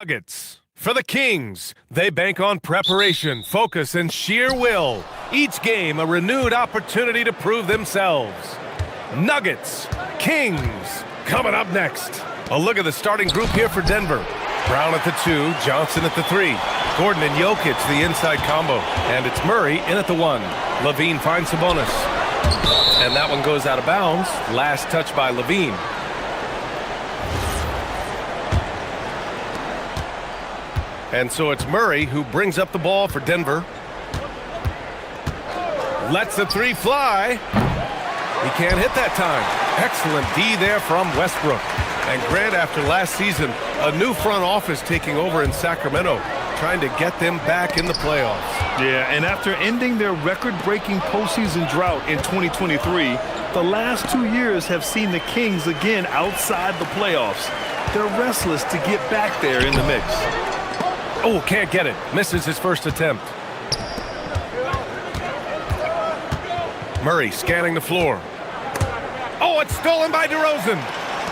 Nuggets. For the Kings, they bank on preparation, focus, and sheer will. Each game a renewed opportunity to prove themselves. Nuggets, Kings, coming up next. A look at the starting group here for Denver. Brown at the 2, Johnson at the 3. Gordon and Jokic, the inside combo. And it's Murray in at the 1. Levine finds Sabonis. And that one goes out of bounds. Last touch by Levine. And so it's Murray who brings up the ball for Denver. Lets the 3 fly. He can't hit that time. Excellent D there from Westbrook. And Grant, after last season, a new front office taking over in Sacramento, trying to get them back in the playoffs. Yeah, and after ending their record-breaking postseason drought in 2023, the last 2 years have seen the Kings again outside the playoffs. They're restless to get back there in the mix. Oh, can't get it. Misses his first attempt. Murray scanning the floor. Oh, it's stolen by DeRozan.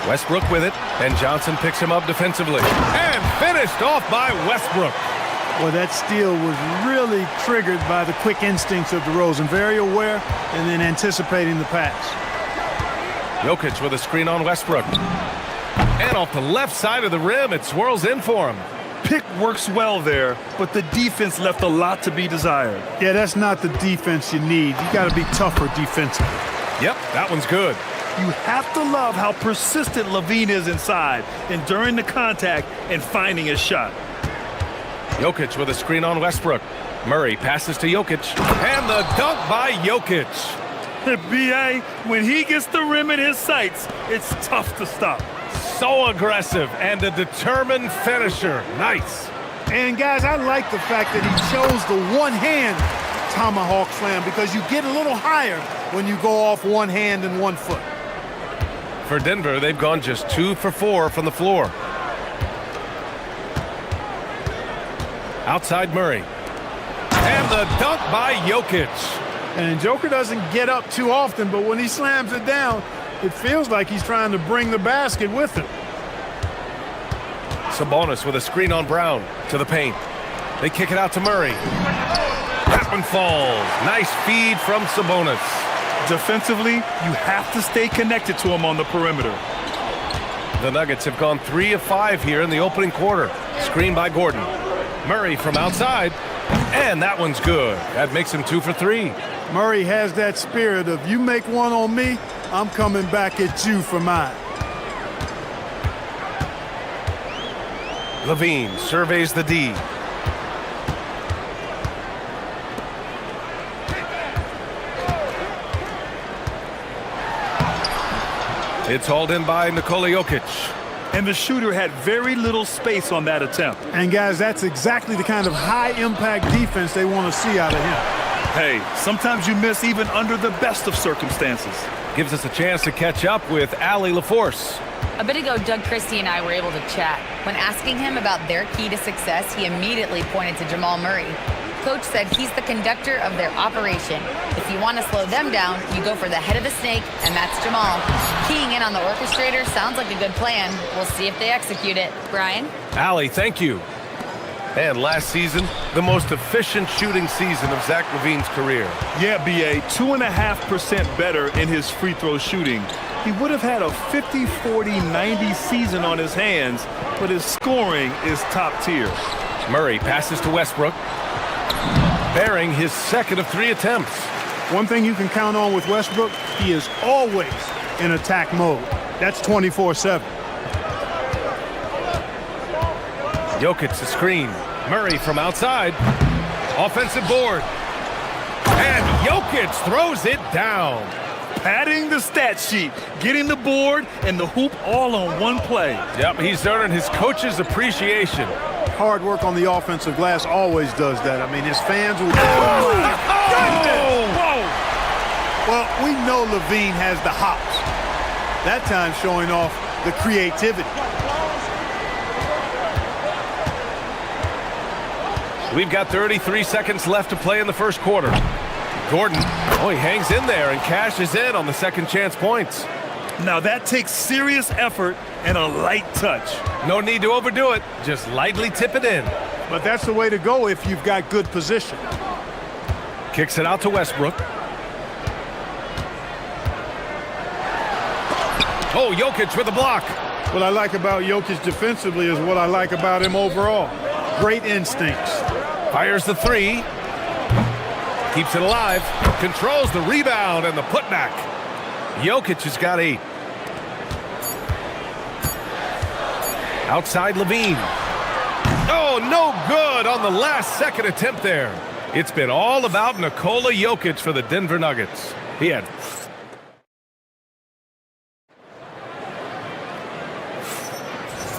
Westbrook with it, and Johnson picks him up defensively. And finished off by Westbrook. Well, that steal was really triggered by the quick instincts of DeRozan. Very aware and then anticipating the pass. Jokic with a screen on Westbrook. And off the left side of the rim, it swirls in for him. Pick works well there, but the defense left a lot to be desired. Yeah, that's not the defense you need. You got to be tougher defensively. Yep, that one's good. You have to love how persistent Levine is inside, enduring the contact and finding his shot. Jokic with a screen on Westbrook. Murray passes to Jokic. And the dunk by Jokic. B.A., when he gets the rim in his sights, it's tough to stop. So aggressive and a determined finisher. Nice. And guys, I like the fact that he chose the one-hand tomahawk slam because you get a little higher when you go off one hand and 1 foot. For Denver, they've gone just 2 for 4 from the floor. Outside Murray. And the dunk by Jokic. And Joker doesn't get up too often, but when he slams it down, it feels like he's trying to bring the basket with him. Sabonis with a screen on Brown to the paint. They kick it out to Murray. That one falls. Nice feed from Sabonis. Defensively, you have to stay connected to him on the perimeter. The Nuggets have gone 3 of 5 here in the opening quarter. Screen by Gordon. Murray from outside. And that one's good. That makes him 2 for 3. Murray has that spirit of you make one on me, I'm coming back at you for mine. Levine surveys the D. It's hauled in by Nikola Jokic. And the shooter had very little space on that attempt. And guys, that's exactly the kind of high-impact defense they want to see out of him. Hey, sometimes you miss even under the best of circumstances. Gives us a chance to catch up with Allie LaForce. A bit ago, Doug Christie and I were able to chat. When asking him about their key to success, he immediately pointed to Jamal Murray. Coach said he's the conductor of their operation. If you want to slow them down, you go for the head of the snake, and that's Jamal. Keying in on the orchestrator sounds like a good plan. We'll see if they execute it. Brian? Allie, thank you. And last season, the most efficient shooting season of Zach LaVine's career. Yeah, B.A., 2.5% better in his free throw shooting. He would have had a 50-40-90 season on his hands, but his scoring is top tier. Murray passes to Westbrook, bearing his second of 3 attempts. One thing you can count on with Westbrook, he is always in attack mode. That's 24/7. Jokic the screen. Murray from outside. Offensive board. And Jokic throws it down. Padding the stat sheet, getting the board and the hoop all on one play. Yep, he's earned his coach's appreciation. Hard work on the offensive glass always does that. I mean, his fans will... Whoa! Well, we know Levine has the hops. That time showing off the creativity. We've got 33 seconds left to play in the first quarter. Gordon, he hangs in there and cashes in on the second chance points. Now that takes serious effort and a light touch. No need to overdo it. Just lightly tip it in. But that's the way to go if you've got good position. Kicks it out to Westbrook. Oh, Jokic with a block. What I like about Jokic defensively is what I like about him overall. Great instincts. Fires the three. Keeps it alive. Controls the rebound and the putback. Jokic has got 8. Outside Levine. Oh, no good on the last second attempt there. It's been all about Nikola Jokic for the Denver Nuggets. He had...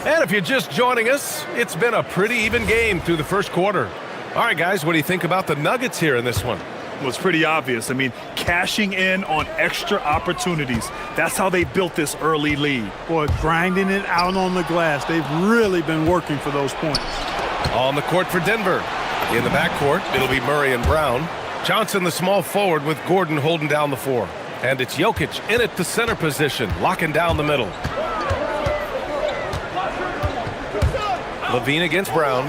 And if you're just joining us, it's been a pretty even game through the first quarter. All right, guys, what do you think about the Nuggets here in this one? Well, it's pretty obvious. I mean, cashing in on extra opportunities. That's how they built this early lead. Boy, grinding it out on the glass. They've really been working for those points. On the court for Denver. In the backcourt, it'll be Murray and Brown. Johnson, the small forward, with Gordon holding down the 4. And it's Jokic in at the center position, locking down the middle. Levine against Brown.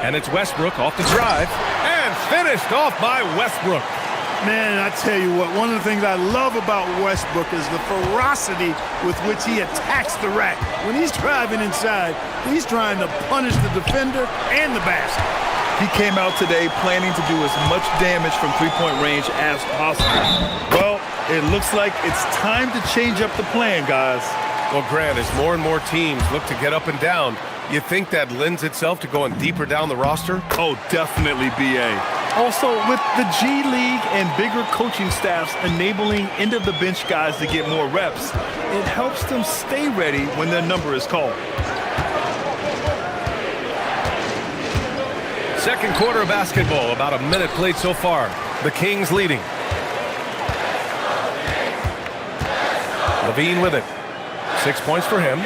And it's Westbrook off the drive. And finished off by Westbrook. Man, I tell you what, one of the things I love about Westbrook is the ferocity with which he attacks the rack. When he's driving inside, he's trying to punish the defender and the basket. He came out today planning to do as much damage from three-point range as possible. Well, it looks like it's time to change up the plan, guys. Well, Grant, as more and more teams look to get up and down, you think that lends itself to going deeper down the roster? Oh, definitely, B.A. Also, with the G League and bigger coaching staffs enabling end-of-the-bench guys to get more reps, it helps them stay ready when their number is called. Second quarter of basketball, about a minute played so far. The Kings leading. Levine with it. 6 points for him.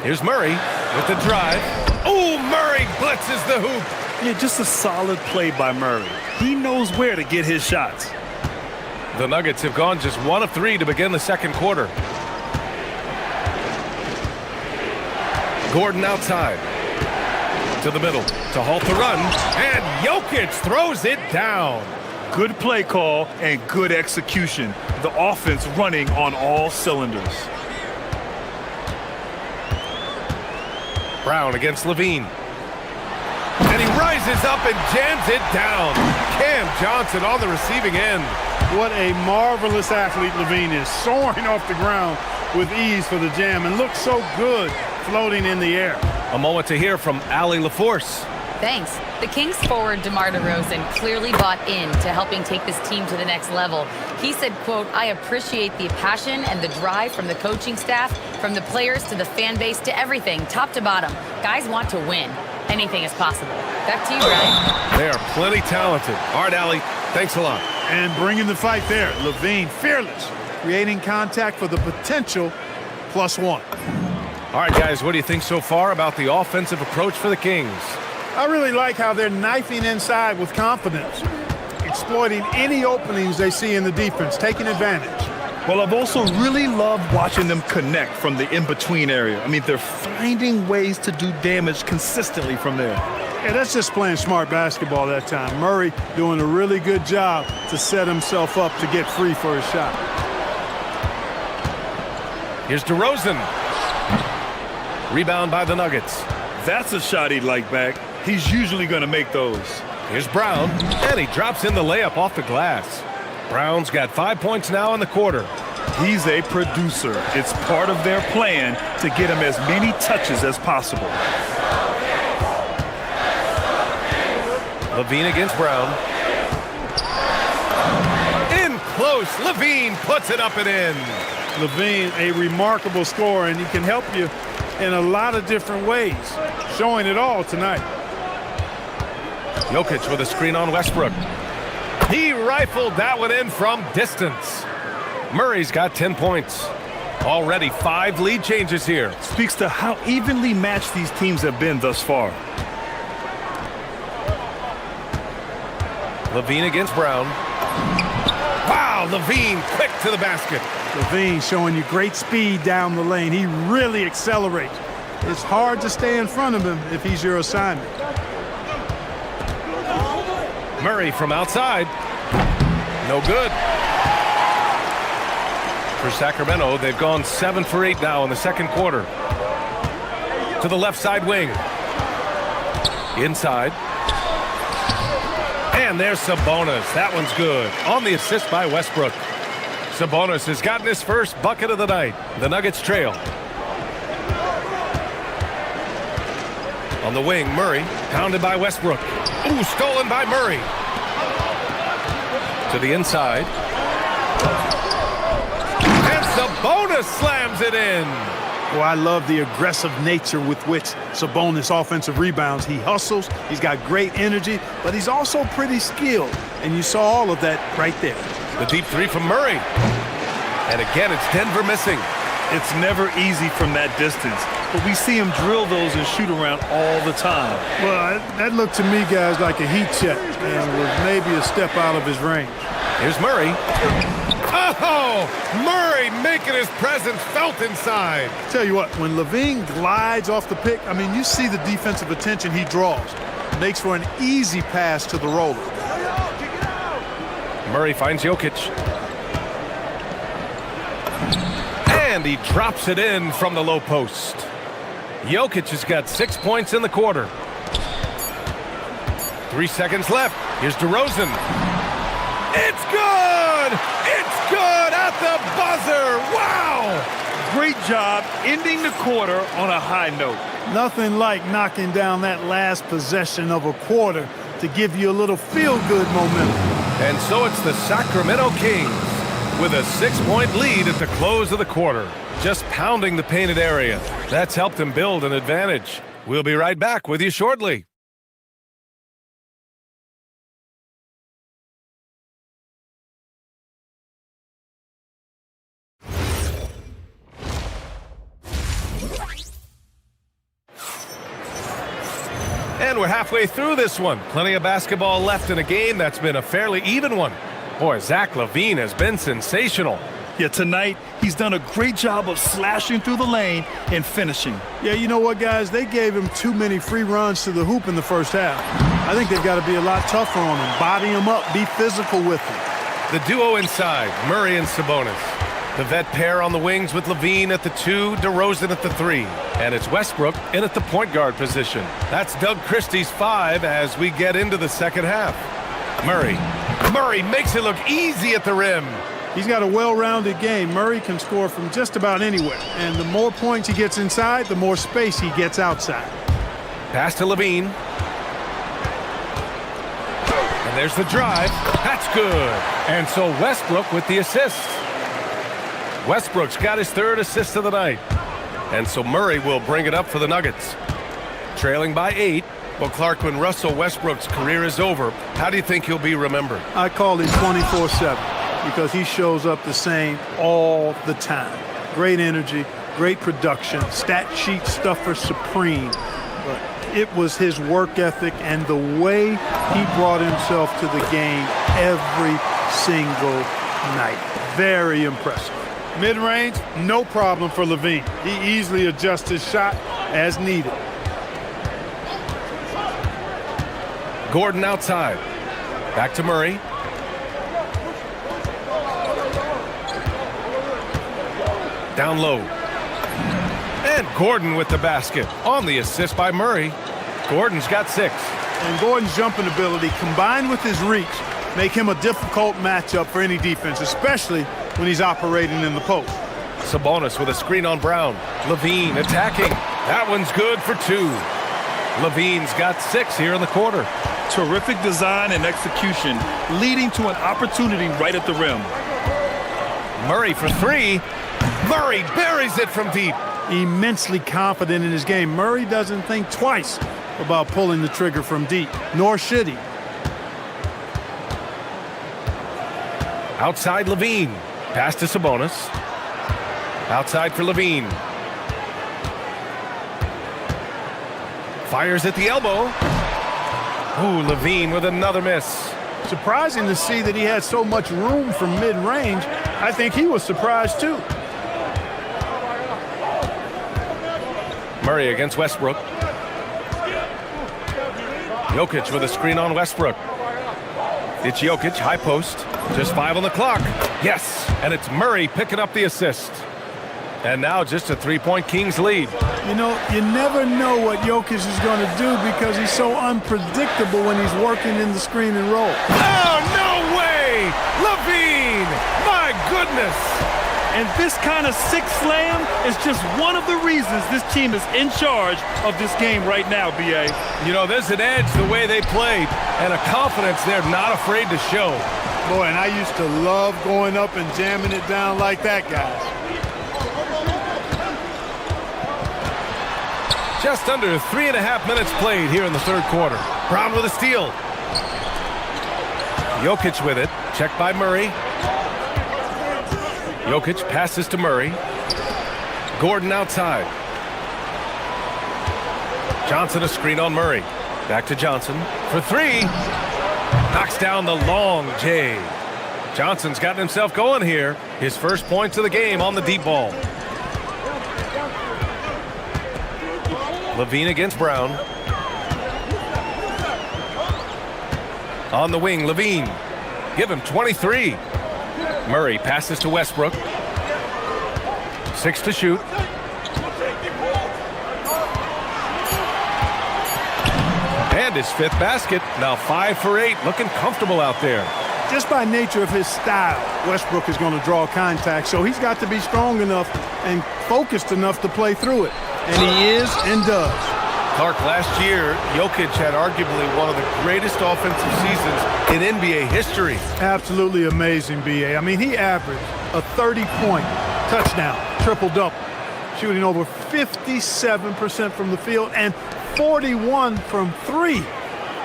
Here's Murray with the drive. Oh, Murray blitzes the hoop. Yeah, just a solid play by Murray. He knows where to get his shots. The Nuggets have gone just 1 of 3 to begin the second quarter. Gordon outside. To the middle to halt the run. And Jokic throws it down. Good play call and good execution. The offense running on all cylinders. Brown against Levine. And he rises up and jams it down. Cam Johnson on the receiving end. What a marvelous athlete Levine is, soaring off the ground with ease for the jam and looks so good floating in the air. A moment to hear from Allie LaForce. Thanks. The Kings forward DeMar DeRozan clearly bought into helping take this team to the next level. He said, quote, "I appreciate the passion and the drive from the coaching staff, from the players to the fan base to everything, top to bottom. Guys want to win. Anything is possible." Back to you, Brian. They are plenty talented. All right, Allie, thanks a lot. And bringing the fight there, Levine fearless, creating contact for the potential +1. All right, guys, what do you think so far about the offensive approach for the Kings? I really like how they're knifing inside with confidence, exploiting any openings they see in the defense, taking advantage. Well, I've also really loved watching them connect from the in-between area. I mean, they're finding ways to do damage consistently from there. Yeah, that's just playing smart basketball that time. Murray doing a really good job to set himself up to get free for his shot. Here's DeRozan. Rebound by the Nuggets. That's a shot he'd like back. He's usually going to make those. Here's Brown, and he drops in the layup off the glass. Brown's got 5 points now in the quarter. He's a producer. It's part of their plan to get him as many touches as possible. Levine against Brown. In close, Levine puts it up and in. Levine, a remarkable scorer, and he can help you in a lot of different ways, showing it all tonight. Jokic with a screen on Westbrook. He rifled that one in from distance. Murray's got 10 points. Already 5 lead changes here. Speaks to how evenly matched these teams have been thus far. Levine against Brown. Wow, Wow, Levine quick to the basket. Levine showing you great speed down the lane. He really accelerates. It's hard to stay in front of him if he's your assignment. Murray from outside. No good. For Sacramento, they've gone 7 for 8 now in the second quarter. To the left side wing. Inside. And there's Sabonis. That one's good. On the assist by Westbrook. Sabonis has gotten his first bucket of the night. The Nuggets trail. On the wing, Murray, pounded by Westbrook. Ooh, stolen by Murray. To the inside. And Sabonis slams it in. Well, I love the aggressive nature with which Sabonis offensive rebounds. He hustles, he's got great energy, but he's also pretty skilled. And you saw all of that right there. The deep three from Murray. And again, it's Denver missing. It's never easy from that distance, but we see him drill those and shoot around all the time. Well, that looked to me, guys, like a heat check and was maybe a step out of his range. Here's Murray. Oh, Murray making his presence felt inside. Tell you what, when Levine glides off the pick, I mean, you see the defensive attention he draws. Makes for an easy pass to the roller. Murray finds Jokic. And he drops it in from the low post. Jokic has got 6 points in the quarter. 3 seconds left. Here's DeRozan. It's good! It's good at the buzzer! Wow! Great job ending the quarter on a high note. Nothing like knocking down that last possession of a quarter to give you a little feel-good momentum. And so it's the Sacramento Kings with a 6-point lead at the close of the quarter. Just pounding the painted area. That's helped them build an advantage. We'll be right back with you shortly. And we're halfway through this one. Plenty of basketball left in a game that's been a fairly even one. Boy, Zach LaVine has been sensational. Yeah, tonight, he's done a great job of slashing through the lane and finishing. Yeah, you know what, guys? They gave him too many free runs to the hoop in the first half. I think they've got to be a lot tougher on him. Body him up, be physical with him. The duo inside, Murray and Sabonis. The vet pair on the wings with LaVine at the 2, DeRozan at the 3. And it's Westbrook in at the point guard position. That's Doug Christie's 5 as we get into the second half. Murray. Murray makes it look easy at the rim. He's got a well-rounded game. Murray can score from just about anywhere. And the more points he gets inside, the more space he gets outside. Pass to LaVine. And there's the drive. That's good. And so Westbrook with the assist. Westbrook's got his 3rd assist of the night. And so Murray will bring it up for the Nuggets. Trailing by 8. Well, Clark, when Russell Westbrook's career is over, how do you think he'll be remembered? I call him 24/7 because he shows up the same all the time. Great energy, great production, stat sheet stuffer supreme. But it was his work ethic and the way he brought himself to the game every single night. Very impressive. Mid-range, no problem for LaVine. He easily adjusts his shot as needed. Gordon outside. Back to Murray. Down low. And Gordon with the basket. On the assist by Murray. Gordon's got 6. And Gordon's jumping ability combined with his reach make him a difficult matchup for any defense, especially when he's operating in the post. Sabonis with a screen on Brown. LaVine attacking. That one's good for 2. LaVine's got 6 here in the quarter. Terrific design and execution, leading to an opportunity right at the rim. Murray for 3. Murray buries it from deep. Immensely confident in his game. Murray doesn't think twice about pulling the trigger from deep, nor should he. Outside LaVine. Pass to Sabonis. Outside for LaVine. Fires at the elbow. Ooh, LaVine with another miss. Surprising to see that he had so much room from mid-range. I think he was surprised too. Murray against Westbrook. Jokic with a screen on Westbrook. It's Jokic, high post. Just 5 on the clock. Yes, and it's Murray picking up the assist. And now just a 3-point Kings lead. You know, you never know what Jokic is going to do because he's so unpredictable when he's working in the screen and roll. Oh, no way! Levine! My goodness! And this kind of six slam is just one of the reasons this team is in charge of this game right now, B.A. You know, there's an edge the way they played and a confidence they're not afraid to show. Boy, and I used to love going up and jamming it down like that, guys. Just under 3.5 minutes played here in the third quarter. Brown with a steal. Jokic with it. Checked by Murray. Jokic passes to Murray. Gordon outside. Johnson a screen on Murray. Back to Johnson for 3. Knocks down the long J. Johnson's gotten himself going here. His first points of the game on the deep ball. Levine against Brown. On the wing, Levine. Give him 23. Murray passes to Westbrook. 6 to shoot. And his 5th basket. Now 5 for 8. Looking comfortable out there. Just by nature of his style, Westbrook is going to draw contact, so he's got to be strong enough and focused enough to play through it. And he is and does. Clark, last year, Jokic had arguably one of the greatest offensive seasons in NBA history. Absolutely amazing, B.A. I mean, he averaged a 30-point touchdown, triple-double, shooting over 57% from the field and 41 from 3.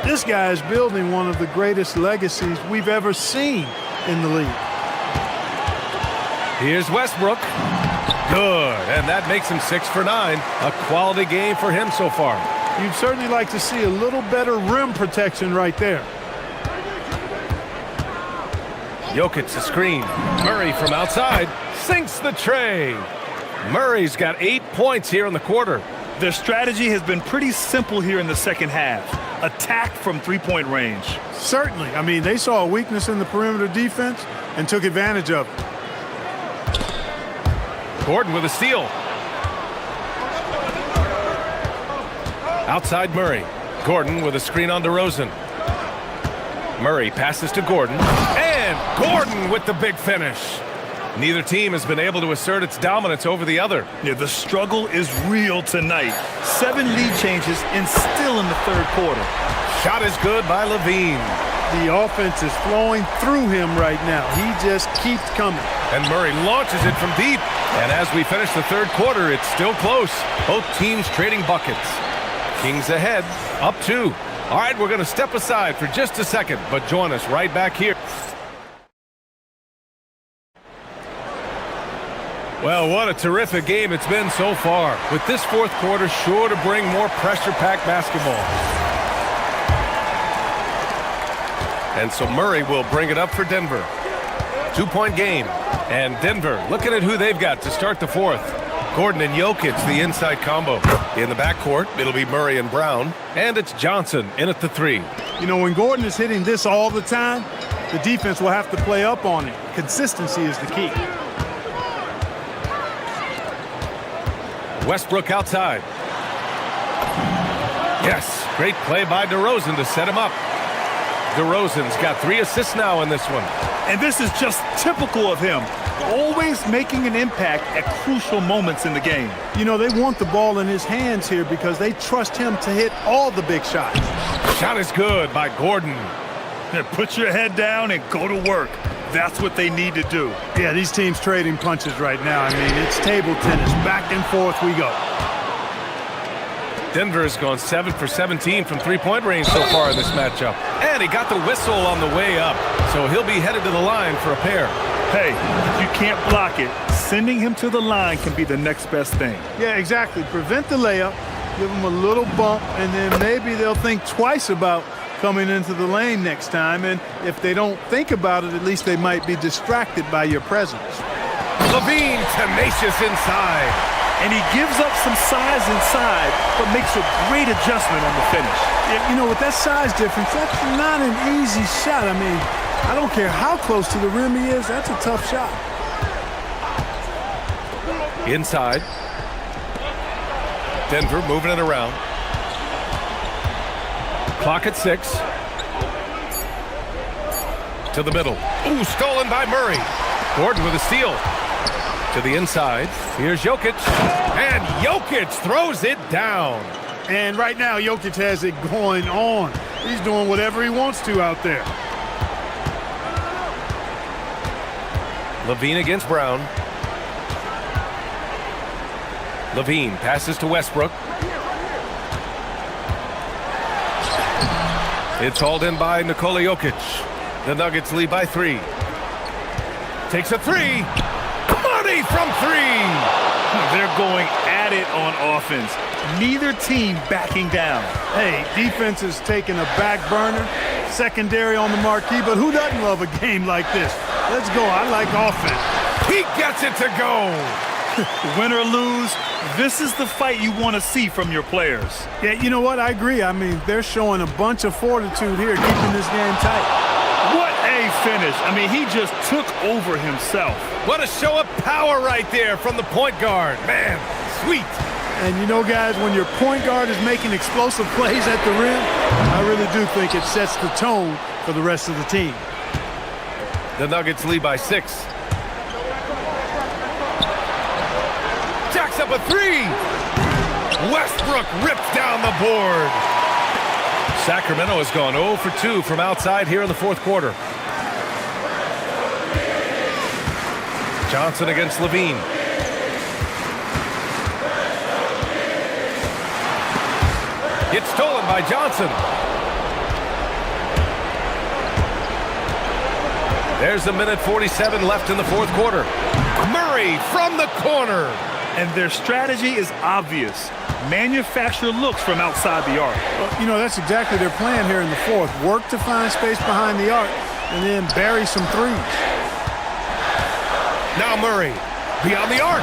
This guy is building one of the greatest legacies we've ever seen in the league. Here's Westbrook. Good, and that makes him 6 for 9. A quality game for him so far. You'd certainly like to see a little better rim protection right there. Jokic the screen. Murray from outside sinks the tray. Murray's got 8 points here in the quarter. Their strategy has been pretty simple here in the second half. Attack from three-point range. Certainly. I mean, they saw a weakness in the perimeter defense and took advantage of it. Gordon with a steal. Outside Murray. Gordon with a screen on DeRozan. Murray passes to Gordon. And Gordon with the big finish. Neither team has been able to assert its dominance over the other. Yeah, the struggle is real tonight. 7 lead changes and still in the third quarter. Shot is good by Levine. The offense is flowing through him right now. He just keeps coming. And Murray launches it from deep. And as we finish the third quarter, it's still close. Both teams trading buckets. Kings ahead, up 2. All right, we're going to step aside for just a second, but join us right back here. Well, what a terrific game it's been so far, with this fourth quarter sure to bring more pressure-packed basketball. And so Murray will bring it up for Denver. 2-point game. And Denver looking at who they've got to start the fourth. Gordon and Jokic, the inside combo. In the backcourt, it'll be Murray and Brown. And it's Johnson in at the 3. You know, when Gordon is hitting this all the time, the defense will have to play up on it. Consistency is the key. Westbrook outside. Yes, great play by DeRozan to set him up. DeRozan's got 3 assists now in this one. And this is just typical of him. Always making an impact at crucial moments in the game. You know, they want the ball in his hands here because they trust him to hit all the big shots. Shot is good by Gordon. Put your head down and go to work. That's what they need to do. Yeah, these teams trading punches right now. I mean, it's table tennis. Back and forth we go. Denver has gone 7 for 17 from 3-point range so far in this matchup. And he got the whistle on the way up, so he'll be headed to the line for a pair. Hey, if you can't block it, sending him to the line can be the next best thing. Yeah, exactly. Prevent the layup, give him a little bump, and then maybe they'll think twice about coming into the lane next time, and if they don't think about it, at least they might be distracted by your presence. Levine tenacious inside. And he gives up some size inside, but makes a great adjustment on the finish. Yeah, you know, with that size difference, that's not an easy shot. I mean, I don't care how close to the rim he is, that's a tough shot. Inside. Denver moving it around. Clock at 6. To the middle. Ooh, stolen by Murray. Gordon with a steal. To the inside. Here's Jokic. And Jokic throws it down. And right now, Jokic has it going on. He's doing whatever he wants to out there. Levine against Brown. Levine passes to Westbrook. It's hauled in by Nikola Jokic. The Nuggets lead by 3. Takes a 3. Money from 3. They're going at it on offense. Neither team backing down. Hey, defense is taking a back burner. Secondary on the marquee, but who doesn't love a game like this? Let's go. I like offense. He gets it to go. Win or lose, this is the fight you want to see from your players. Yeah, you know what? I agree. I mean, they're showing a bunch of fortitude here, keeping this game tight. What a finish. I mean, he just took over himself. What a show of power right there from the point guard. Man, sweet. And you know, guys, when your point guard is making explosive plays at the rim, I really do think it sets the tone for the rest of the team. The Nuggets lead by 6. Jacks up a 3. Westbrook rips down the board. Sacramento has gone 0 for 2 from outside here in the fourth quarter. Johnson against Levine. It's stolen by Johnson. There's 1:47 left in the fourth quarter. Murray from the corner. And their strategy is obvious. Manufacture looks from outside the arc. Well, you know, that's exactly their plan here in the fourth. Work to find space behind the arc and then bury some threes. Now Murray beyond the arc.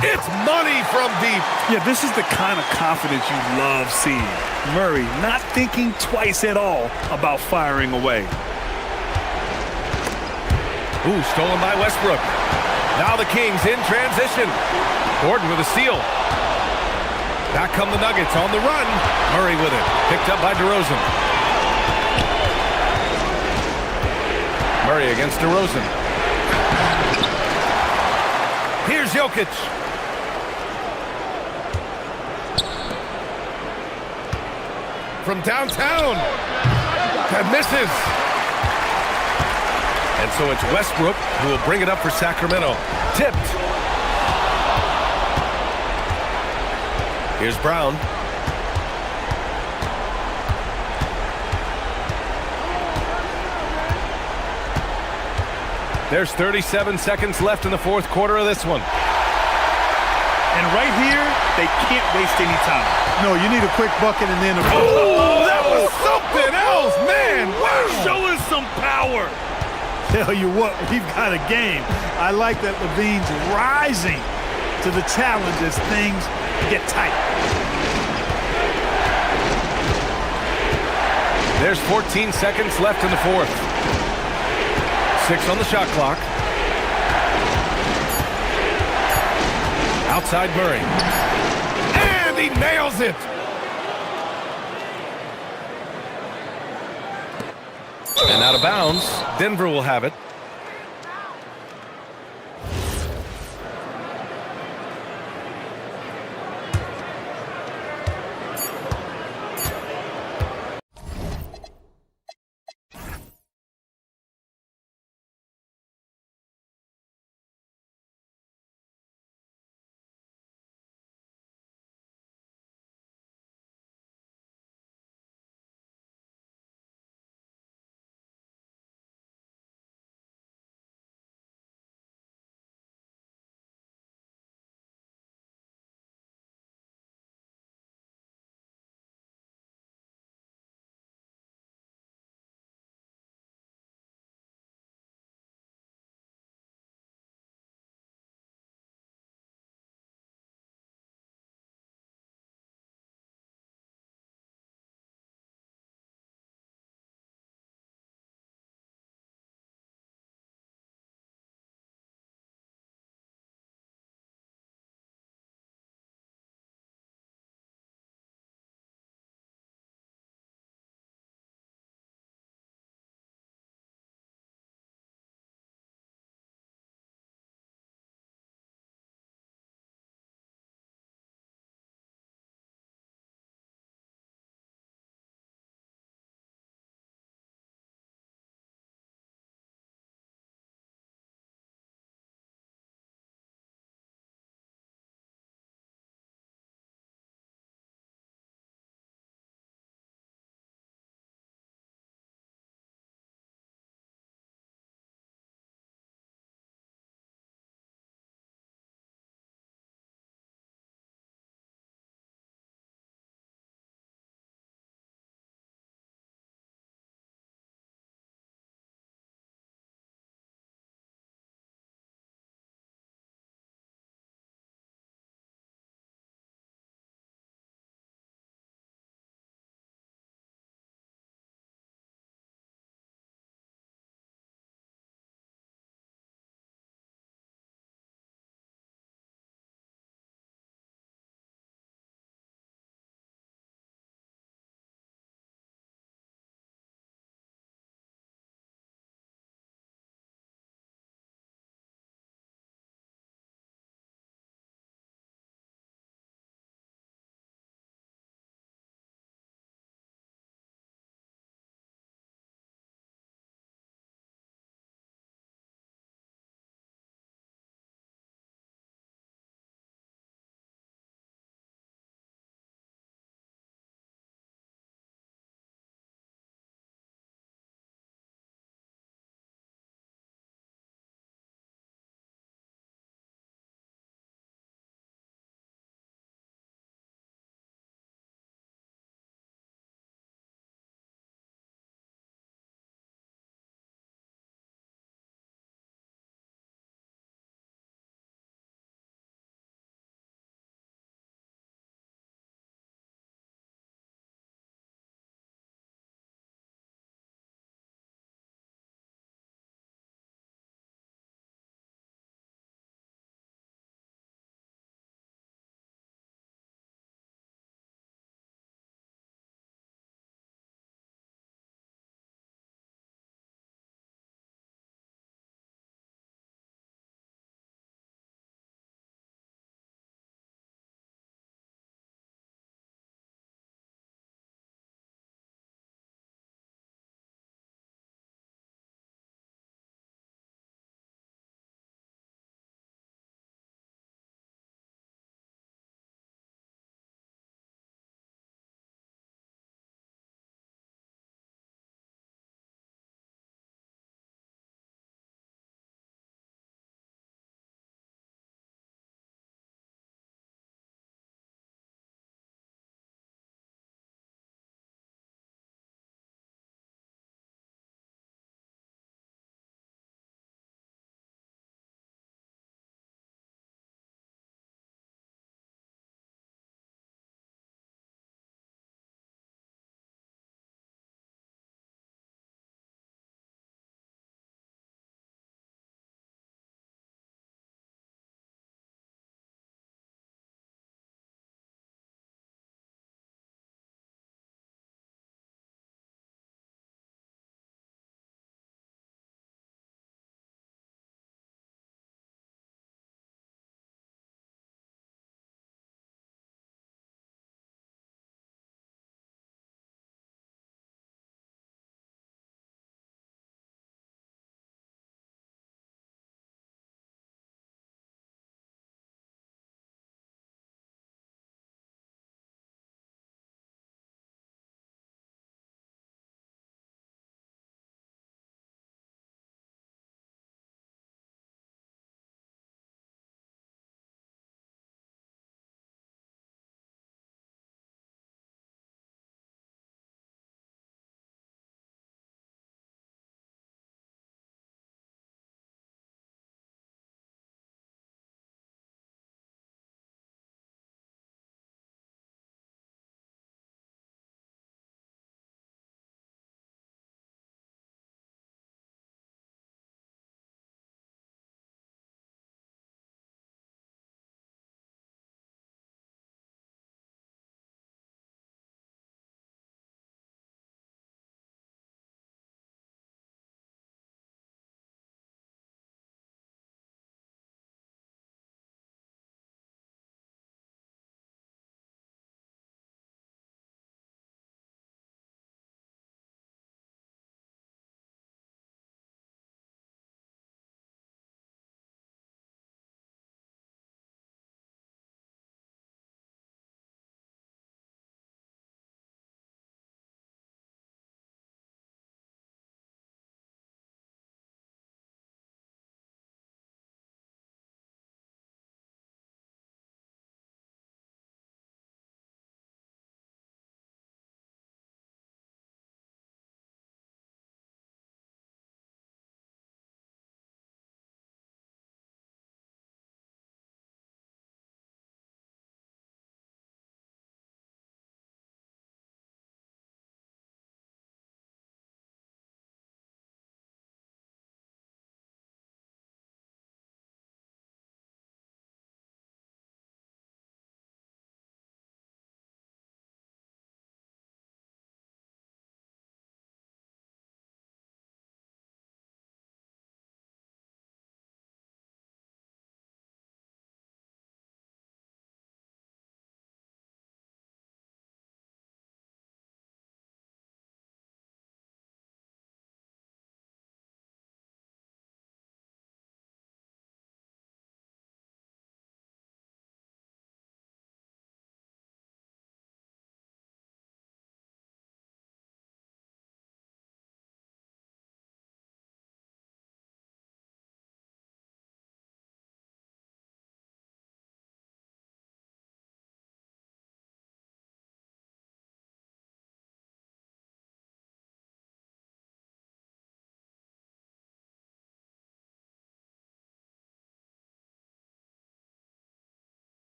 It's money from deep. Yeah, this is the kind of confidence you love seeing. Murray not thinking twice at all about firing away. Ooh, stolen by Westbrook. Now the Kings in transition. Gordon with a steal. Back come the Nuggets on the run. Murray with it. Picked up by DeRozan. Murray against DeRozan. Here's Jokic. From downtown. That misses. And so it's Westbrook who will bring it up for Sacramento. Tipped. Here's Brown. There's 37 seconds left in the fourth quarter of this one. And right here, they can't waste any time. No, you need a quick bucket and then a... Oh, that was something else, man. Wow. Showing some power. Tell you what, we've got a game. I like that Levine's rising to the challenge as things get tight. There's 14 seconds left in the fourth. 6 on the shot clock. Outside Murray. And he nails it. And out of bounds. Denver will have it.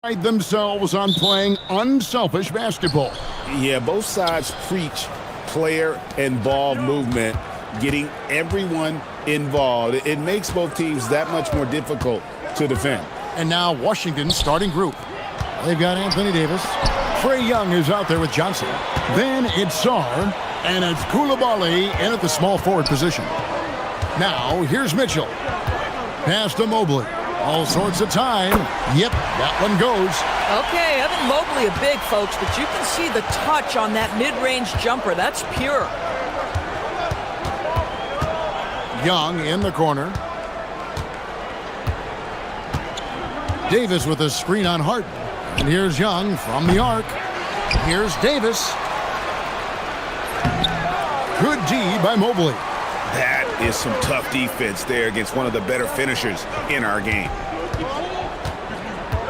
pride themselves on playing unselfish basketball. Yeah, both sides preach player and ball movement, getting everyone involved. It makes both teams that much more difficult to defend. And now Washington's starting group. They've got Anthony Davis. Trae Young is out there with Johnson. Then it's Sarr, and it's Coulibaly in at the small forward position. Now, here's Mitchell. Pass to Mobley. All sorts of time. Yep, that one goes. Okay, Evan Mobley a big, folks, but you can see the touch on that mid-range jumper. That's pure. Young in the corner. Davis with a screen on Harden. And here's Young from the arc. Here's Davis. Good D by Mobley. That is some tough defense there against one of the better finishers in our game.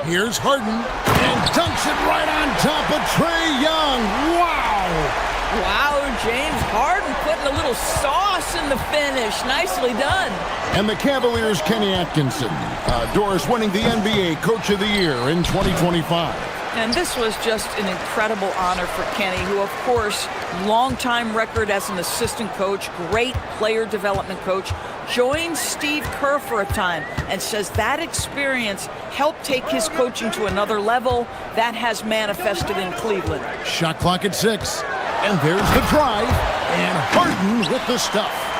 Here's Harden. And dunks it right on top of Trae Young. Wow! Wow, James Harden putting a little sauce in the finish. Nicely done. And the Cavaliers' Kenny Atkinson. Doris winning the NBA Coach of the Year in 2025. And this was just an incredible honor for Kenny, who, of course, longtime record as an assistant coach, great player development coach, joined Steve Kerr for a time and says that experience helped take his coaching to another level. That has manifested in Cleveland. Shot clock at 6. And there's the drive. And Harden with the stuff.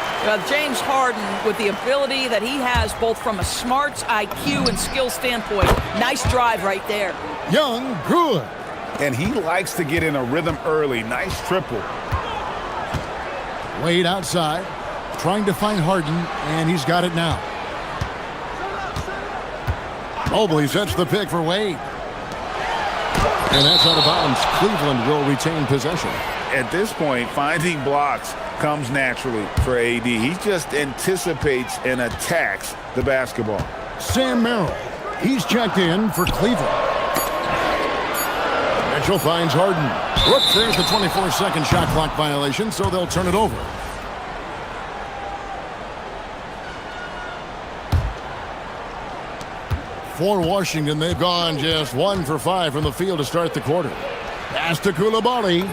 James Harden, with the ability that he has both from a smarts, IQ, and skill standpoint, nice drive right there. Young, good. And he likes to get in a rhythm early. Nice triple. Wade outside, trying to find Harden, and he's got it now. Mobley sets the pick for Wade. And that's out of bounds. Cleveland will retain possession. At this point, finding blocks comes naturally for AD. He just anticipates and attacks the basketball. Sam Merrill, he's checked in for Cleveland. Mitchell finds Harden. Whoops, there's the 24-second shot clock violation, so they'll turn it over. For Washington, they've gone just 1 for 5 from the field to start the quarter. Pass to Coulibaly.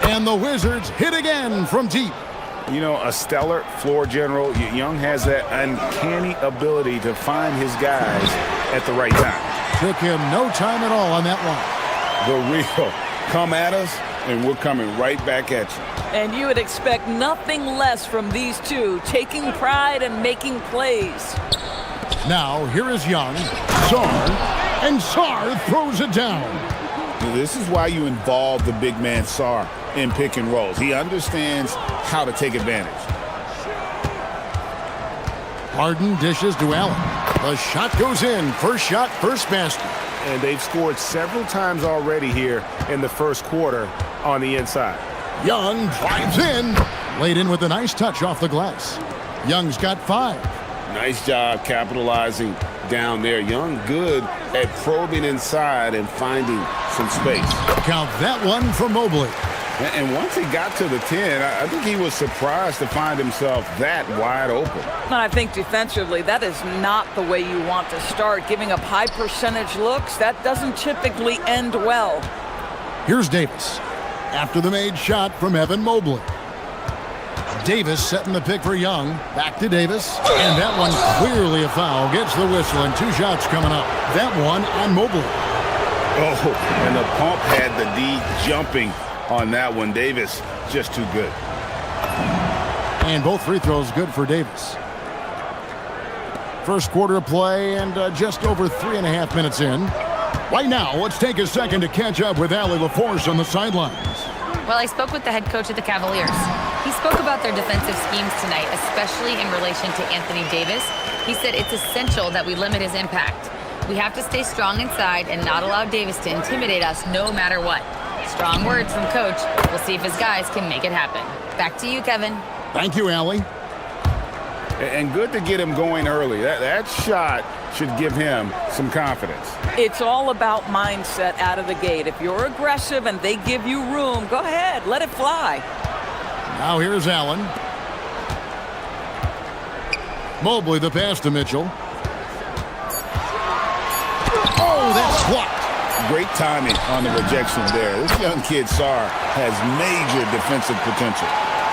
And the Wizards hit again from deep. You know, a stellar floor general. Young has that uncanny ability to find his guys at the right time. Took him no time at all on that one. The real come at us, and we're coming right back at you. And you would expect nothing less from these two, taking pride and making plays. Now, here is Young, Sarr, and Sarr throws it down. This is why you involve the big man Sarr in pick and rolls. He understands how to take advantage. Harden dishes to Allen. The shot goes in. First shot, first basket. And they've scored several times already here in the first quarter on the inside. Young drives in. Laid in with a nice touch off the glass. Young's got 5. Nice job capitalizing down there. Young good at probing inside and finding some space. Count that one for Mobley. And once he got to the 10, I think he was surprised to find himself that wide open. And I think defensively, that is not the way you want to start. Giving up high percentage looks, that doesn't typically end well. Here's Davis. After the made shot from Evan Mobley. Davis setting the pick for Young. Back to Davis. And that one clearly a foul. Gets the whistle and 2 shots coming up. That one on Mobley. Oh, and the pump had the D jumping on that one. Davis just too good. And both free throws good for Davis. First quarter of play and just over 3.5 minutes in. Right now, let's take a second to catch up with Allie LaForce on the sidelines. Well, I spoke with the head coach of the Cavaliers. He spoke about their defensive schemes tonight, especially in relation to Anthony Davis. He said it's essential that we limit his impact. We have to stay strong inside and not allow Davis to intimidate us no matter what. Strong words from coach. We'll see if his guys can make it happen. Back to you, Kevin. Thank you, Allie. And good to get him going early. That shot should give him some confidence. It's all about mindset out of the gate. If you're aggressive and they give you room, go ahead, let it fly. Now here's Allen. Mobley the pass to Mitchell. Oh, that's blocked. Great timing on the rejection there. This young kid, Sar, has major defensive potential.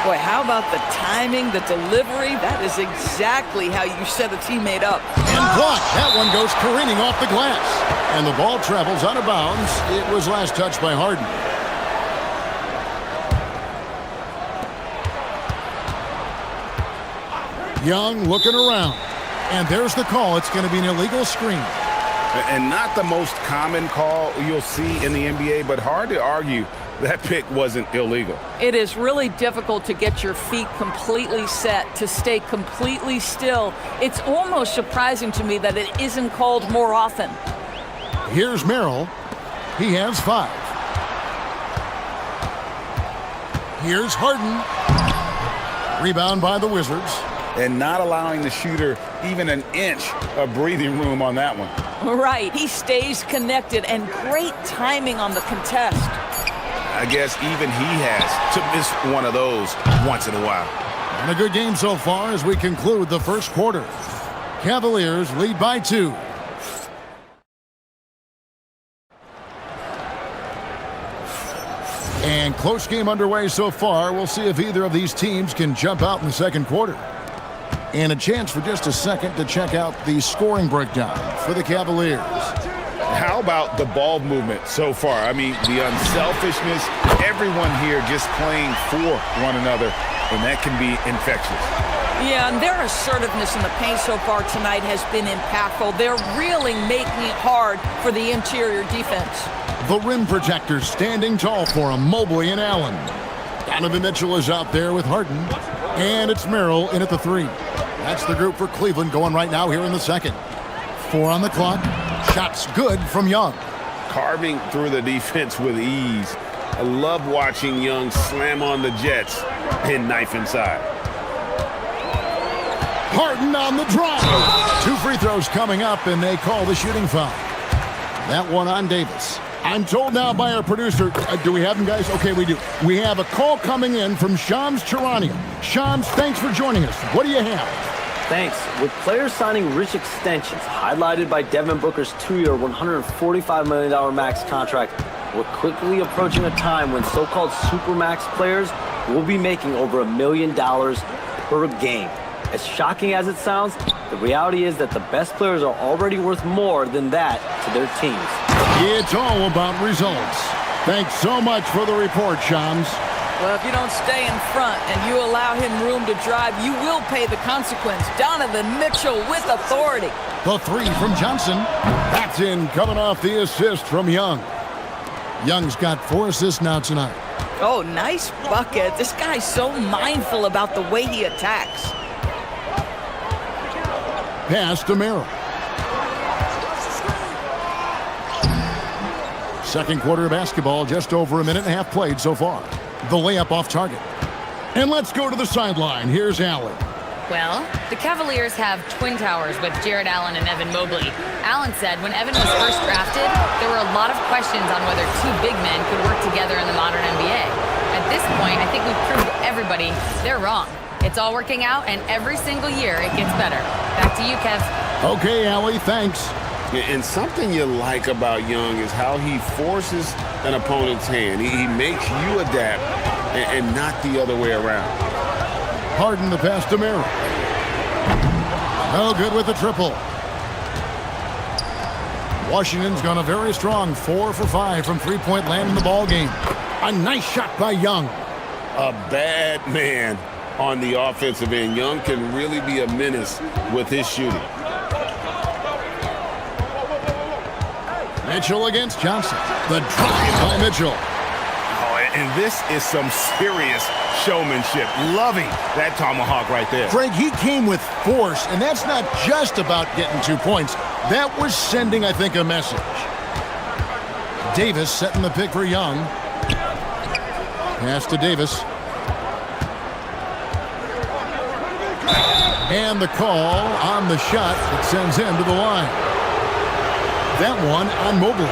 Boy, how about the timing, the delivery? That is exactly how you set a teammate up. And blocked. That one goes careening off the glass. And the ball travels out of bounds. It was last touched by Harden. Young looking around. And there's the call. It's going to be an illegal screen. And not the most common call you'll see in the NBA, but hard to argue that pick wasn't illegal. It is really difficult to get your feet completely set, to stay completely still. It's almost surprising to me that it isn't called more often. Here's Merrill. He has 5. Here's Harden. Rebound by the Wizards. And not allowing the shooter even an inch of breathing room on that one. Right, he stays connected, and great timing on the contest. I guess even he has to miss one of those once in a while. And a good game so far as we conclude the first quarter. Cavaliers lead by 2. And close game underway so far. We'll see if either of these teams can jump out in the second quarter. And a chance for just a second to check out the scoring breakdown for the Cavaliers. How about the ball movement so far? I mean, the unselfishness, everyone here just playing for one another, and that can be infectious. Yeah, and their assertiveness in the paint so far tonight has been impactful. They're really making it hard for the interior defense. The rim protectors standing tall for him, Mobley and Allen. Donovan Mitchell is out there with Harden. And it's Merrill in at the 3. That's the group for Cleveland going right now here in the second. 4 on the clock. Shots good from Young. Carving through the defense with ease. I love watching Young slam on the Jets and knife inside. Harden on the drive. 2 free throws coming up, and they call the shooting foul. That one on Davis. I'm told now by our producer, do we have him, guys? Okay, we do. We have a call coming in from Shams Charania. Shams, thanks for joining us. What do you have? Thanks. With players signing rich extensions, highlighted by Devin Booker's 2-year, $145 million max contract, we're quickly approaching a time when so-called supermax players will be making over $1 million per game. As shocking as it sounds, the reality is that the best players are already worth more than that to their teams. It's all about results. Thanks so much for the report, Shams. Well, if you don't stay in front and you allow him room to drive, you will pay the consequence. Donovan Mitchell with authority. The 3 from Johnson. That's in, coming off the assist from Young. Young's got 4 assists now tonight. Oh, nice bucket. This guy's so mindful about the way he attacks. Pass to Merrill. Second quarter of basketball, just over a minute and a half played so far. The layup off target. And let's go to the sideline. Here's Allen. Well, the Cavaliers have twin towers with Jared Allen and Evan Mobley. Allen said when Evan was first drafted, there were a lot of questions on whether 2 big men could work together in the modern NBA. At this point, I think we've proved to everybody they're wrong. It's all working out, and every single year it gets better. Back to you, Kev. Okay, Allie, thanks. And something you like about Young is how he forces an opponent's hand. He makes you adapt and not the other way around. Harden the pass to Merrill. No good with the triple. Washington's gone a very strong 4 for 5 from three-point land in the ball game. A nice shot by Young. A bad man on the offensive end. Young can really be a menace with his shooting. Mitchell against Johnson. The drive by Mitchell. Oh, and this is some serious showmanship. Loving that tomahawk right there. Greg, he came with force, and that's not just about getting 2 points. That was sending, I think, a message. Davis setting the pick for Young. Pass to Davis. And the call on the shot that sends him to the line. That one on Mobley.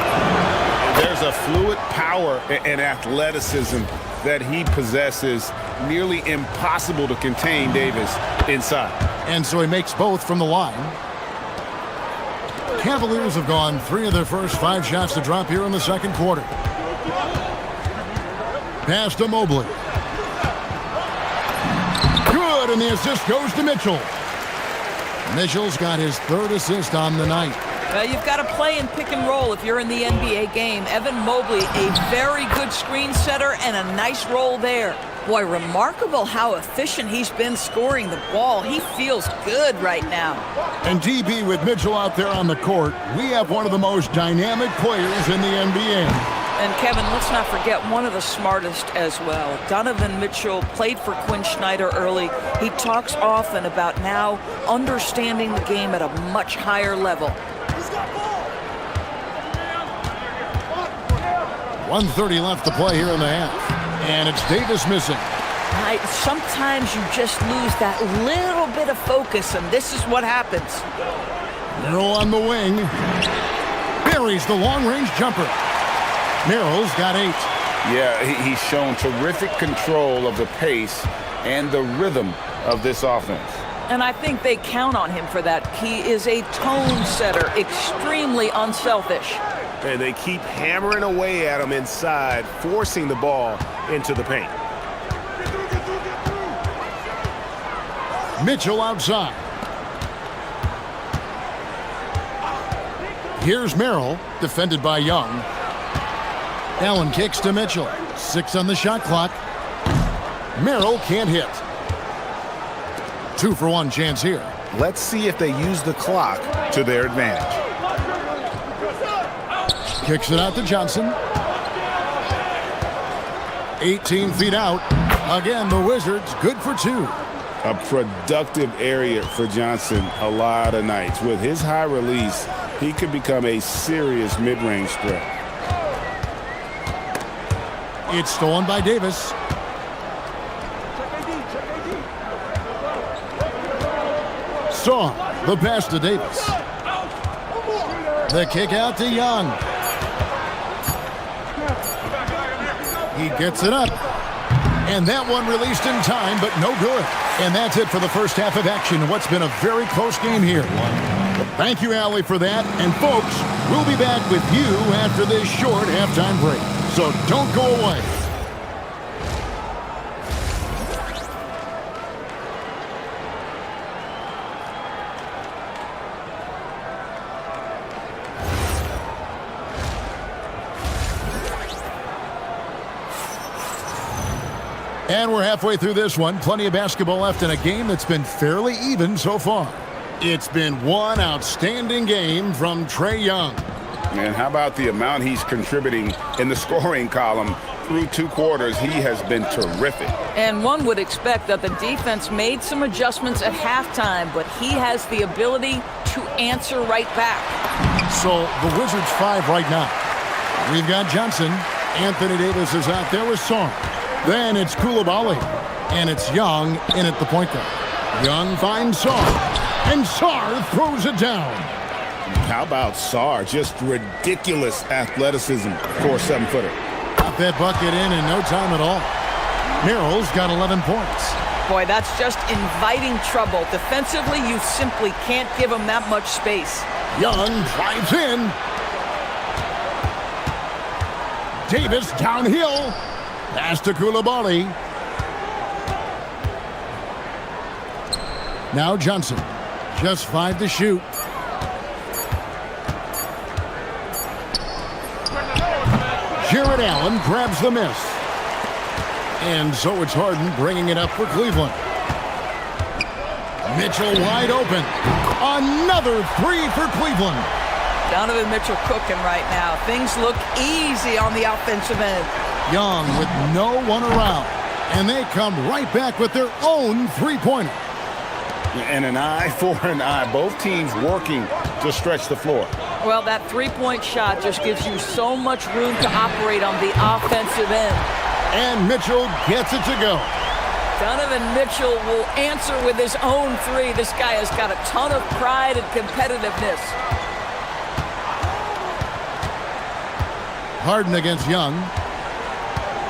There's a fluid power and athleticism that he possesses. Nearly impossible to contain Davis inside. And so he makes both from the line. Cavaliers have gone 3 of their first 5 shots to drop here in the second quarter. Pass to Mobley. Good, and the assist goes to Mitchell. Mitchell's got his 3rd assist on the night. Well, you've got to play in pick and roll if you're in the NBA game. Evan Mobley, a very good screen setter and a nice roll there. Boy, remarkable how efficient he's been scoring the ball. He feels good right now. And DB, with Mitchell out there on the court, we have one of the most dynamic players in the NBA. And Kevin, let's not forget one of the smartest as well. Donovan Mitchell played for Quinn Snyder early. He talks often about now understanding the game at a much higher level. 1:30 left to play here in the half. And it's Davis missing. Sometimes you just lose that little bit of focus, and this is what happens. Merrill on the wing. Buries the long-range jumper. Merrill's got 8. Yeah, he's shown terrific control of the pace and the rhythm of this offense. And I think they count on him for that. He is a tone setter, extremely unselfish. And they keep hammering away at him inside, forcing the ball into the paint. Mitchell outside. Here's Merrill, defended by Young. Allen kicks to Mitchell. 6 on the shot clock. Merrill can't hit. 2 for 1 chance here. Let's see if they use the clock to their advantage. Kicks it out to Johnson. 18 feet out. Again, the Wizards good for 2. A productive area for Johnson a lot of nights. With his high release, he could become a serious mid-range threat. It's stolen by Davis. Song, the pass to Davis. The kick out to Young. He gets it up. And that one released in time, but no good. And that's it for the first half of action. What's been a very close game here. Thank you, Allie, for that. And folks, we'll be back with you after this short halftime break. So don't go away. And we're halfway through this one. Plenty of basketball left in a game that's been fairly even so far. It's been one outstanding game from Trae Young. And how about the amount he's contributing in the scoring column through 2 quarters? He has been terrific. And one would expect that the defense made some adjustments at halftime, but he has the ability to answer right back. So the Wizards 5 right now. We've got Johnson. Anthony Davis is out there with Song. Then it's Koulibaly, and it's Young in at the point guard. Young finds Sarr, and Sarr throws it down. How about Sarr? Just ridiculous athleticism for a 7-footer. Got that bucket in no time at all. Merrill's got 11 points. Boy, that's just inviting trouble. Defensively, you simply can't give him that much space. Young drives in. Davis downhill. Pass to Koulibaly. Now Johnson. Just 5 to shoot. Jared Allen grabs the miss. And so it's Harden bringing it up for Cleveland. Mitchell wide open. Another 3 for Cleveland. Donovan Mitchell cooking right now. Things look easy on the offensive end. Young with no one around. And they come right back with their own three-pointer. And an eye for an eye. Both teams working to stretch the floor. Well, that three-point shot just gives you so much room to operate on the offensive end. And Mitchell gets it to go. Donovan Mitchell will answer with his own 3. This guy has got a ton of pride and competitiveness. Harden against Young.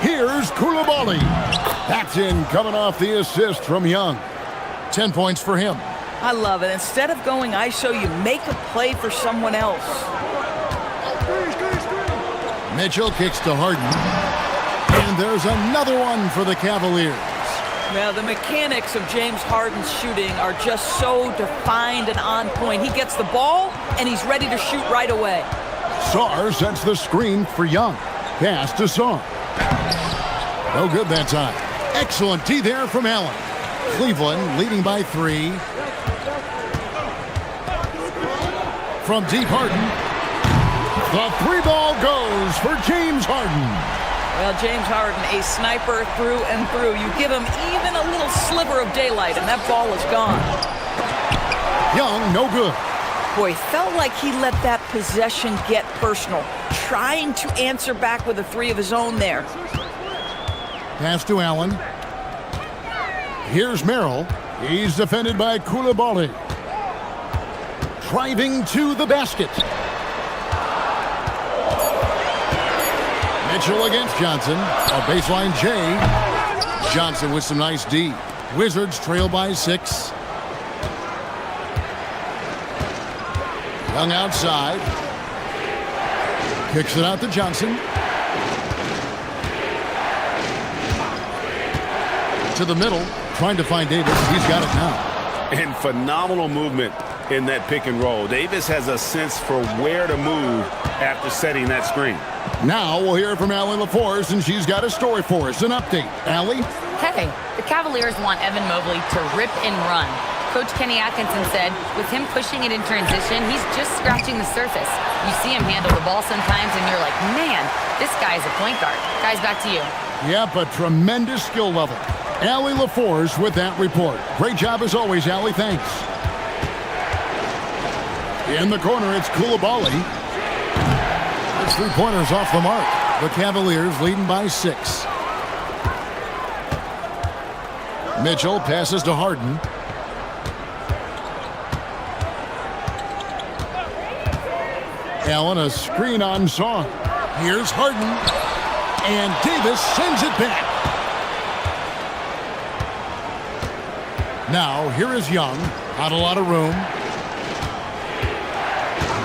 Here's Koulibaly. That's in, coming off the assist from Young. 10 points for him. I love it. Instead of going ISO, you make a play for someone else. Mitchell kicks to Harden. And there's another one for the Cavaliers. Now, the mechanics of James Harden's shooting are just so defined and on point. He gets the ball, and he's ready to shoot right away. Sarr sets the screen for Young. Pass to Sarr. No good that time. Excellent D there from Allen. Cleveland leading by 3. From deep, Harden. The 3-ball goes for James Harden. Well, James Harden, a sniper through and through. You give him even a little sliver of daylight, and that ball is gone. Young, no good. Boy, felt like he let that possession get personal, trying to answer back with a 3 of his own there. Pass to Allen. Here's Merrill. He's defended by Koulibaly. Driving to the basket. Mitchell against Johnson. A baseline J. Johnson with some nice D. Wizards trail by 6. Young outside. Kicks it out to Johnson. To the middle. Trying to find Davis. He's got it now. And phenomenal movement in that pick and roll. Davis has a sense for where to move after setting that screen. Now we'll hear from Allie LaForce, and she's got a story for us. An update. Allie? Hey, the Cavaliers want Evan Mobley to rip and run. Coach Kenny Atkinson said, with him pushing it in transition, he's just scratching the surface. You see him handle the ball sometimes, and you're like, man, this guy's a point guard. Guys, back to you. Yep, a tremendous skill level. Allie LaForce with that report. Great job as always, Allie. Thanks. In the corner, it's Koulibaly. It's 3-pointers off the mark. The Cavaliers leading by 6. Mitchell passes to Harden. Allen, a screen on Sarr. Here's Harden. And Davis sends it back. Now, here is Young. Not a lot of room.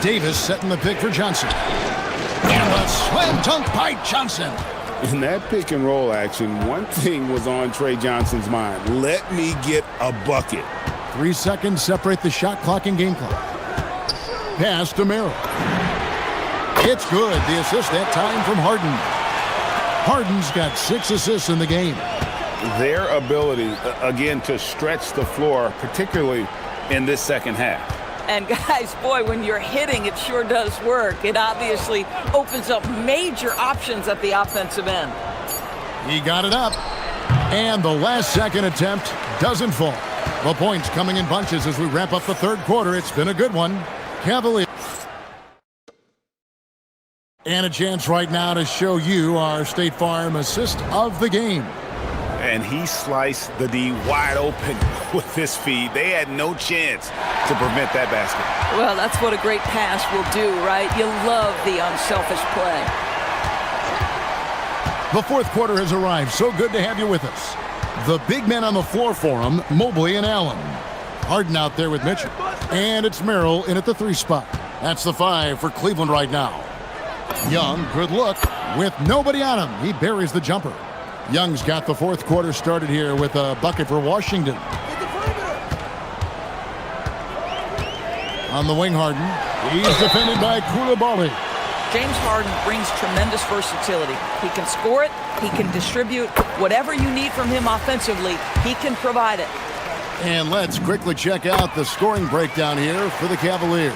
Davis setting the pick for Johnson. And a slam dunk by Johnson. In that pick and roll action, one thing was on Trey Johnson's mind. Let me get a bucket. 3 seconds separate the shot clock and game clock. Pass to Merrill. It's good. The assist that time from Harden. Harden's got 6 assists in the game. Their ability, again, to stretch the floor, particularly in this second half. And guys, boy, when you're hitting, it sure does work. It obviously opens up major options at the offensive end. He got it up. And the last second attempt doesn't fall. The points coming in bunches as we wrap up the third quarter. It's been a good one. Cavaliers. And a chance right now to show you our State Farm assist of the game. And he sliced the D wide open with his feed. They had no chance to prevent that basket. Well, that's what a great pass will do, right? You love the unselfish play. The fourth quarter has arrived. So good to have you with us. The big men on the floor for him, Mobley and Allen. Harden out there with Mitchell. And it's Merrill in at the 3 spot. That's the 5 for Cleveland right now. Young, good look. With nobody on him, he buries the jumper. Young's got the fourth quarter started here with a bucket for Washington. On the wing, Harden. He's defended by Koulibaly. James Harden brings tremendous versatility. He can score it, he can distribute. Whatever you need from him offensively, he can provide it. And let's quickly check out the scoring breakdown here for the Cavaliers.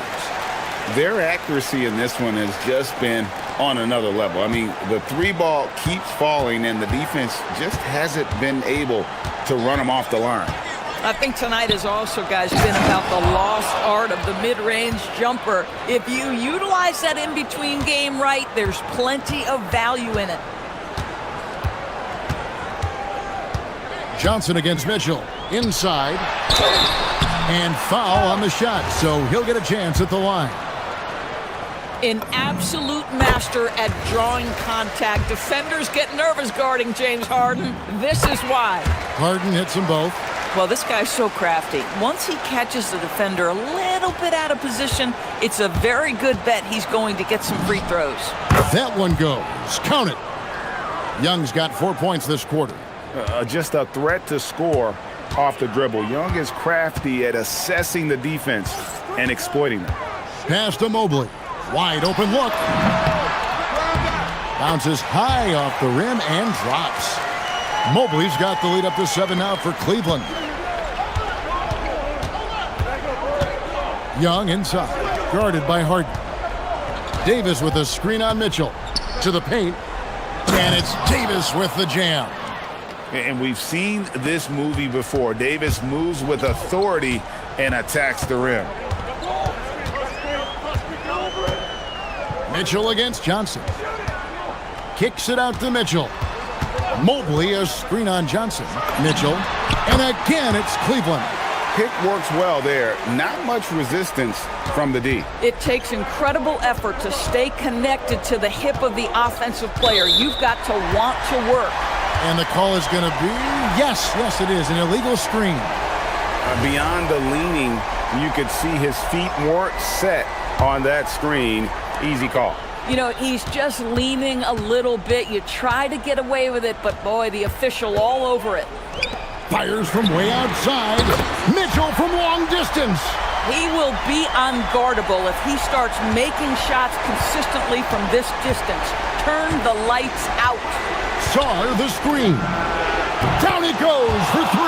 Their accuracy in this one has just been on another level. I mean, the 3-ball keeps falling, and the defense just hasn't been able to run them off the line. I think tonight has also, guys, been about the lost art of the mid-range jumper. If you utilize that in-between game right, there's plenty of value in it. Johnson against Mitchell. Inside. And foul on the shot, so he'll get a chance at the line. An absolute master at drawing contact. Defenders get nervous guarding James Harden. This is why. Harden hits them both. Well, this guy's so crafty. Once he catches the defender a little bit out of position, it's a very good bet he's going to get some free throws. That one goes. Count it. Young's got 4 points this quarter. Just a threat to score off the dribble. Young is crafty at assessing the defense and exploiting them. Pass to Mobley. Wide open look. Bounces high off the rim and drops. Mobley's got the lead up to 7 now for Cleveland. Young inside, guarded by Harden. Davis with a screen on Mitchell. To the paint, and it's Davis with the jam. And we've seen this movie before. Davis moves with authority and attacks the rim. Mitchell against Johnson. Kicks it out to Mitchell. Mobley, a screen on Johnson. Mitchell, and again it's Cleveland. Pick works well there. Not much resistance from the D. It takes incredible effort to stay connected to the hip of the offensive player. You've got to want to work. And the call is going to be, yes, it is, an illegal screen. Beyond the leaning, you could see his feet weren't set on that screen. Easy call. You know, he's just leaning a little bit. You try to get away with it, but boy, the official all over it. Fires from way outside. Mitchell from long distance. He will be unguardable if he starts making shots consistently from this distance. Turn the lights out. Saw the screen. Down it goes for 3.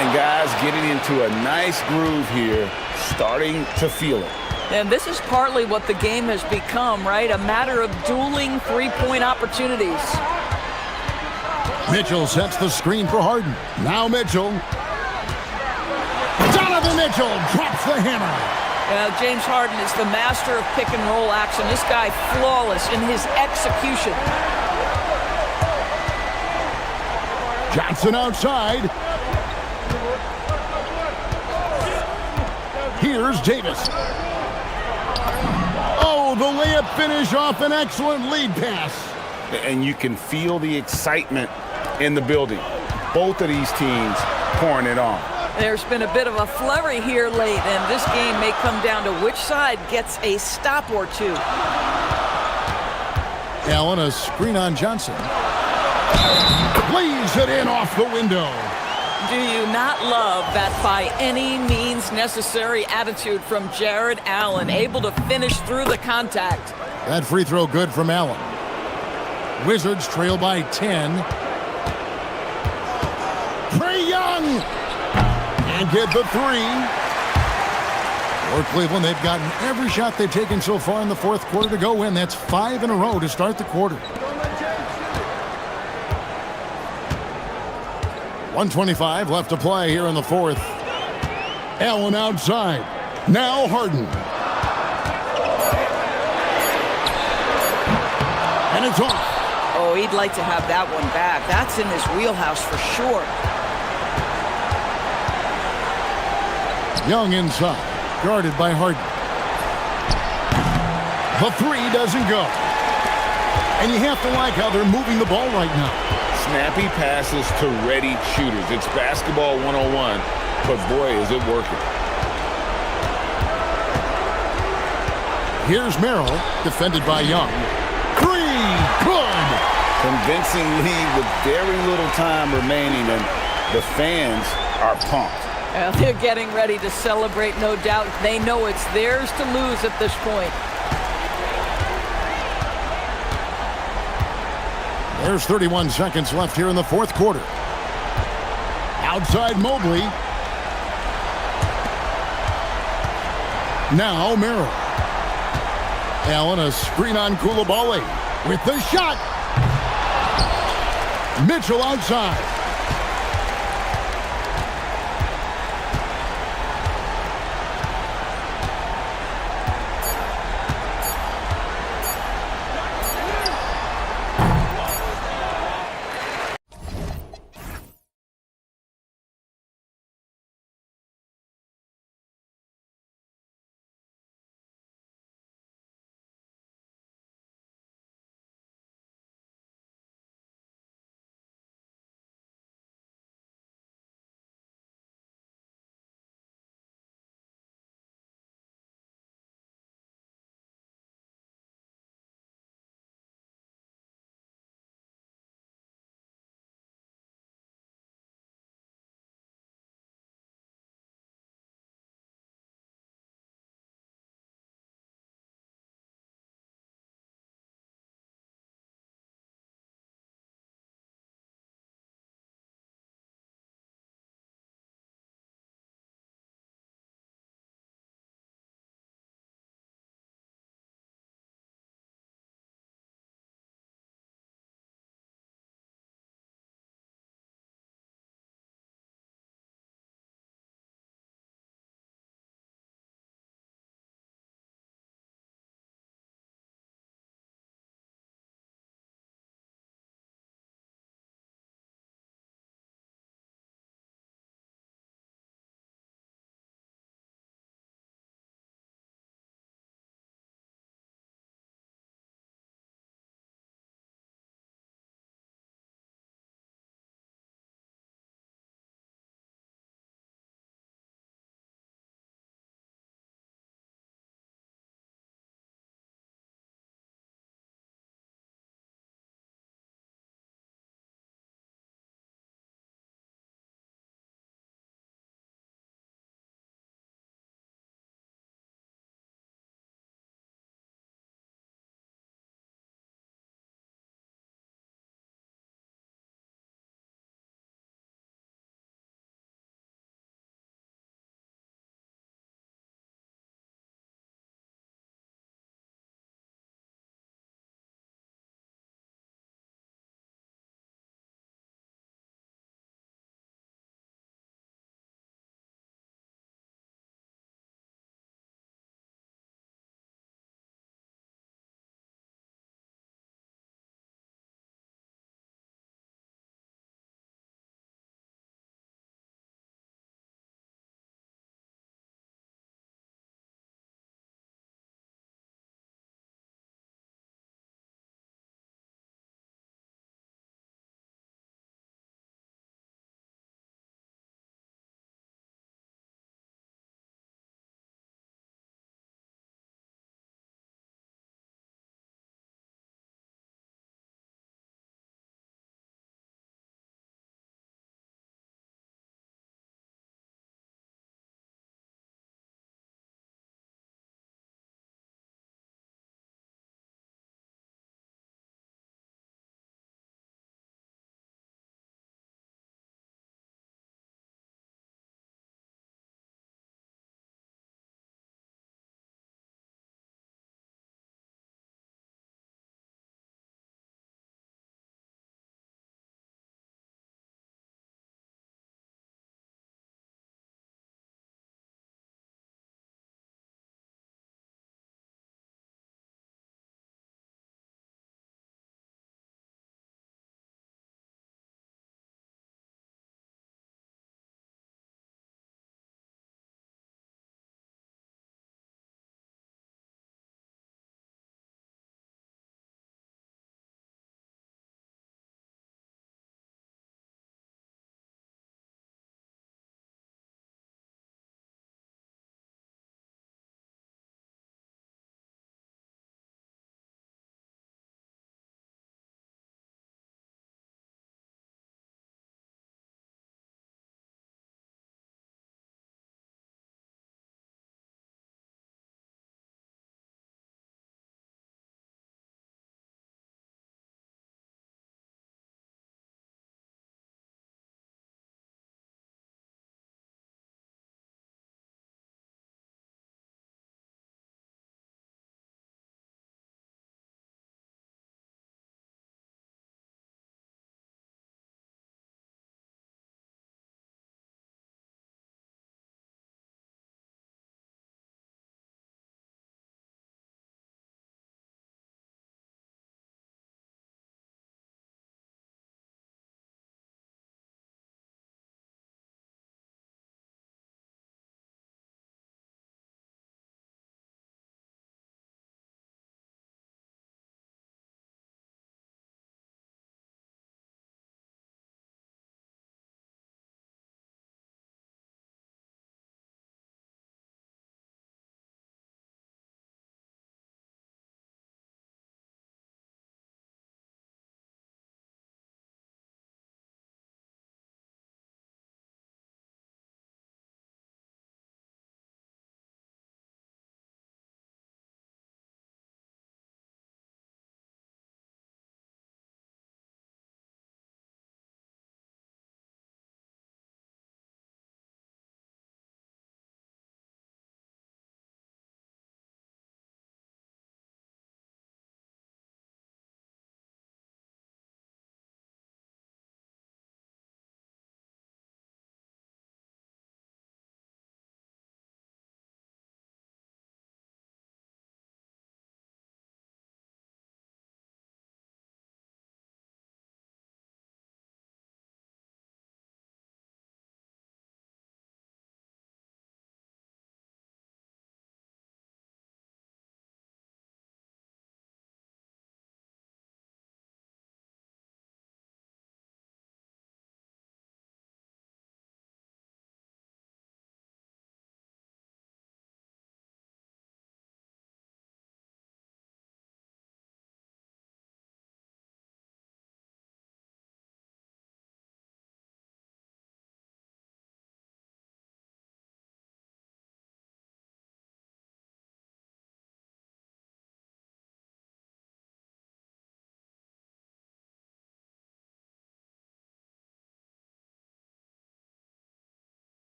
And guys getting into a nice groove here, starting to feel it. And this is partly what the game has become, right? A matter of dueling three-point opportunities. Mitchell sets the screen for Harden. Now Mitchell. Donovan Mitchell drops the hammer. James Harden is the master of pick and roll action. This guy flawless in his execution. Johnson outside. Here's Davis. Oh, the layup finish off an excellent lead pass. And you can feel the excitement in the building. Both of these teams pouring it on. There's been a bit of a flurry here late, and this game may come down to which side gets a stop or two. Allen, a screen on Johnson. Lays it in off the window. Do you not love that by any means necessary attitude from Jared Allen, able to finish through the contact? That free throw good from Allen. Wizards trail by 10. Trae Young! And get the 3. For Cleveland, they've gotten every shot they've taken so far in the fourth quarter to go win. That's 5 in a row to start the quarter. 1:25 left to play here in the fourth. Allen outside. Now Harden. And it's off. Oh, he'd like to have that one back. That's in his wheelhouse for sure. Young inside, guarded by Harden. The 3 doesn't go. And you have to like how they're moving the ball right now. Snappy passes to ready shooters. It's basketball 101, but boy, is it working. Here's Merrill, defended by Young. 3, good! Convincing lead with very little time remaining, and the fans are pumped. Well, they're getting ready to celebrate, no doubt. They know it's theirs to lose at this point. There's 31 seconds left here in the fourth quarter. Outside Mobley. Now Merrill. Allen, a screen on Coulibaly with the shot. Mitchell outside.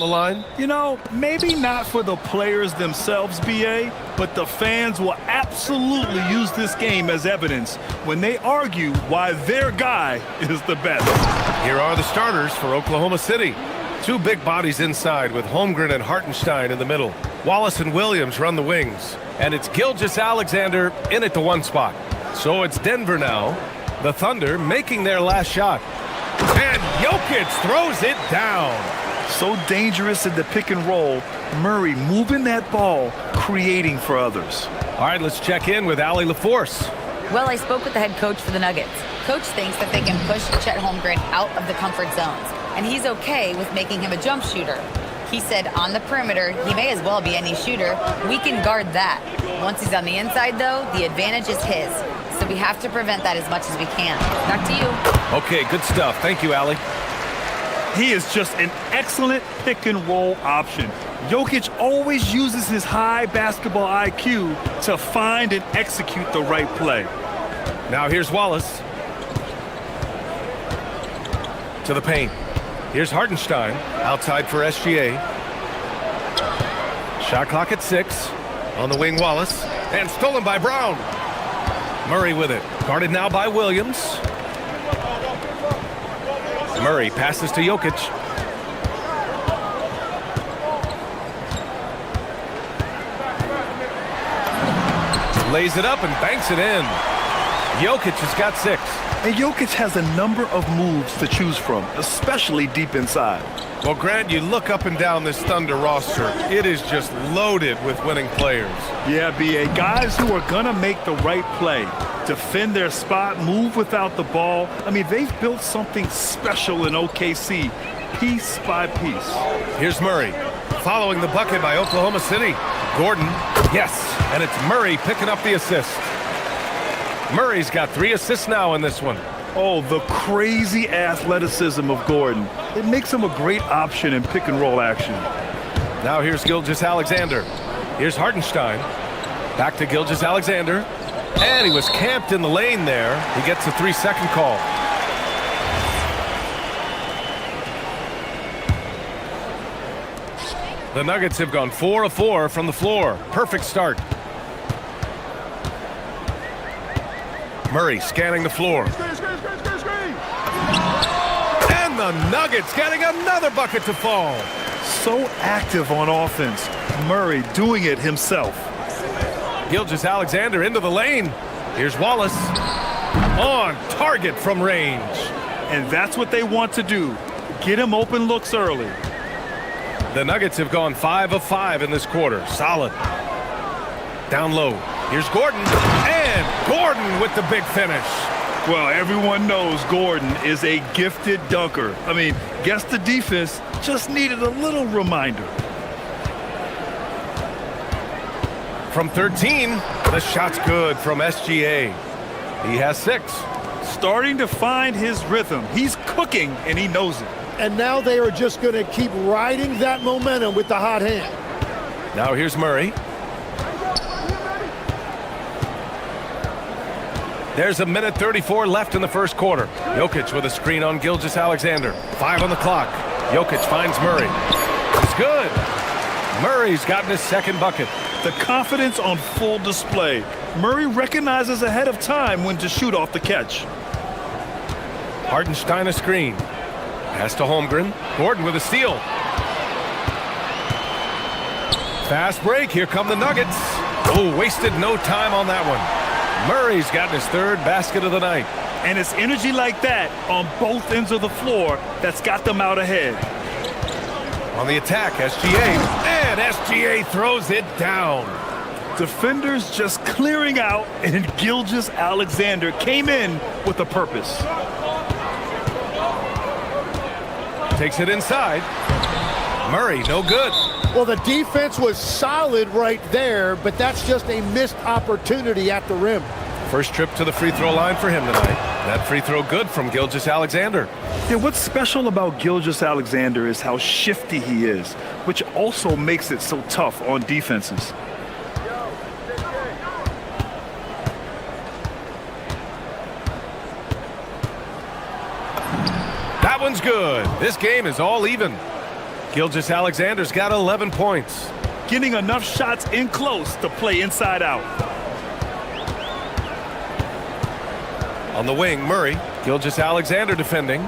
the line? You know, maybe not for the players themselves, BA, but the fans will absolutely use this game as evidence when they argue why their guy is the best. Here are the starters for Oklahoma City. Two big bodies inside with Holmgren and Hartenstein in the middle. Wallace and Williams run the wings. And it's Gilgeous-Alexander in at the one spot. So it's Denver now. The Thunder making their last shot. And Jokic throws it down. So dangerous in the pick and roll. Murray moving that ball, creating for others. All right, let's check in with Allie LaForce. Well, I spoke with the head coach for the Nuggets. Coach thinks that they can push Chet Holmgren out of the comfort zones, and he's okay with making him a jump shooter. He said on the perimeter, he may as well be any shooter. We can guard that. Once he's on the inside, though, the advantage is his. So we have to prevent that as much as we can. Back to you. Okay, good stuff. Thank you, Allie. He is just an excellent pick and roll option. Jokic always uses his high basketball IQ to find and execute the right play. Now here's Wallace. To the paint. Here's Hartenstein, outside for SGA. Shot clock at 6. On the wing, Wallace. And stolen by Brown. Murray with it. Guarded now by Williams. Murray passes to Jokic. Lays it up and banks it in. Jokic has got 6. And Jokic has a number of moves to choose from, especially deep inside. Well, Grant, you look up and down this Thunder roster, it is just loaded with winning players. Yeah, BA, guys who are gonna make the right play, defend their spot, move without the ball. I mean, they've built something special in OKC, piece by piece. Here's Murray, following the bucket by Oklahoma City. Gordon, yes, and it's Murray picking up the assist. Murray's got 3 assists now in this one. Oh, the crazy athleticism of Gordon. It makes him a great option in pick and roll action. Now here's Gilgeous-Alexander. Here's Hartenstein. Back to Gilgeous-Alexander. And he was camped in the lane there. He gets a 3-second call. The Nuggets have gone 4 of 4 from the floor. Perfect start. Murray scanning the floor. And the Nuggets getting another bucket to fall. So active on offense. Murray doing it himself. Gilgeous-Alexander into the lane. Here's Wallace. On target from range. And that's what they want to do. Get him open looks early. The Nuggets have gone 5 of 5 in this quarter. Solid. Down low. Here's Gordon. And Gordon with the big finish. Well, everyone knows Gordon is a gifted dunker. I mean, guess the defense just needed a little reminder. From 13, the shot's good from SGA. He has 6. Starting to find his rhythm. He's cooking, and he knows it. And now they are just going to keep riding that momentum with the hot hand. Now here's Murray. There's 1:34 left in the first quarter. Jokic with a screen on Gilgeous-Alexander. 5 on the clock. Jokic finds Murray. It's good. Murray's gotten his second bucket. The confidence on full display. Murray recognizes ahead of time when to shoot off the catch. Hartenstein a screen. Pass to Holmgren. Gordon with a steal. Fast break. Here come the Nuggets. Oh, wasted no time on that one. Murray's gotten his 3rd basket of the night. And it's energy like that on both ends of the floor that's got them out ahead. On the attack, SGA. And SGA throws it down. Defenders just clearing out, and Gilgeous-Alexander came in with a purpose. Takes it inside. Murray, no good. Well, the defense was solid right there, but that's just a missed opportunity at the rim. First trip to the free throw line for him tonight. That free throw good from Gilgeous-Alexander. Yeah, what's special about Gilgeous-Alexander is how shifty he is, which also makes it so tough on defenses. That one's good. This game is all even. Gilgeous-Alexander's got 11 points. Getting enough shots in close to play inside out. On the wing, Murray. Gilgeous-Alexander defending.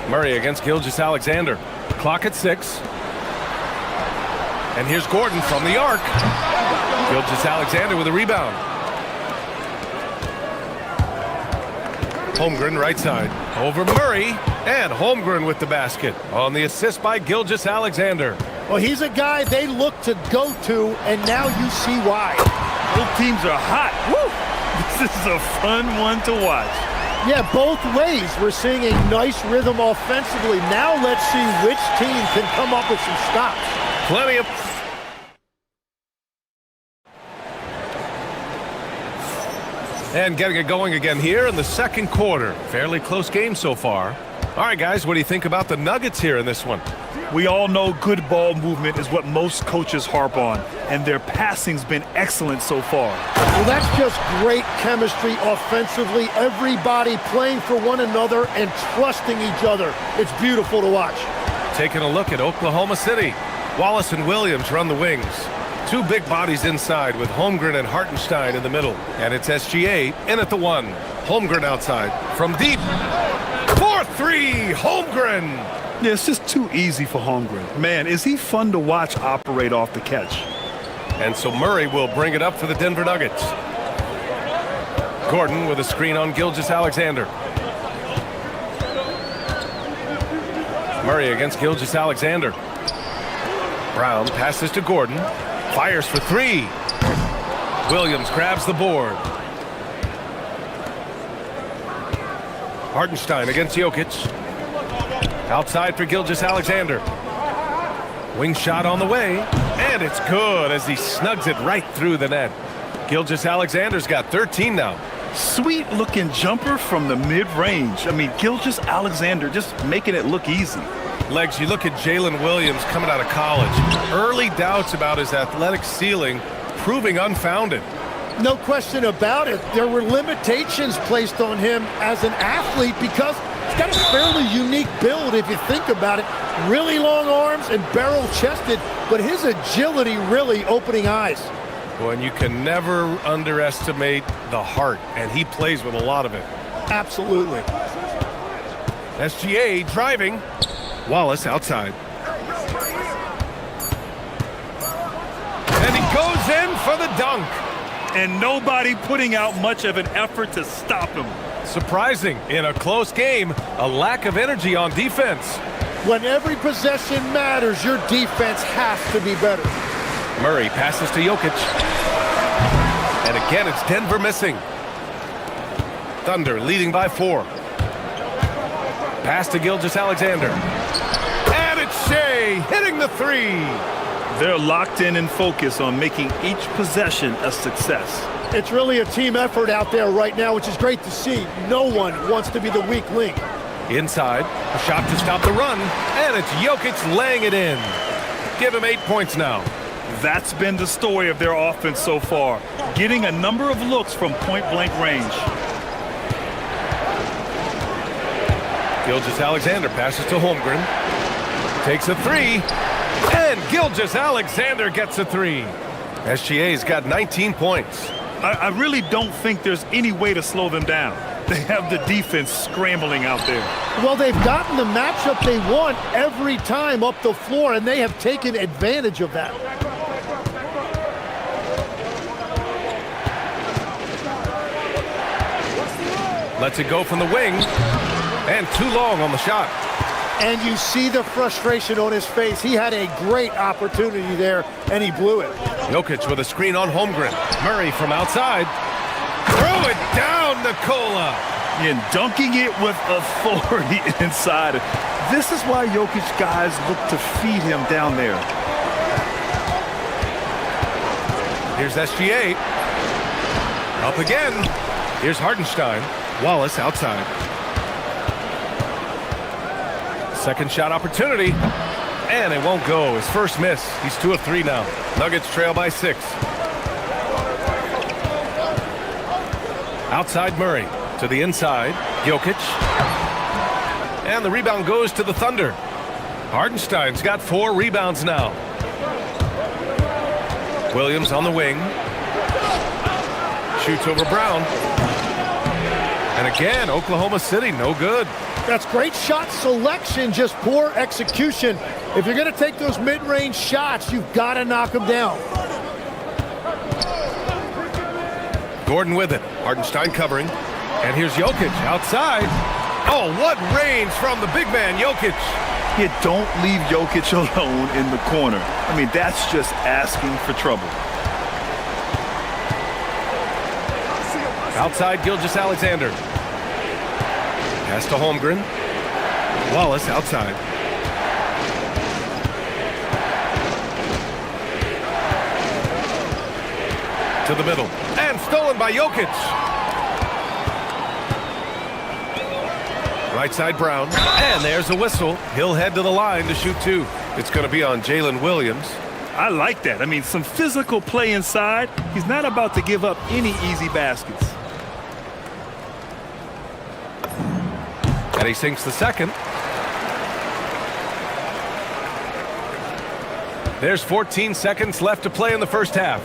Murray against Gilgeous-Alexander. Clock at 6. And here's Gordon from the arc. Gilgeous-Alexander with a rebound. Holmgren right side. Over Murray. And Holmgren with the basket. On the assist by Gilgeous-Alexander. Well, he's a guy they look to go to, and now you see why. Both teams are hot. Woo! This is a fun one to watch. Yeah, both ways. We're seeing a nice rhythm offensively. Now let's see which team can come up with some stops. Plenty of... And getting it going again here in the second quarter. Fairly close game so far. All right, guys, what do you think about the Nuggets here in this one? We all know good ball movement is what most coaches harp on, and their passing's been excellent so far. Well, that's just great chemistry offensively. Everybody playing for one another and trusting each other. It's beautiful to watch. Taking a look at Oklahoma City. Wallace and Williams run the wings. Two big bodies inside with Holmgren and Hartenstein in the middle. And it's SGA in at the 1. Holmgren outside from deep. 4-3, Holmgren. Yeah, it's just too easy for Holmgren. Man, is he fun to watch operate off the catch. And so Murray will bring it up for the Denver Nuggets. Gordon with a screen on Gilgeous-Alexander. Murray against Gilgeous-Alexander. Brown passes to Gordon. Fires for 3. Williams grabs the board. Hartenstein against Jokic. Outside for Gilgeous-Alexander. Wing shot on the way. And it's good as he snugs it right through the net. Gilgeous-Alexander's got 13 now. Sweet looking jumper from the mid-range. I mean, Gilgeous-Alexander just making it look easy. Legs, you look at Jalen Williams coming out of college. Early doubts about his athletic ceiling proving unfounded. No question about it. There were limitations placed on him as an athlete because he's got a fairly unique build if you think about it. Really long arms and barrel-chested, but his agility really opening eyes. Well, and you can never underestimate the heart, and he plays with a lot of it. Absolutely. SGA driving. Wallace outside. And he goes in for the dunk. And nobody putting out much of an effort to stop him. Surprising, in a close game, a lack of energy on defense. When every possession matters, your defense has to be better. Murray passes to Jokic. And again, it's Denver missing. Thunder leading by 4. Pass to Gilgeous-Alexander. And it's Shea hitting the 3. They're locked in and focused on making each possession a success. It's really a team effort out there right now, which is great to see. No one wants to be the weak link. Inside, a shot to stop the run, and it's Jokic laying it in. Give him 8 points now. That's been the story of their offense so far, getting a number of looks from point-blank range. Gilgeous-Alexander passes to Holmgren. Takes a 3. And Gilgeous-Alexander gets a 3. SGA's got 19 points. I really don't think there's any way to slow them down. They have the defense scrambling out there. Well, they've gotten the matchup they want every time up the floor, and they have taken advantage of that. Lets it go from the wing. And too long on the shot. And you see the frustration on his face. He had a great opportunity there, and he blew it. Jokic with a screen on Holmgren. Murray from outside. Throw it down, Nikola. And dunking it with authority inside. This is why Jokic guys look to feed him down there. Here's SGA. Up again. Here's Hartenstein. Wallace outside. Second shot opportunity. And it won't go. His first miss. He's 2 of 3 now. Nuggets trail by 6. Outside Murray. To the inside. Jokic. And the rebound goes to the Thunder. Hardenstein's got 4 rebounds now. Williams on the wing. Shoots over Brown. And again, Oklahoma City, no good. That's great shot selection, just poor execution. If you're going to take those mid-range shots, you've got to knock them down. Gordon with it. Hardenstein covering. And here's Jokic outside. Oh, what range from the big man, Jokic. You don't leave Jokic alone in the corner. I mean, that's just asking for trouble. Outside, Gilgeous-Alexander. Pass to Holmgren. Wallace outside. To the middle. And stolen by Jokic. Right side, Brown. And there's a whistle. He'll head to the line to shoot 2. It's going to be on Jalen Williams. I like that. I mean, some physical play inside. He's not about to give up any easy baskets. And he sinks the second. There's 14 seconds left to play in the first half.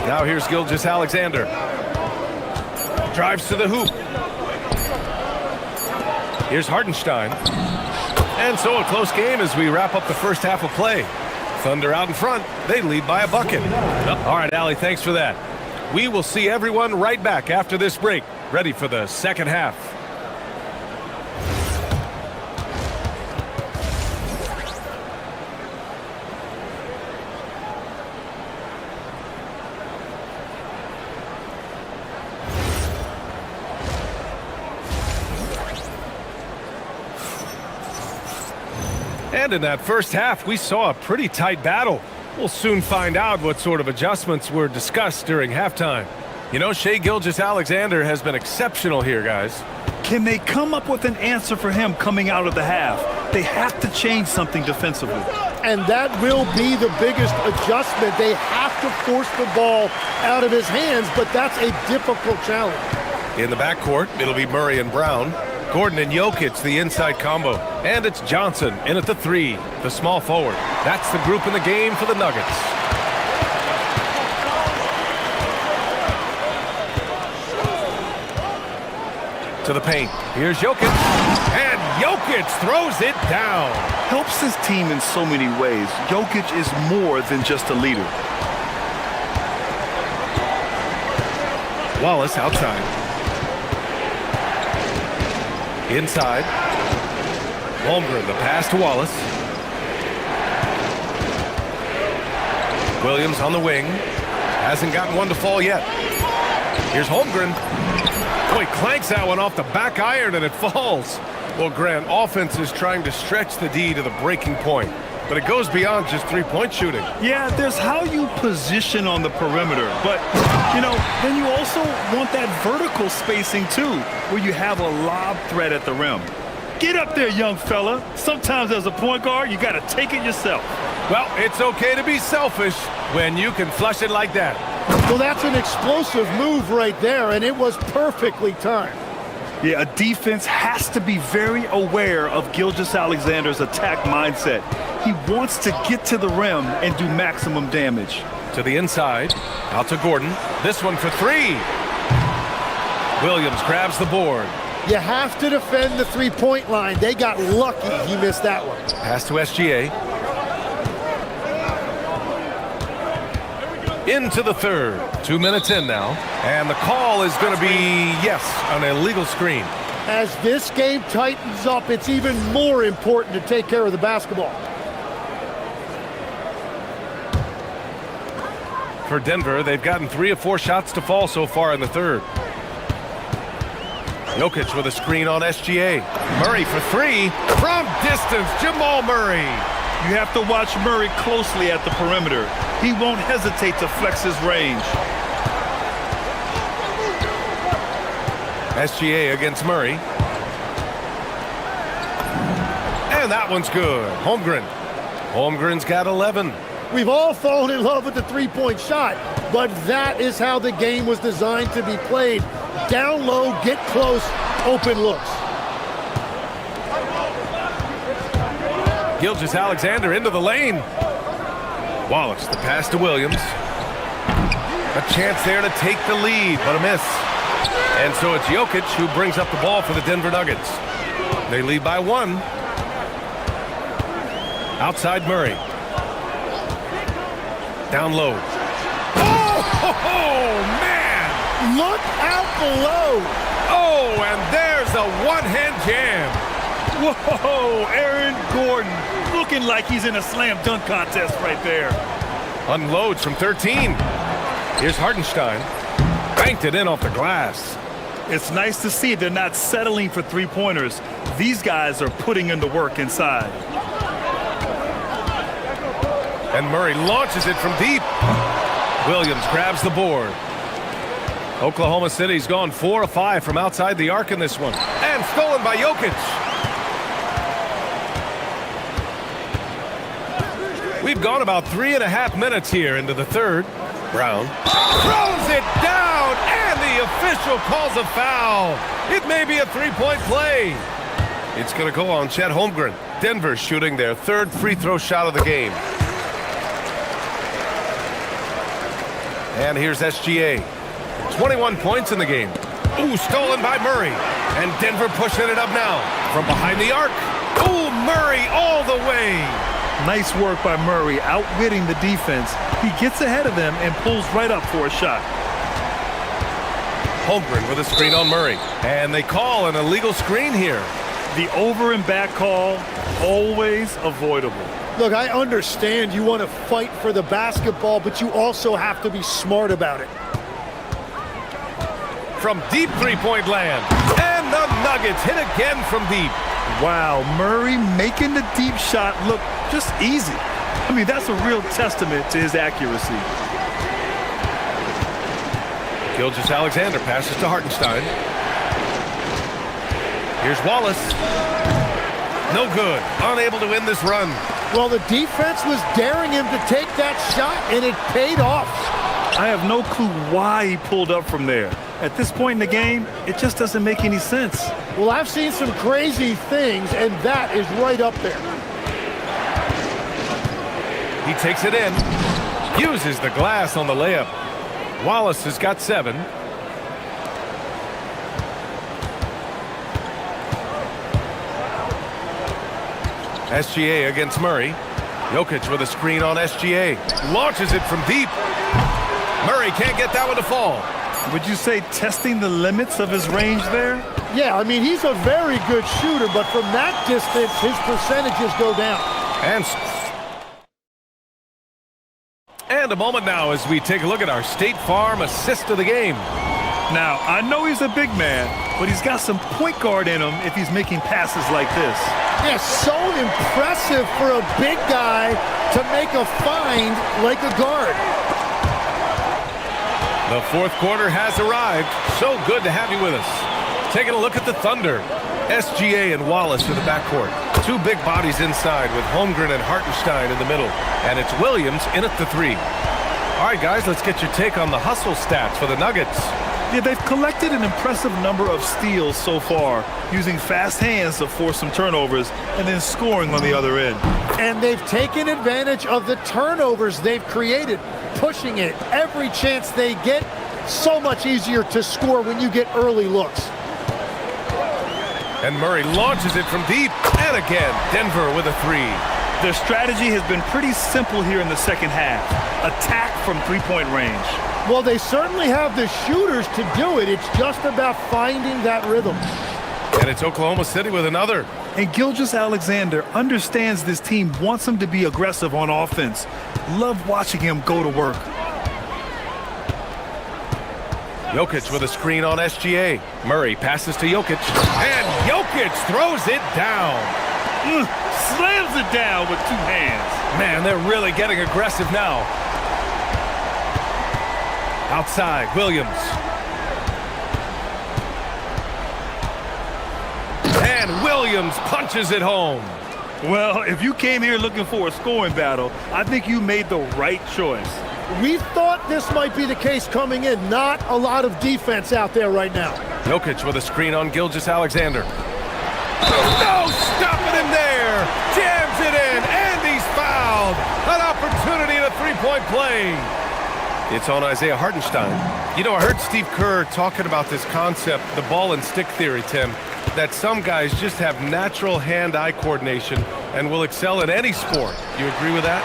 Now here's Gilgeous-Alexander. Drives to the hoop. Here's Hardenstein. And so a close game as we wrap up the first half of play. Thunder out in front. They lead by a bucket. All right, Allie, thanks for that. We will see everyone right back after this break, ready for the second half. And in that first half, we saw a pretty tight battle. We'll soon find out what sort of adjustments were discussed during halftime. You know, Shai Gilgeous-Alexander has been exceptional here, guys. Can they come up with an answer for him coming out of the half? They have to change something defensively. And that will be the biggest adjustment. They have to force the ball out of his hands, but that's a difficult challenge. In the backcourt, it'll be Murray and Brown. Gordon and Jokic, the inside combo. And it's Johnson in at the 3, the small forward. That's the group in the game for the Nuggets. To the paint. Here's Jokic. And Jokic throws it down. Helps his team in so many ways. Jokic is more than just a leader. Wallace outside. Inside. Holmgren, the pass to Wallace. Williams on the wing. Hasn't gotten one to fall yet. Here's Holmgren. Boy, clanks that one off the back iron and it falls. Well, Grant, offense is trying to stretch the D to the breaking point. But it goes beyond just three-point shooting. Yeah, there's how you position on the perimeter. But, you know, then you also want that vertical spacing, too, where you have a lob threat at the rim. Get up there, young fella. Sometimes as a point guard, you got to take it yourself. Well, it's okay to be selfish when you can flush it like that. Well, that's an explosive move right there, and it was perfectly timed. Yeah, a defense has to be very aware of Gilgeous-Alexander's attack mindset. He wants to get to the rim and do maximum damage. To the inside, out to Gordon. This one for 3. Williams grabs the board. You have to defend the three-point line. They got lucky he missed that one. Pass to SGA. Into the third. 2 minutes in now. And the call is going to be, yes, an illegal screen. As this game tightens up, it's even more important to take care of the basketball. For Denver, they've gotten 3 of 4 shots to fall so far in the third. Jokic with a screen on SGA. Murray for 3. From distance, Jamal Murray. You have to watch Murray closely at the perimeter. He won't hesitate to flex his range. SGA against Murray. And that one's good. Holmgren. Holmgren's got 11. We've all fallen in love with the three-point shot, but that is how the game was designed to be played. down low, get close, open looks. Gilgeous-Alexander into the lane. Wallace, the pass to Williams. A chance there to take the lead, but a miss. And so it's Jokic who brings up the ball for the Denver Nuggets. They lead by 1. Outside Murray. Down low. Oh, man! Look out below. Oh, and there's a one-hand jam. Whoa, Aaron Gordon looking like he's in a slam dunk contest right there. Unloads from 13. Here's Hartenstein. Banked it in off the glass. It's nice to see they're not settling for three-pointers. These guys are putting in the work inside. And Murray launches it from deep. Williams grabs the board. Oklahoma City's gone 4 of 5 from outside the arc in this one. And stolen by Jokic. We've gone about 3.5 minutes here into the third. Brown throws it down, and the official calls a foul. It may be a three-point play. It's going to go on Chet Holmgren. Denver shooting their third free throw shot of the game. And here's SGA. 21 points in the game. Ooh, stolen by Murray. And Denver pushing it up now from behind the arc. Ooh, Murray all the way. Nice work by Murray, outwitting the defense. He gets ahead of them and pulls right up for a shot. Holmgren with a screen on Murray. And they call an illegal screen here. The over and back call, always avoidable. Look, I understand you want to fight for the basketball, but you also have to be smart about it. From deep three-point land. And the Nuggets hit again from deep. Wow, Murray making the deep shot look just easy. I mean, that's a real testament to his accuracy. Gilgeous-Alexander passes to Hartenstein. Here's Wallace. No good. Unable to win this run. Well, the defense was daring him to take that shot, and it paid off. I have no clue why he pulled up from there. At this point in the game, it just doesn't make any sense. Well, I've seen some crazy things, and that is right up there. He takes it in. Uses the glass on the layup. Wallace has got 7. SGA against Murray. Jokic with a screen on SGA. Launches it from deep. Murray can't get that one to fall. Would you say testing the limits of his range there? Yeah, I mean, he's a very good shooter, but from that distance, his percentages go down. And a moment now as we take a look at our State Farm assist of the game. Now, I know he's a big man, but he's got some point guard in him if he's making passes like this. Yeah, so impressive for a big guy to make a find like a guard. The fourth quarter has arrived. So good to have you with us. Taking a look at the Thunder. SGA and Wallace in the backcourt. 2 big bodies inside with Holmgren and Hartenstein in the middle. And it's Williams in at the 3. All right, guys, let's get your take on the hustle stats for the Nuggets. Yeah, they've collected an impressive number of steals so far, using fast hands to force some turnovers and then scoring on the other end. And they've taken advantage of the turnovers they've created, pushing it every chance they get. So much easier to score when you get early looks. And Murray launches it from deep. And again, Denver with a 3. Their strategy has been pretty simple here in the second half. Attack from three-point range. Well, they certainly have the shooters to do it. It's just about finding that rhythm. And it's Oklahoma City with another. And Gilgeous-Alexander understands this team wants him to be aggressive on offense. Love watching him go to work. Jokic with a screen on SGA. Murray passes to Jokic. And Jokic throws it down. Slams it down with 2 hands. Man, they're really getting aggressive now. Outside, Williams. And Williams punches it home. Well, if you came here looking for a scoring battle, I think you made the right choice. We thought this might be the case coming in. Not a lot of defense out there right now. Jokic with a screen on Gilgeous-Alexander. No stopping him there. Jams it in, and he's fouled. An opportunity at a three-point play. It's on Isaiah Hartenstein. You know, I heard Steve Kerr talking about this concept, the ball and stick theory, Tim, that some guys just have natural hand-eye coordination and will excel in any sport. You agree with that?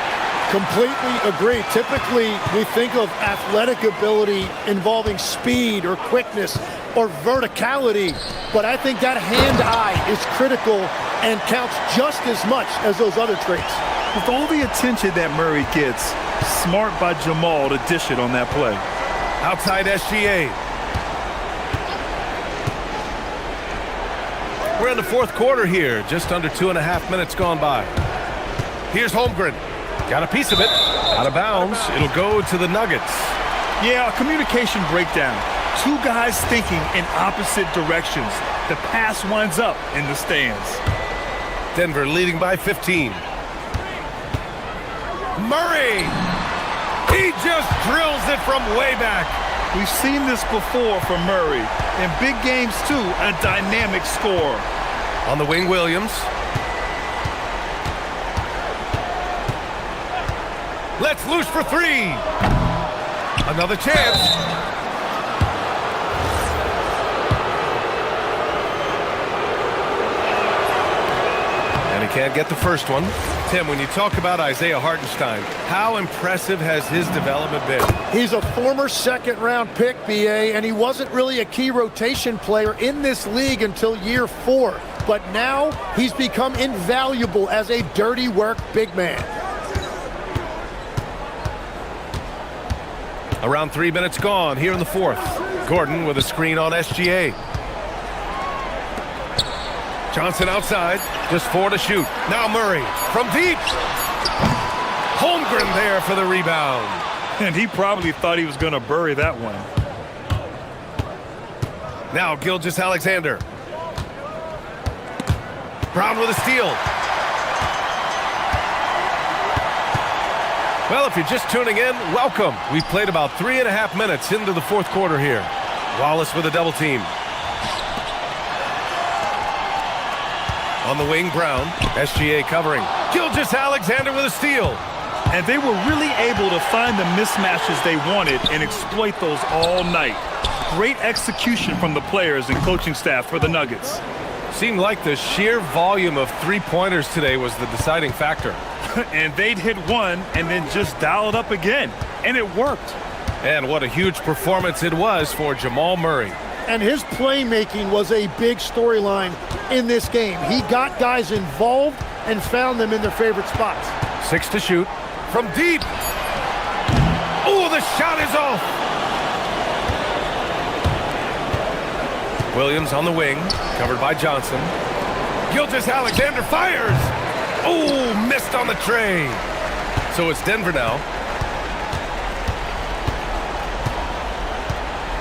Completely agree. Typically, we think of athletic ability involving speed or quickness or verticality, but I think that hand-eye is critical and counts just as much as those other traits. With all the attention that Murray gets, smart by Jamal to dish it on that play. Outside SGA. We're in the fourth quarter here, just under 2.5 minutes gone by. Here's Holmgren. Got a piece of it. Out of bounds. It'll go to the Nuggets. Yeah, a communication breakdown. Two guys thinking in opposite directions. The pass winds up in the stands. Denver leading by 15. Murray! He just drills it from way back. We've seen this before from Murray. In big games, too, a dynamic score. On the wing, Williams. Let's loose for three. Another chance. And he can't get the first one. Tim, when you talk about Isaiah Hartenstein, how impressive has his development been? He's a former second-round pick, BA, and he wasn't really a key rotation player in this league until year 4. But now he's become invaluable as a dirty work big man. Around 3 minutes gone here in the fourth. Gordon with a screen on SGA. Johnson outside, just 4 to shoot. Now Murray from deep. Holmgren there for the rebound. And he probably thought he was going to bury that one. Now Gilgeous-Alexander. Brown with a steal. Well, if you're just tuning in, welcome. We've played about 3.5 minutes into the fourth quarter here. Wallace with a double team. On the wing, Brown. SGA covering. Gilgeous-Alexander with a steal. And they were really able to find the mismatches they wanted and exploit those all night. Great execution from the players and coaching staff for the Nuggets. Seemed like the sheer volume of three-pointers today was the deciding factor. And they'd hit one and then just dial it up again. And it worked. And what a huge performance it was for Jamal Murray. And his playmaking was a big storyline in this game. He got guys involved and found them in their favorite spots. 6 to shoot. From deep. Oh, the shot is off. Williams on the wing, covered by Johnson. Gilgeous-Alexander fires. Oh, missed on the tray. So it's Denver now.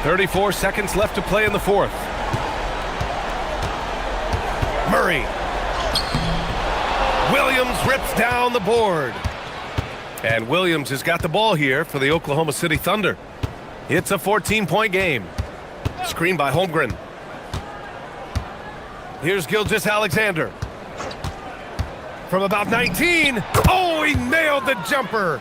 34 seconds left to play in the fourth. Murray. Williams rips down the board. And Williams has got the ball here for the Oklahoma City Thunder. It's a 14-point game. Screen by Holmgren. Here's Gilgeous-Alexander. From about 19. Oh, he nailed the jumper.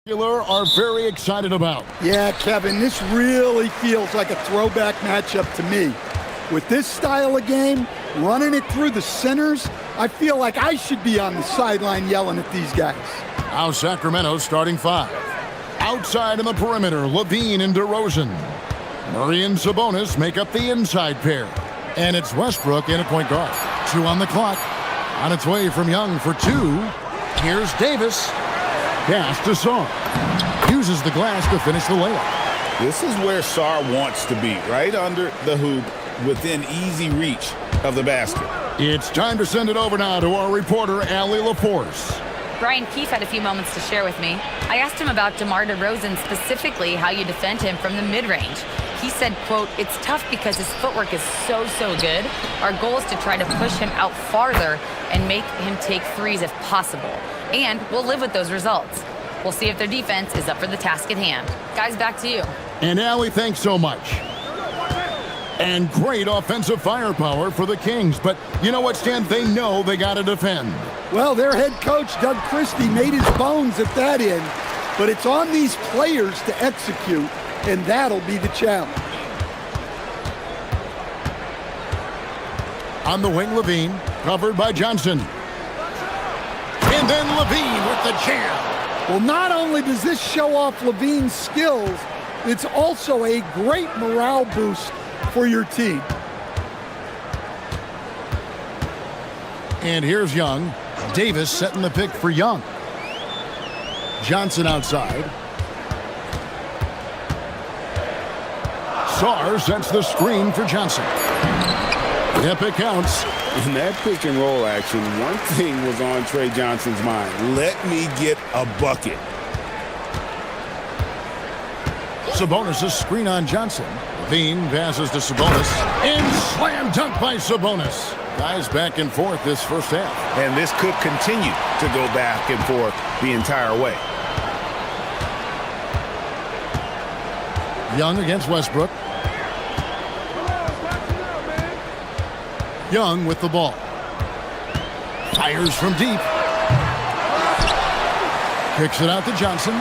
Are very excited about. Yeah, Kevin, this really feels like a throwback matchup to me. With this style of game, running it through the centers, I feel like I should be on the sideline yelling at these guys. Now Sacramento's starting five. Outside in the perimeter, Levine and DeRozan. Murray and Sabonis make up the inside pair. And it's Westbrook in at point guard. 2 on the clock. On its way from Young for 2. Here's Davis. Pass to Sarr. Uses the glass to finish the layup. This is where Sarr wants to be, right under the hoop, within easy reach of the basket. It's time to send it over now to our reporter, Allie LaForce. Brian Keefe had a few moments to share with me. I asked him about DeMar DeRozan, specifically how you defend him from the mid-range. He said, quote, "It's tough because his footwork is so good. Our goal is to try to push him out farther and make him take threes if possible. And we'll live with those results. We'll see if their defense is up for the task at hand." Guys, back to you. And Allie, thanks so much. And great offensive firepower for the Kings. But you know what, Stan? They know they got to defend. Well, their head coach, Doug Christie, made his bones at that end. But it's on these players to execute, and that'll be the challenge. On the wing, Levine, covered by Johnson. And then Levine with the jam. Well, not only does this show off Levine's skills, it's also a great morale boost for your team. And here's Young. Davis setting the pick for Young. Johnson outside. Sarr sets the screen for Johnson. Yep, it counts. In that pick and roll action, one thing was on Trey Johnson's mind. Let me get a bucket. Sabonis' screen on Johnson. Levine passes to Sabonis. And slam dunk by Sabonis. Guys back and forth this first half. And this could continue to go back and forth the entire way. Young against Westbrook. Young with the ball. Fires from deep. Kicks it out to Johnson.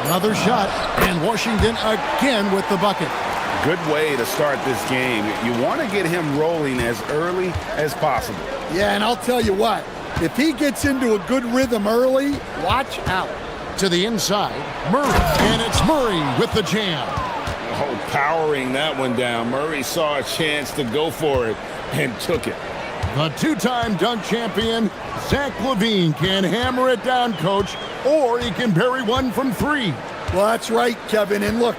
Another shot, and Washington again with the bucket. Good way to start this game. You want to get him rolling as early as possible. Yeah, and I'll tell you what, if he gets into a good rhythm early, watch out. To the inside, Murray, and it's Murray with the jam. Oh, powering that one down. Murray saw a chance to go for it and took it. The two-time dunk champion, Zach LaVine, can hammer it down, Coach, or he can bury one from 3. Well, that's right, Kevin. And look,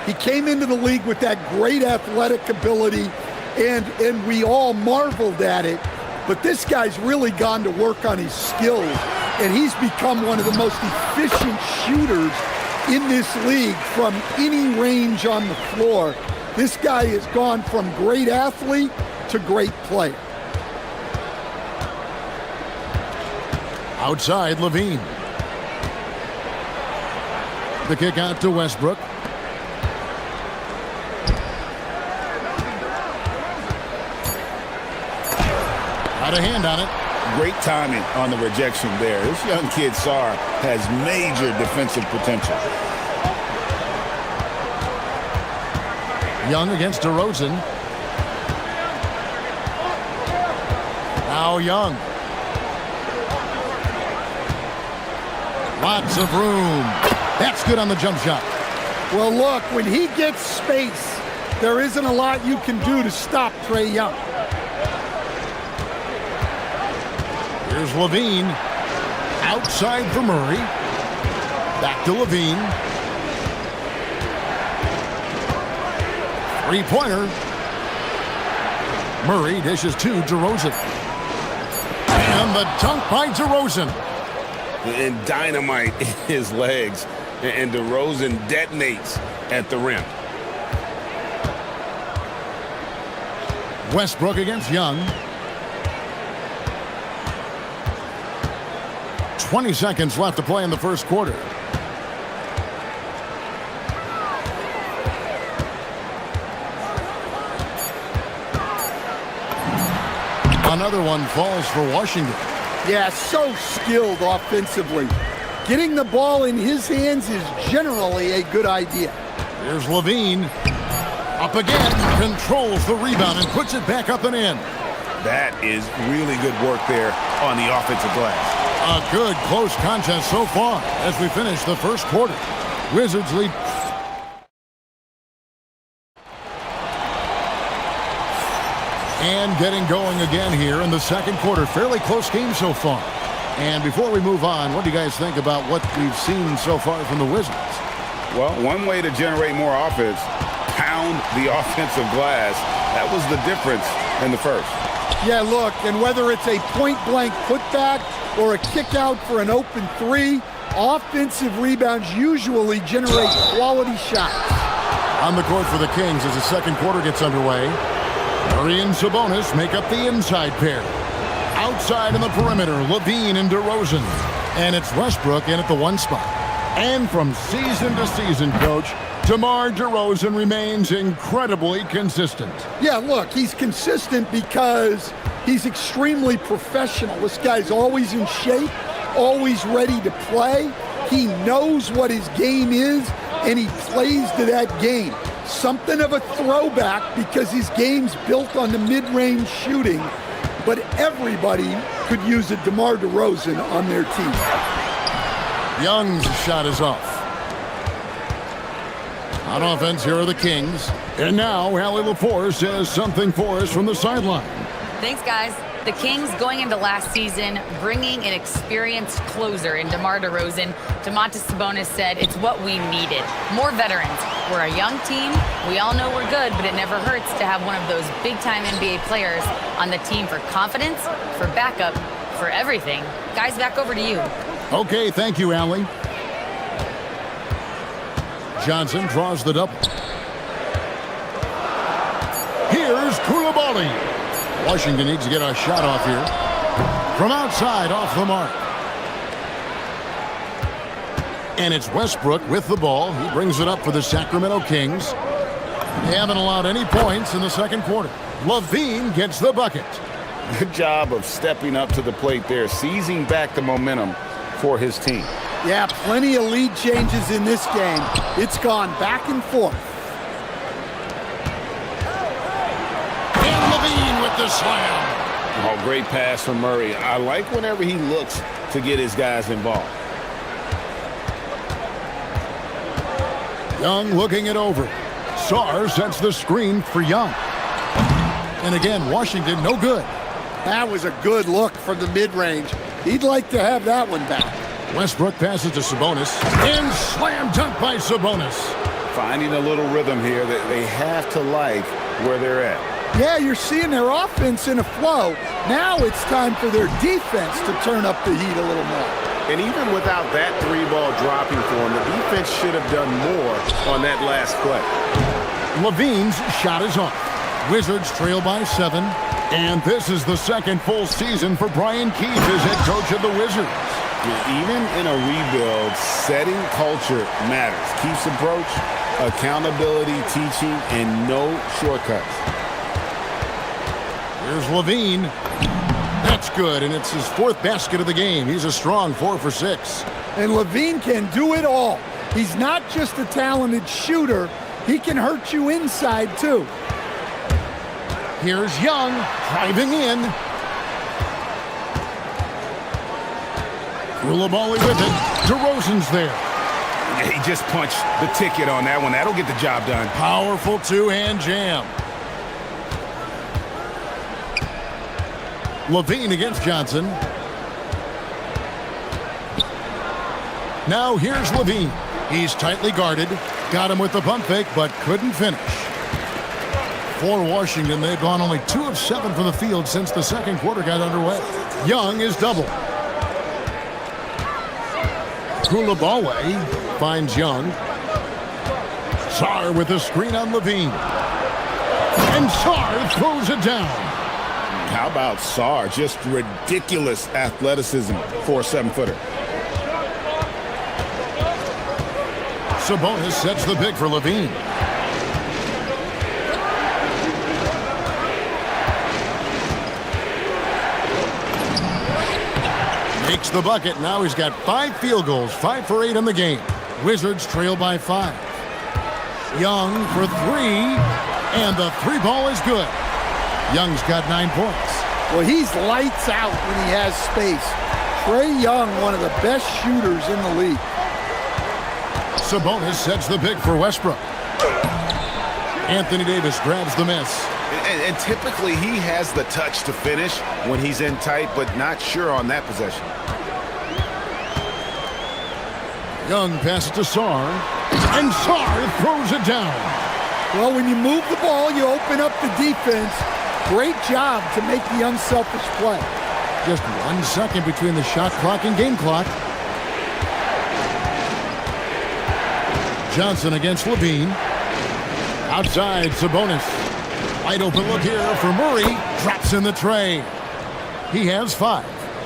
he came into the league with that great athletic ability, and we all marveled at it. But this guy's really gone to work on his skills, and he's become one of the most efficient shooters in this league from any range on the floor. This guy has gone from great athlete to great player. Outside, Levine. The kick out to Westbrook. Got a hand on it. Great timing on the rejection there. This young kid, Sarr, has major defensive potential. Young against DeRozan. Now Young. Lots of room. That's good on the jump shot. Well, look, when he gets space, there isn't a lot you can do to stop Trae Young. Here's Levine. Outside for Murray. Back to Levine. Three-pointer. Murray dishes to DeRozan. And the dunk by DeRozan. And dynamite in his legs. And DeRozan detonates at the rim. Westbrook against Young. 20 seconds left to play in the first quarter. Another one falls for Washington. Yeah, so skilled offensively. Getting the ball in his hands is generally a good idea. Here's Levine. Up again, controls the rebound and puts it back up and in. That is really good work there on the offensive glass. A good close contest so far as we finish the first quarter. Wizards lead. And getting going again here in the second quarter. Fairly close game so far. And before we move on, what do you guys think about what we've seen so far from the Wizards? Well, one way to generate more offense, pound the offensive glass. That was the difference in the first. Yeah, look, and whether it's a point-blank putback or a kick out for an open three, offensive rebounds usually generate quality shots. On the court for the Kings as the second quarter gets underway. Murray and Sabonis make up the inside pair. Outside on the perimeter, Levine and DeRozan. And it's Westbrook in at the one spot. And from season to season, Coach, DeMar DeRozan remains incredibly consistent. Yeah, look, he's consistent because he's extremely professional. This guy's always in shape, always ready to play. He knows what his game is, and he plays to that game. Something of a throwback because his game's built on the mid-range shooting, but everybody could use a DeMar DeRozan on their team. Young's shot is off. On offense, here are the Kings. And now, Allie LaForce says something for us from the sideline. Thanks, guys. The Kings going into last season, bringing an experienced closer in DeMar DeRozan. Domantas Sabonis said it's what we needed. More veterans. We're a young team. We all know we're good, but it never hurts to have one of those big-time NBA players on the team for confidence, for backup, for everything. Guys, back over to you. Okay, thank you, Allie. Johnson draws the double. Here's Koulibaly. Washington needs to get a shot off here. From outside, off the mark. And it's Westbrook with the ball. He brings it up for the Sacramento Kings. They haven't allowed any points in the second quarter. Levine gets the bucket. Good job of stepping up to the plate there, seizing back the momentum for his team. Yeah, plenty of lead changes in this game. It's gone back and forth. And Levine with the slam. Oh, great pass from Murray. I like whenever he looks to get his guys involved. Young looking it over. Sarr sets the screen for Young. And again, Washington no good. That was a good look from the mid-range. He'd like to have that one back. Westbrook passes to Sabonis. And slam dunk by Sabonis. Finding a little rhythm here that they have to like where they're at. Yeah, you're seeing their offense in a flow. Now it's time for their defense to turn up the heat a little more. And even without that three ball dropping for him, the defense should have done more on that last play. Levine's shot is off. Wizards trail by 7. And this is the second full season for Brian Keefe as head coach of the Wizards. Even in a rebuild, setting culture matters. Keefe's approach, accountability, teaching, and no shortcuts. Here's Levine. That's good, and it's his 4th basket of the game. He's a strong 4 for 6. And Levine can do it all. He's not just a talented shooter. He can hurt you inside, too. Here's Young driving in. Koulibaly with it. DeRozan's there. Yeah, he just punched the ticket on that one. That'll get the job done. Powerful two-hand jam. Levine against Johnson. Now here's Levine. He's tightly guarded. Got him with the pump fake, but couldn't finish. For Washington, they've gone only 2 of 7 from the field since the second quarter got underway. Young is double. Koulibaly finds Young. Sarr with a screen on Levine. And Sarr throws it down. How about Sarr? Just ridiculous athleticism for a 7-footer. Sabonis sets the pick for Levine. Makes the bucket. Now he's got 5 field goals, 5 for 8 in the game. Wizards trail by 5. Young for 3, and the 3 ball is good. Young's got 9 points. Well, he's lights out when he has space. Trae Young, one of the best shooters in the league. Sabonis sets the pick for Westbrook. Anthony Davis grabs the miss. And typically he has the touch to finish when he's in tight, but not sure on that possession. Young passes to Sarr, and Sarr throws it down. Well, when you move the ball, you open up the defense. Great job to make the unselfish play. Just 1 second between the shot clock and game clock. Johnson against Levine. Outside, Sabonis. Wide open look here for Murray. Drops in the tray. He has 5.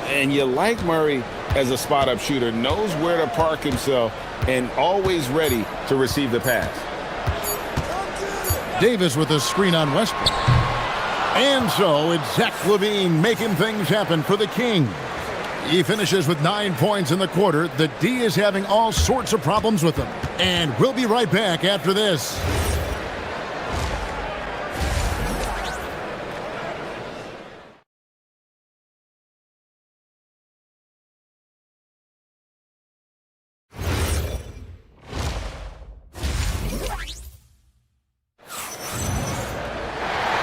And you like Murray as a spot-up shooter. Knows where to park himself and always ready to receive the pass. Davis with a screen on Westbrook. And so it's Zach LaVine making things happen for the Kings. He finishes with 9 points in the quarter. The D is having all sorts of problems with him. And we'll be right back after this.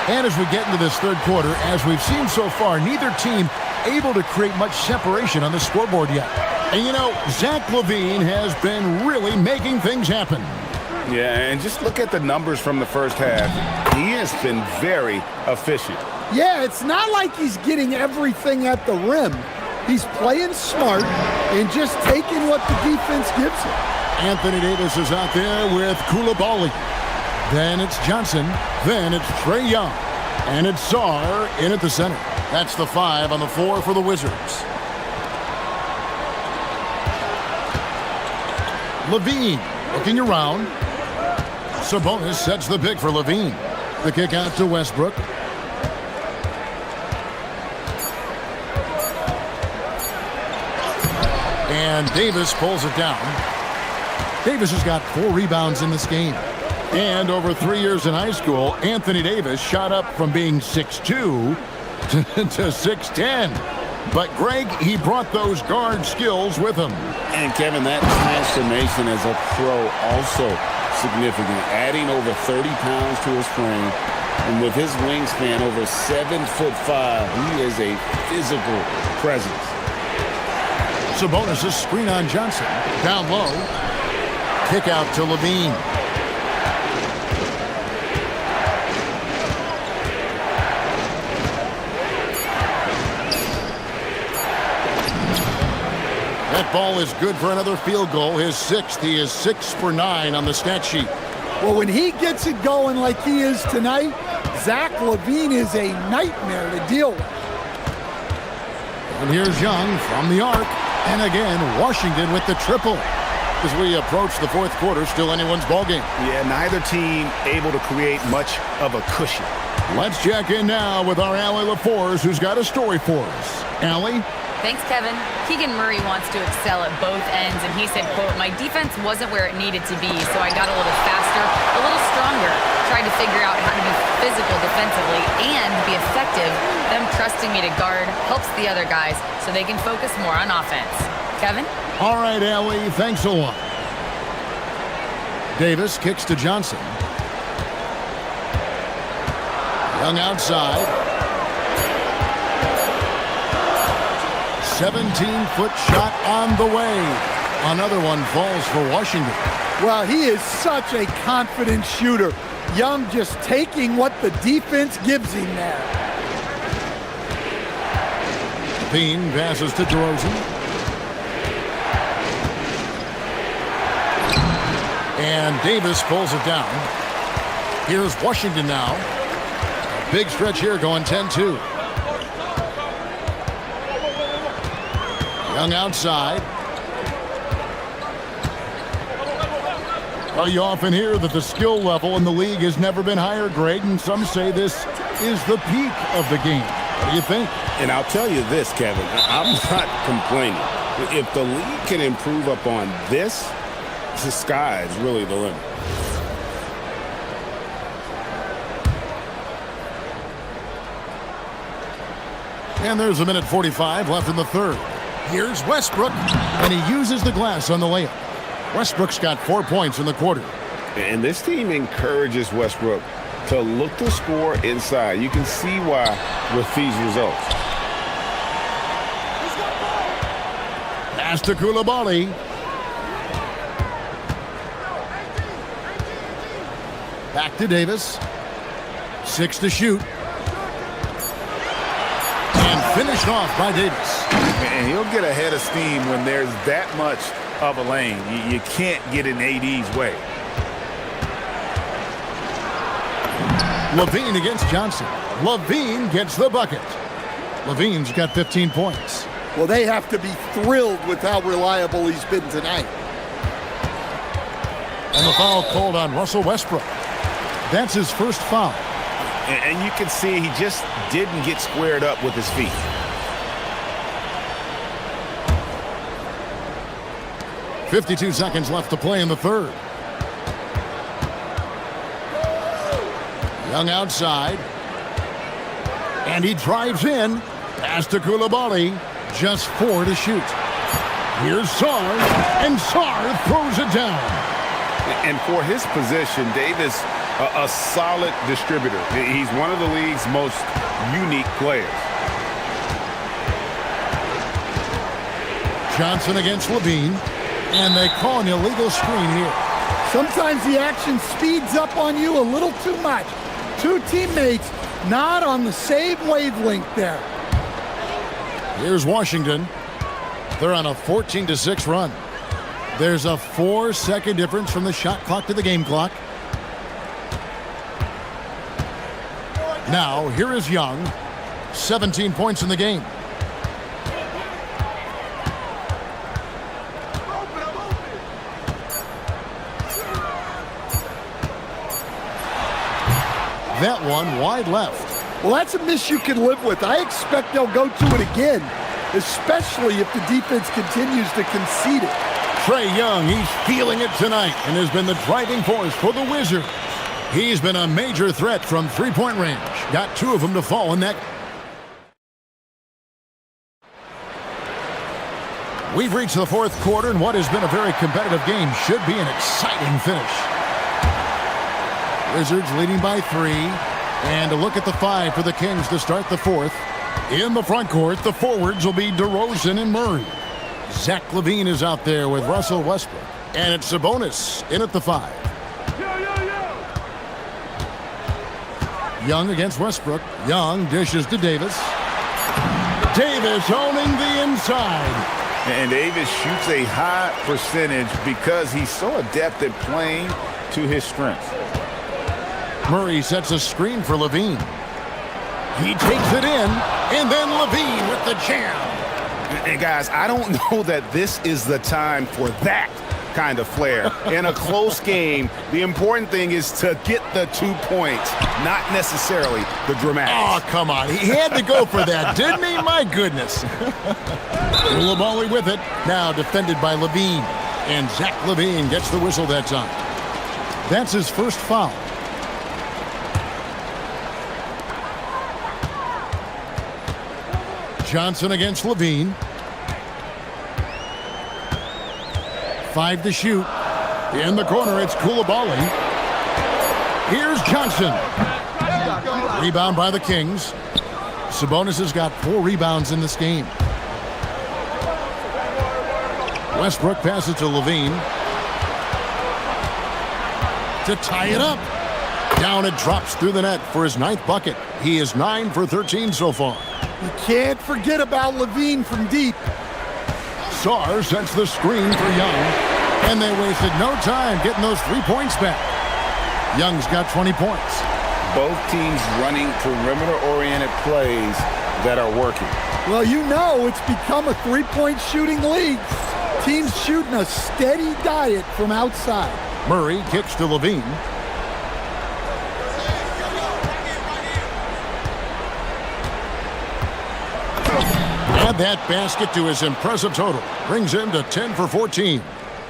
And as we get into this third quarter, as we've seen so far, neither team able to create much separation on the scoreboard yet. And you know, Zach LaVine has been really making things happen. Yeah, and just look at the numbers from the first half. He has been very efficient. Yeah, it's not like he's getting everything at the rim. He's playing smart and just taking what the defense gives him. Anthony Davis is out there with Coulibaly. Then it's Johnson. Then it's Trae Young. And it's Sarr in at the center. That's the 5 on the floor for the Wizards. Levine looking around. Sabonis sets the pick for Levine. The kick out to Westbrook. And Davis pulls it down. Davis has got 4 rebounds in this game. And over 3 years in high school, Anthony Davis shot up from being 6'2" to 6'10". But Greg, he brought those guard skills with him. And Kevin, that transformation as a pro also significant. Adding over 30 pounds to his frame. And with his wingspan over 7'5", he is a physical presence. Sabonis' screen on Johnson. Down low. Kick out to Levine. That ball is good for another field goal. His 6th. He is 6 for 9 on the stat sheet. Well, when he gets it going like he is tonight, Zach LaVine is a nightmare to deal with. And here's Young from the arc. And again, Washington with the triple. As we approach the fourth quarter, still anyone's ballgame. Yeah, neither team able to create much of a cushion. Let's check in now with our Allie LaForce, who's got a story for us. Allie? Thanks, Kevin. Keegan Murray wants to excel at both ends, and he said, quote, "My defense wasn't where it needed to be, so I got a little faster, a little stronger, tried to figure out how to be physical defensively and be effective. Them trusting me to guard helps the other guys so they can focus more on offense." Kevin? All right, Allie, thanks a lot. Davis kicks to Johnson. Young outside. 17-foot shot on the way. Another one falls for Washington. Well, he is such a confident shooter. Young just taking what the defense gives him there. Bean passes to DeRozan. And Davis pulls it down. Here's Washington now. A big stretch here going 10-2. Young outside. Well, you often hear that the skill level in the league has never been higher, Greg, and some say this is the peak of the game. What do you think? And I'll tell you this, Kevin, I'm not complaining. If the league can improve upon this, the sky is really the limit. And there's a minute 45 left in the third. Here's Westbrook, and he uses the glass on the layup. Westbrook's got 4 points in the quarter. And this team encourages Westbrook to look to score inside. You can see why with these results. Pass to Koulibaly. Back to Davis. 6 to shoot. And finished off by Davis. And he'll get ahead of steam when there's that much of a lane. You can't get in AD's way. Levine against Johnson. Levine gets the bucket. Levine's got 15 points. Well, they have to be thrilled with how reliable he's been tonight. And the foul called on Russell Westbrook. That's his first foul. And you can see he just didn't get squared up with his feet. .52 seconds left to play in the third. Young outside. And he drives in. Pass to Koulibaly. Just 4 to shoot. Here's Sarr. And Sarr throws it down. And for his position, Davis, a solid distributor. He's one of the league's most unique players. Johnson against Levine. And they call an illegal screen here. Sometimes the action speeds up on you a little too much. Two teammates not on the same wavelength there. Here's Washington. They're on a 14-6 run. There's a 4-second difference from the shot clock to the game clock. Now, here is Young. 17 points in the game. That one wide left. Well, that's a miss you can live with. I expect they'll go to it again, especially if the defense continues to concede it. Trae Young, he's feeling it tonight and has been the driving force for the Wizards. He's been a major threat from three-point range. Got 2 of them to fall in that. We've reached the fourth quarter, and what has been a very competitive game should be an exciting finish. Wizards leading by 3. And a look at the 5 for the Kings to start the fourth. In the front court, the forwards will be DeRozan and Murray. Zach LaVine is out there with Russell Westbrook. And it's Sabonis in at the 5. Young against Westbrook. Young dishes to Davis. Davis owning the inside. And Davis shoots a high percentage because he's so adept at playing to his strengths. Murray sets a screen for LaVine. He takes it in, and then LaVine with the jam. And guys, I don't know that this is the time for that kind of flair. In a close game, the important thing is to get the 2 points, not necessarily the dramatics. Oh, come on. He had to go for that, didn't he? My goodness. Koulibaly with it. Now defended by LaVine. And Zach LaVine gets the whistle that time. That's his first foul. Johnson against LaVine. 5 to shoot. In the corner, it's Koulibaly. Here's Johnson. Rebound by the Kings. Sabonis has got 4 rebounds in this game. Westbrook passes to LaVine. To tie it up. Down it drops through the net for his 9th bucket. He is 9 for 13 so far. You can't forget about LaVine from deep. Sarr sets the screen for Young. And they wasted no time getting those 3 points back. Young's got 20 points. Both teams running perimeter-oriented plays that are working. Well, you know it's become a 3-point shooting league. Teams shooting a steady diet from outside. Murray kicks to LaVine. Add that basket to his impressive total. Brings him to 10 for 14.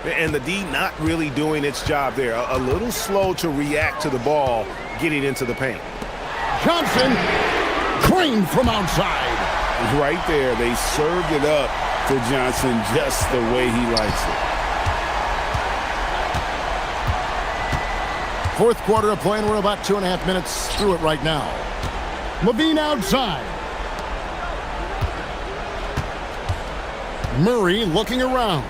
And the D not really doing its job there. A little slow to react to the ball getting into the paint. Johnson, drained from outside. Right there, they served it up to Johnson just the way he likes it. Fourth quarter of play, and we're about 2.5 minutes through it right now. Levine outside. Murray looking around.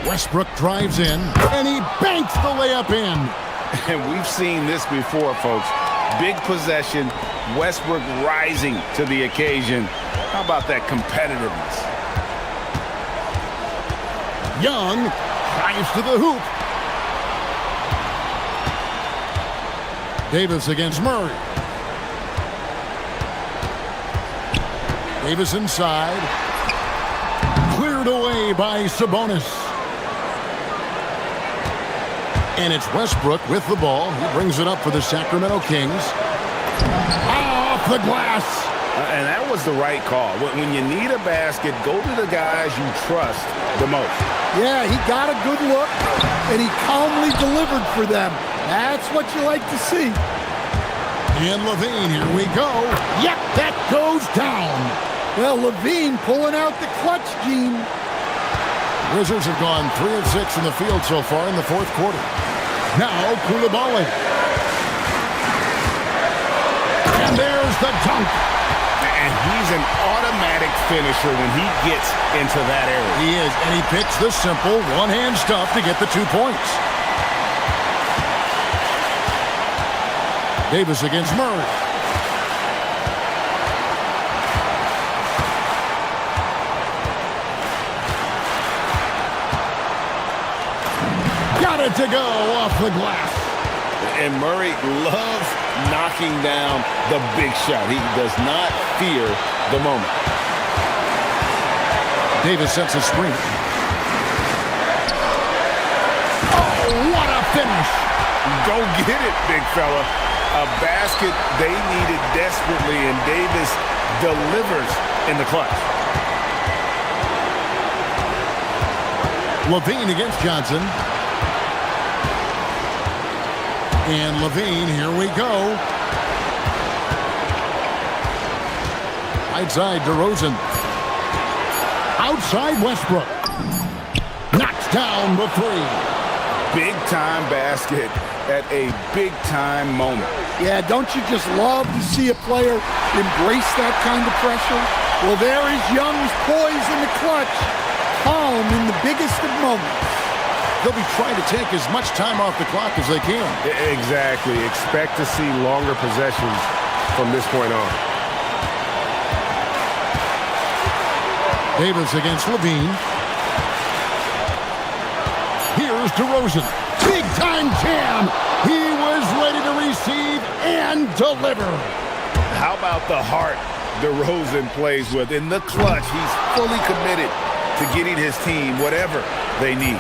Westbrook drives in, and he banks the layup in. And we've seen this before, folks. Big possession, Westbrook rising to the occasion. How about that competitiveness? Young drives to the hoop. Davis against Murray. Davis inside. Cleared away by Sabonis. And it's Westbrook with the ball. He brings it up for the Sacramento Kings. Off the glass. And that was the right call. When you need a basket, go to the guys you trust the most. Yeah, he got a good look, and he calmly delivered for them. That's what you like to see. And Levine, here we go. Yep, that goes down. Well, Levine pulling out the clutch gene. Wizards have gone 3 of 6 in the field so far in the fourth quarter. Now, Koulibaly. And there's the dunk. And he's an automatic finisher when he gets into that area. He is, and he picks the simple one-hand stuff to get the 2 points. Davis against Murray. Got it to go off the glass. And Murray loves knocking down the big shot. He does not fear the moment. Davis sets a screen. Oh, what a finish. Go get it, big fella. A basket they needed desperately, and Davis delivers in the clutch. Levine against Johnson. And Levine, here we go. Right side, DeRozan. Outside, Westbrook. Knocks down the 3. Big-time basket at a big-time moment. Yeah, don't you just love to see a player embrace that kind of pressure? Well, there is Young's poise in the clutch. Calm in the biggest of moments. They'll be trying to take as much time off the clock as they can. Exactly. Expect to see longer possessions from this point on. Davis against Levine. Here's DeRozan. Big-time jam. He was ready to receive and deliver. How about the heart DeRozan plays with? In the clutch, he's fully committed to getting his team whatever they need.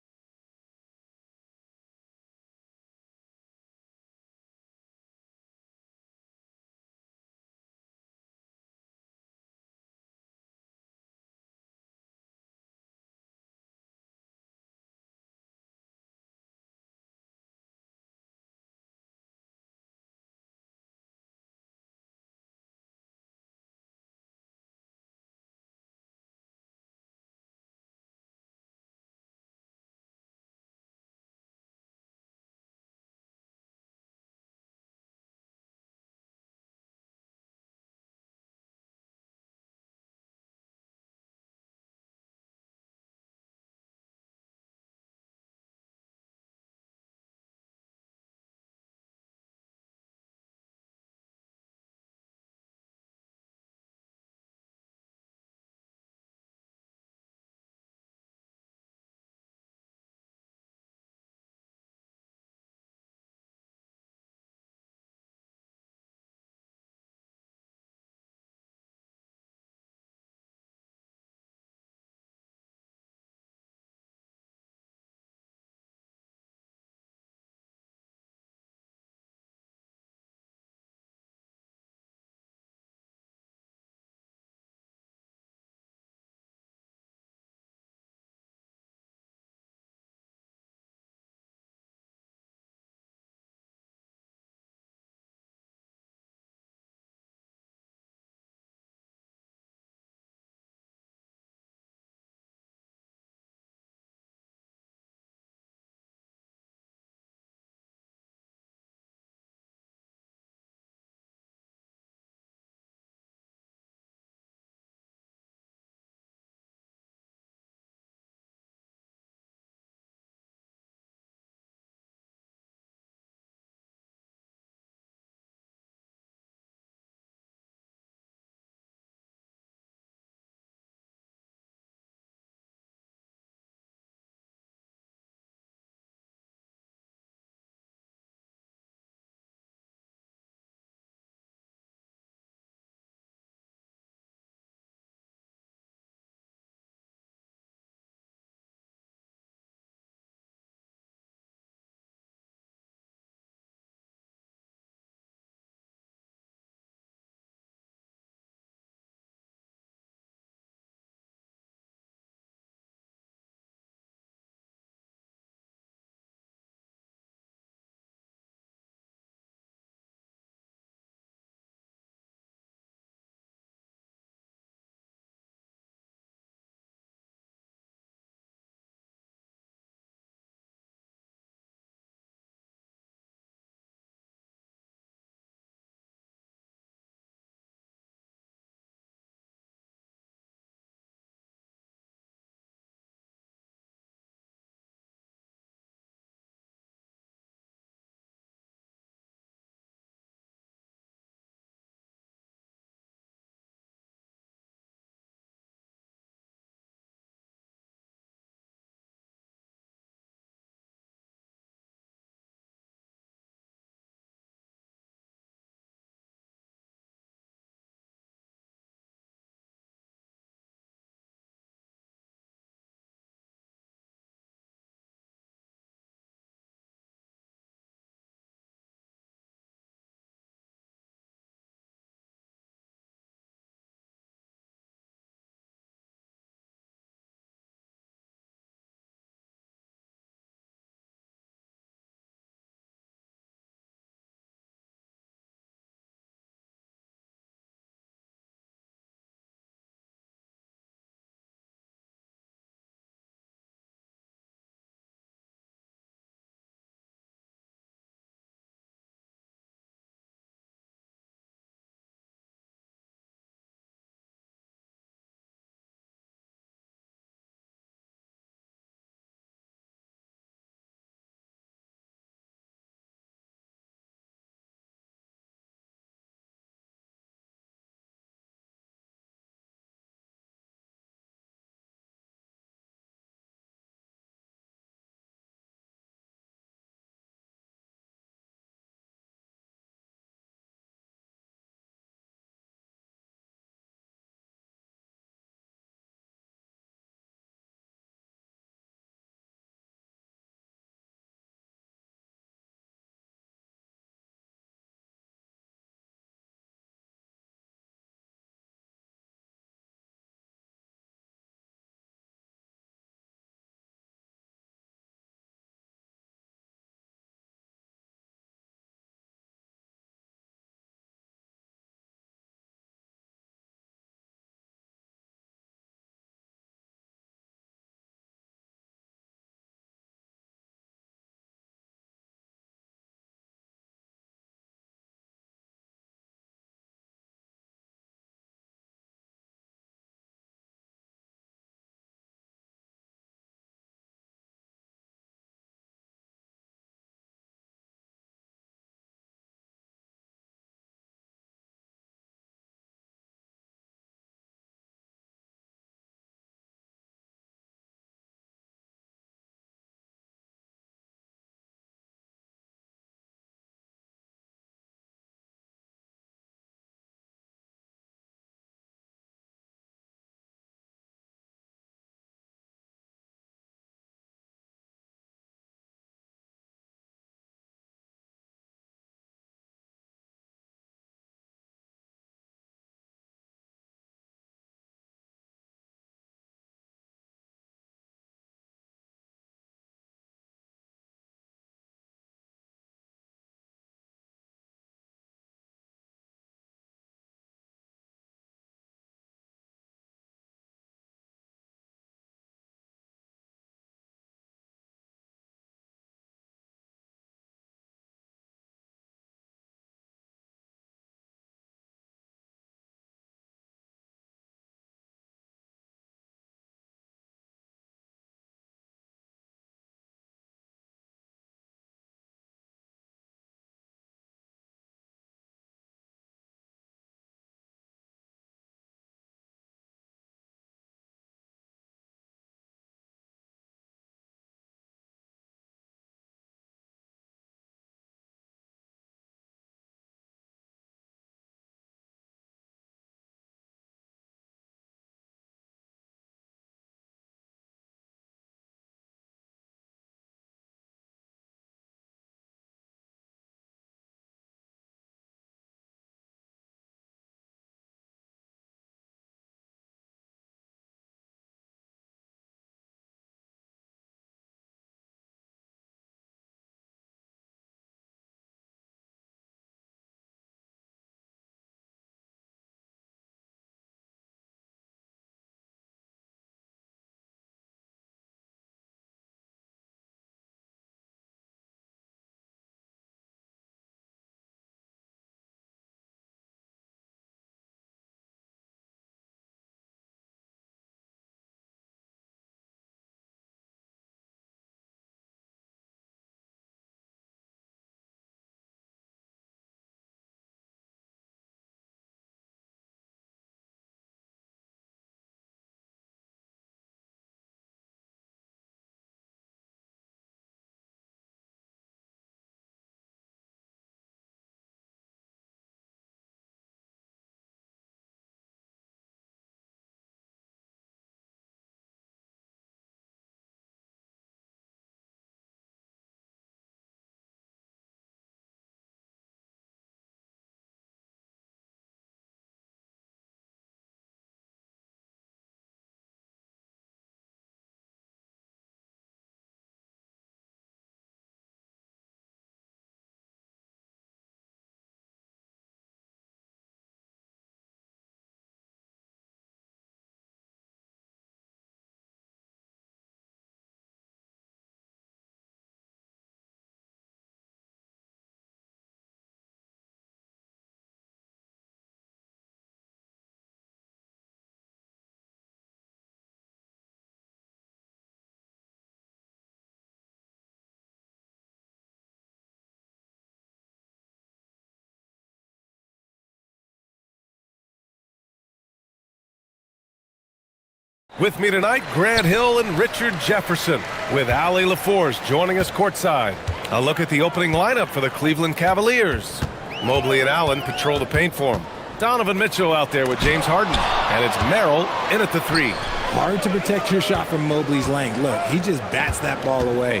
With me tonight, Grant Hill and Richard Jefferson, with Allie LaForce joining us courtside. A look at the opening lineup for the Cleveland Cavaliers. Mobley and Allen patrol the paint for him. Donovan Mitchell out there with James Harden. And it's Merrill in at the 3. Hard to protect your shot from Mobley's length. Look, he just bats that ball away.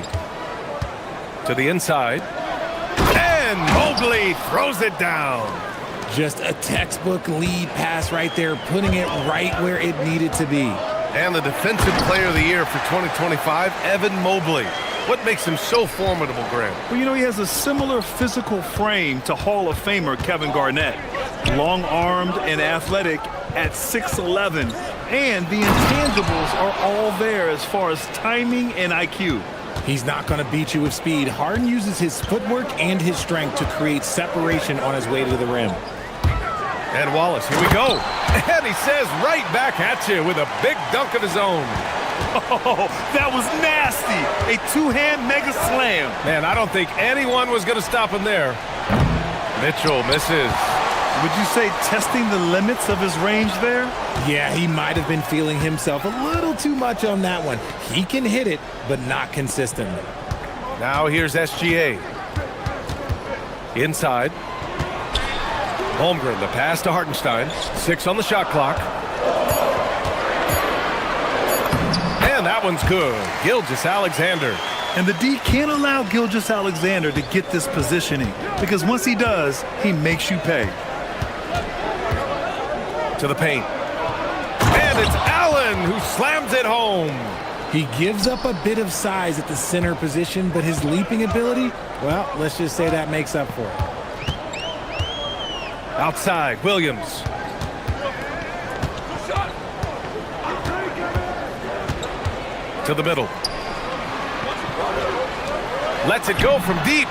To the inside. And Mobley throws it down. Just a textbook lead pass right there, putting it right where it needed to be. And the Defensive Player of the Year for 2025, Evan Mobley. What makes him so formidable, Grant? Well, you know, he has a similar physical frame to Hall of Famer Kevin Garnett. Long-armed and athletic at 6'11", and the intangibles are all there as far as timing and IQ. He's not going to beat you with speed. Harden uses his footwork and his strength to create separation on his way to the rim. And Wallace, here we go. And he says right back at you with a big dunk of his own. Oh, that was nasty. A two-hand mega slam. Man, I don't think anyone was going to stop him there. Mitchell misses. Would you say testing the limits of his range there? Yeah, he might have been feeling himself a little too much on that one. He can hit it, but not consistently. Now here's SGA. Inside. Holmgren, the pass to Hartenstein. 6 on the shot clock. And that one's good. Gilgeous-Alexander. And the D can't allow Gilgeous-Alexander to get this positioning, because once he does, he makes you pay. To the paint. And it's Allen who slams it home. He gives up a bit of size at the center position, but his leaping ability, well, let's just say that makes up for it. Outside, Williams. To the middle. Lets it go from deep.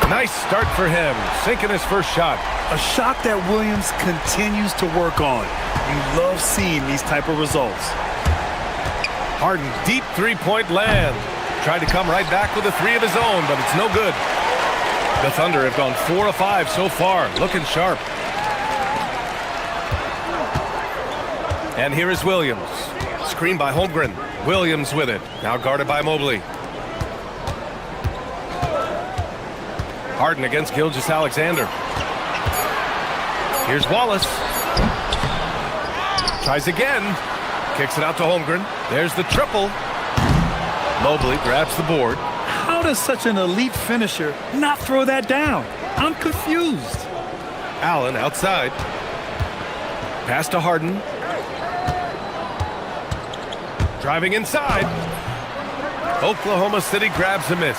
Nice start for him, sinking his first shot. A shot that Williams continues to work on. You love seeing these type of results. Harden, deep three-point land. Tried to come right back with a 3 of his own, but it's no good. The Thunder have gone 4 of 5 so far, looking sharp. And here is Williams. Screen by Holmgren. Williams with it. Now guarded by Mobley. Harden against Gilgeous-Alexander. Here's Wallace. Tries again. Kicks it out to Holmgren. There's the triple. Mobley grabs the board. How does such an elite finisher not throw that down? I'm confused. Allen outside. Pass to Harden. Driving inside. Oklahoma City grabs a miss.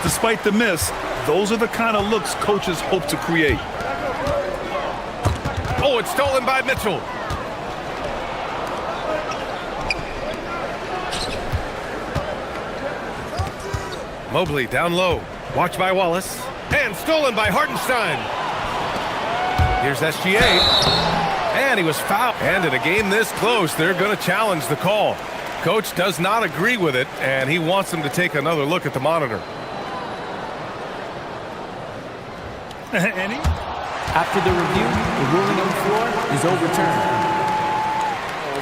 Despite the miss, those are the kind of looks coaches hope to create. Oh, it's stolen by Mitchell. Mobley down low. Watched by Wallace. And stolen by Hartenstein. Here's SGA. And he was fouled. And in a game this close, they're going to challenge the call. Coach does not agree with it, and he wants them to take another look at the monitor. Any? After the review, the ruling on the floor is overturned.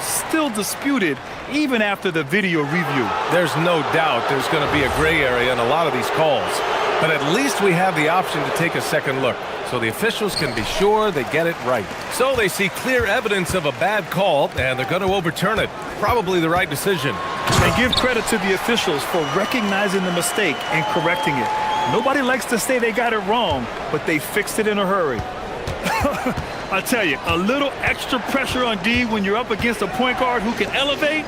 Still disputed even after the video review. There's no doubt there's going to be a gray area in a lot of these calls. But at least we have the option to take a second look, so the officials can be sure they get it right. So they see clear evidence of a bad call, and they're going to overturn it. Probably the right decision. And give credit to the officials for recognizing the mistake and correcting it. Nobody likes to say they got it wrong, but they fixed it in a hurry. I tell you, a little extra pressure on D when you're up against a point guard who can elevate.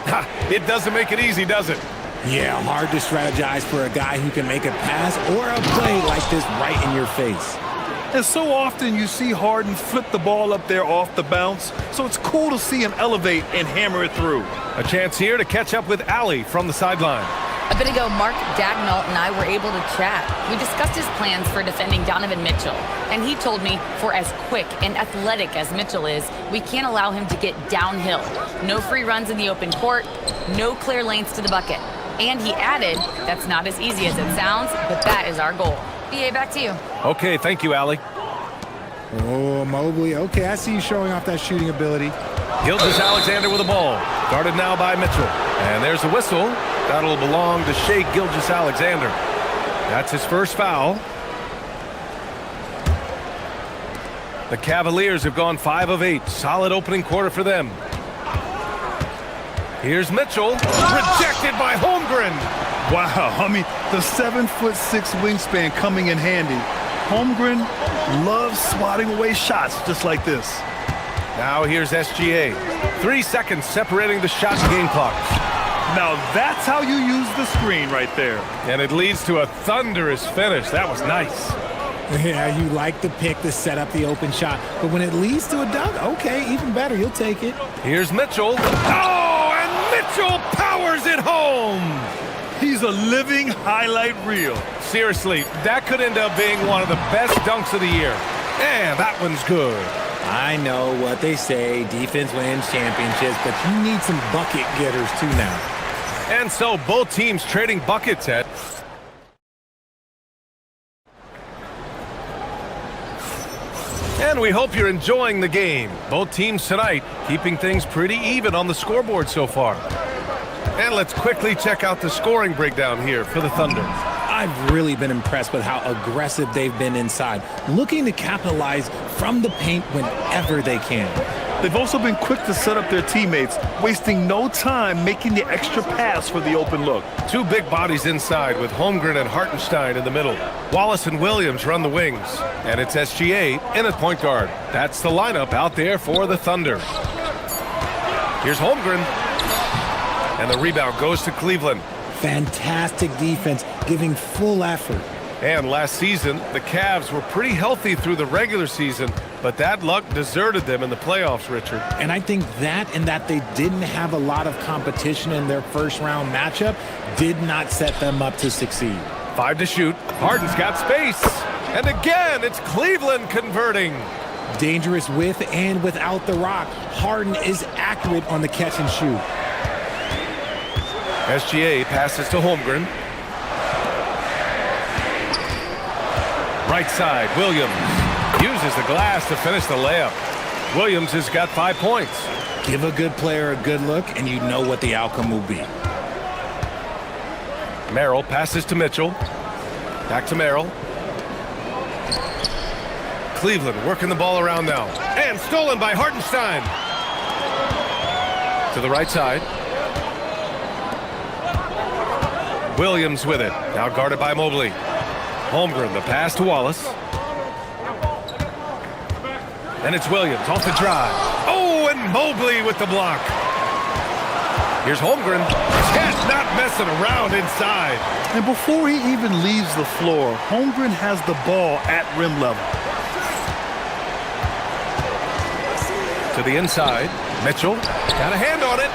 It doesn't make it easy, does it? Yeah, hard to strategize for a guy who can make a pass or a play like this right in your face. And so often you see Harden flip the ball up there off the bounce, so it's cool to see him elevate and hammer it through. A chance here to catch up with Allie from the sideline. A bit ago, Mark Dagnall and I were able to chat. We discussed his plans for defending Donovan Mitchell, and he told me for as quick and athletic as Mitchell is, we can't allow him to get downhill. No free runs in the open court, no clear lanes to the bucket. And he added, that's not as easy as it sounds, but that is our goal. BA, back to you. Okay, thank you, Allie. Oh, Mobley. Okay, I see you showing off that shooting ability. Gilgeous-Alexander with the ball. Guarded now by Mitchell. And there's the whistle. That'll belong to Shea Gilgeous-Alexander. That's his first foul. The Cavaliers have gone 5 of 8. Solid opening quarter for them. Here's Mitchell. Rejected by Holmgren. Wow, I mean, the 7'6" wingspan coming in handy. Holmgren loves swatting away shots just like this. Now here's SGA. 3 seconds separating the shot game clock. Now that's how you use the screen right there. And it leads to a thunderous finish. That was nice. Yeah, you like the pick to set up the open shot. But when it leads to a dunk, okay, even better. You'll take it. Here's Mitchell. Oh, and Mitchell powers it home. He's a living highlight reel. Seriously, that could end up being one of the best dunks of the year. And that one's good. I know what they say, defense wins championships, but you need some bucket getters too now. And so both teams trading buckets at. And we hope you're enjoying the game. Both teams tonight keeping things pretty even on the scoreboard so far. And let's quickly check out the scoring breakdown here for the Thunder. I've really been impressed with how aggressive they've been inside, looking to capitalize from the paint whenever they can. They've also been quick to set up their teammates, wasting no time making the extra pass for the open look. 2 big bodies inside with Holmgren and Hartenstein in the middle. Wallace and Williams run the wings. And it's SGA in at point guard. That's the lineup out there for the Thunder. Here's Holmgren. And the rebound goes to Cleveland. Fantastic defense, giving full effort. And last season, the Cavs were pretty healthy through the regular season, but that luck deserted them in the playoffs, Richard. And I think that and that they didn't have a lot of competition in their first-round matchup did not set them up to succeed. 5 to shoot. Harden's got space. And again, it's Cleveland converting. Dangerous with and without the rock. Harden is accurate on the catch and shoot. SGA passes to Holmgren. Right side, Williams uses the glass to finish the layup. Williams has got 5 points. Give a good player a good look, and you know what the outcome will be. Merrill passes to Mitchell. Back to Merrill. Cleveland working the ball around now. And stolen by Hartenstein. To the right side. Williams with it. Now guarded by Mobley. Holmgren, the pass to Wallace. And it's Williams off the drive. Oh, and Mobley with the block. Here's Holmgren. Chet not messing around inside. And before he even leaves the floor, Holmgren has the ball at rim level. To the inside. Mitchell got a hand on it.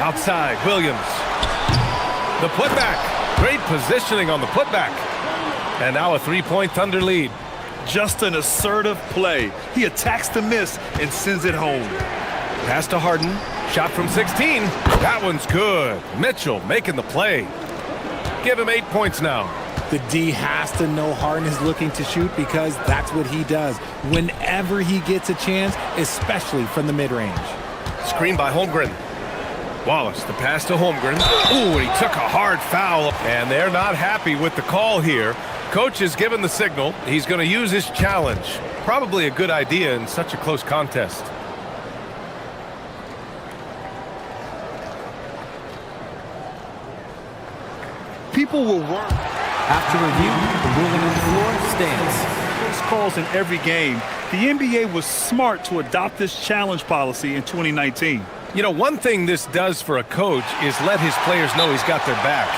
Outside, Williams. The putback. Great positioning on the putback. And now a 3-point Thunder lead. Just an assertive play. He attacks the miss and sends it home. Pass to Harden. Shot from 16. That one's good. Mitchell making the play. Give him 8 points now. The D has to know Harden is looking to shoot because that's what he does whenever he gets a chance, especially from the mid-range. Screen by Holmgren. Wallace, the pass to Holmgren. Ooh, he took a hard foul. And they're not happy with the call here. Coach has given the signal. He's going to use his challenge. Probably a good idea in such a close contest. People will work. After review, the ruling on the floor stands. There's calls in every game. The NBA was smart to adopt this challenge policy in 2019. You know, one thing this does for a coach is let his players know he's got their back.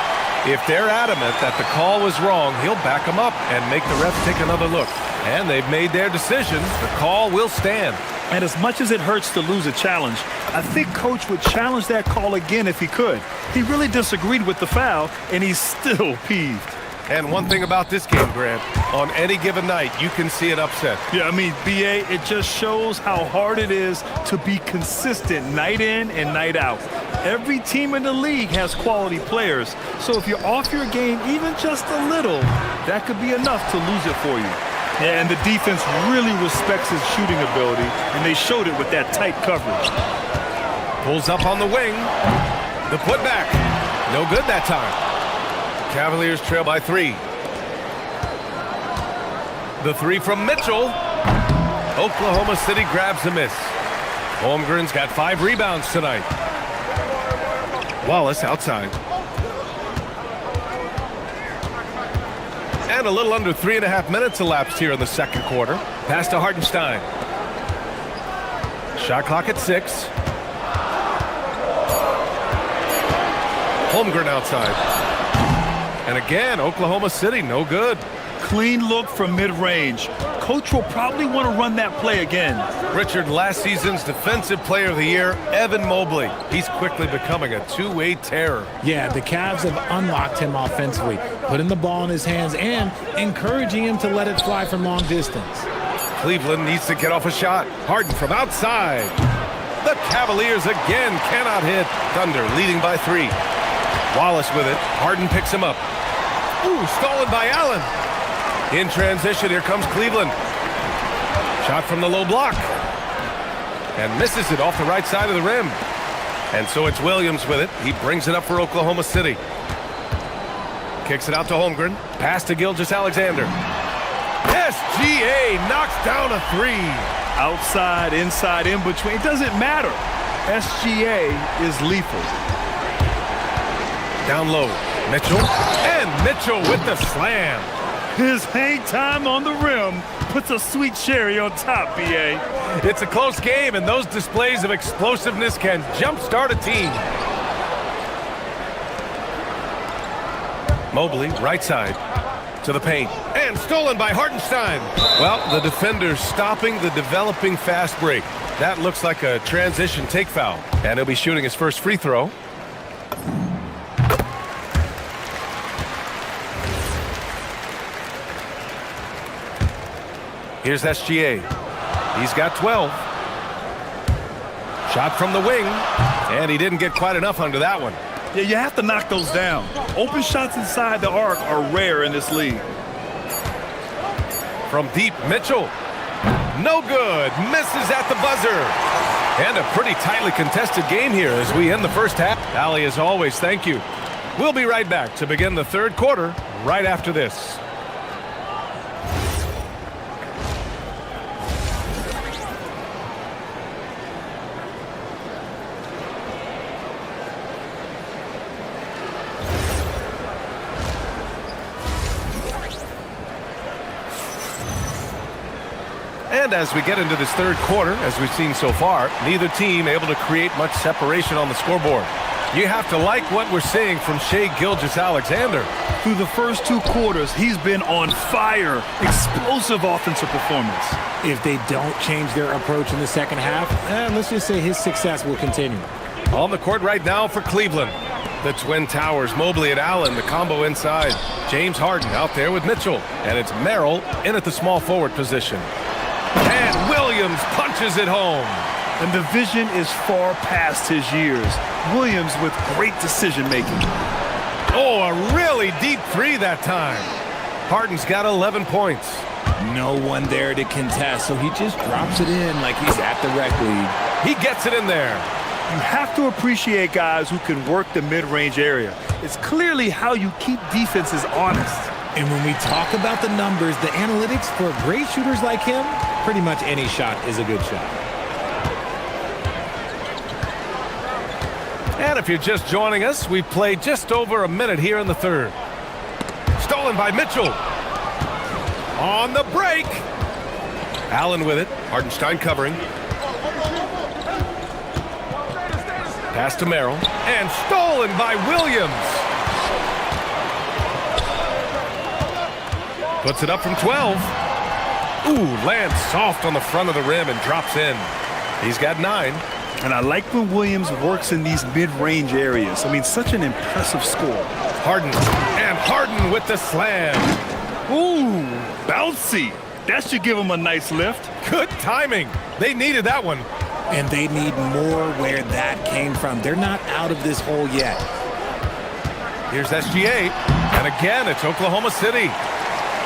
If they're adamant that the call was wrong, he'll back them up and make the ref take another look. And they've made their decision. The call will stand. And as much as it hurts to lose a challenge, I think Coach would challenge that call again if he could. He really disagreed with the foul, and he's still peeved. And one thing about this game, Grant, on any given night, you can see an upset. Yeah, I mean, BA, it just shows how hard it is to be consistent night in and night out. Every team in the league has quality players, so if you're off your game even just a little, that could be enough to lose it for you. Yeah, and the defense really respects his shooting ability, and they showed it with that tight coverage. Pulls up on the wing. The putback. No good that time. Cavaliers trail by 3. The 3 from Mitchell. Oklahoma City grabs a miss. Holmgren's got 5 rebounds tonight. Wallace outside. And a little under 3.5 minutes elapsed here in the second quarter. Pass to Hartenstein. Shot clock at 6. Holmgren outside. And again, Oklahoma City, no good. Clean look from mid-range. Coach will probably want to run that play again. Richard, last season's Defensive Player of the Year, Evan Mobley. He's quickly becoming a two-way terror. Yeah, the Cavs have unlocked him offensively, putting the ball in his hands and encouraging him to let it fly from long distance. Cleveland needs to get off a shot. Harden from outside. The Cavaliers again cannot hit. Thunder leading by 3. Wallace with it. Harden picks him up. Ooh, stolen by Allen. In transition, here comes Cleveland. Shot from the low block. And misses it off the right side of the rim. And so it's Williams with it. He brings it up for Oklahoma City. Kicks it out to Holmgren. Pass to Gilgeous-Alexander. SGA knocks down a 3. Outside, inside, in between. It doesn't matter. SGA is lethal. Down low. Mitchell. And Mitchell with the slam. His hang time on the rim puts a sweet cherry on top, B.A. It's a close game, and those displays of explosiveness can jumpstart a team. Mobley, right side, to the paint. And stolen by Hartenstein. Well, the defender's stopping the developing fast break. That looks like a transition take foul. And he'll be shooting his first free throw. Here's SGA. He's got 12. Shot from the wing. And he didn't get quite enough under that one. Yeah, you have to knock those down. Open shots inside the arc are rare in this league. From deep, Mitchell. No good. Misses at the buzzer. And a pretty tightly contested game here as we end the first half. Allie, as always, thank you. We'll be right back to begin the third quarter right after this. And as we get into this third quarter, as we've seen so far, neither team able to create much separation on the scoreboard. You have to like what we're seeing from Shai Gilgeous-Alexander. Through the first 2 quarters, he's been on fire. Explosive offensive performance. If they don't change their approach in the second half, let's just say his success will continue. On the court right now for Cleveland. The Twin Towers, Mobley and Allen, the combo inside. James Harden out there with Mitchell. And it's Merrill in at the small forward position. And Williams punches it home. And the vision is far past his years. Williams with great decision-making. Oh, a really deep 3 that time. Harden's got 11 points. No one there to contest, so he just drops it in like he's at the rec league. He gets it in there. You have to appreciate guys who can work the mid-range area. It's clearly how you keep defenses honest. And when we talk about the numbers, the analytics for great shooters like him, pretty much any shot is a good shot. And if you're just joining us, we've played just over a minute here in the third. Stolen by Mitchell. On the break. Allen with it. Hartenstein covering. Pass to Merrill. And stolen by Williams. Puts it up from 12. Ooh, lands soft on the front of the rim and drops in. He's got 9. And I like when Williams works in these mid-range areas. I mean, such an impressive score. Harden. And Harden with the slam. Ooh, bouncy. That should give him a nice lift. Good timing. They needed that one. And they need more where that came from. They're not out of this hole yet. Here's SGA. And again, it's Oklahoma City.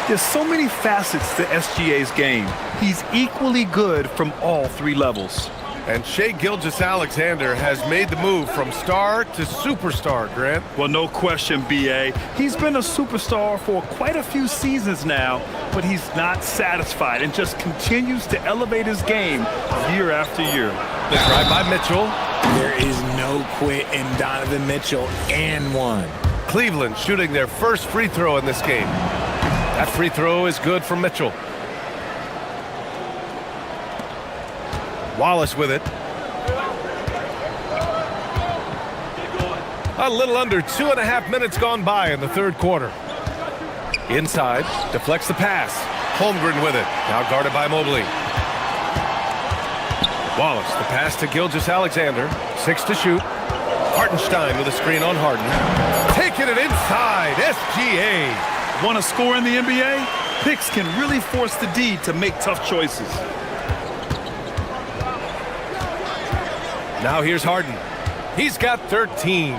There's so many facets to SGA's game. He's equally good from all three levels. And Shai Gilgeous-Alexander has made the move from star to superstar, Grant. Well, no question, B.A. He's been a superstar for quite a few seasons now, but he's not satisfied and just continues to elevate his game year after year. The drive by Mitchell. There is no quit in Donovan Mitchell, and one. Cleveland shooting their first free throw in this game. That free throw is good for Mitchell. Wallace with it. A little under 2.5 minutes gone by in the third quarter. Inside, deflects the pass. Holmgren with it, now guarded by Mobley. Wallace, the pass to Gilgeous-Alexander. 6 to shoot. Hartenstein with a screen on Harden. Taking it inside, SGA. Want to score in the NBA? Picks can really force the D to make tough choices. Now here's Harden. He's got 13.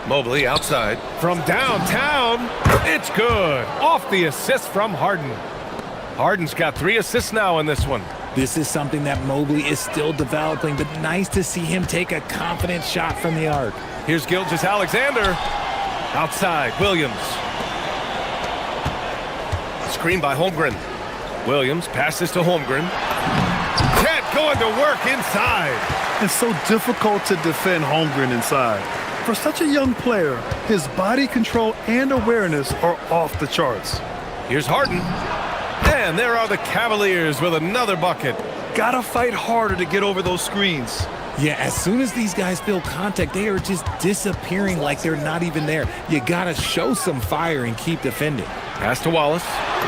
Mobley outside. From downtown, it's good. Off the assist from Harden. Harden's got 3 assists now in this one. This is something that Mobley is still developing, but nice to see him take a confident shot from the arc. Here's Gilgeous-Alexander. Outside, Williams. Screen by Holmgren. Williams passes to Holmgren. Cat going to work inside. It's so difficult to defend Holmgren inside. For such a young player, his body control and awareness are off the charts. Here's Harden. And there are the Cavaliers with another bucket. Gotta fight harder to get over those screens. Yeah, as soon as these guys feel contact, they are just disappearing like they're not even there. You gotta show some fire and keep defending. Pass to Wallace.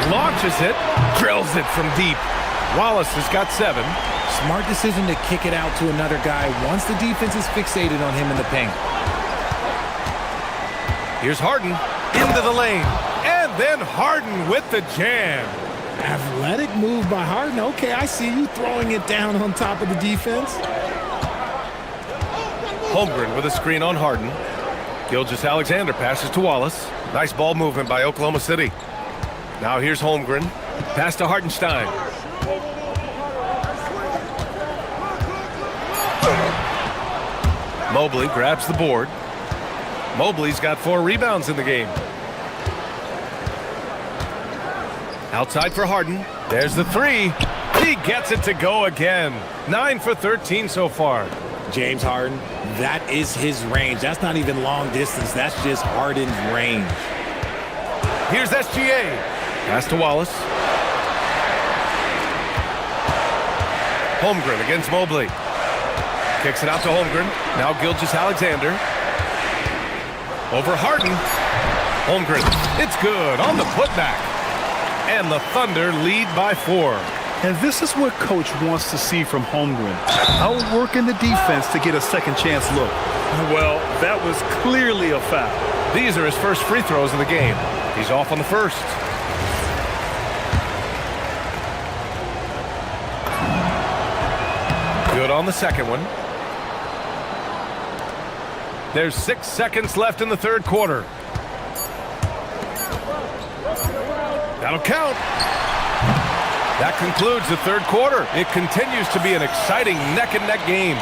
Launches it. Drills it from deep. Wallace has got 7. Smart decision to kick it out to another guy once the defense is fixated on him in the paint. Here's Harden into the lane. And then Harden with the jam. Athletic move by Harden. Okay, I see you throwing it down on top of the defense. Holmgren with a screen on Harden. Gilgeous-Alexander passes to Wallace. Nice ball movement by Oklahoma City. Now here's Holmgren. Pass to Hartenstein. Mobley grabs the board. Mobley's got 4 rebounds in the game. Outside for Harden. There's the 3. He gets it to go again. 9 for 13 so far. James Harden, that is his range. That's not even long distance. That's just Harden's range. Here's SGA. Pass to Wallace. Holmgren against Mobley. Kicks it out to Holmgren. Now Gilgeous-Alexander. Over Harden. Holmgren. It's good on the putback. And the Thunder lead by 4. And this is what Coach wants to see from Holmgren. Outworking the defense to get a second chance look. Well, that was clearly a foul. These are his first free throws of the game. He's off on the first. Good on the second one. There's 6 seconds left in the third quarter. That'll count. That concludes the third quarter. It continues to be an exciting neck-and-neck game.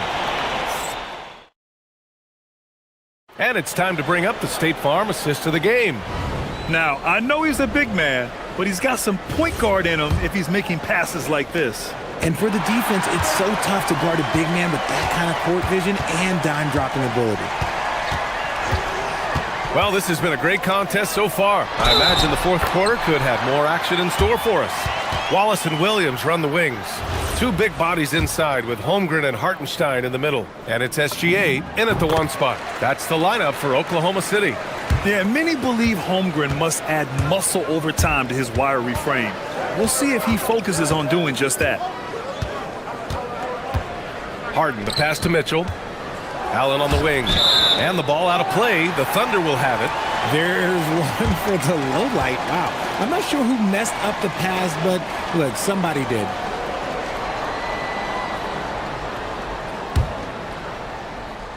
And it's time to bring up the State Farm assist of the game. Now, I know he's a big man, but he's got some point guard in him if he's making passes like this. And for the defense, it's so tough to guard a big man with that kind of court vision and dime-dropping ability. Well, this has been a great contest so far. I imagine the fourth quarter could have more action in store for us. Wallace and Williams run the wings. 2 big bodies inside with Holmgren and Hartenstein in the middle. And it's SGA in at the 1 spot. That's the lineup for Oklahoma City. Yeah, many believe Holmgren must add muscle over time to his wiry frame. We'll see if he focuses on doing just that. Harden, the pass to Mitchell. Allen on the wing. And the ball out of play. The Thunder will have it. There's one for the low light. Wow. I'm not sure who messed up the pass, but look, somebody did.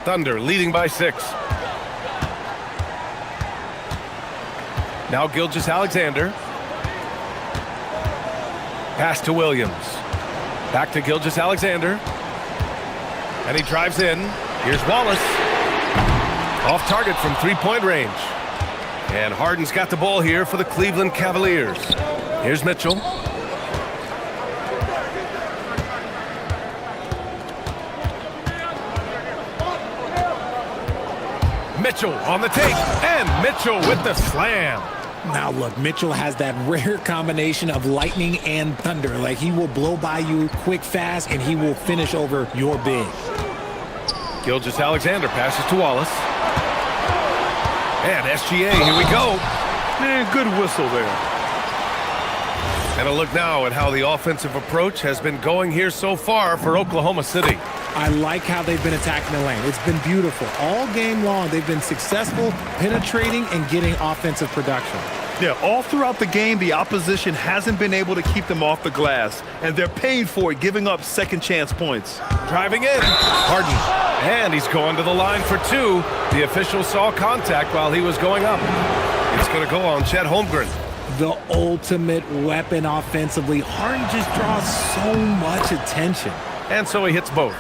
Thunder leading by 6. Now Gilgeous-Alexander. Pass to Williams. Back to Gilgeous-Alexander. And he drives in. Here's Wallace. Off target from three-point range. And Harden's got the ball here for the Cleveland Cavaliers. Here's Mitchell. Mitchell on the take, and Mitchell with the slam. Now look, Mitchell has that rare combination of lightning and thunder. Like, he will blow by you quick, fast, and he will finish over your big. Gilgeous-Alexander passes to Wallace. And SGA, here we go. Man, good whistle there. And a look now at how the offensive approach has been going here so far for Oklahoma City. I like how they've been attacking the lane. It's been beautiful. All game long, they've been successful penetrating and getting offensive production. Yeah, all throughout the game, the opposition hasn't been able to keep them off the glass, and they're paying for it, giving up second chance points. Driving in, Harden. And he's going to the line for two. The official saw contact while he was going up. It's going to go on Chet Holmgren. The ultimate weapon offensively. Harden just draws so much attention. And so he hits both.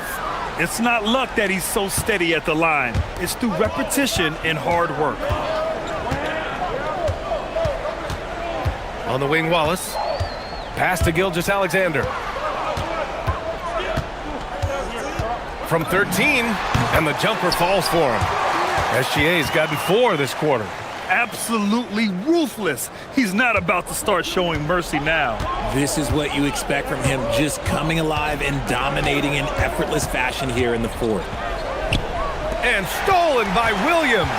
It's not luck that he's so steady at the line. It's through repetition and hard work. On the wing, Wallace. Pass to Gilgeous-Alexander. From 13, and the jumper falls for him. SGA's gotten 4 this quarter. Absolutely ruthless. He's not about to start showing mercy now. This is what you expect from him, just coming alive and dominating in effortless fashion here in the fourth. And stolen by Williams.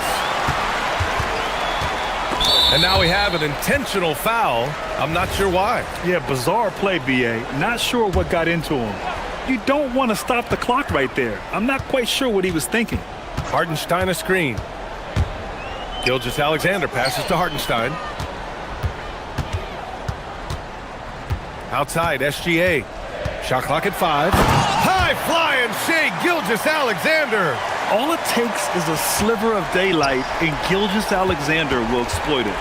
And now we have an intentional foul. I'm not sure why. Yeah, bizarre play, B.A. Not sure what got into him. You don't want to stop the clock right there. I'm not quite sure what he was thinking. Hartenstein a screen. Gilgeous-Alexander passes to Hartenstein. Outside, SGA. Shot clock at 5. High flying Shai Gilgeous-Alexander. All it takes is a sliver of daylight, and Gilgeous-Alexander will exploit it.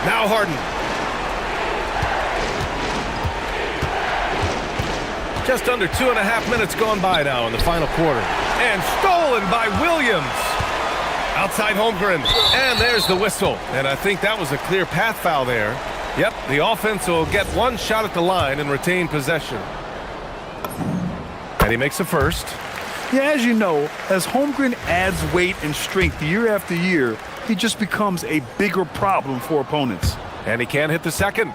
Now Harden. Just under 2.5 minutes gone by now in the final quarter. And stolen by Williams. Outside Holmgren, and there's the whistle. And I think that was a clear path foul there. Yep, the offense will get one shot at the line and retain possession. And he makes the first. Yeah, as you know, as Holmgren adds weight and strength year after year, he just becomes a bigger problem for opponents. And he can't hit the second.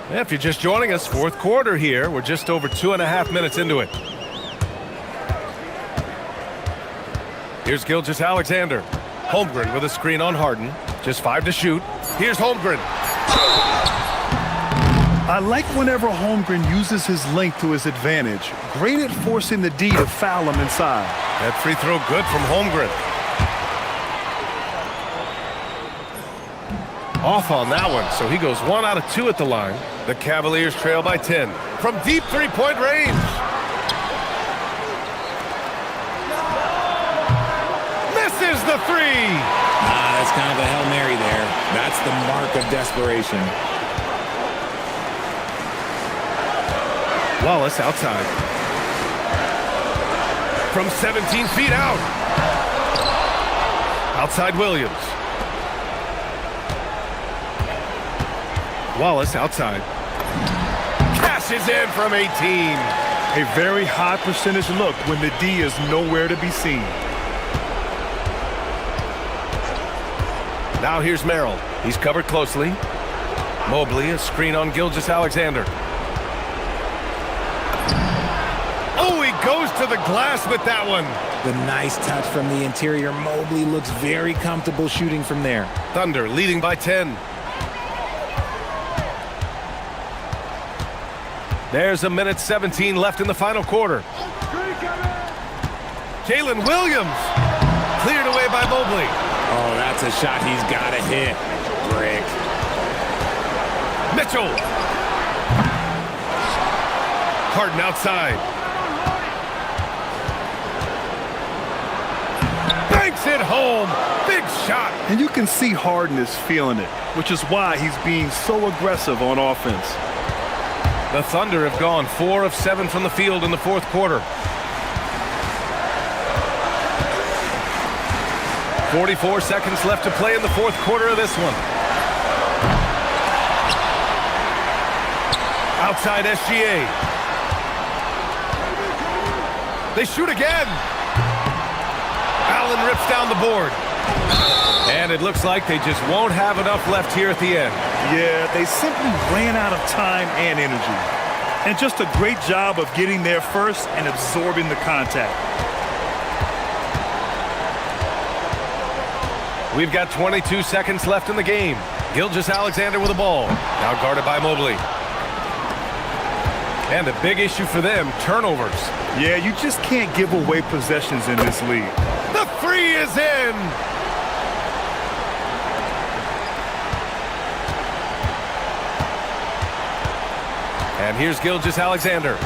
If you're just joining us, fourth quarter here. We're just over 2.5 minutes into it. Here's Gilgeous-Alexander. Holmgren with a screen on Harden. Just 5 to shoot. Here's Holmgren. I like whenever Holmgren uses his length to his advantage. Great at forcing the D to foul him inside. That free throw good from Holmgren. Off on that one, so he goes 1 out of 2 at the line. The Cavaliers trail by 10 from deep three-point range. Misses the 3. That's kind of a Hail Mary there. That's the mark of desperation. Wallace outside. From 17 feet out. Outside Williams. Wallace outside. Cashes in from 18. A very high percentage look when the D is nowhere to be seen. Now here's Merrill. He's covered closely. Mobley, a screen on Gilgeous-Alexander. Oh, he goes to the glass with that one. The nice touch from the interior. Mobley looks very comfortable shooting from there. Thunder leading by 10. There's 1:17 left in the final quarter. Jalen Williams cleared away by Mobley. Oh, that's a shot he's got to hit. Brick. Mitchell. Harden outside. hits it home. Big shot. And you can see Harden is feeling it, which is why he's being so aggressive on offense. The Thunder have gone 4 of 7 from the field in the fourth quarter. 44 seconds left to play in the fourth quarter of this one. Outside SGA. They shoot again. Allen rips down the board. And it looks like they just won't have enough left here at the end. Yeah, they simply ran out of time and energy. And just a great job of getting there first and absorbing the contact. We've got 22 seconds left in the game. Gilgeous-Alexander with the ball. Now guarded by Mobley. And a big issue for them, turnovers. Yeah, you just can't give away possessions in this league. The three is in! And here's Gilgeous-Alexander.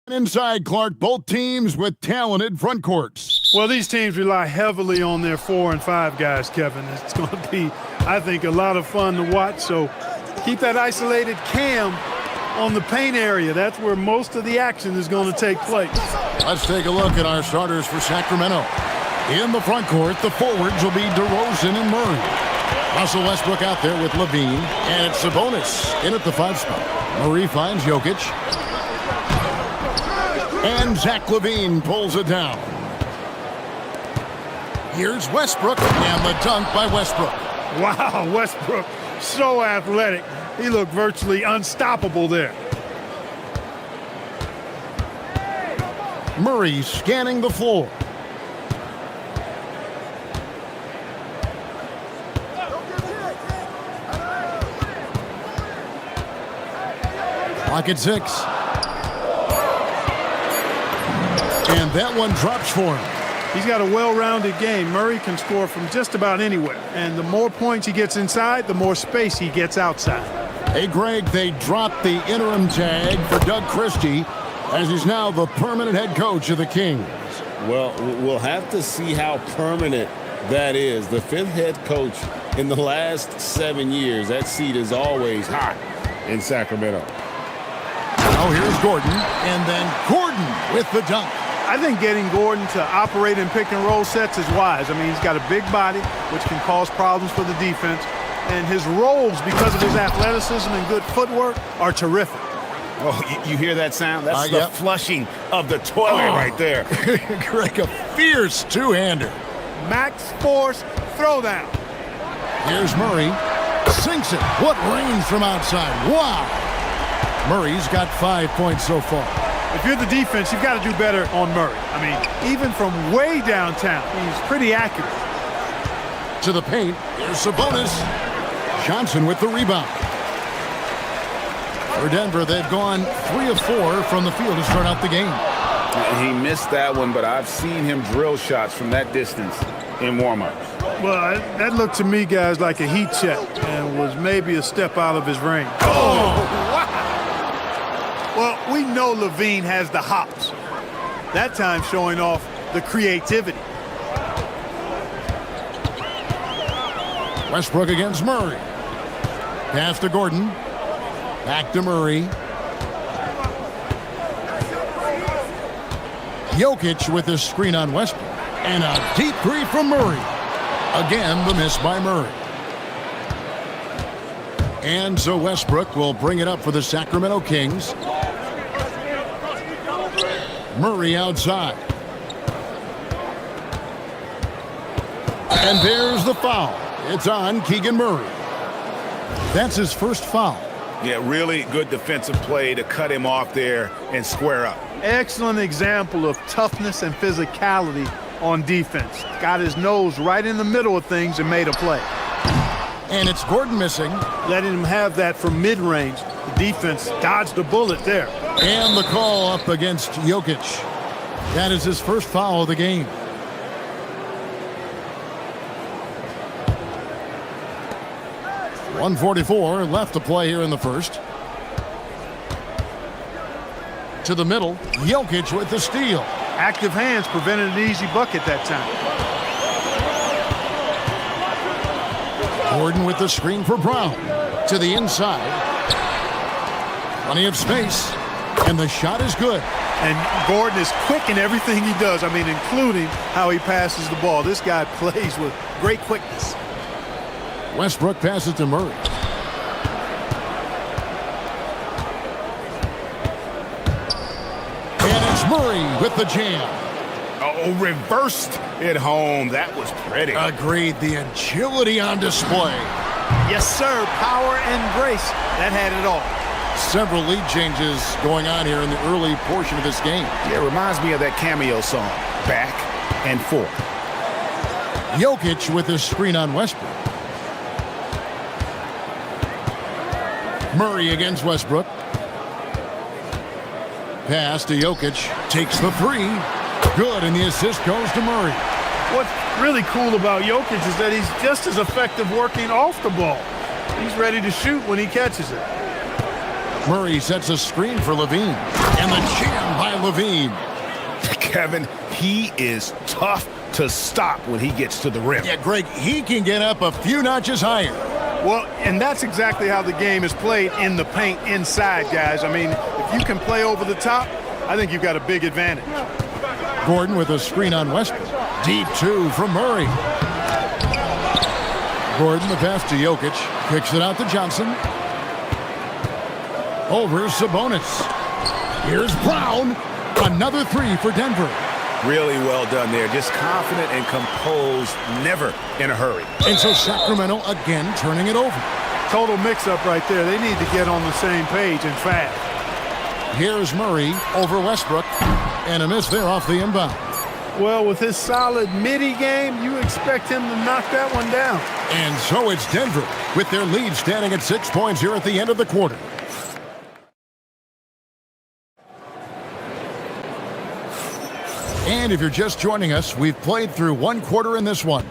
Inside, Clark, both teams with talented front courts. Well, these teams rely heavily on their 4 and 5 guys, Kevin. It's going to be, I think, a lot of fun to watch. So keep that isolated cam on the paint area. That's where most of the action is going to take place. Let's take a look at our starters for Sacramento. In the front court, the forwards will be DeRozan and Murray. Russell Westbrook out there with Levine, and it's Sabonis in at the 5 spot. Murray finds Jokic. And Zach LaVine pulls it down. Here's Westbrook, and the dunk by Westbrook. Wow, Westbrook, so athletic. He looked virtually unstoppable there. Murray scanning the floor. Clock at 6. And that one drops for him. He's got a well-rounded game. Murray can score from just about anywhere. And the more points he gets inside, the more space he gets outside. Hey, Greg, they dropped the interim tag for Doug Christie as he's now the permanent head coach of the Kings. Well, we'll have to see how permanent that is. The 5th head coach in the last 7 years. That seat is always hot in Sacramento. Now here's Gordon, and then Gordon with the dunk. I think getting Gordon to operate in pick and roll sets is wise. I mean, he's got a big body, which can cause problems for the defense. And his rolls, because of his athleticism and good footwork, are terrific. Oh, you hear that sound? That's the yep. flushing of the toilet right there. Greg, a fierce two-hander. Max force throwdown. Here's Murray. Sinks it. What range from outside. Wow. Murray's got 5 points so far. If you're the defense, you've got to do better on Murray. I mean, even from way downtown, he's pretty accurate. To the paint, here's Sabonis. Johnson with the rebound. For Denver, they've gone 3 of 4 from the field to start out the game. He missed that one, but I've seen him drill shots from that distance in warm-ups. Well, that looked to me, guys, like a heat check and was maybe a step out of his range. Oh, wow. Well, we know Levine has the hops. That time showing off the creativity. Westbrook against Murray. Pass to Gordon. Back to Murray. Jokic with his screen on Westbrook. And a deep three from Murray. Again, the miss by Murray. And so Westbrook will bring it up for the Sacramento Kings. Murray outside. And there's the foul. It's on Keegan Murray. That's his first foul. Yeah, really good defensive play to cut him off there and square up. Excellent example of toughness and physicality on defense. Got his nose right in the middle of things and made a play. And it's Gordon missing. Letting him have that from mid-range. The defense dodged a bullet there. And the call up against Jokic. That is his first foul of the game. .144 left to play here in the first. To the middle, Jokic with the steal. Active hands prevented an easy bucket that time. Gordon with the screen for Brown. To the inside. Plenty of space. And the shot is good. And Gordon is quick in everything he does. I mean, including how he passes the ball. This guy plays with great quickness. Westbrook passes to Murray. And it's Murray with the jam. Oh, reversed it home. That was pretty. Agreed. The agility on display. Yes, sir. Power and grace. That had it all. Several lead changes going on here in the early portion of this game. Yeah, it reminds me of that cameo song, Back and Forth. Jokic with his screen on Westbrook. Murray against Westbrook. Pass to Jokic. Takes the three. Good, and the assist goes to Murray. What's really cool about Jokic is that he's just as effective working off the ball. He's ready to shoot when he catches it. Murray sets a screen for Levine. And the jam by Levine. Kevin, he is tough to stop when he gets to the rim. Yeah, Greg, he can get up a few notches higher. Well, and that's exactly how the game is played in the paint inside, guys. I mean, if you can play over the top, I think you've got a big advantage. Gordon with a screen on Westbrook. Deep two from Murray. Gordon the pass to Jokic. Kicks it out to Johnson. Over Sabonis. Here's Brown. Another three for Denver. Really well done there. Just confident and composed, never in a hurry. And so Sacramento again turning it over. Total mix-up right there. They need to get on the same page and fast. Here's Murray over Westbrook. And a miss there off the inbound. Well, with his solid midi game, you expect him to knock that one down. And so it's Denver with their lead standing at 6 points here at the end of the quarter. And if you're just joining us, we've played through one quarter in this one.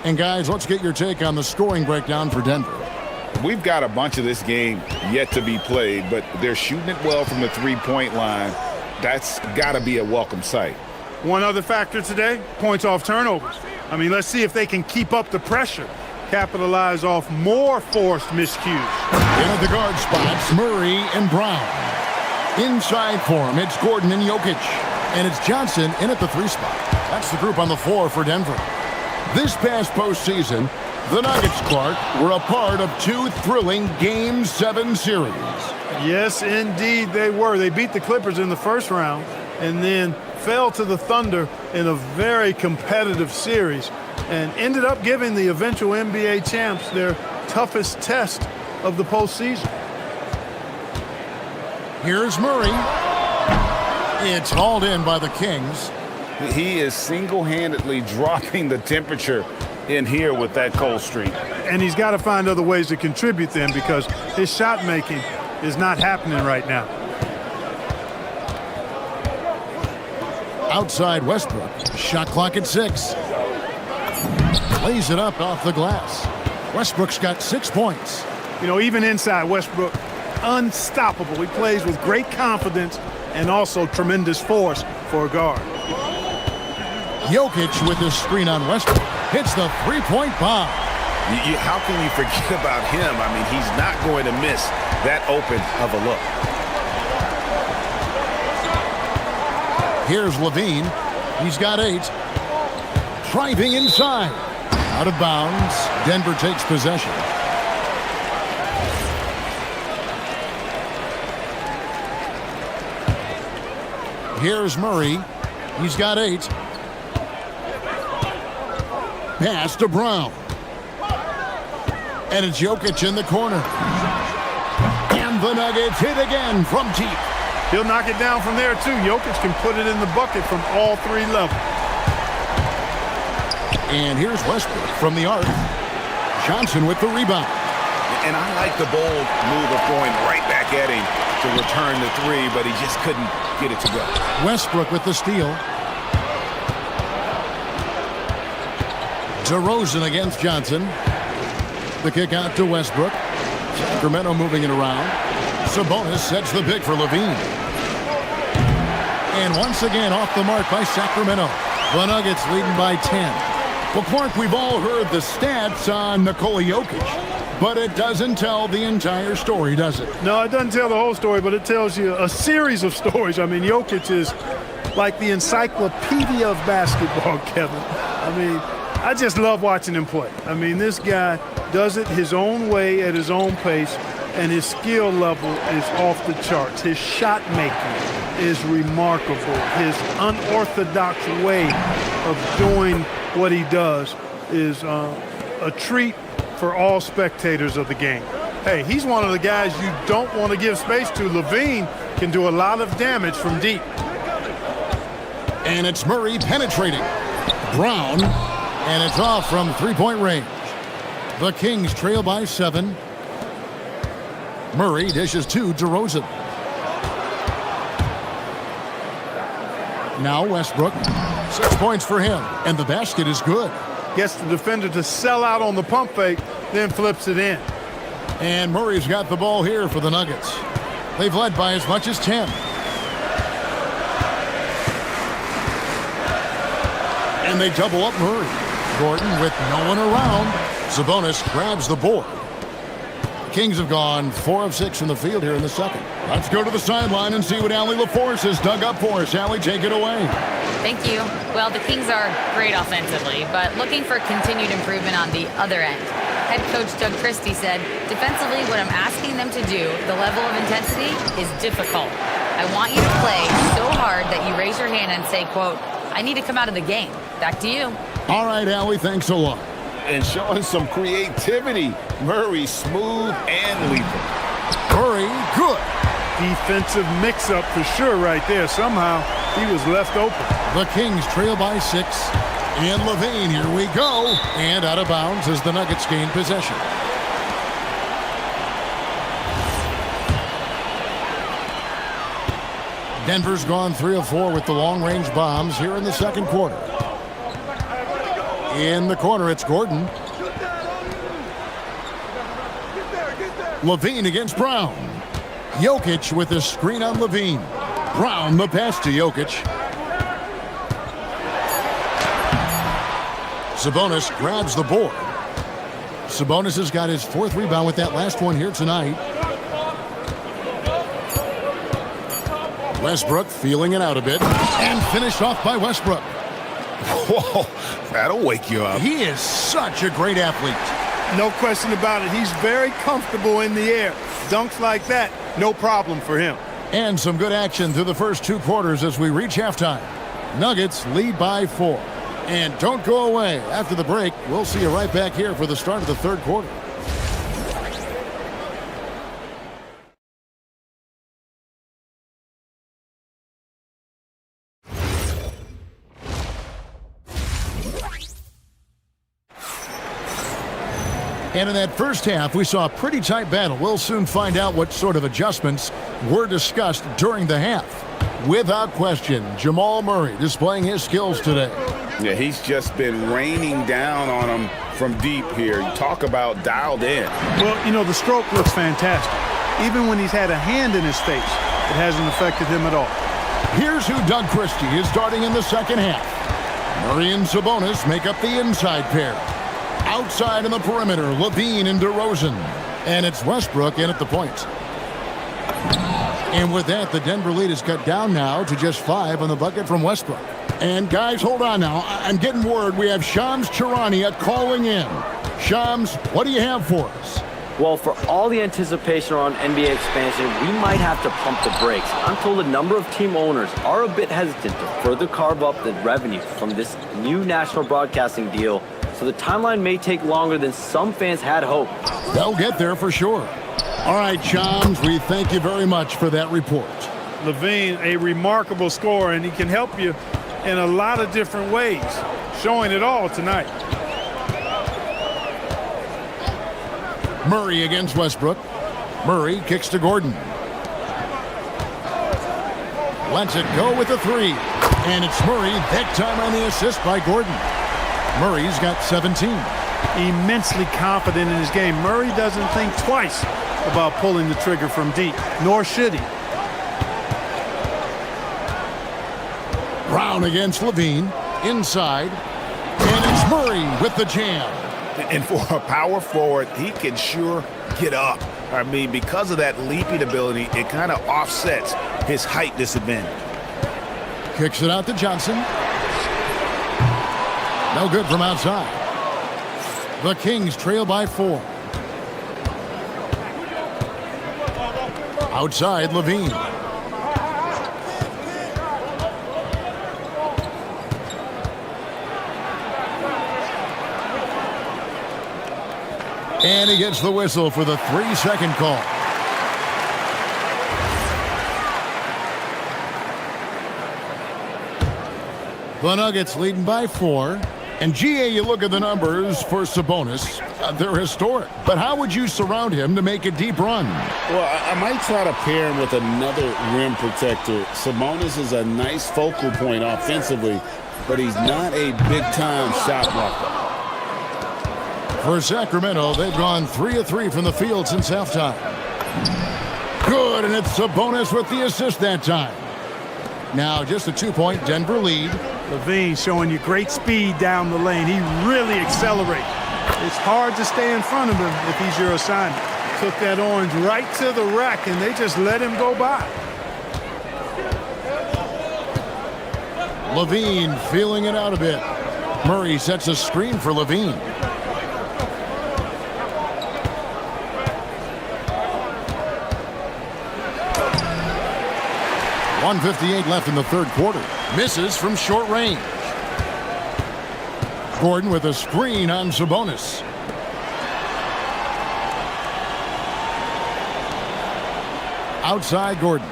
And guys, let's get your take on the scoring breakdown for Denver. We've got a bunch of this game yet to be played, but they're shooting it well from the three-point line. That's got to be a welcome sight. One other factor today, points off turnovers. I mean, let's see if they can keep up the pressure, capitalize off more forced miscues. In at the guard spots, Murray and Brown. Inside for him, it's Gordon and Jokic. And it's Johnson in at the three spot. That's the group on the floor for Denver. This past postseason, the Nuggets, Clark, were a part of two thrilling Game 7 series. Yes, indeed they were. They beat the Clippers in the first round and then fell to the Thunder in a very competitive series and ended up giving the eventual NBA champs their toughest test of the postseason. Here's Murray. It's hauled in by the Kings. He is single-handedly dropping the temperature in here with that cold streak. And he's got to find other ways to contribute then because his shot making is not happening right now. Outside Westbrook. Shot clock at 6. Lays it up off the glass. Westbrook's got 6 points. You know, even inside Westbrook, unstoppable. He plays with great confidence and also tremendous force for a guard. Jokic with his screen on Westbrook. Hits the three-point bomb. How can you forget about him? I mean, he's not going to miss that open of a look. Here's Levine. He's got 8. Driving inside. Out of bounds. Denver takes possession. Here's Murray. He's got 8. Pass to Brown. And it's Jokic in the corner. And the Nuggets hit again from deep. He'll knock it down from there, too. Jokic can put it in the bucket from all 3 levels. And here's Westbrook from the arc. Johnson with the rebound. And I like the bold move of going right back at him to return the 3, but he just couldn't get it to go. Westbrook with the steal. DeRozan against Johnson. The kick out to Westbrook. Sacramento moving it around. Sabonis sets the pick for Levine. And once again off the mark by Sacramento. The Nuggets leading by 10. Well, Clark, we've all heard the stats on Nikola Jokic, but it doesn't tell the entire story, does it? No, it doesn't tell the whole story, but it tells you a series of stories. I mean, Jokic is like the encyclopedia of basketball, Kevin. I mean, I just love watching him play. I mean, this guy does it his own way at his own pace, and his skill level is off the charts. His shot making is remarkable. His unorthodox way of doing what he does is a treat for all spectators of the game. Hey, he's one of the guys you don't want to give space to. Levine can do a lot of damage from deep. And it's Murray penetrating. Brown, and it's off from three-point range. The Kings trail by 7. Murray dishes to DeRozan. Now Westbrook. 6 points for him, and the basket is good. Gets the defender to sell out on the pump fake, then flips it in. And Murray's got the ball here for the Nuggets. They've led by as much as 10. And they double up Murray. Gordon with no one around. Sabonis grabs the board. The Kings have gone 4 of 6 from the field here in the second. Let's go to the sideline and see what Allie LaForce has dug up for us. Allie, take it away. Thank you. Well, the Kings are great offensively, but looking for continued improvement on the other end. Head coach Doug Christie said, defensively, what I'm asking them to do, the level of intensity, is difficult. I want you to play so hard that you raise your hand and say, quote, I need to come out of the game. Back to you. All right, Allie, thanks a lot. And showing some creativity. Murray smooth and lethal. Murray, good. Defensive mix-up for sure right there. Somehow he was left open. The Kings trail by 6. And Levine, here we go. And out of bounds as the Nuggets gain possession. Denver's gone 3 of 4 with the long-range bombs here in the second quarter. In the corner, it's Gordon. Levine against Brown. Jokic with a screen on Levine. Brown the pass to Jokic. Sabonis grabs the board. Sabonis has got his 4th rebound with that last one here tonight. Westbrook feeling it out a bit. And finished off by Westbrook. Whoa, that'll wake you up. He is such a great athlete. No question about it. He's very comfortable in the air. Dunks like that, no problem for him. And some good action through the first 2 quarters as we reach halftime. Nuggets lead by 4. And don't go away. After the break, we'll see you right back here for the start of the third quarter. And in that first half, we saw a pretty tight battle. We'll soon find out what sort of adjustments were discussed during the half. Without question, Jamal Murray displaying his skills today. Yeah, he's just been raining down on him from deep here. You talk about dialed in. Well, you know, the stroke looks fantastic. Even when he's had a hand in his face, it hasn't affected him at all. Here's who Doug Christie is starting in the second half. Murray and Sabonis make up the inside pair. Outside in the perimeter, Levine and DeRozan. And it's Westbrook in at the point. And with that, the Denver lead is cut down now to just 5 on the bucket from Westbrook. And guys, hold on now. I'm getting word we have Shams Charania calling in. Shams, what do you have for us? Well, for all the anticipation around NBA expansion, we might have to pump the brakes. I'm told a number of team owners are a bit hesitant to further carve up the revenue from this new national broadcasting deal, so the timeline may take longer than some fans had hoped. They'll get there for sure. All right, Shams, we thank you very much for that report. Levine, a remarkable scorer, and he can help you in a lot of different ways, showing it all tonight. Murray against Westbrook. Murray kicks to Gordon. Lets it go with a 3. And it's Murray, that time on the assist by Gordon. Murray's got 17. Immensely confident in his game. Murray doesn't think twice about pulling the trigger from deep, nor should he. Brown against Levine. Inside. And it's Murray with the jam. And for a power forward, he can sure get up. I mean, because of that leaping ability, it kind of offsets his height disadvantage. Kicks it out to Johnson. No good from outside. The Kings trail by 4. Outside, Levine. And he gets the whistle for the 3-second call. The Nuggets leading by 4. And GA, you look at the numbers for Sabonis. They're historic. But how would you surround him to make a deep run? Well, I might try to pair him with another rim protector. Sabonis is a nice focal point offensively, but he's not a big-time shot blocker. For Sacramento, they've gone 3 of 3 from the field since halftime. Good, and it's Sabonis with the assist that time. Now just a 2-point Denver lead. Levine showing you great speed down the lane. He really accelerates. It's hard to stay in front of him if he's your assignment. Took that orange right to the rack, and they just let him go by. Levine feeling it out a bit. Murray sets a screen for Levine. .158 left in the third quarter. Misses from short range. Gordon with a screen on Sabonis. Outside Gordon.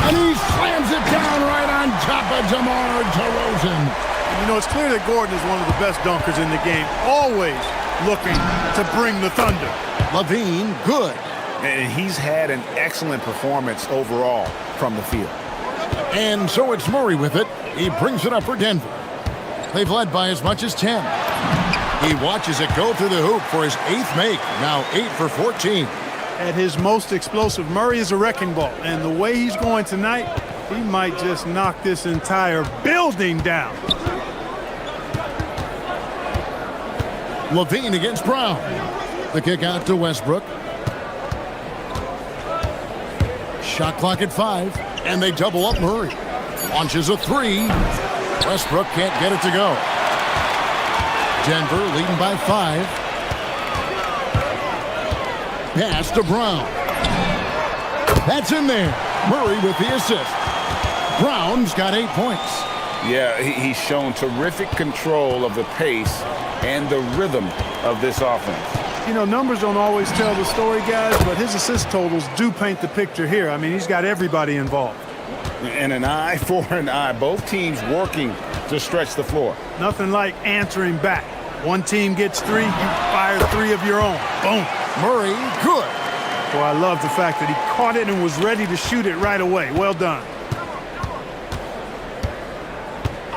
And he slams it down right on top of DeMar DeRozan. You know, it's clear that Gordon is one of the best dunkers in the game. Always looking to bring the thunder. Levine, good. And he's had an excellent performance overall from the field. And so it's Murray with it. He brings it up for Denver. They've led by as much as 10. He watches it go through the hoop for his 8th make. Now 8 for 14. At his most explosive, Murray is a wrecking ball. And the way he's going tonight, he might just knock this entire building down. Levine against Brown. The kick out to Westbrook. Shot clock at 5, and they double up Murray. Launches a 3. Westbrook can't get it to go. Denver leading by 5. Pass to Brown. That's in there. Murray with the assist. Brown's got 8 points. Yeah, he's shown terrific control of the pace and the rhythm of this offense. You know, numbers don't always tell the story, guys, but his assist totals do paint the picture here. I mean, he's got everybody involved. And an eye for an eye. Both teams working to stretch the floor. Nothing like answering back. One team gets 3, you fire 3 of your own. Boom. Murray, good. Well, I love the fact that he caught it and was ready to shoot it right away. Well done.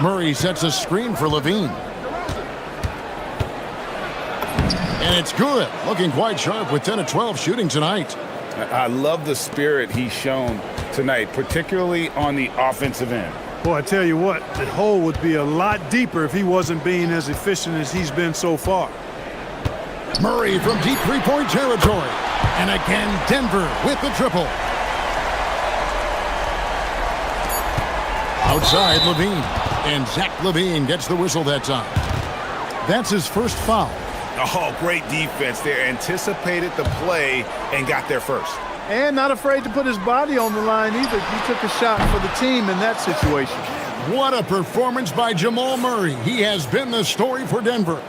Murray sets a screen for Levine. And it's good. Looking quite sharp with 10 of 12 shooting tonight. I love the spirit he's shown tonight, particularly on the offensive end. Boy, I tell you what, the hole would be a lot deeper if he wasn't being as efficient as he's been so far. Murray from deep three-point territory. And again, Denver with the triple. Outside Levine. And Zach Levine gets the whistle that time. That's his first foul. Oh, great defense there. Anticipated the play and got there first. And not afraid to put his body on the line either. He took a shot for the team in that situation. What a performance by Jamal Murray. He has been the story for Denver.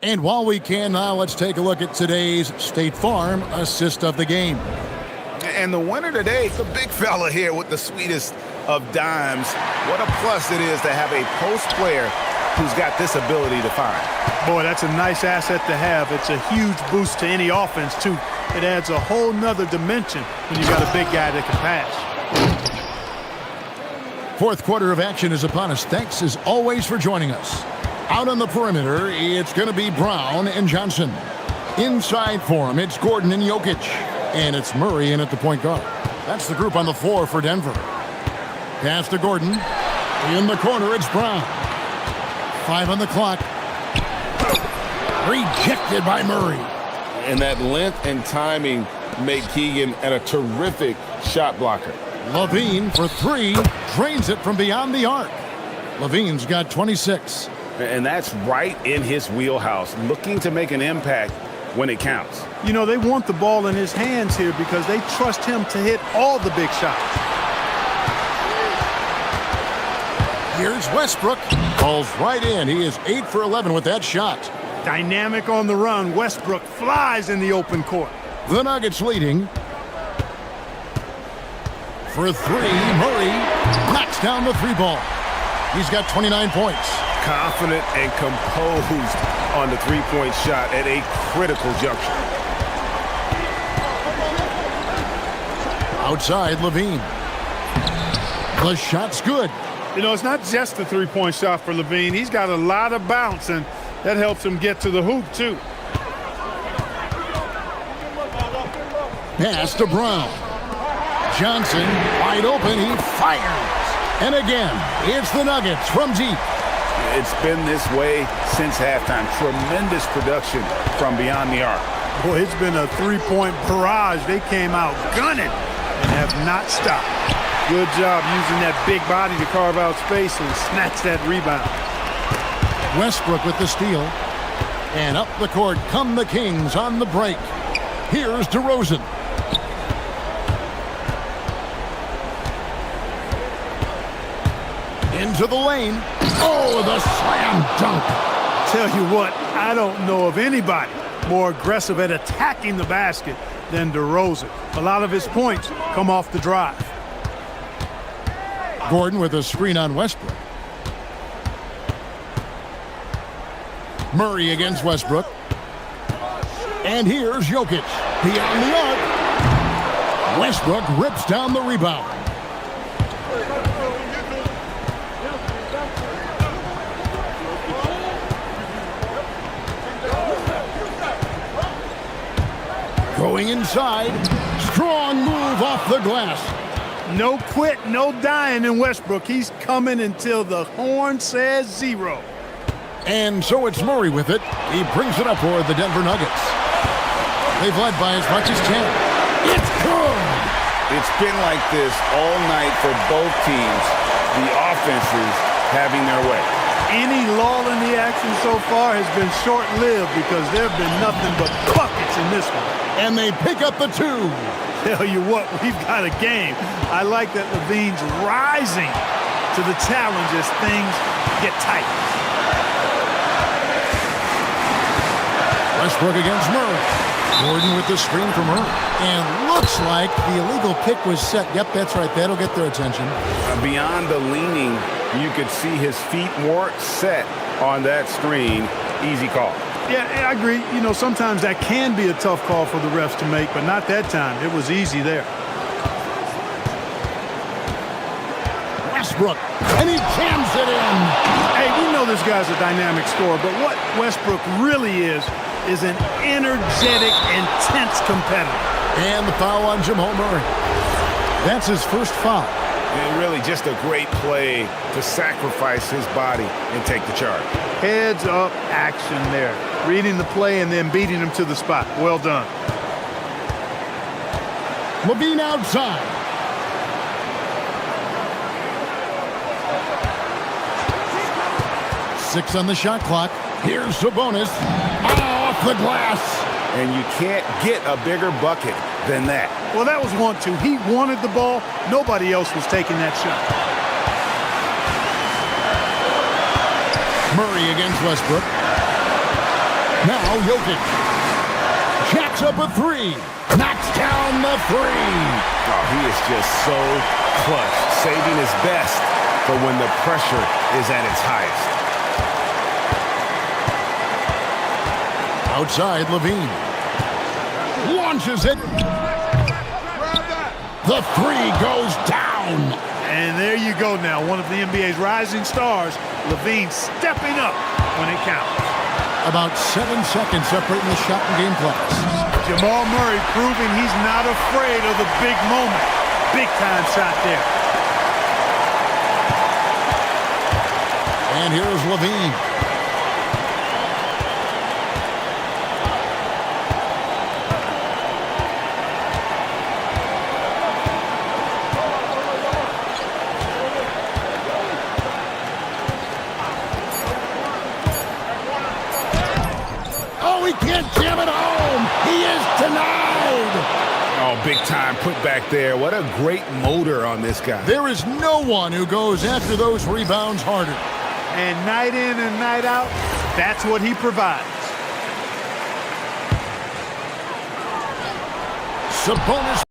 And while we can now, let's take a look at today's State Farm assist of the game. And the winner today, the big fella here with the sweetest of dimes. What a plus it is to have a post player who's got this ability to find. Boy, that's a nice asset to have. It's a huge boost to any offense, too. It adds a whole nother dimension when you got a big guy that can pass. Fourth quarter of action is upon us. Thanks, as always, for joining us. Out on the perimeter, it's going to be Brown and Johnson. Inside for him, it's Gordon and Jokic. And it's Murray in at the point guard. That's the group on the floor for Denver. Pass to Gordon. In the corner, it's Brown. 5 on the clock. Rejected by Murray. And that length and timing make Keegan a terrific shot blocker. Levine for 3. Drains it from beyond the arc. Levine's got 26. And that's right in his wheelhouse, looking to make an impact when it counts. You know, they want the ball in his hands here because they trust him to hit all the big shots. Here's Westbrook. Falls right in. He is 8 for 11 with that shot. Dynamic on the run. Westbrook flies in the open court. The Nuggets leading. For 3, Murray knocks down the 3 ball. He's got 29 points. Confident and composed on the three-point shot at a critical juncture. Outside Levine. The shot's good. You know, it's not just the three-point shot for Levine. He's got a lot of bounce, and that helps him get to the hoop, too. Pass to Brown. Johnson, wide open, he fires. And again, it's the Nuggets from deep. It's been this way since halftime. Tremendous production from beyond the arc. Boy, it's been a three-point barrage. They came out gunning and have not stopped. Good job using that big body to carve out space and snatch that rebound. Westbrook with the steal. And up the court come the Kings on the break. Here's DeRozan. Into the lane. Oh, the slam dunk. Tell you what, I don't know of anybody more aggressive at attacking the basket than DeRozan. A lot of his points come off the drive. Gordon with a screen on Westbrook. Murray against Westbrook. And here's Jokic. Beyond the arc. Westbrook rips down the rebound. Going inside. Strong move off the glass. No quit, no dying in Westbrook. He's coming until the horn says zero. And so it's Murray with it. He brings it up for the Denver Nuggets. They've led by as much as 10. It's good! It's been like this all night for both teams. The offenses having their way. Any lull in the action so far has been short-lived because there have been nothing but buckets in this one. And they pick up the two. Tell you what, we've got a game. I like that Levine's rising to the challenge as things get tight. Westbrook against Murray. Gordon with the screen from Murray. And looks like the illegal pick was set. Yep, that's right. That'll get their attention. Beyond the leaning, you could see his feet more set on that screen. Easy call. Yeah, I agree. You know, sometimes that can be a tough call for the refs to make, but not that time. It was easy there. Westbrook, and he jams it in. Hey, we know this guy's a dynamic scorer, but what Westbrook really is an energetic, intense competitor. And the foul on Jamal Murray. That's his first foul. And really just a great play to sacrifice his body and take the charge. Heads up action there. Reading the play and then beating him to the spot. Well done. Levine outside. Six on the shot clock. Here's Sabonis. Off the glass. And you can't get a bigger bucket than that. Well, that was 1-2. He wanted the ball. Nobody else was taking that shot. Murray against Westbrook. Now Jokic. Jacks up a three. Knocks down the three. Oh, he is just so clutch, saving his best for when the pressure is at its highest. Outside, Levine. Launches it. The three goes down. And there you go now. One of the NBA's rising stars, Levine stepping up when it counts. About 7 seconds separating the shot and game clocks. Jamal Murray proving he's not afraid of the big moment. Big time shot there. And here's Levine. He can't jam it home. He is denied. Oh, big time put back there. What a great motor on this guy. There is no one who goes after those rebounds harder. And night in and night out, that's what he provides. Sabonis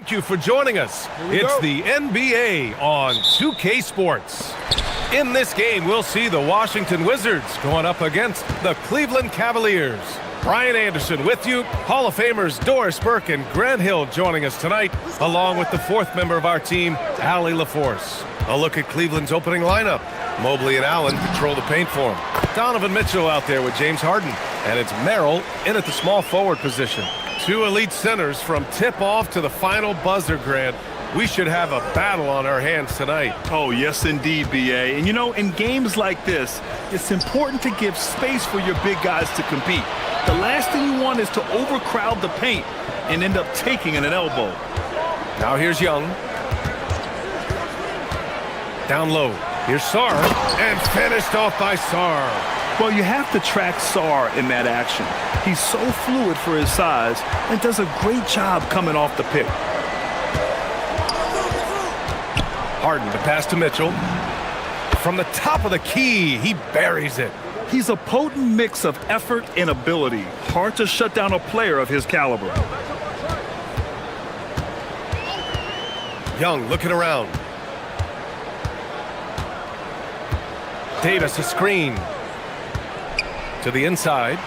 Thank you for joining us. It's the NBA on 2K Sports. In this game, we'll see the Washington Wizards going up against the Cleveland Cavaliers. Brian Anderson with you, Hall of Famers Doris Burke and Grant Hill joining us tonight, along with the fourth member of our team, Allie LaForce. A look at Cleveland's opening lineup. Mobley and Allen control the paint for him. Donovan Mitchell out there with James Harden, and it's Merrill in at the small forward position. Two elite centers from tip-off to the final buzzer, Grant. We should have a battle on our hands tonight. Oh, yes, indeed, B.A. And, you know, in games like this, it's important to give space for your big guys to compete. The last thing you want is to overcrowd the paint and end up taking an elbow. Now here's Young. Down low. Here's Sarr. And finished off by Sarr. Well, you have to track Sarr in that action. He's so fluid for his size and does a great job coming off the pick. Harden to pass to Mitchell. From the top of the key, he buries it. He's a potent mix of effort and ability. Hard to shut down a player of his caliber. Young looking around. Davis a screen. To the inside.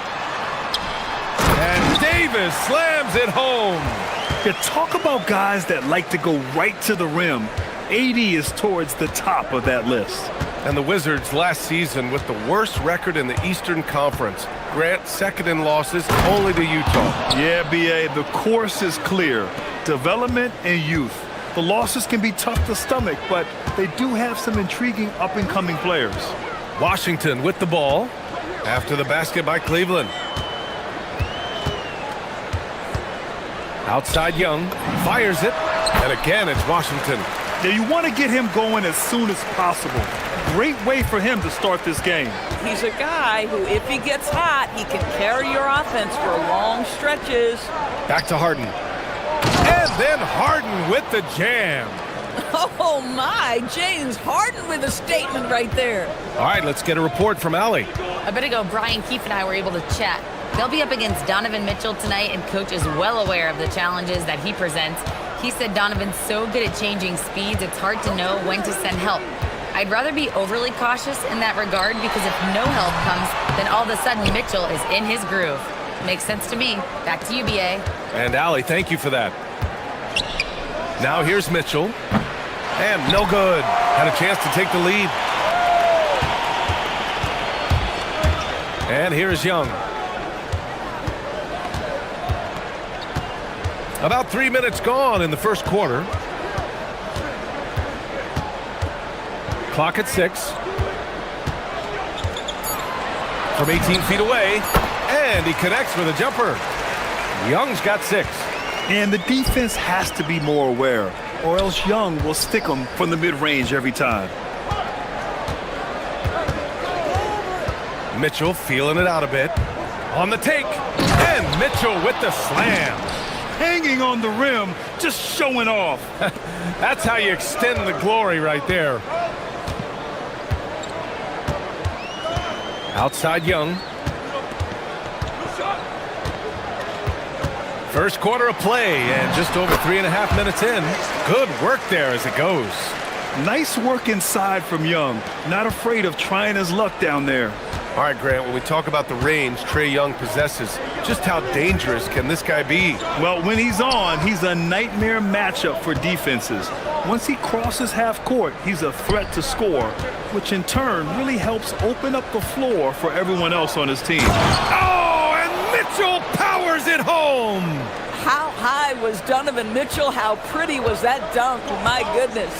And Davis slams it home. You talk about guys that like to go right to the rim. AD is towards the top of that list. And the Wizards last season with the worst record in the Eastern Conference. Grant second in losses only to Utah. Yeah, B.A., the course is clear. Development and youth. The losses can be tough to stomach, but they do have some intriguing up-and-coming players. Washington with the ball after the basket by Cleveland. Outside Young, fires it, and again it's Washington. Yeah, you want to get him going as soon as possible. Great way for him to start this game. He's a guy who, if he gets hot, he can carry your offense for long stretches. Back to Harden. And then Harden with the jam. Oh, my. James Harden with a statement right there. All right, let's get a report from Allie. A bit ago, Brian Keefe and I were able to chat. They'll be up against Donovan Mitchell tonight, and Coach is well aware of the challenges that he presents. He said Donovan's so good at changing speeds, it's hard to know when to send help. I'd rather be overly cautious in that regard because if no help comes, then all of a sudden Mitchell is in his groove. Makes sense to me. Back to you, B.A. And Allie, thank you for that. Now here's Mitchell. And no good. Had a chance to take the lead. And here's Young. About 3 minutes gone in the first quarter. Clock at 6. From 18 feet away. And he connects with a jumper. Young's got 6. And the defense has to be more aware, or else Young will stick them from the mid-range every time. Mitchell feeling it out a bit. On the take. And Mitchell with the slam. Hanging on the rim, just showing off. That's how you extend the glory right there. Outside Young. First quarter of play, and just over 3.5 minutes in. Good work there as it goes. Nice work inside from Young. Not afraid of trying his luck down there. All right, Grant, when we talk about the range Trae Young possesses, just how dangerous can this guy be? Well, when he's on, he's a nightmare matchup for defenses. Once he crosses half court, he's a threat to score, which in turn really helps open up the floor for everyone else on his team. Oh, and Mitchell powers it home! How high was Donovan Mitchell? How pretty was that dunk? My goodness.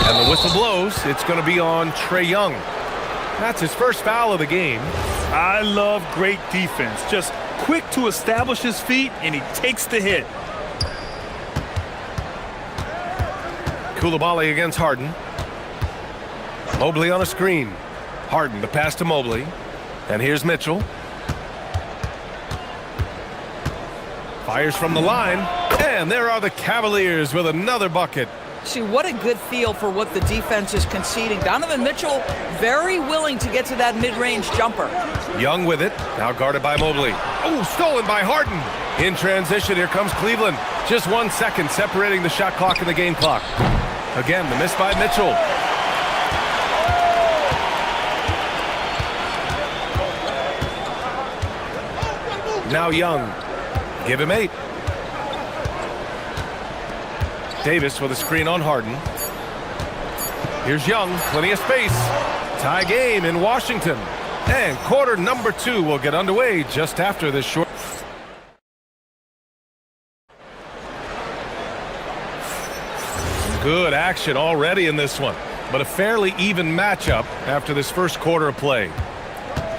And the whistle blows. It's going to be on Trae Young. That's his first foul of the game. I love great defense. Just quick to establish his feet, and he takes the hit. Coulibaly against Harden. Mobley on a screen. Harden the pass to Mobley. And here's Mitchell. Fires from the line. And there are the Cavaliers with another bucket. See, what a good feel for what the defense is conceding. Donovan Mitchell very willing to get to that mid-range jumper. Young with it, now guarded by Mobley. Oh, stolen by Harden. In transition, here comes Cleveland. Just 1 second separating the shot clock and the game clock. Again, the miss by Mitchell. Now Young. Give him 8. Davis with a screen on Harden. Here's Young, plenty of space. Tie game in Washington. And quarter number 2 will get underway just after this short. Good action already in this one, but a fairly even matchup after this first quarter of play.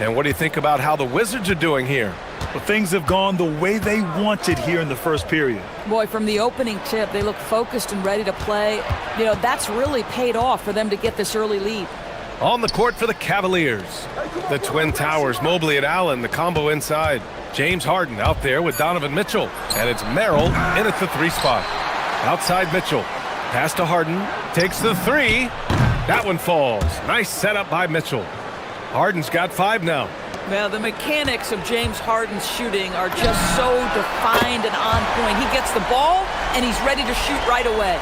And what do you think about how the Wizards are doing here? Well, things have gone the way they wanted here in the first period. Boy, from the opening tip, they look focused and ready to play. You know, that's really paid off for them to get this early lead. On the court for the Cavaliers. The Twin Towers, Mobley and Allen, the combo inside. James Harden out there with Donovan Mitchell. And it's Merrill in at the 3 spot. Outside Mitchell. Pass to Harden. Takes the 3. That one falls. Nice setup by Mitchell. Harden's got 5 now. Well, the mechanics of James Harden's shooting are just so defined and on point. He gets the ball, and he's ready to shoot right away.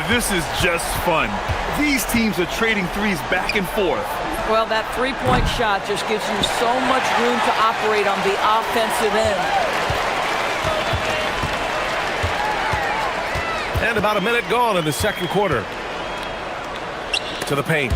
This is just fun. These teams are trading threes back and forth. Well, that three-point shot just gives you so much room to operate on the offensive end. And about a minute gone in the second quarter. To the paint.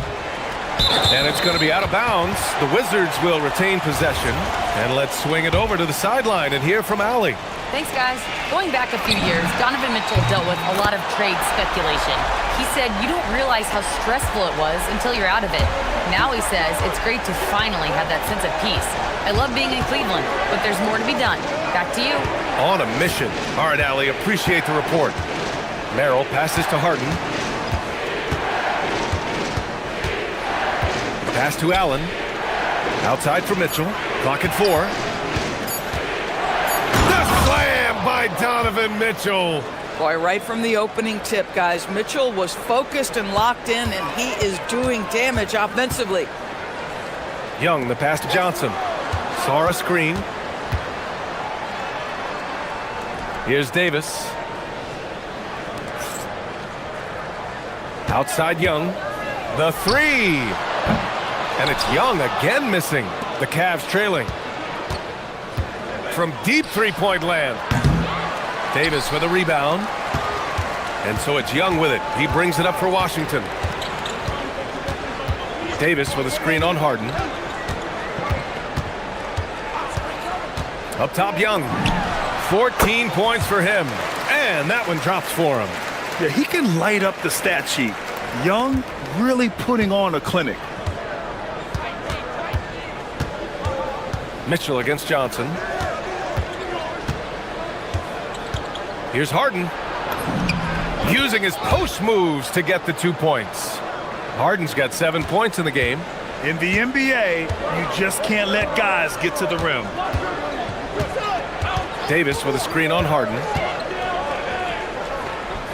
And it's going to be out of bounds. The Wizards will retain possession. And let's swing it over to the sideline and hear from Allie. Thanks, guys. Going back a few years, Donovan Mitchell dealt with a lot of trade speculation. He said you don't realize how stressful it was until you're out of it. Now he says it's great to finally have that sense of peace. I love being in Cleveland, but there's more to be done. Back to you. On a mission. All right, Allie, appreciate the report. Merrill passes to Harden. Pass to Allen. Outside for Mitchell. Clock at 4. The slam by Donovan Mitchell. Boy, right from the opening tip, guys, Mitchell was focused and locked in, and he is doing damage offensively. Young, the pass to Johnson. Saw a screen. Here's Davis. Outside Young. The 3. And it's Young again missing. The Cavs trailing. From deep three-point land. Davis with a rebound. And so it's Young with it. He brings it up for Washington. Davis with a screen on Harden. Up top, Young. 14 points for him. And that one drops for him. Yeah, he can light up the stat sheet. Young really putting on a clinic. Mitchell against Johnson. Here's Harden. Using his post moves to get the 2 points. Harden's got 7 points in the game. In the NBA, you just can't let guys get to the rim. Davis with a screen on Harden.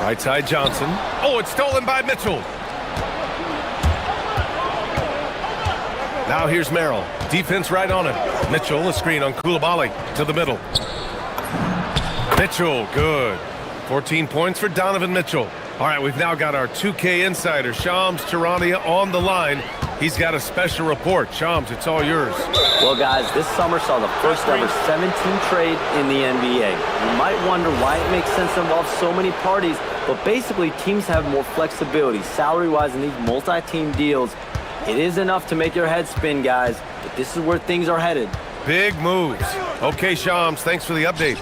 Right side Johnson. Oh, it's stolen by Mitchell. Now here's Merrill. Defense right on him. Mitchell, a screen on Coulibaly to the middle. Mitchell, good. 14 points for Donovan Mitchell. All right, we've now got our 2K insider, Shams Charania, on the line. He's got a special report. Shams, it's all yours. Well, guys, this summer saw the first ever 17 trade in the NBA. You might wonder why it makes sense to involve so many parties, but basically teams have more flexibility salary-wise in these multi-team deals. It is enough to make your head spin, guys, but this is where things are headed. Big moves. Okay, Shams, thanks for the update.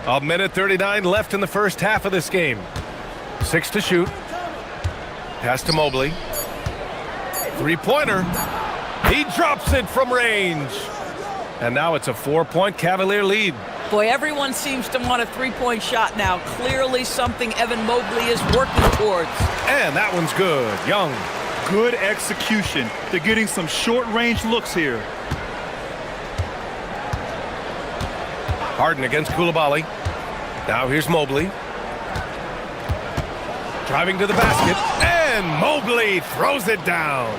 A minute 39 left in the first half of this game. 6 to shoot. Pass to Mobley. Three-pointer. He drops it from range. And now it's a 4-point Cavalier lead. Boy, everyone seems to want a three-point shot now. Clearly something Evan Mobley is working towards. And that one's good. Young. Good execution. They're getting some short-range looks here. Harden against Coulibaly. Now here's Mobley. Driving to the basket, and Mobley throws it down.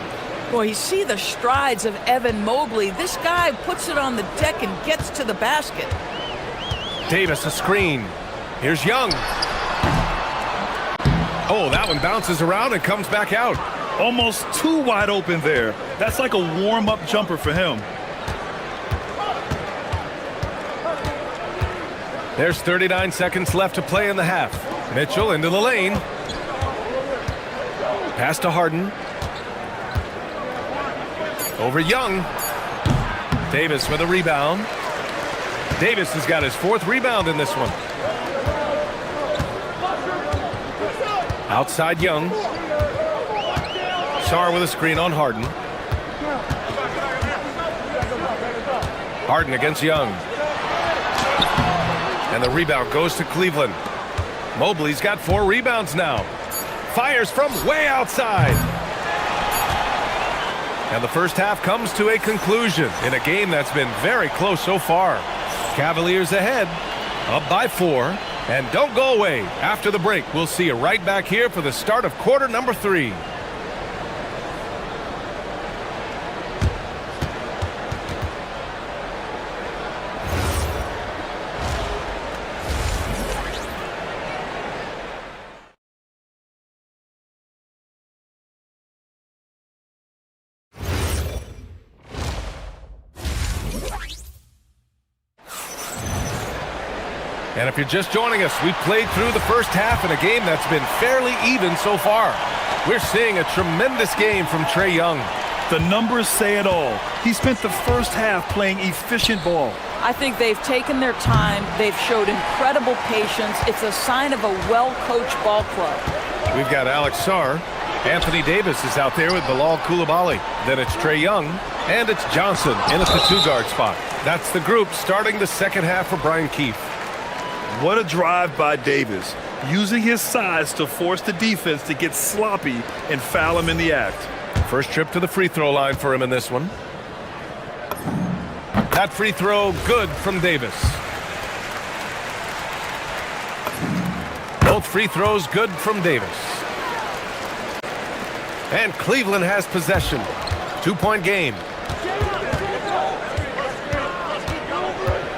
Boy, you see the strides of Evan Mobley. This guy puts it on the deck and gets to the basket. Davis a screen. Here's Young. Oh, that one bounces around and comes back out. Almost too wide open there. That's like a warm-up jumper for him. There's 39 seconds left to play in the half. Mitchell into the lane. Pass to Harden. Over Young. Davis with a rebound. Davis has got his 4th rebound in this one. Outside Young. Sarr with a screen on Harden. Harden against Young. And the rebound goes to Cleveland. Mobley's got 4 rebounds now. Fires from way outside. And the first half comes to a conclusion in a game that's been very close so far. Cavaliers ahead, up by 4. And don't go away. After the break, we'll see you right back here for the start of quarter number 3. And if you're just joining us, we've played through the first half in a game that's been fairly even so far. We're seeing a tremendous game from Trae Young. The numbers say it all. He spent the first half playing efficient ball. I think they've taken their time. They've showed incredible patience. It's a sign of a well-coached ball club. We've got Alex Sarr. Anthony Davis is out there with Bilal Coulibaly. Then it's Trae Young. And it's Johnson in at the 2-guard spot. That's the group starting the second half for Brian Keefe. What a drive by Davis, using his size to force the defense to get sloppy and foul him in the act. First trip to the free throw line for him in this one. That free throw good from Davis. Both free throws good from Davis. And Cleveland has possession. 2-point game.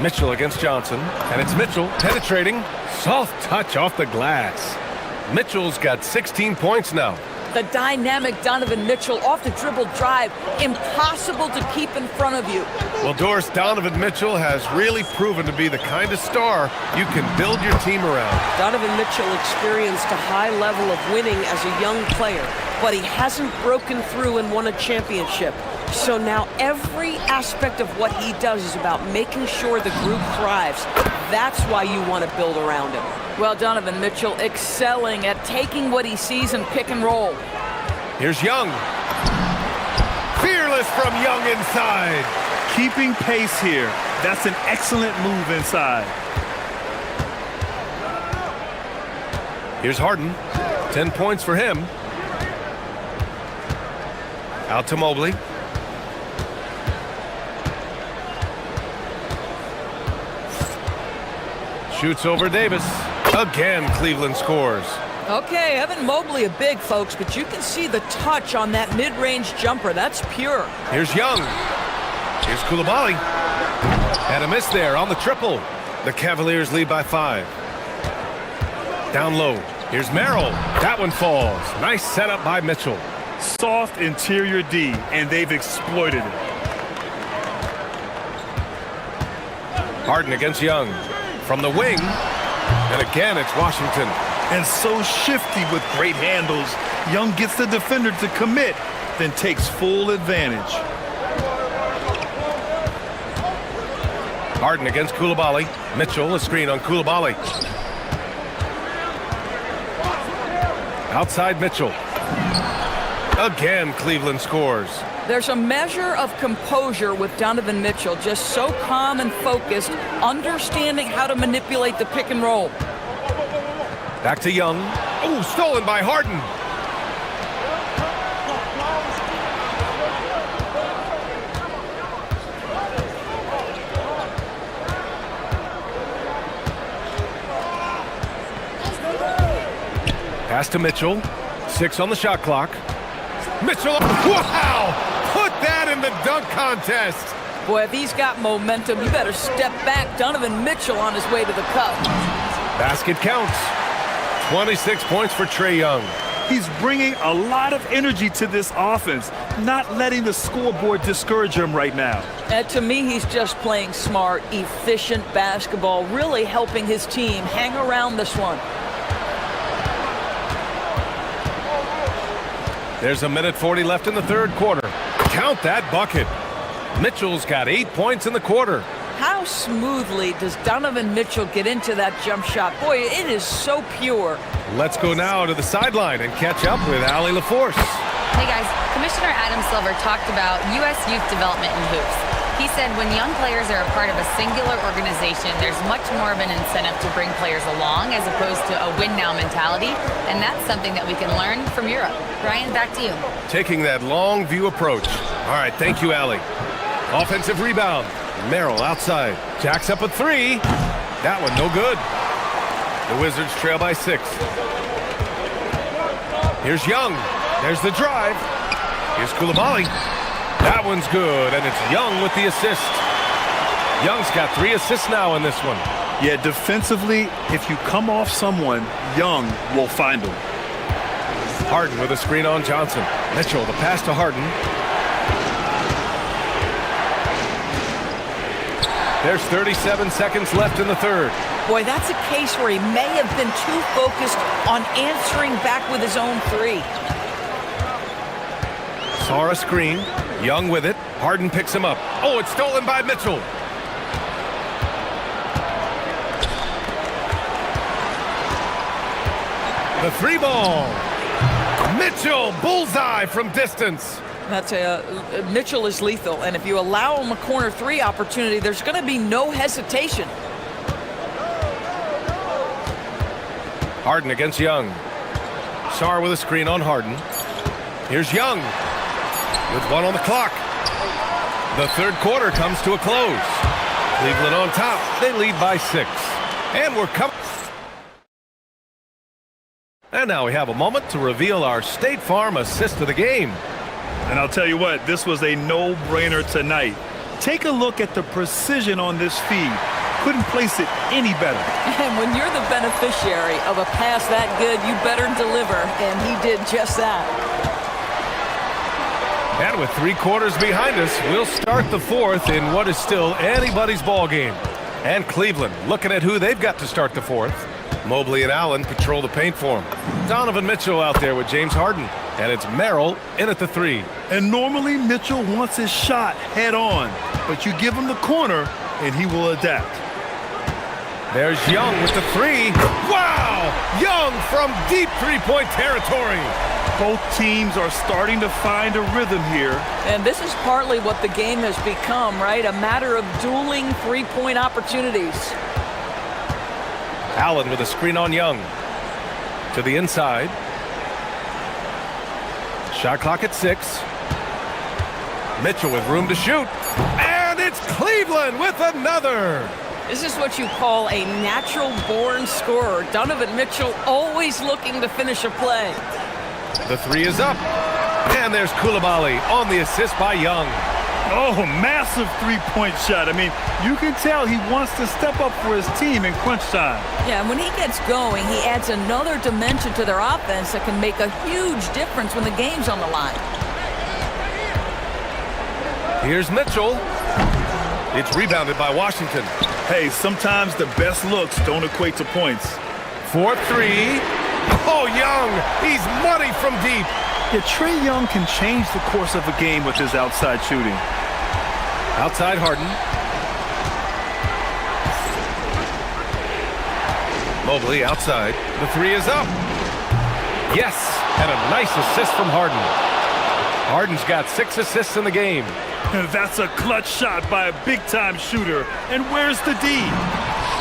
Mitchell against Johnson, and it's Mitchell penetrating. Soft touch off the glass. Mitchell's got 16 points now. The dynamic Donovan Mitchell off the dribble drive. Impossible to keep in front of you. Well, Doris, Donovan Mitchell has really proven to be the kind of star you can build your team around. Donovan Mitchell experienced a high level of winning as a young player, but he hasn't broken through and won a championship. So now every aspect of what he does is about making sure the group thrives. That's why you want to build around him. Well, Donovan Mitchell excelling at taking what he sees in pick and roll. Here's Young. Fearless from Young inside. Keeping pace here. That's an excellent move inside. Here's Harden. 10 points for him. Out to Mobley. Shoots over Davis. Again, Cleveland scores. Okay, Evan Mobley a big, folks, but you can see the touch on that mid-range jumper. That's pure. Here's Young. Here's Coulibaly. And a miss there on the triple. The Cavaliers lead by 5. Down low. Here's Merrill. That one falls. Nice setup by Mitchell. Soft interior D, and they've exploited it. Harden against Young. From the wing. And again, it's Washington. And so shifty with great handles. Young gets the defender to commit, then takes full advantage. Harden against Coulibaly. Mitchell, a screen on Coulibaly. Outside Mitchell. Again, Cleveland scores. There's a measure of composure with Donovan Mitchell, just so calm and focused, understanding how to manipulate the pick and roll. Back to Young. Oh, stolen by Harden. Pass to Mitchell. 6 on the shot clock. Mitchell, wow! Put that in the dunk contest. Boy, if he's got momentum, you better step back. Donovan Mitchell on his way to the cup. Basket counts. 26 points for Trae Young. He's bringing a lot of energy to this offense, not letting the scoreboard discourage him right now. And to me, he's just playing smart, efficient basketball, really helping his team hang around this one. There's 1:40 left in the third quarter. Count that bucket. Mitchell's got 8 points in the quarter. How smoothly does Donovan Mitchell get into that jump shot? Boy, it is so pure. Let's go now to the sideline and catch up with Allie LaForce. Hey guys, Commissioner Adam Silver talked about U.S. youth development in hoops. He said when young players are a part of a singular organization, there's much more of an incentive to bring players along as opposed to a win-now mentality, and that's something that we can learn from Europe. Ryan, back to you. Taking that long view approach. All right, thank you, Allie. Offensive rebound. Merrill outside. Jacks up a 3. That one no good. The Wizards trail by 6. Here's Young. There's the drive. Here's Coulibaly. That one's good, and it's Young with the assist. Young's got 3 assists now in this one. Yeah, defensively, if you come off someone, Young will find him. Harden with a screen on Johnson. Mitchell, the pass to Harden. There's 37 seconds left in the third. Boy, that's a case where he may have been too focused on answering back with his own 3. Saw a screen. Young with it. Harden picks him up. Oh, it's stolen by Mitchell. The 3 ball. Mitchell, bullseye from distance. That's Mitchell is lethal, and if you allow him a corner 3 opportunity, there's going to be no hesitation. Harden against Young. Sarr with a screen on Harden. Here's Young with 1 on the clock. The third quarter comes to a close. Cleveland on top. They lead by 6. And we're coming. And now we have a moment to reveal our State Farm assist of the game. And I'll tell you what, this was a no-brainer tonight. Take a look at the precision on this feed. Couldn't place it any better. And when you're the beneficiary of a pass that good, you better deliver, and he did just that. And with 3 quarters behind us, we'll start the fourth in what is still anybody's ball game. And Cleveland looking at who they've got to start the fourth. Mobley and Allen patrol the paint for him. Donovan Mitchell out there with James Harden. And it's Merrill in at the 3. And normally Mitchell wants his shot head on, but you give him the corner and he will adapt. There's Young with the 3. Wow! Young from deep 3-point territory. Both teams are starting to find a rhythm here. And this is partly what the game has become, right? A matter of dueling 3-point opportunities. Allen with a screen on Young. To the inside. Shot clock at 6. Mitchell with room to shoot. And it's Cleveland with another. This is what you call a natural-born scorer. Donovan Mitchell always looking to finish a play. The 3 is up. And there's Coulibaly on the assist by Young. Oh, massive 3-point shot. I mean, you can tell he wants to step up for his team in crunch time. Yeah, and when he gets going, he adds another dimension to their offense that can make a huge difference when the game's on the line. Here's Mitchell. It's rebounded by Washington. Hey, sometimes the best looks don't equate to points. 4-3. Oh, Young, he's money from deep. Yeah, Trae Young can change the course of a game with his outside shooting. Outside Harden. Mobley outside. The 3 is up. Yes, and a nice assist from Harden. Harden's got 6 assists in the game. That's a clutch shot by a big-time shooter. And where's the D?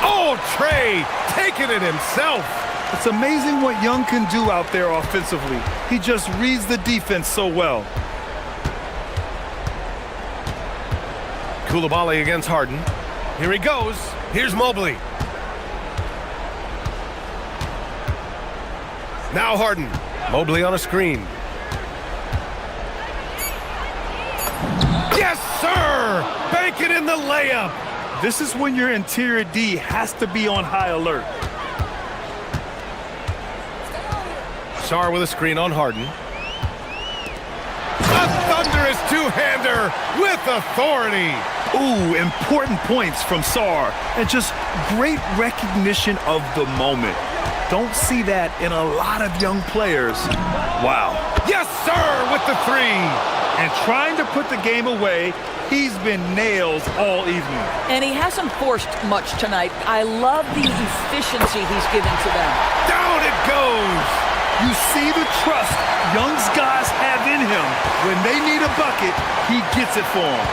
Oh, Trae taking it himself. It's amazing what Young can do out there offensively. He just reads the defense so well. Coulibaly against Harden. Here he goes. Here's Mobley. Now Harden. Mobley on a screen. Yes, sir! Bank it in the layup. This is when your interior D has to be on high alert. Sarr with a screen on Harden. A thunderous two-hander with authority. Ooh, important points from Sarr, and just great recognition of the moment. Don't see that in a lot of young players. Wow. Yes, sir, with the three. And trying to put the game away, he's been nails all evening. And he hasn't forced much tonight. I love the efficiency he's given to them. Down it goes. You see the trust Young's guys have in him. When they need a bucket, he gets it for them.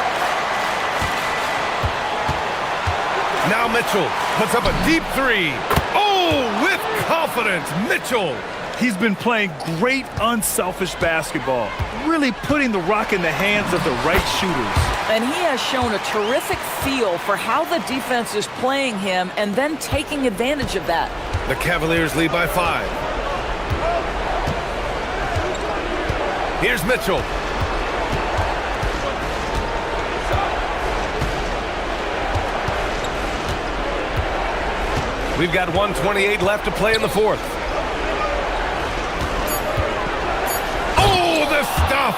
Now Mitchell puts up a deep three. Oh, with confidence, Mitchell. He's been playing great unselfish basketball, really putting the rock in the hands of the right shooters. And he has shown a terrific feel for how the defense is playing him and then taking advantage of that. The Cavaliers lead by 5. Here's Mitchell. We've got 1:28 left to play in the fourth. Oh, the stuff!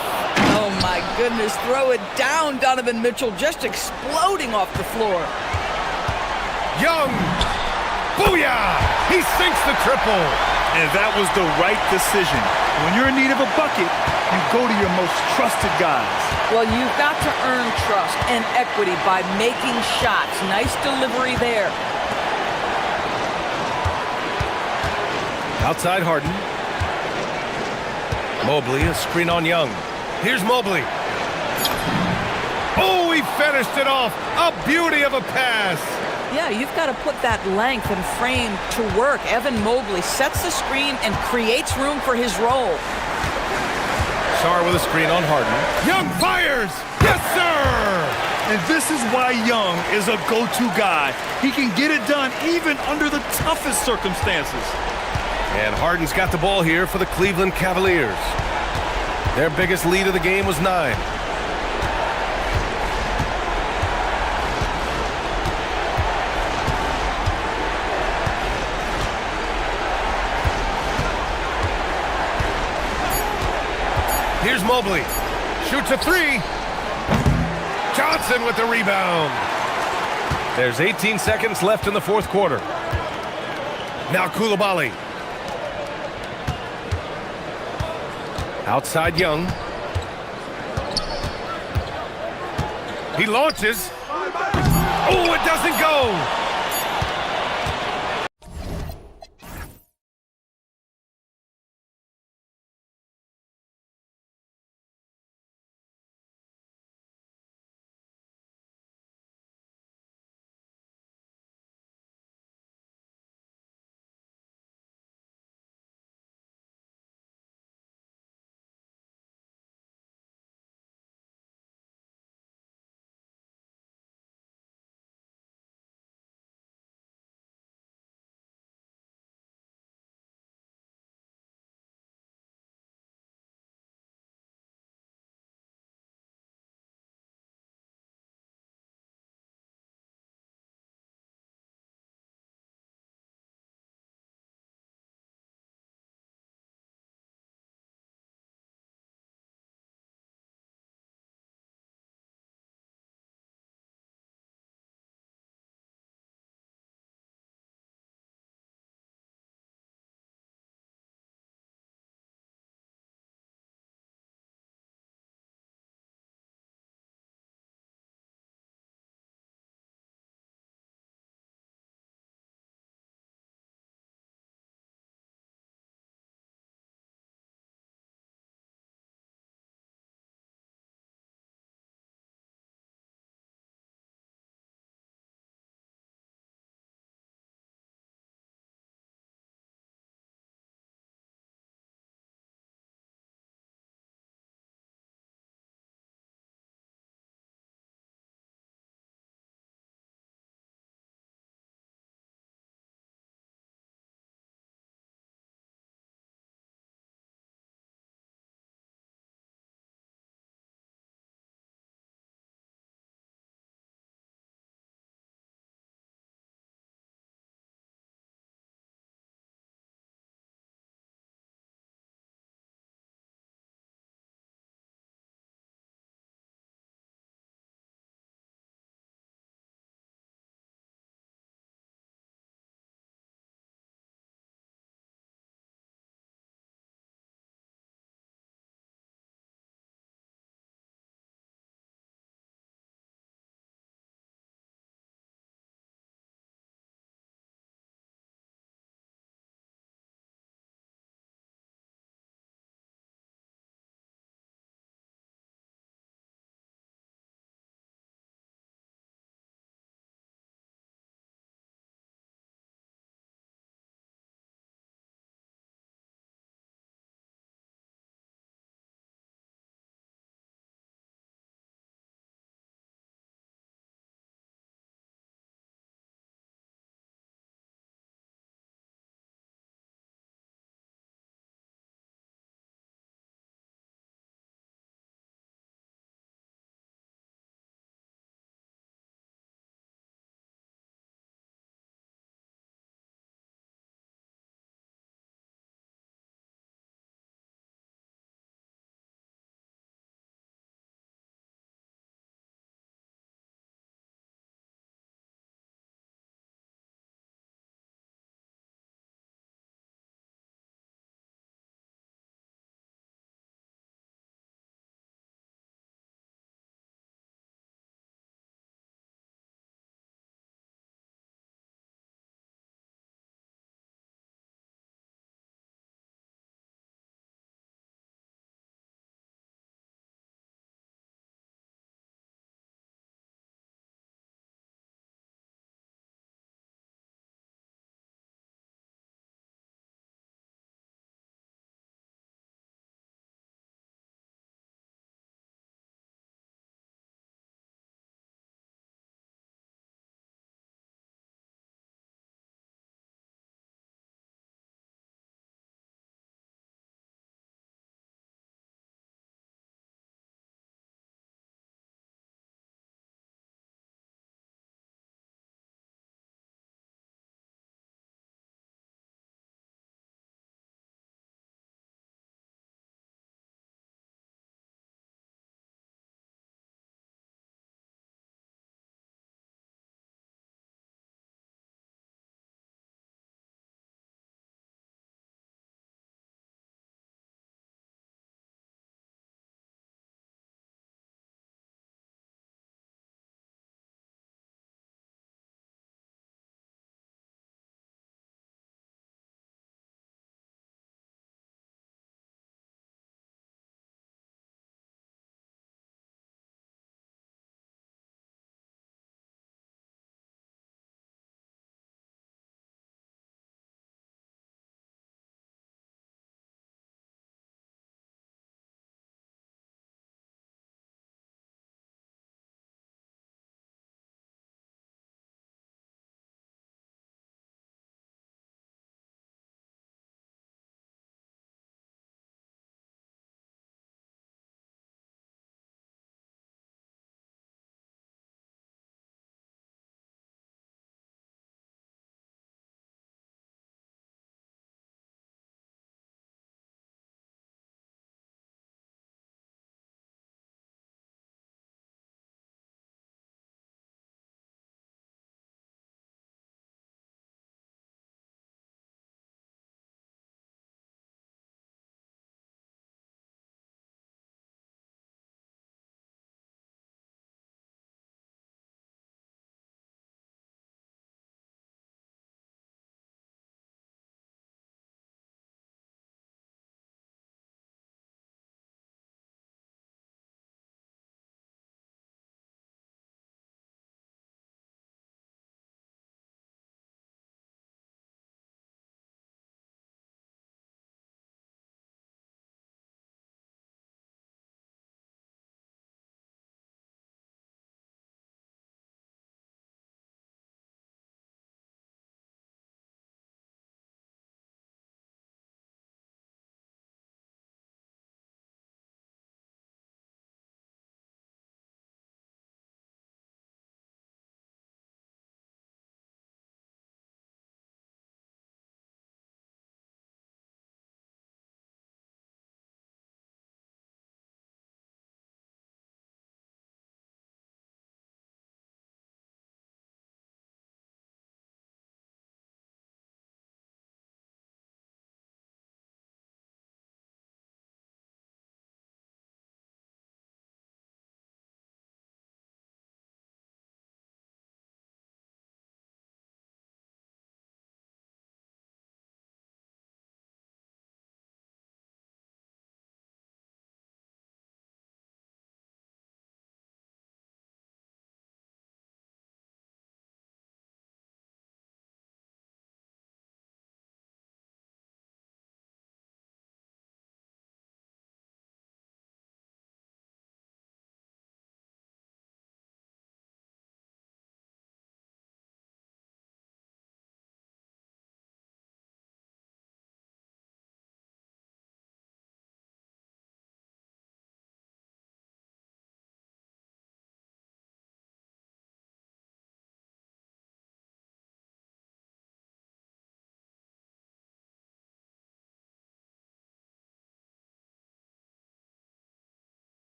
Oh my goodness, throw it down, Donovan Mitchell, just exploding off the floor. Young! Booyah! He sinks the triple. And that was the right decision. When you're in need of a bucket, you go to your most trusted guys. Well, you've got to earn trust and equity by making shots. Nice delivery there. Outside Harden. Mobley, a screen on Young. Here's Mobley. Oh, he finished it off. A beauty of a pass. Yeah, you've got to put that length and frame to work. Evan Mobley sets the screen and creates room for his role. Sarr with a screen on Harden. Young fires! Yes, sir! And this is why Young is a go-to guy. He can get it done even under the toughest circumstances. And Harden's got the ball here for the Cleveland Cavaliers. Their biggest lead of the game was 9. Here's Mobley. Shoots a 3. Johnson with the rebound. There's 18 seconds left in the fourth quarter. Now Koulibaly. Outside Young. He launches. Oh, it doesn't go.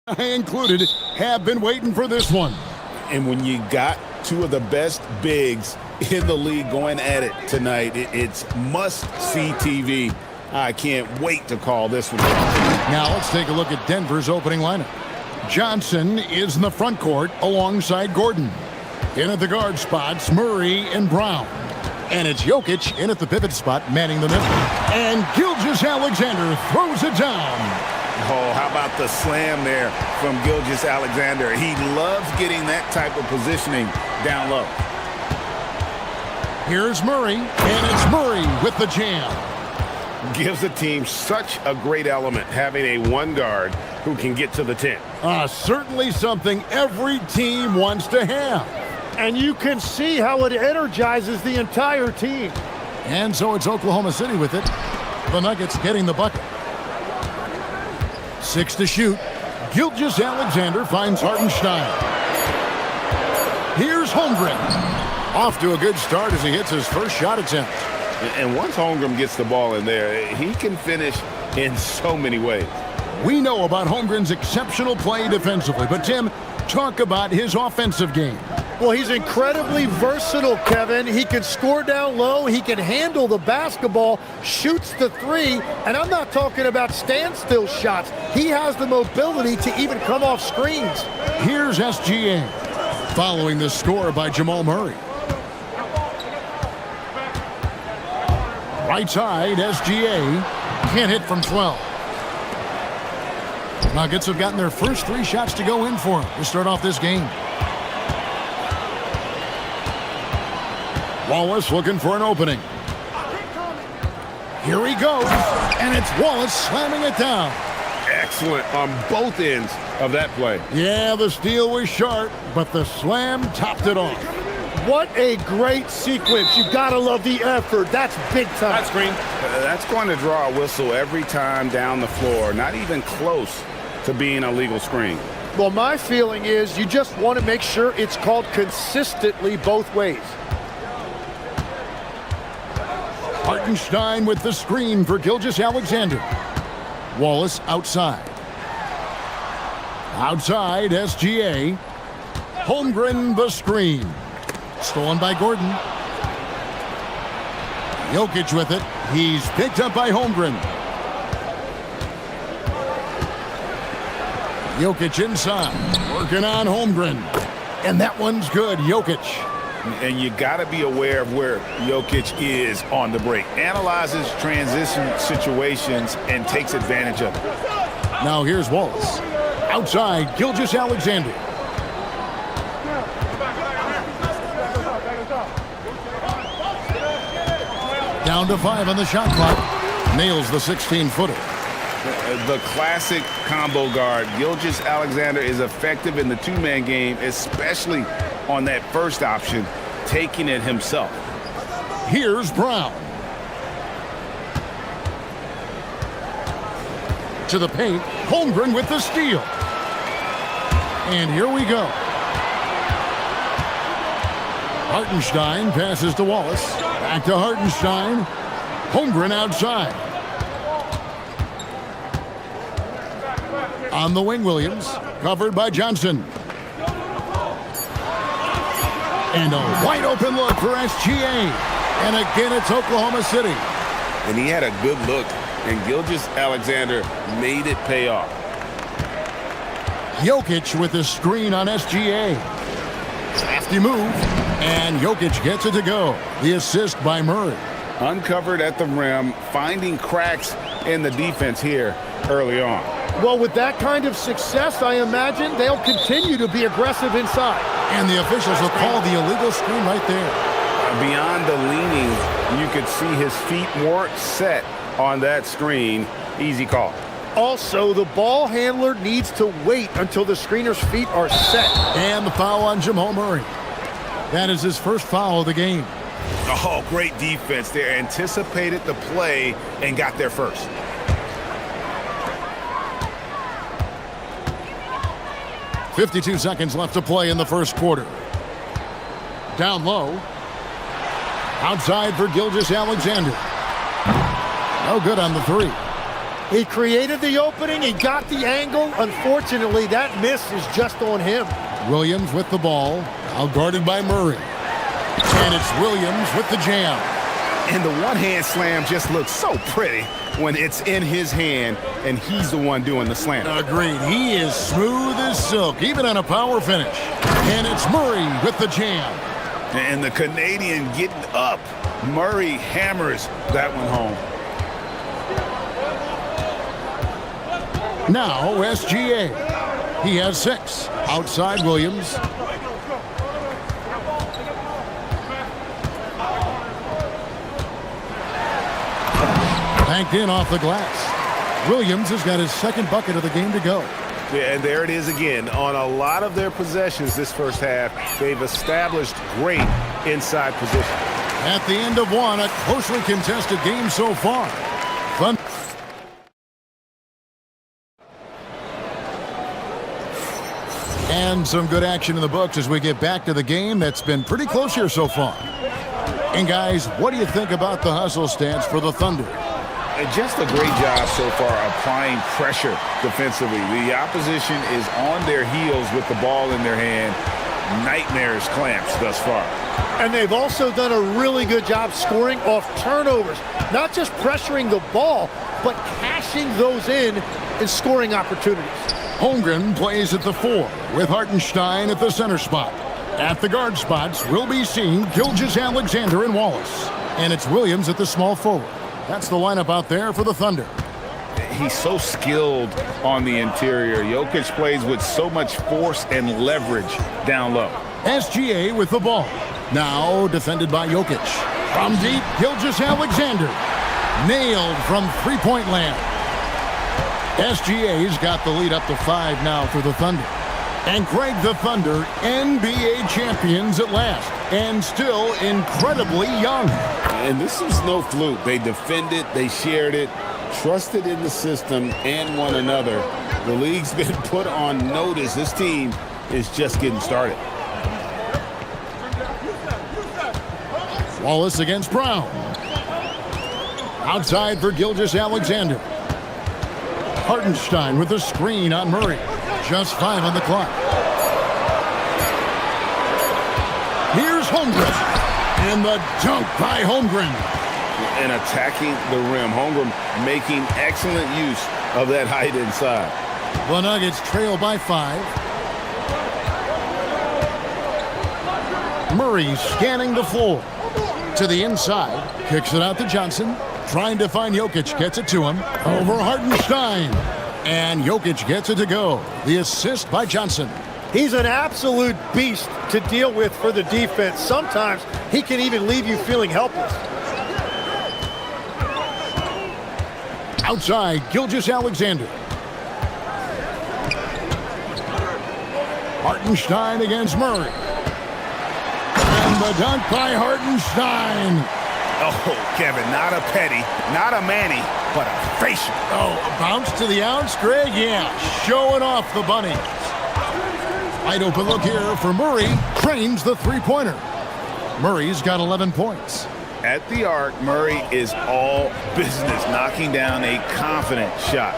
included, have been waiting for this one. And when you got two of the best bigs in the league going at it tonight, it's must-see TV. I can't wait to call this one. Now let's take a look at Denver's opening lineup. Johnson is in the front court alongside Gordon. In at the guard spots, Murray and Brown. And it's Jokic in at the pivot spot, manning the middle. And Gilgeous-Alexander throws it down. Oh, how about the slam there from Gilgeous-Alexander? He loves getting that type of positioning down low. Here's Murray, and it's Murray with the jam. Gives the team such a great element having a one guard who can get to the 10. Certainly something every team wants to have. And you can see how it energizes the entire team. And so it's Oklahoma City with it. The Nuggets getting the bucket. 6 to shoot. Gilgeous-Alexander finds Hartenstein. Here's Holmgren. Off to a good start as he hits his first shot attempt. And once Holmgren gets the ball in there, he can finish in so many ways. We know about Holmgren's exceptional play defensively, but Tim, talk about his offensive game. Well, he's incredibly versatile, Kevin. He can score down low. He can handle the basketball, shoots the three, and I'm not talking about standstill shots. He has the mobility to even come off screens. Here's SGA, following the score by Jamal Murray. Right side, SGA can't hit from 12. Nuggets have gotten their first 3 shots to go in for him to start off this game. Wallace looking for an opening. Here he goes, and it's Wallace slamming it down. Excellent on both ends of that play. Yeah, the steal was sharp, but the slam topped it off. What a great sequence. You've got to love the effort. That's big time. That screen. That's going to draw a whistle every time down the floor. Not even close to being a legal screen. Well, my feeling is you just want to make sure it's called consistently both ways. Hartenstein with the screen for Gilgeous-Alexander. Wallace outside. Outside, SGA. Holmgren the screen. Stolen by Gordon. Jokic with it. He's picked up by Holmgren. Jokic inside. Working on Holmgren. And that one's good. Jokic. And you got to be aware of where Jokic is on the break. Analyzes transition situations and takes advantage of it. Now here's Wallace. Outside, Gilgeous-Alexander. Down to 5 on the shot clock. Nails the 16-footer. The classic combo guard. Gilgeous-Alexander is effective in the two-man game, especially on that first option, taking it himself. Here's Brown. To the paint. Holmgren with the steal. And here we go. Hartenstein passes to Wallace. Back to Hartenstein. Holmgren outside. On the wing, Williams. Covered by Johnson. And a wide open look for SGA. And again, it's Oklahoma City. And he had a good look, and Gilgeous-Alexander made it pay off. Jokic with the screen on SGA. Crafty move. And Jokic gets it to go. The assist by Murray. Uncovered at the rim, finding cracks in the defense here early on. Well, with that kind of success, I imagine they'll continue to be aggressive inside. And the officials will call the illegal screen right there. Beyond the leaning, you could see his feet more set on that screen. Easy call. Also, the ball handler needs to wait until the screener's feet are set. And the foul on Jamal Murray. That is his first foul of the game. Oh, great defense there. Anticipated the play and got there first. .52 seconds left to play in the first quarter. Down low. Outside for Gilgeous-Alexander. No good on the three. He created the opening. He got the angle. Unfortunately, that miss is just on him. Williams with the ball, now guarded by Murray. And it's Williams with the jam. And the one-hand slam just looks so pretty when it's in his hand and he's the one doing the slam. Agreed. He is smooth as silk, even on a power finish. And it's Murray with the jam. And the Canadian getting up. Murray hammers that one home. Now SGA. He has 6. Outside Williams. Banked in off the glass. Williams has got his second bucket of the game to go. Yeah, and there it is again. On a lot of their possessions this first half, they've established great inside position. At the end of one, a closely contested game so far. Fun. And some good action in the books as we get back to the game that's been pretty close here so far. And guys, what do you think about the hustle stance for the Thunder? Just a great job so far applying pressure defensively. The opposition is on their heels with the ball in their hand. Nightmares clamps thus far. And they've also done a really good job scoring off turnovers. Not just pressuring the ball, but cashing those in and scoring opportunities. Holmgren plays at the 4 with Hartenstein at the center spot. At the guard spots, we'll be seeing Gilgeous-Alexander and Wallace. And it's Williams at the small forward. That's the lineup out there for the Thunder. He's so skilled on the interior. Jokic plays with so much force and leverage down low. SGA with the ball. Now defended by Jokic. From deep, Gilgeous-Alexander. Nailed from three-point land. SGA's got the lead up to 5 now for the Thunder. And Greg, the Thunder, NBA champions at last, and still incredibly young. And this is no fluke. They defended, they shared it, trusted in the system and one another. The league's been put on notice. This team is just getting started. Wallace against Brown. Outside for Gilgeous-Alexander. Hartenstein with a screen on Murray. Just 5 on the clock. Here's Holmgren. And the dunk by Holmgren. And attacking the rim. Holmgren making excellent use of that height inside. The Nuggets trail by 5. Murray scanning the floor. To the inside. Kicks it out to Johnson. Trying to find Jokic. Gets it to him. Over Hartenstein. And Jokic gets it to go. The assist by Johnson. He's an absolute beast to deal with for the defense. Sometimes he can even leave you feeling helpless. Outside, Gilgeous-Alexander. Hartenstein against Murray. And the dunk by Hartenstein. Oh, Kevin, not a petty, not a Manny, but a facial. Oh, a bounce to the outs, Greg? Yeah, showing off the bunny. Wide open look here for Murray. Trains the three-pointer. Murray's got 11 points. At the arc, Murray is all business, knocking down a confident shot.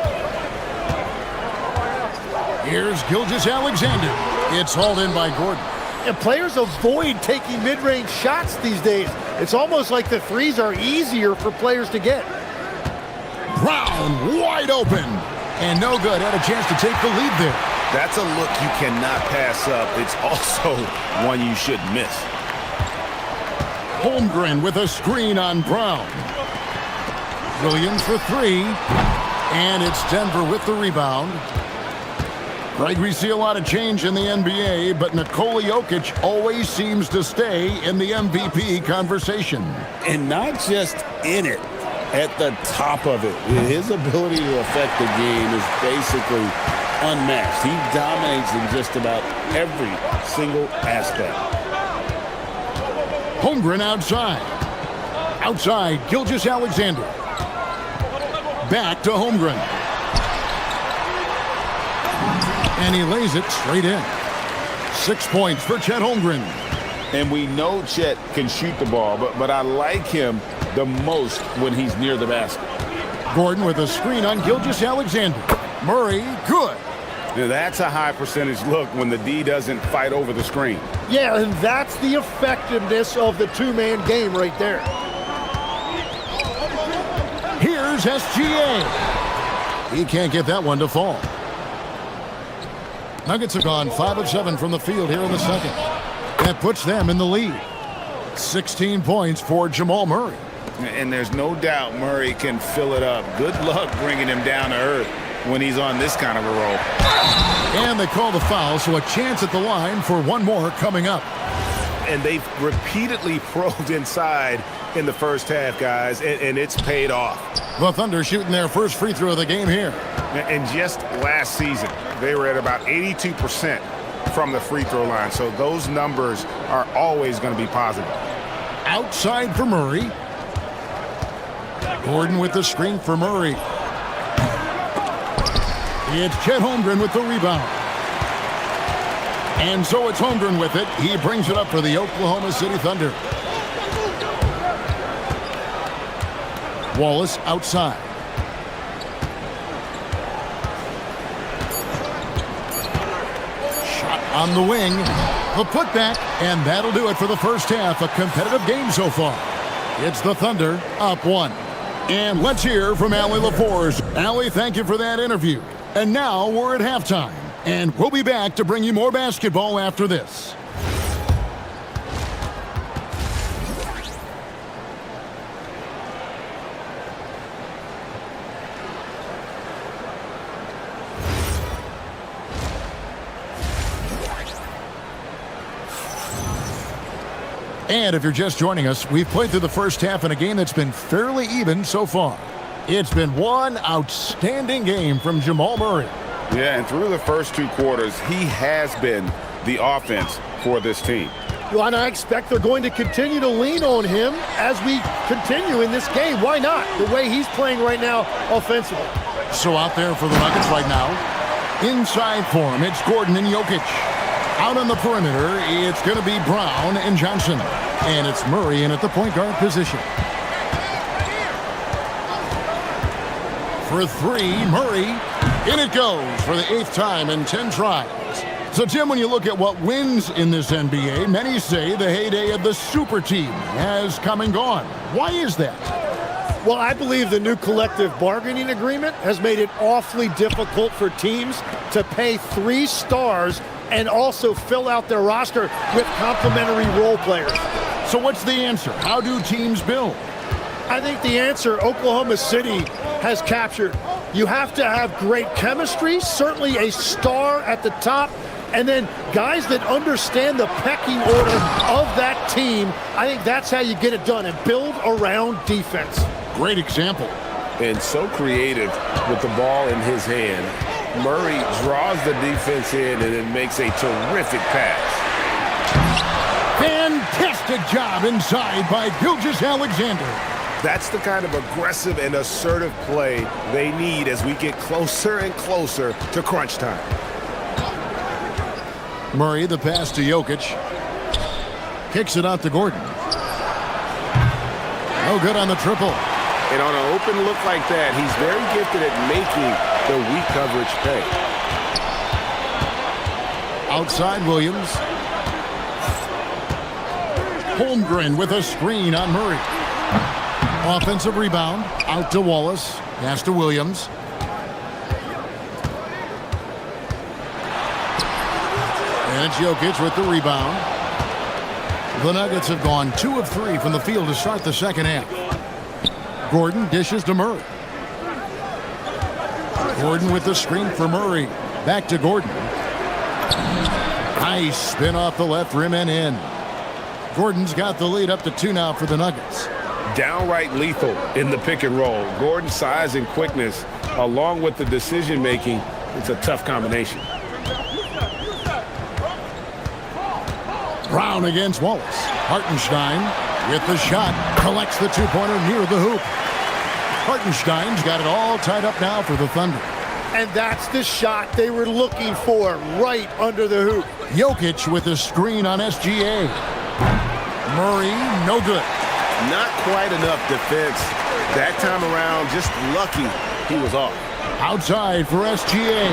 Here's Gilgeous-Alexander. It's hauled in by Gordon. And players avoid taking mid-range shots these days. It's almost like the threes are easier for players to get. Brown wide open. And no good. Had a chance to take the lead there. That's a look you cannot pass up. It's also one you shouldn't miss. Holmgren with a screen on Brown. Williams for 3. And it's Denver with the rebound. Greg, we see a lot of change in the NBA, but Nikola Jokic always seems to stay in the MVP conversation. And not just in it, at the top of it. His ability to affect the game is basically unmatched. He dominates in just about every single aspect. Holmgren outside. Outside, Gilgeous-Alexander. Back to Holmgren. And he lays it straight in. 6 points for Chet Holmgren. And we know Chet can shoot the ball, but I like him the most when he's near the basket. Gordon with a screen on Gilgeous-Alexander. Murray, good. Now, that's a high percentage look when the D doesn't fight over the screen. Yeah, and that's the effectiveness of the two-man game right there. Here's SGA. He can't get that one to fall. Nuggets have gone 5 of 7 from the field here in the second. That puts them in the lead. 16 points for Jamal Murray. And there's no doubt Murray can fill it up. Good luck bringing him down to earth when he's on this kind of a roll. And they call the foul, so a chance at the line for one more coming up. And they've repeatedly probed inside in the first half, guys, and it's paid off. The Thunder shooting their first free throw of the game here. And just last season, they were at about 82% from the free throw line, so those numbers are always going to be positive. Outside for Murray. Gordon with the screen for Murray. It's Chet Holmgren with the rebound. And so it's Holmgren with it. He brings it up for the Oklahoma City Thunder. Wallace outside. Shot on the wing. The putback, and that'll do it for the first half. A competitive game so far. It's the Thunder up 1. And let's hear from Allie LaForce. Allie, thank you for that interview. And now we're at halftime. And we'll be back to bring you more basketball after this. And if you're just joining us, we've played through the first half in a game that's been fairly even so far. It's been one outstanding game from Jamal Murray. Yeah, and through the first 2 quarters, he has been the offense for this team. Well, and I expect they're going to continue to lean on him as we continue in this game. Why not? The way he's playing right now offensively. So out there for the Nuggets right now, inside for him, it's Gordon and Jokic. Out on the perimeter, it's going to be Brown and Johnson. And it's Murray in at the point guard position. For 3, Murray. In it goes for the 8th time in 10 tries. So, Tim, when you look at what wins in this NBA, many say the heyday of the super team has come and gone. Why is that? Well, I believe the new collective bargaining agreement has made it awfully difficult for teams to pay 3 stars and also fill out their roster with complementary role players. So what's the answer? How do teams build? I think the answer Oklahoma City has captured. You have to have great chemistry, certainly a star at the top, and then guys that understand the pecking order of that team. I think that's how you get it done and build around defense. Great example. And so creative with the ball in his hand. Murray draws the defense in and then makes a terrific pass. Fantastic job inside by Gilgeous-Alexander. That's the kind of aggressive and assertive play they need as we get closer and closer to crunch time. Murray, the pass to Jokic. Kicks it out to Gordon. No good on the triple. And on an open look like that, he's very gifted at making the weak coverage pay. Outside Williams. Holmgren with a screen on Murray. Offensive rebound. Out to Wallace. Pass to Williams. And it's Jokic with the rebound. The Nuggets have gone 2 of 3 from the field to start the second half. Gordon dishes to Murray. Gordon with the screen for Murray. Back to Gordon. Nice spin off the left rim and in. Gordon's got the lead up to 2 now for the Nuggets. Downright lethal in the pick and roll. Gordon's size and quickness, along with the decision making, it's a tough combination. Brown against Wallace. Hartenstein with the shot. Collects the 2-pointer near the hoop. Hartenstein's got it all tied up now for the Thunder. And that's the shot they were looking for, right under the hoop. Jokic with a screen on SGA. Murray, no good. Not quite enough defense That time around, just lucky he was off. Outside for SGA.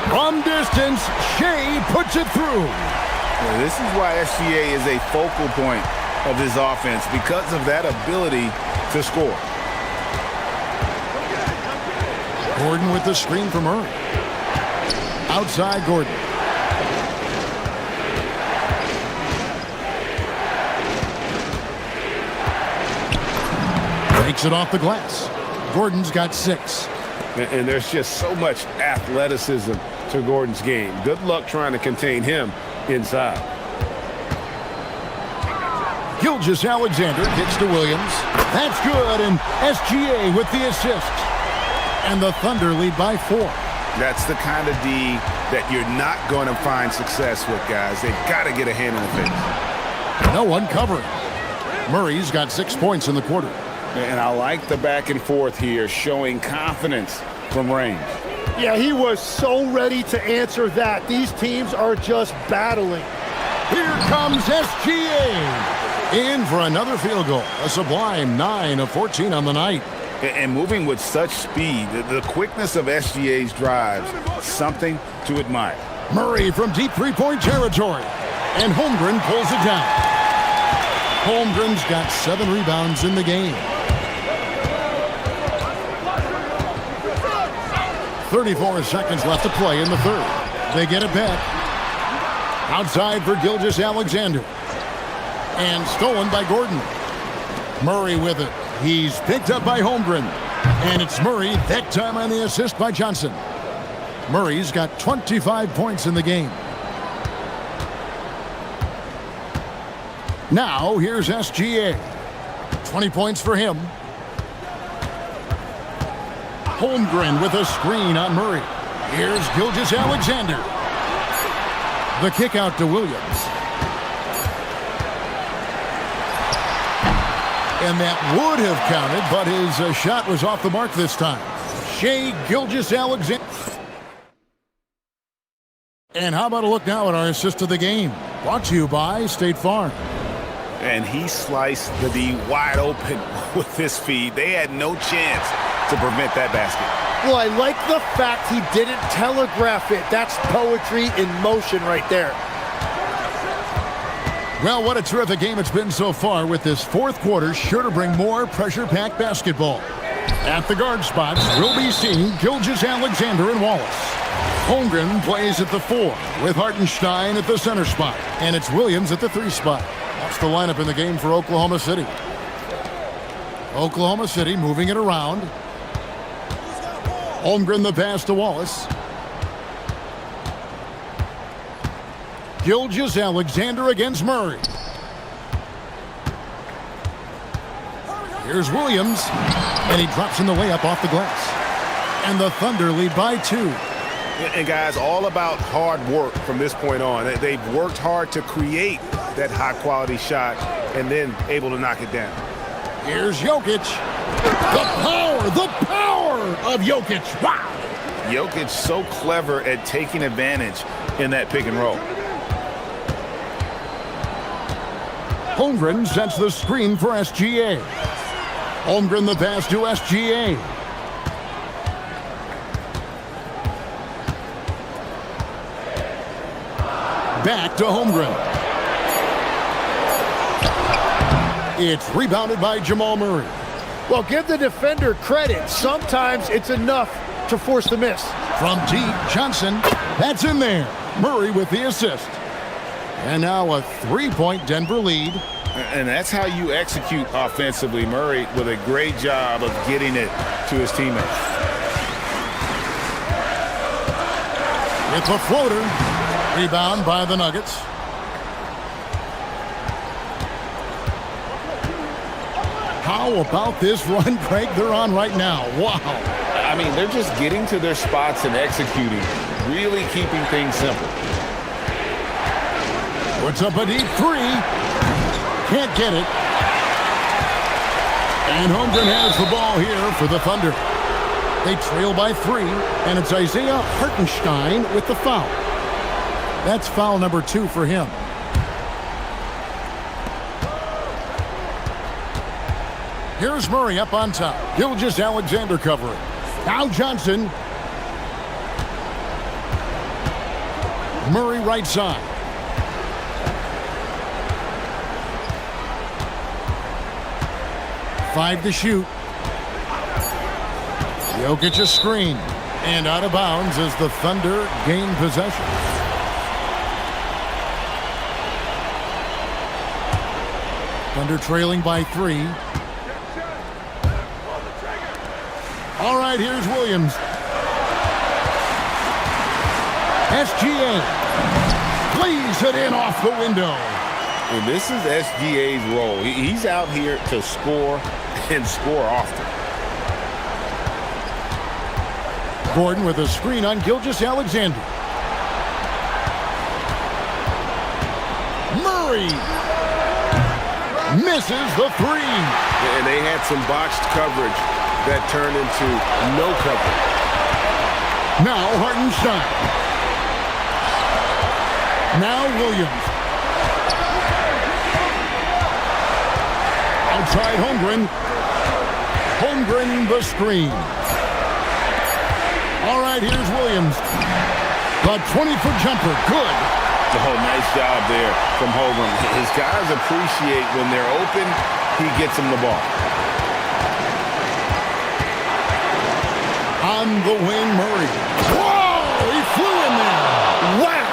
From distance, Shea puts it through. Well, this is why SGA is a focal point of this offense, because of that ability to score. Gordon with the screen from Murray. Outside Gordon. Breaks it off the glass. Gordon's got 6. And there's just so much athleticism to Gordon's game. Good luck trying to contain him inside. Gilgeous-Alexander kicks to Williams. That's good, and SGA with the assist. And the Thunder lead by 4. That's the kind of D that you're not going to find success with, guys. They've got to get a hand in the face. No one covering. Murray's got 6 points in the quarter. And I like the back and forth here, showing confidence from range. Yeah, he was so ready to answer that. These teams are just battling. Here comes SGA. In for another field goal. A sublime 9 of 14 on the night. And moving with such speed, the quickness of SGA's drives, something to admire. Murray from deep three-point territory. And Holmgren pulls it down. Holmgren's got 7 rebounds in the game. 34 seconds left to play in the third. They get it back. Outside for Gilgeous-Alexander. And stolen by Gordon. Murray with it. He's picked up by Holmgren. And it's Murray, that time on the assist by Johnson. Murray's got 25 points in the game. Now, here's SGA. 20 points for him. Holmgren with a screen on Murray. Here's Gilgeous-Alexander. The kick out to Williams. And that would have counted, but his shot was off the mark this time. Shea Gilgeous-Alexander. And how about a look now at our assist of the game? Brought to you by State Farm. And he sliced the D wide open with his feed. They had no chance to prevent that basket. Well, I like the fact he didn't telegraph it. That's poetry in motion right there. Well, what a terrific game it's been so far, with this fourth quarter sure to bring more pressure-packed basketball. At the guard spots, we'll be seeing Gilgeous-Alexander and Wallace. Holmgren plays at the 4, with Hartenstein at the center spot. And it's Williams at the 3 spot. That's the lineup in the game for Oklahoma City. Oklahoma City moving it around. Holmgren the pass to Wallace. Gilgeous-Alexander against Murray. Here's Williams, and he drops in the layup off the glass. And the Thunder lead by 2. And guys, all about hard work from this point on. They've worked hard to create that high-quality shot and then able to knock it down. Here's Jokic. The power of Jokic. Wow. Jokic so clever at taking advantage in that pick and roll. Holmgren sets the screen for SGA. Holmgren the pass to SGA. Back to Holmgren. It's rebounded by Jamal Murray. Well, give the defender credit. Sometimes it's enough to force the miss. From deep, Johnson. That's in there. Murray with the assist. And now a 3-point Denver lead. And that's how you execute offensively. Murray with a great job of getting it to his teammates. It's a floater. Rebound by the Nuggets. How about this run, Craig, they're on right now? Wow. I mean, they're just getting to their spots and executing, really keeping things simple. Puts up a deep 3. Can't get it. And Holmgren has the ball here for the Thunder. They trail by 3, and it's Isaiah Hartenstein with the foul. That's foul number 2 for him. Here's Murray up on top. Gilgeous-Alexander covering. Now Johnson. Murray right side. Five to shoot. Jokic a screen. And out of bounds as the Thunder gain possession. Thunder trailing by 3. All right, here's Williams. SGA. Please hit in off the window. And this is SGA's role. He's out here to score and score often. Gordon with a screen on Gilgeous-Alexander. Murray misses the 3. And they had some botched coverage that turned into no coverage. Now Hartenstein. Now Williams. Outside Holmgren. Holmgren the screen. All right, here's Williams. The 20-foot jumper, good. Oh, nice job there from Holmgren. His guys appreciate when they're open, he gets them the ball. On the wing, Murray. Whoa, he flew in there. Wow.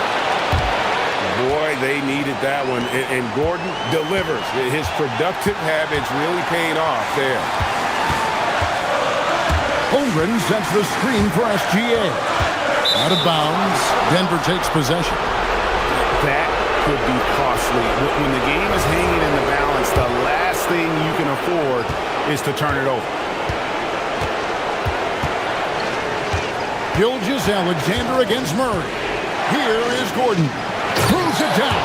Boy, they needed that one. And Gordon delivers. His productive habits really paying off there. Holmgren sets the screen for SGA. Out of bounds. Denver takes possession. That could be costly. When the game is hanging in the balance, the last thing you can afford is to turn it over. Gilgeous-Alexander against Murray. Here is Gordon. Throws it down.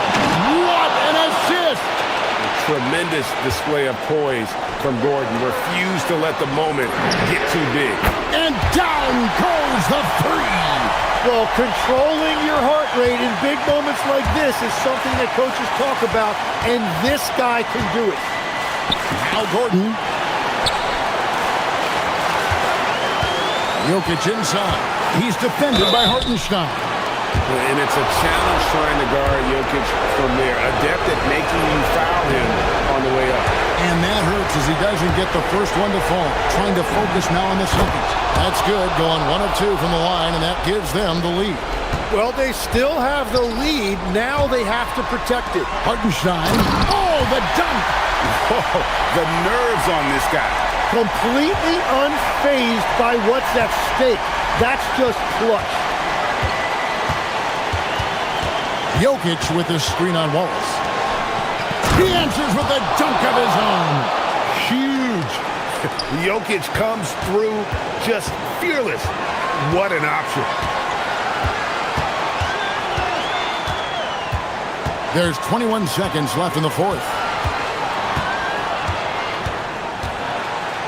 What an assist! A tremendous display of poise from Gordon. Refused to let the moment get too big. And down goes the 3. Well, controlling your heart rate in big moments like this is something that coaches talk about, and this guy can do it. Now Gordon. Jokic inside. He's defended by Hartenstein. And it's a challenge trying to guard Jokic from there. Adept at making you foul him on the way up. And that hurts as he doesn't get the first one to fall. Trying to focus now on the second. That's good, going 1 of 2 from the line, and that gives them the lead. Well, they still have the lead. Now they have to protect it. Hartenstein. Oh, the dunk! Whoa, the nerves on this guy. Completely unfazed by what's at stake. That's just clutch. Jokic with the screen on Wallace. He answers with a dunk of his own. Huge. Jokic comes through just fearless. What an option. There's 21 seconds left in the fourth.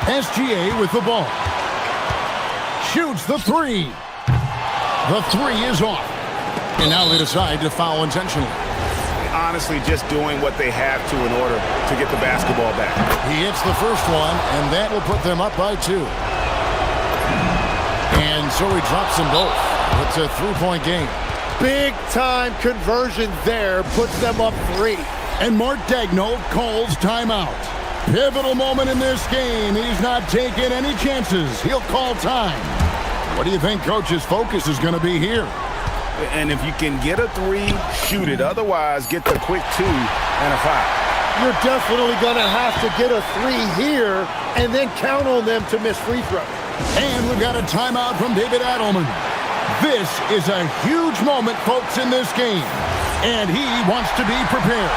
SGA with the ball. Shoots the 3. The 3 is off. And now they decide to foul intentionally. Honestly, just doing what they have to in order to get the basketball back. He hits the first one, and that will put them up by 2. And so he drops them both. It's a 3-point game. Big-time conversion there puts them up 3. And Mark Daigneault calls timeout. Pivotal moment in this game. He's not taking any chances. He'll call time. What do you think Coach's focus is going to be here? And if you can get a 3, shoot it. Otherwise, get the quick 2 and a foul. You're definitely going to have to get a 3 here and then count on them to miss free throws. And we've got a timeout from David Adelman. This is a huge moment, folks, in this game. And he wants to be prepared.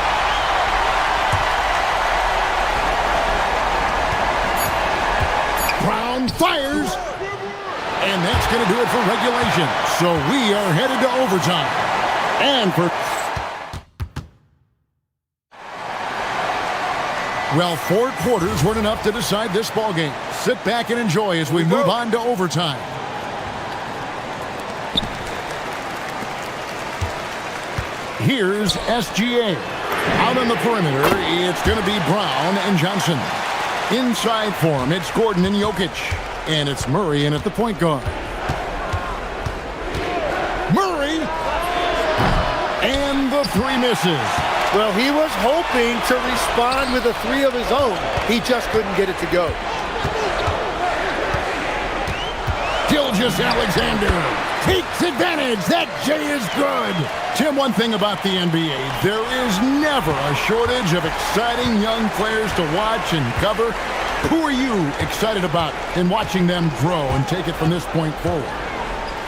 Brown fires. And that's going to do it for regulation. So we are headed to overtime. And for... Well, 4 quarters weren't enough to decide this ball game. Sit back and enjoy as we move on to overtime. Here's SGA. Out on the perimeter, it's going to be Brown and Johnson. Inside for him, it's Gordon and Jokic. And it's Murray in at the point guard. Murray! And the three misses. Well, he was hoping to respond with a three of his own. He just couldn't get it to go. Gilgeous-Alexander takes advantage. That J is good. Tim, one thing about the NBA, there is never a shortage of exciting young players to watch and cover. Who are you excited about in watching them grow and take it from this point forward?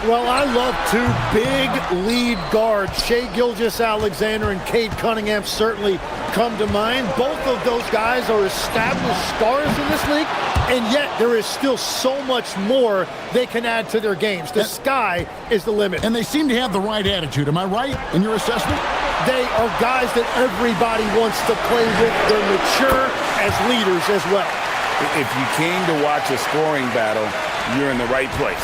Well, I love two big lead guards. Shai Gilgeous-Alexander and Cade Cunningham certainly come to mind. Both of those guys are established stars in this league, and yet there is still so much more they can add to their games. The sky is the limit. And they seem to have the right attitude. Am I right in your assessment? They are guys that everybody wants to play with. They're mature as leaders as well. If you came to watch a scoring battle, you're in the right place.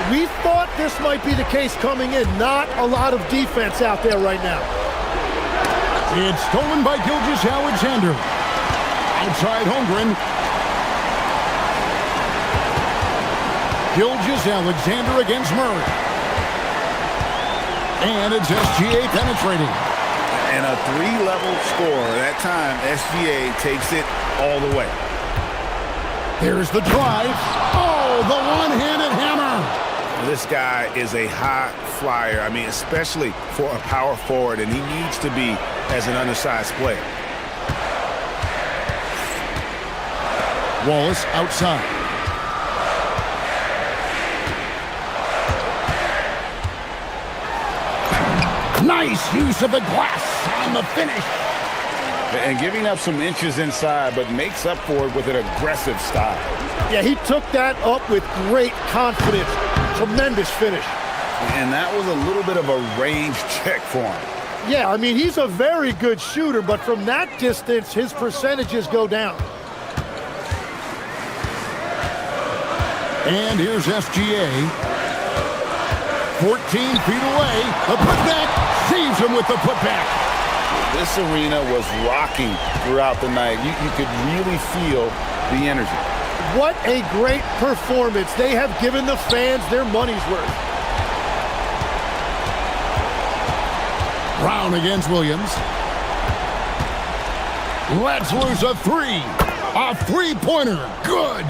We thought this might be the case coming in. Not a lot of defense out there right now. It's stolen by Gilgeous-Alexander. Outside Holmgren. Gilgeous-Alexander against Murray. And it's SGA penetrating. And a three-level score. That time, SGA takes it all the way. There's the drive. Oh, the one-handed hammer. This guy is a high flyer. I mean, especially for a power forward, and he needs to be as an undersized player. Wallace outside. Nice use of the glass on the finish. And giving up some inches inside, but makes up for it with an aggressive style. Yeah, he took that up with great confidence. Tremendous finish. And that was a little bit of a range check for him. Yeah, I mean, he's a very good shooter, but from that distance, his percentages go down. And here's SGA. 14 feet away. The putback saves him with the putback. This arena was rocking throughout the night. You could really feel the energy. What a great performance. They have given the fans their money's worth. Brown against Williams. Let's lose a three. A three-pointer. Good.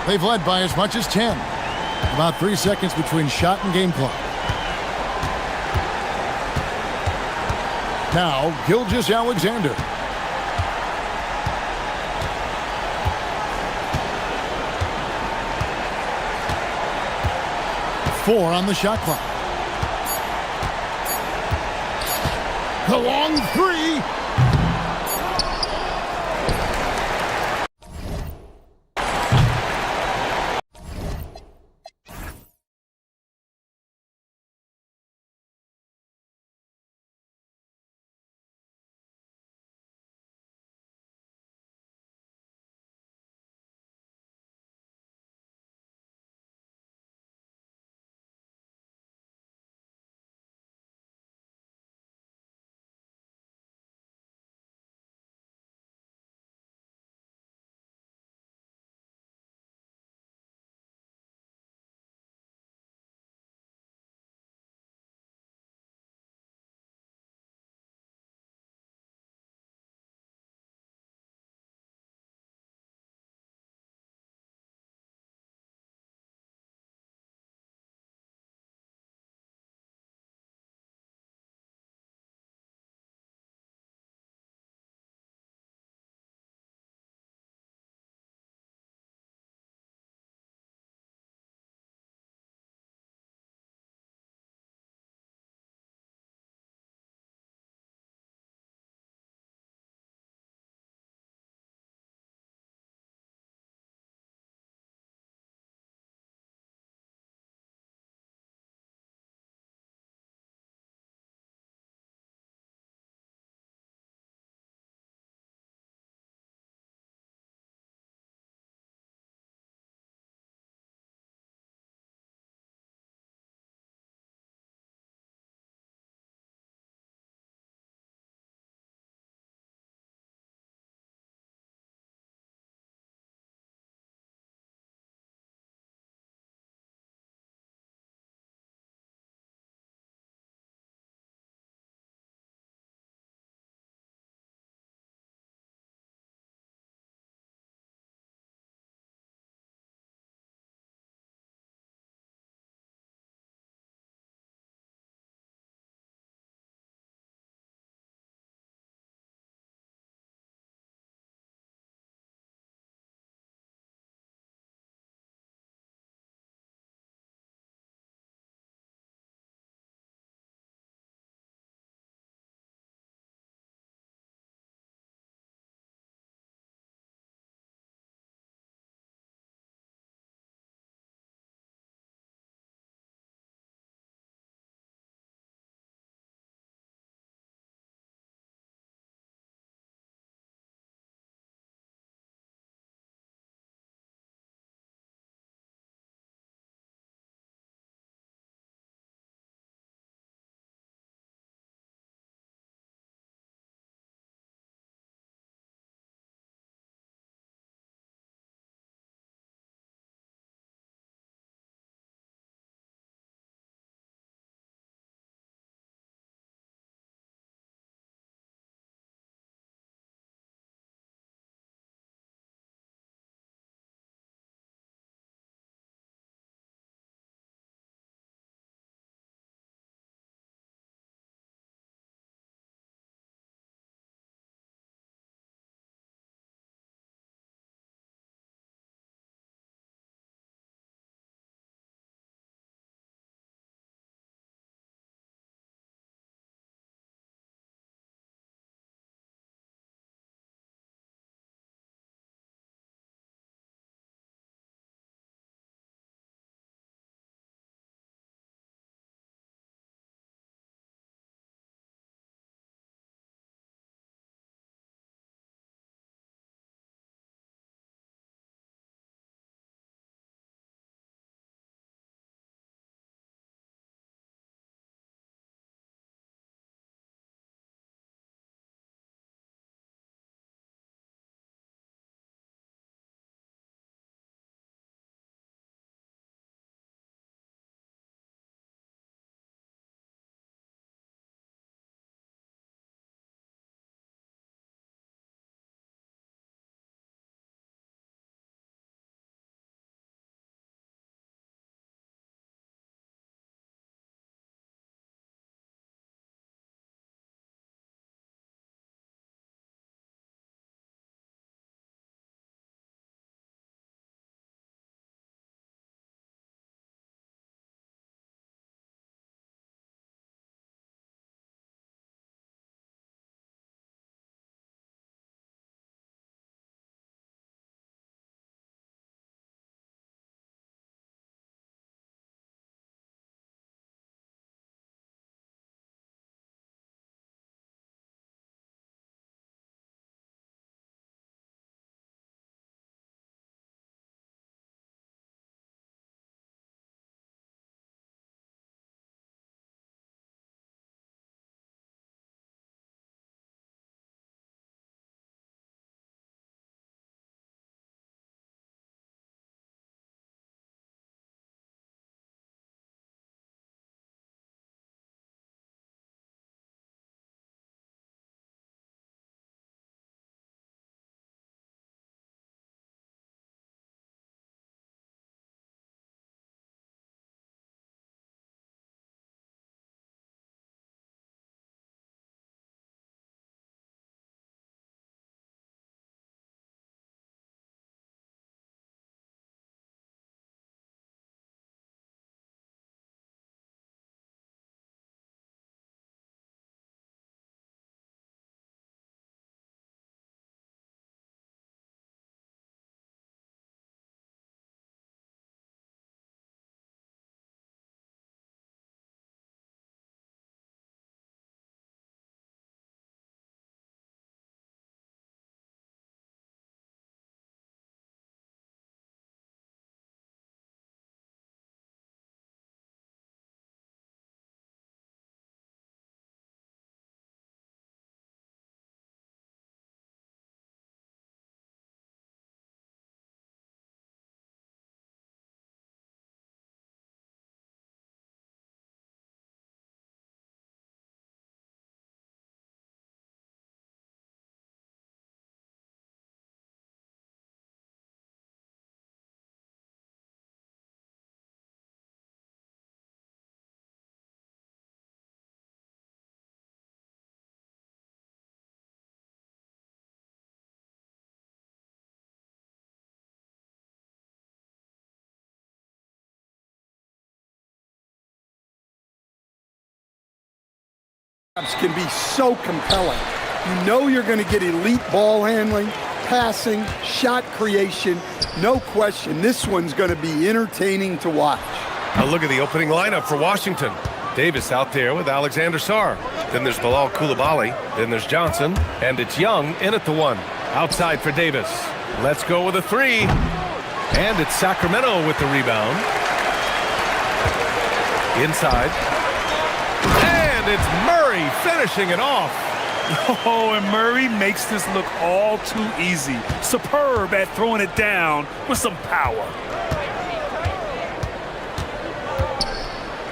They've led by as much as 10. About 3 seconds between shot and game clock. Now, Gilgeous-Alexander. Four on the shot clock. The long three. can be so compelling. You know you're going to get elite ball handling, passing, shot creation. No question, this one's going to be entertaining to watch. A look at the opening lineup for Washington. Davis out there with Alexander Sarr. Then there's Bilal Coulibaly. Then there's Johnson. And it's Young in at the 1. Outside for Davis. Let's go with a 3. And it's Sacramento with the rebound. Inside. And it's Murray finishing it off. Oh, and Murray makes this look all too easy. Superb at throwing it down with some power.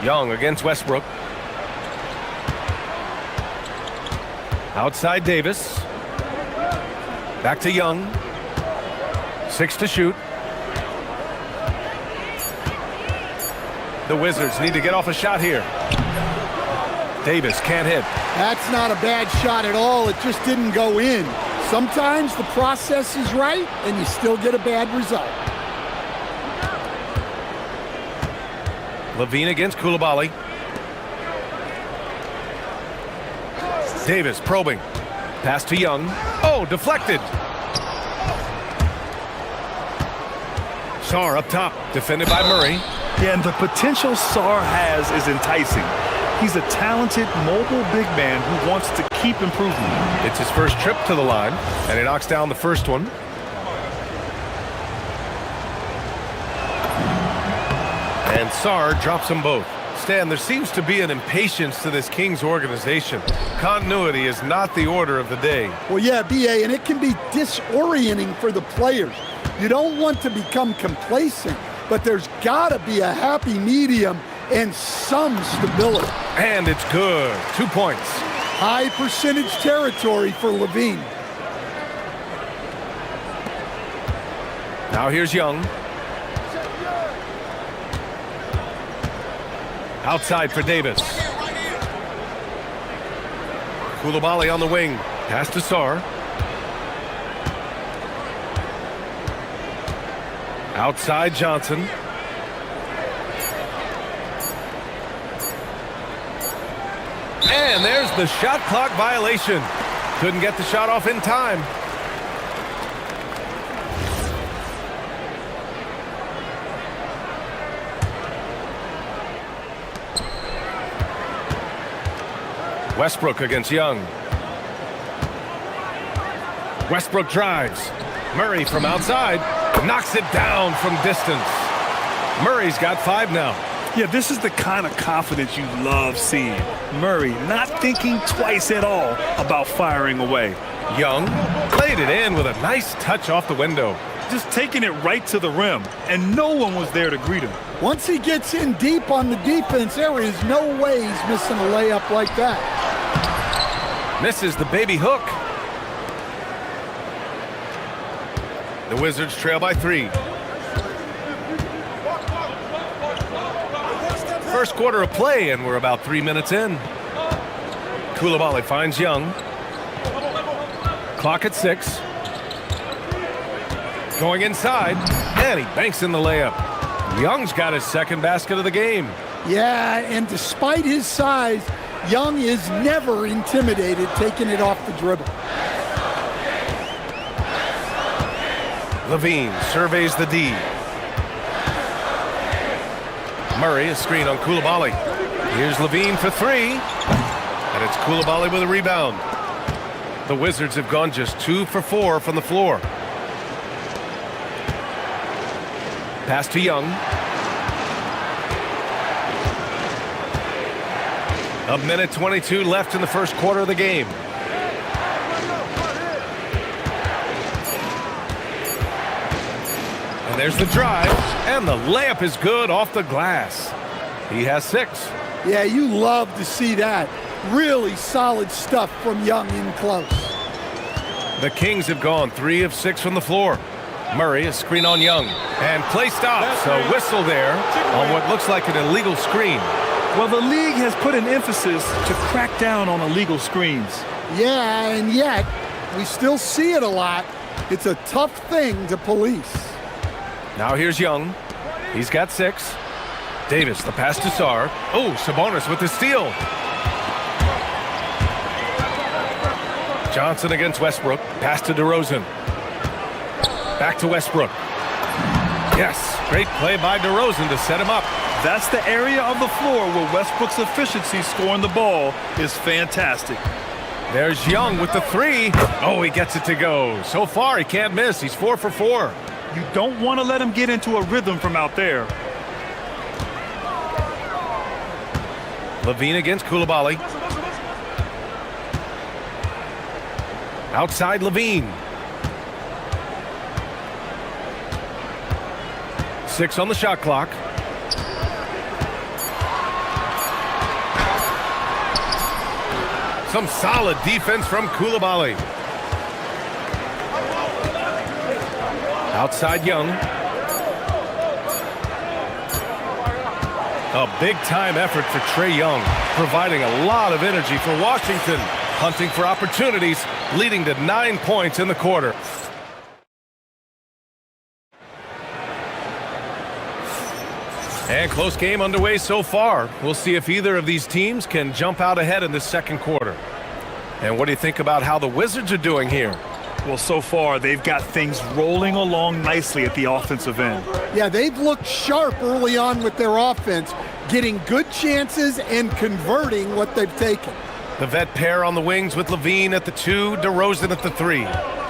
Young against Westbrook. Outside Davis. Back to Young. 6 to shoot. The Wizards need to get off a shot here. Davis can't hit. That's not a bad shot at all. It just didn't go in. Sometimes the process is right and you still get a bad result. Levine against Coulibaly. Davis probing. Pass to Young. Oh, deflected. Sarr up top, defended by Murray. Yeah, and the potential Sarr has is enticing. He's a talented, mobile big man who wants to keep improving. It's his first trip to the line, and he knocks down the first one. And Sarr drops them both. Stan, there seems to be an impatience to this Kings organization. Continuity is not the order of the day. Well, yeah, B.A., and it can be disorienting for the players. You don't want to become complacent, but there's got to be a happy medium and some stability. And it's good. 2 points. High percentage territory for Levine. Now here's Young. Outside for Davis. Coulibaly on the wing. Pass to Sarr. Outside Johnson. And there's the shot clock violation. Couldn't get the shot off in time. Westbrook against Young. Westbrook drives. Murray from outside knocks it down from distance. Murray's got 5 now. Yeah, this is the kind of confidence you love seeing. Murray not thinking twice at all about firing away. Young played it in with a nice touch off the window. Just taking it right to the rim, and no one was there to greet him. Once he gets in deep on the defense, there is no way he's missing a layup like that. Misses the baby hook. The Wizards trail by 3. First quarter of play, and we're about 3 minutes in. Coulibaly finds Young. Clock at 6. Going inside, and he banks in the layup. Young's got his second basket of the game. Yeah, and despite his size, Young is never intimidated taking it off the dribble. Levine surveys the D. Murray, a screen on Coulibaly. Here's Levine for 3. And it's Coulibaly with a rebound. The Wizards have gone just 2 for 4 from the floor. Pass to Young. A minute 22 left in the first quarter of the game. And there's the drive, and the layup is good off the glass. He has 6. Yeah, you love to see that. Really solid stuff from Young in close. The Kings have gone 3 of 6 from the floor. Murray, a screen on Young, and play stops. So whistle there on what looks like an illegal screen. Well, the league has put an emphasis to crack down on illegal screens. Yeah, and yet we still see it a lot. It's a tough thing to police. Now here's Young. He's got 6. Davis, the pass to Sarr. Oh, Sabonis with the steal. Johnson against Westbrook. Pass to DeRozan. Back to Westbrook. Yes, great play by DeRozan to set him up. That's the area of the floor where Westbrook's efficiency scoring the ball is fantastic. There's Young with the three. Oh, he gets it to go. So far, he can't miss. He's 4 for 4. You don't want to let him get into a rhythm from out there. Levine against Koulibaly. Outside Levine. 6 on the shot clock. Some solid defense from Koulibaly. Outside Young. A big-time effort for Trae Young, providing a lot of energy for Washington, hunting for opportunities, leading to 9 points in the quarter. And close game underway so far. We'll see if either of these teams can jump out ahead in the second quarter. And what do you think about how the Wizards are doing here? Well, so far, they've got things rolling along nicely at the offensive end. Yeah, they've looked sharp early on with their offense, getting good chances and converting what they've taken. The vet pair on the wings with Levine at the 2, DeRozan at the 3.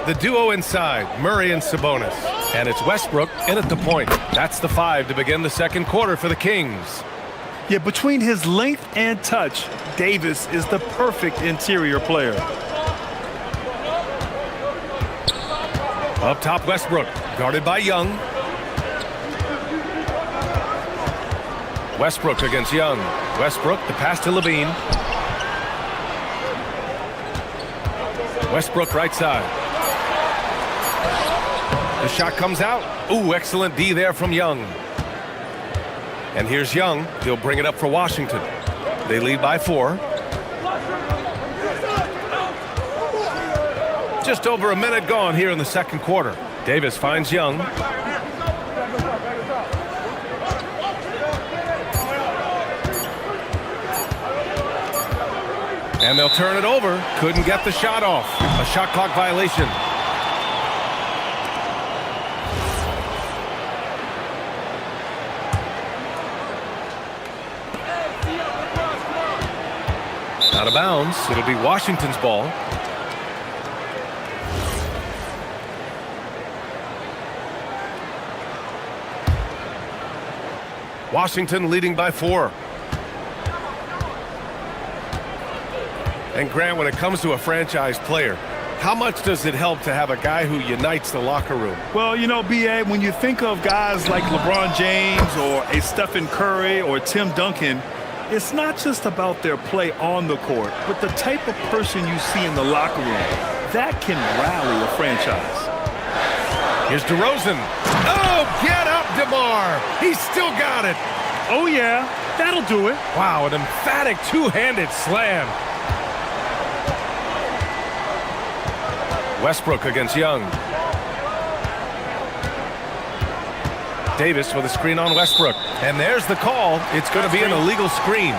The duo inside, Murray and Sabonis. And it's Westbrook in at the point. That's the 5 to begin the second quarter for the Kings. Yeah, between his length and touch, Davis is the perfect interior player. Up top, Westbrook, guarded by Young. Westbrook against Young. Westbrook, the pass to Levine. Westbrook right side. The shot comes out. Ooh, excellent D there from Young. And here's Young. He'll bring it up for Washington. They lead by 4. Just over a minute gone here in the second quarter. Davis finds Young. And they'll turn it over. Couldn't get the shot off. A shot clock violation. Out of bounds. It'll be Washington's ball. Washington leading by 4. And Grant, when it comes to a franchise player, how much does it help to have a guy who unites the locker room? Well, you know, B.A., when you think of guys like LeBron James or a Stephen Curry or Tim Duncan, it's not just about their play on the court, but the type of person you see in the locker room. That can rally a franchise. Here's DeRozan. Oh, get up, DeMar. He's still got it. Oh, yeah, that'll do it. Wow, an emphatic two-handed slam. Westbrook against Young. Davis with a screen on Westbrook. And there's the call. It's going to be an illegal screen.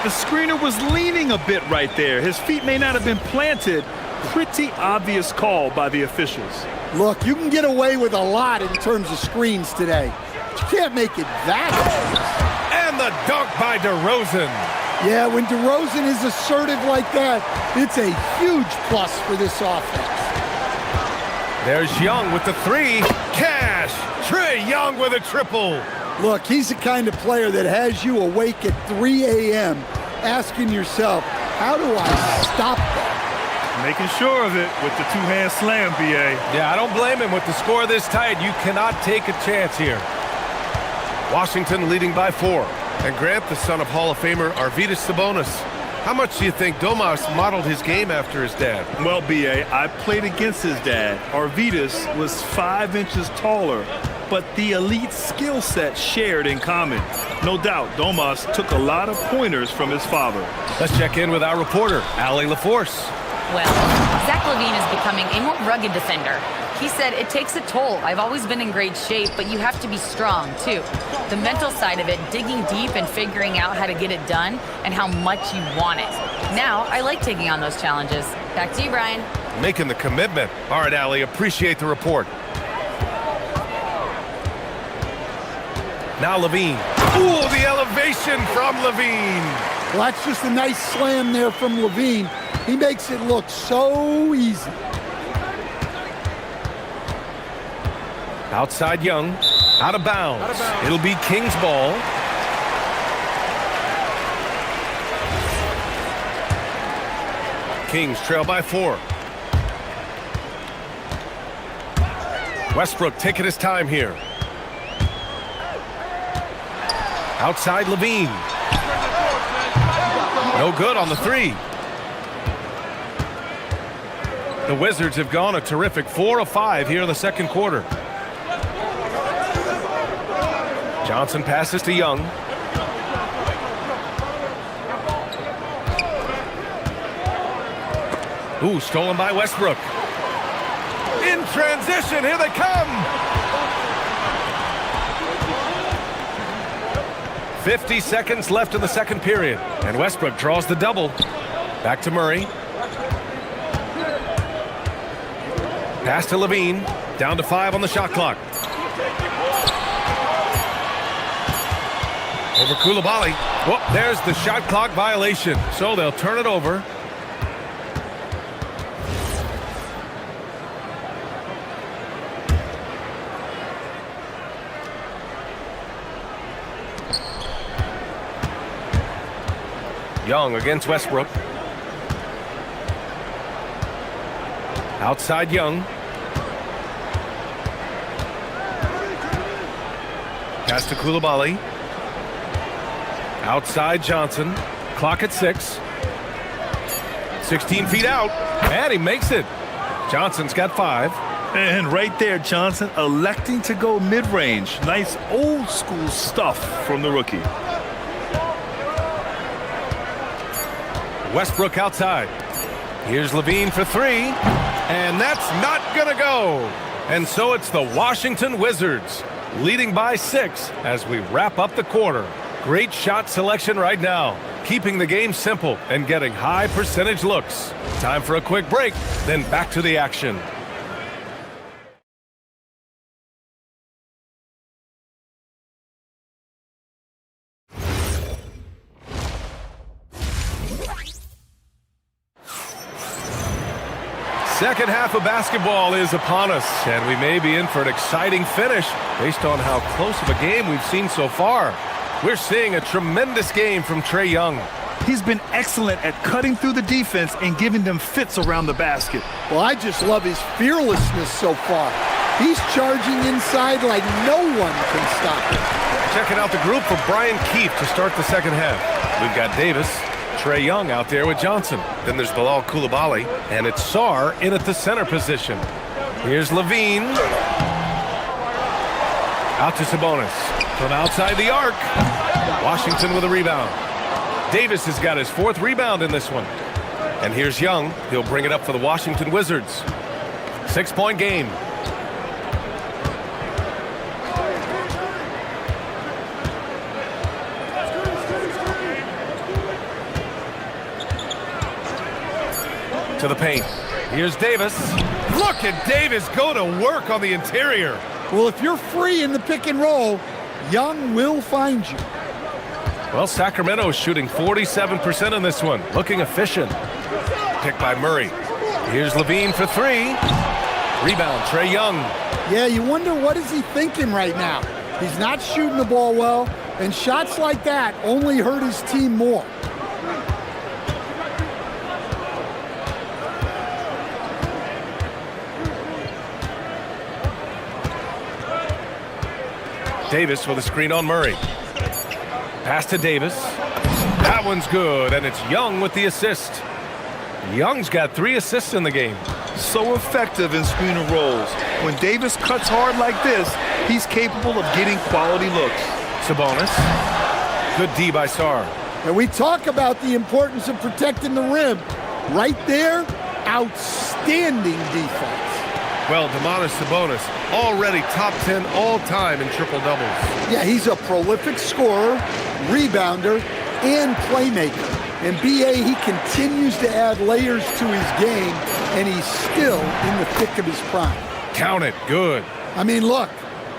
The screener was leaning a bit right there. His feet may not have been planted. Pretty obvious call by the officials. Look, you can get away with a lot in terms of screens today. But you can't make it that obvious. And the dunk by DeRozan. Yeah, when DeRozan is assertive like that, it's a huge plus for this offense. There's Young with the 3. Cash. Trae Young with a triple. Look, he's the kind of player that has you awake at 3 a.m. asking yourself, how do I stop that? Making sure of it with the two-hand slam, B.A. Yeah, I don't blame him. With the score this tight, you cannot take a chance here. Washington leading by 4. And Grant, the son of Hall of Famer Arvydas Sabonis. How much do you think Domas modeled his game after his dad? Well, B.A., I played against his dad. Arvydas was 5 inches taller, but the elite skill set shared in common. No doubt, Domas took a lot of pointers from his father. Let's check in with our reporter, Allie LaForce. Well, Zach LaVine is becoming a more rugged defender. He said, it takes a toll. I've always been in great shape, but you have to be strong, too. The mental side of it, digging deep and figuring out how to get it done and how much you want it. Now, I like taking on those challenges. Back to you, Brian. Making the commitment. All right, Allie, appreciate the report. Now Levine. Ooh, the elevation from Levine. Well, that's just a nice slam there from Levine. He makes it look so easy. Outside Young. Out of bounds. It'll be King's ball. Kings trail by 4. Westbrook taking his time here. Outside Levine. No good on the 3. The Wizards have gone a terrific 4 of 5 here in the second quarter. Johnson passes to Young. Ooh, stolen by Westbrook. In transition, here they come. 50 seconds left in the second period, and Westbrook draws the double. Back to Murray. Pass to Levine. Down to 5 on the shot clock. Over Koulibaly. Whoop, there's the shot clock violation, so they'll turn it over. Young against Westbrook. Outside Young. Pass to Koulibaly. Outside Johnson. Clock at 6. 16 feet out. And he makes it. Johnson's got 5. And right there, Johnson electing to go mid-range. Nice old school stuff from the rookie. Westbrook outside. Here's Levine for 3. And that's not gonna go. And so it's the Washington Wizards leading by 6 as we wrap up the quarter. Great shot selection right now, keeping the game simple and getting high percentage looks. Time for a quick break, then back to the action. Second half of basketball is upon us, and we may be in for an exciting finish based on how close of a game we've seen so far. We're seeing a tremendous game from Trae Young. He's been excellent at cutting through the defense and giving them fits around the basket. Well, I just love his fearlessness so far. He's charging inside like no one can stop him. Checking out the group for Brian Keefe to start the second half. We've got Davis, Trae Young out there with Johnson. Then there's Bilal Koulibaly, and it's Sarr in at the center position. Here's Levine. Out to Sabonis. From outside the arc. Washington with a rebound. Davis has got his 4th rebound in this one. And here's Young. He'll bring it up for the Washington Wizards. 6-point game. To the paint. Here's Davis. Look at Davis go to work on the interior. Well, if you're free in the pick and roll, Young will find you. Well, Sacramento is shooting 47% in this one. Looking efficient. Picked by Murray. Here's Levine for 3. Rebound, Trae Young. Yeah, you wonder what is he thinking right now. He's not shooting the ball well, and shots like that only hurt his team more. Davis with a screen on Murray. Pass to Davis. That one's good, and it's Young with the assist. Young's got 3 assists in the game. So effective in screen and rolls. When Davis cuts hard like this, he's capable of getting quality looks. Sabonis. Good D by Sarr. And we talk about the importance of protecting the rim. Right there, outstanding defense. Well, Domantas Sabonis already top 10 all-time in triple-doubles. Yeah, he's a prolific scorer, rebounder, and playmaker. And BA, he continues to add layers to his game and he's still in the thick of his prime. Count it. Good. I mean, look,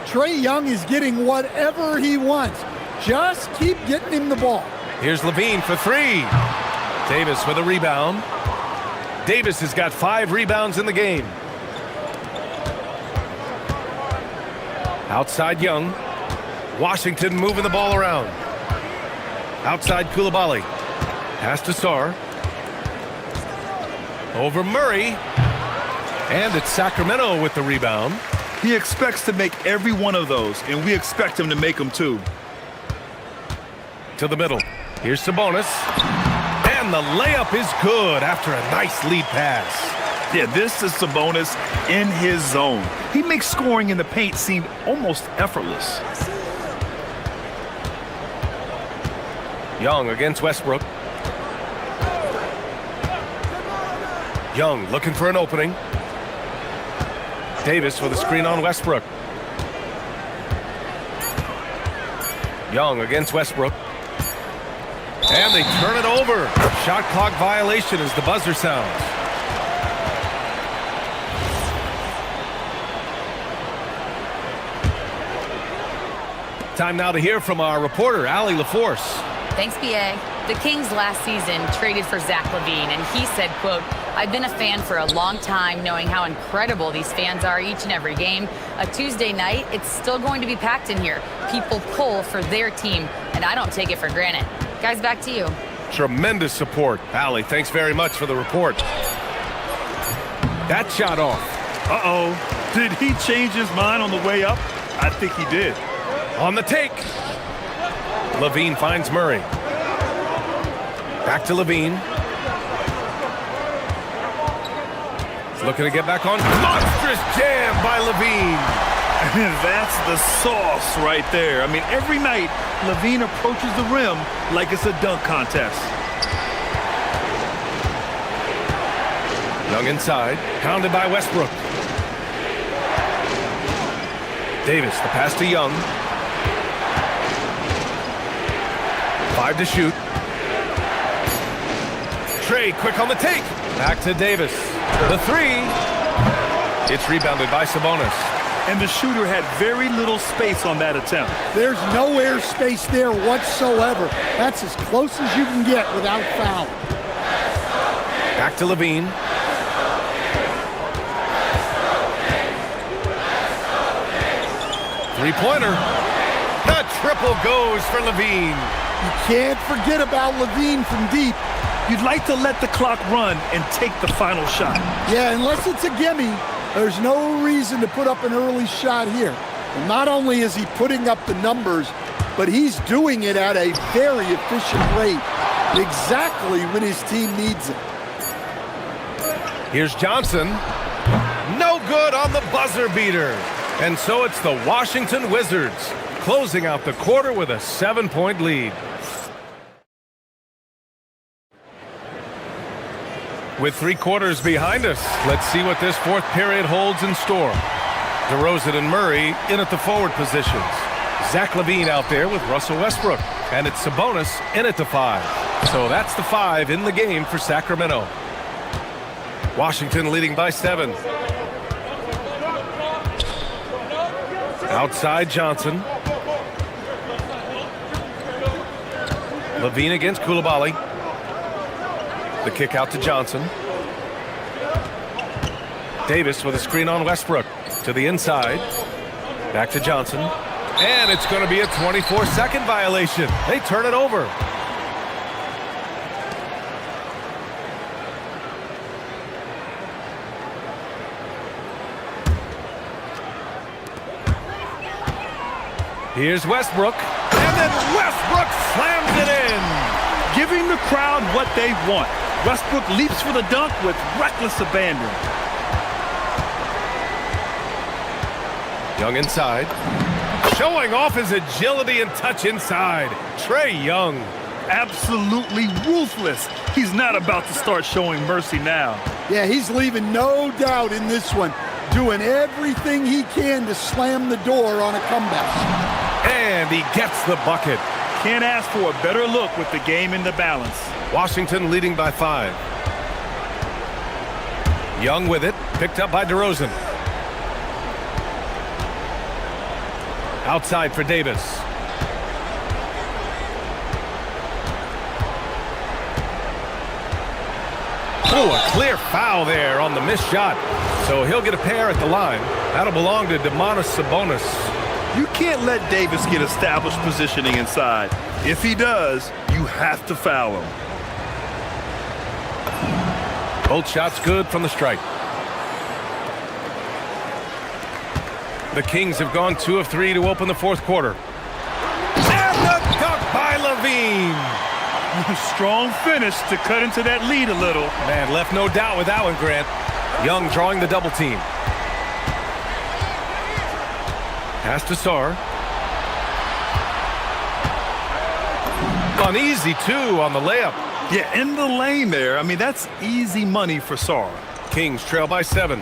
Trae Young is getting whatever he wants. Just keep getting him the ball. Here's Levine for three. Davis with a rebound. Davis has got 5 rebounds in the game. Outside Young. Washington moving the ball around. Outside Coulibaly. Pass to Sarr. Over Murray. And it's Sacramento with the rebound. He expects to make every one of those, and we expect him to make them too. To the middle. Here's Sabonis. And the layup is good after a nice lead pass. Yeah, this is Sabonis in his zone. He makes scoring in the paint seem almost effortless. Young against Westbrook. Young looking for an opening. Davis with a screen on Westbrook. Young against Westbrook. And they turn it over. Shot clock violation as the buzzer sounds. Time now to hear from our reporter, Allie LaForce. Thanks, BA. The Kings last season traded for Zach LaVine, and he said, quote, "I've been a fan for a long time, knowing how incredible these fans are each and every game. A Tuesday night, it's still going to be packed in here. People pull for their team, and I don't take it for granted." Guys, back to you. Tremendous support. Allie, thanks very much for the report. That shot off. Uh-oh. Did he change his mind on the way up? I think he did. On the take. Levine finds Murray. Back to Levine. He's looking to get back on. Monstrous jam by Levine. That's the sauce right there. I mean, every night, Levine approaches the rim like it's a dunk contest. Young inside. Pounded by Westbrook. Davis, the pass to Young. 5 to shoot. Trae quick on the take. Back to Davis. The three. It's rebounded by Sabonis. And the shooter had very little space on that attempt. There's no air space there whatsoever. That's as close as you can get without foul. Back to Levine. Three-pointer. The triple goes for Levine. You can't forget about Levine from deep. You'd like to let the clock run and take the final shot. Yeah, unless it's a gimme, there's no reason to put up an early shot here. And not only is he putting up the numbers, but he's doing it at a very efficient rate, exactly when his team needs it. Here's Johnson. No good on the buzzer beater. And so it's the Washington Wizards closing out the quarter with a 7-point lead. With 3 quarters behind us, let's see what this fourth period holds in store. DeRozan and Murray in at the forward positions. Zach LaVine out there with Russell Westbrook. And it's Sabonis in at the 5. So that's the 5 in the game for Sacramento. Washington leading by 7. Outside Johnson. LaVine against Coulibaly. The kick out to Johnson. Davis with a screen on Westbrook. To the inside. Back to Johnson. And it's going to be a 24-second violation. They turn it over. Here's Westbrook. And then Westbrook slams it in. Giving the crowd what they want. Westbrook leaps for the dunk with reckless abandon. Young inside. Showing off his agility and touch inside. Trae Young. Absolutely ruthless. He's not about to start showing mercy now. Yeah, he's leaving no doubt in this one. Doing everything he can to slam the door on a comeback. And he gets the bucket. Can't ask for a better look with the game in the balance. Washington leading by 5. Young with it, picked up by DeRozan. Outside for Davis. Oh, a clear foul there on the missed shot. So he'll get a pair at the line. That'll belong to Domantas Sabonis. You can't let Davis get established positioning inside. If he does, you have to foul him. Both shots good from the strike. The Kings have gone 2 of 3 to open the fourth quarter. And the dunk by Levine. Strong finish to cut into that lead a little. Man, left no doubt with that one, Grant. Young drawing the double team. Pass to Sarr. Uneasy, too, on the layup. Yeah, in the lane there. I mean, that's easy money for Sarr. Kings trail by 7.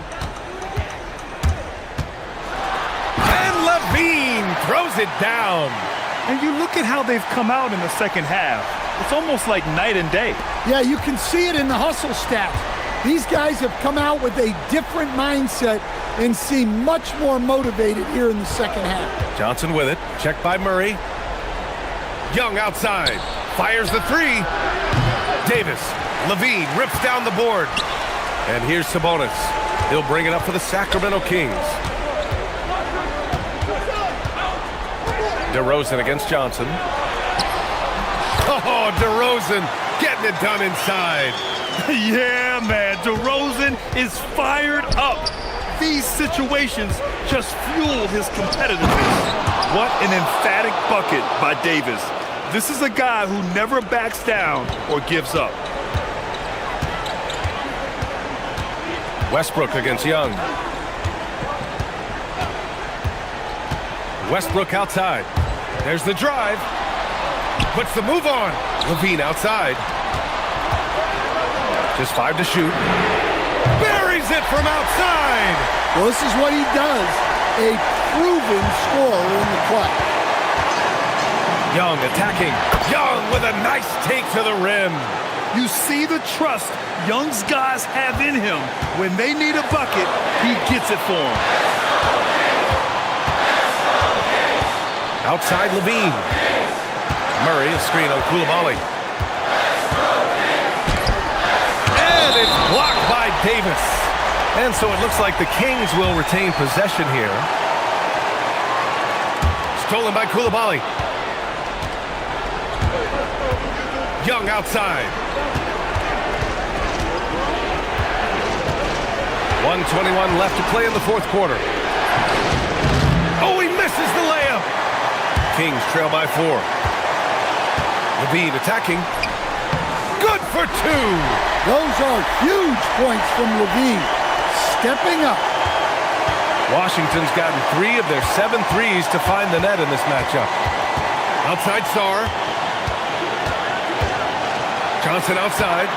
And Levine throws it down. And you look at how they've come out in the second half. It's almost like night and day. Yeah, you can see it in the hustle stats. These guys have come out with a different mindset and seem much more motivated here in the second half. Johnson with it. Checked by Murray. Young outside. Fires the 3. Davis. Levine rips down the board. And here's Sabonis. He'll bring it up for the Sacramento Kings. DeRozan against Johnson. Oh, DeRozan getting it done inside. Yeah, man, DeRozan is fired up. These situations just fuel his competitiveness. What an emphatic bucket by Davis. This is a guy who never backs down or gives up. Westbrook against Young. Westbrook outside. There's the drive. Puts the move on. Levine outside. Just 5 to shoot. Buries it from outside. Well, this is what he does. A proven scorer in the clutch. Young attacking. Young with a nice take to the rim. You see the trust Young's guys have in him. When they need a bucket, he gets it for them. Outside Levine. Murray, a screen on Coulibaly. And it's blocked by Davis. And so it looks like the Kings will retain possession here. Stolen by Coulibaly. Young outside. 1:21 left to play in the fourth quarter. Oh, he misses the layup. Kings trail by 4. Levine attacking. Good for 2. Those are huge points from Levine. Stepping up. Washington's gotten 3 of their 7 threes to find the net in this matchup. Outside Sarr. Johnson outside.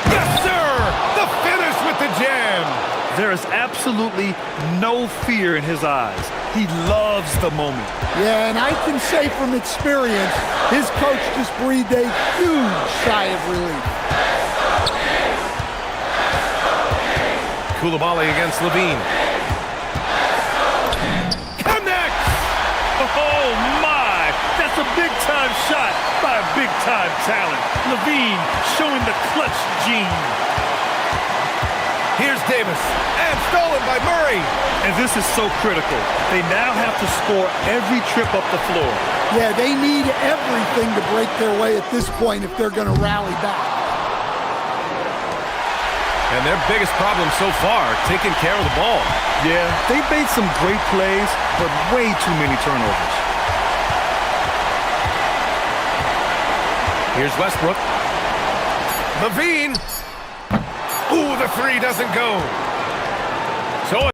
Yes, sir! The finish with the jam. There is absolutely no fear in his eyes. He loves the moment. Yeah, and I can say from experience, his coach just breathed a huge sigh of relief. Coulibaly against Levine. Connects! Oh, my! That's a big-time shot by a big-time talent. Levine showing the clutch gene. Here's Davis, and stolen by Murray. And this is so critical. They now have to score every trip up the floor. Yeah, they need everything to break their way at this point if they're going to rally back. And their biggest problem so far, taking care of the ball. Yeah, they've made some great plays, but way too many turnovers. Here's Westbrook. Levine. Ooh, the 3 doesn't go. So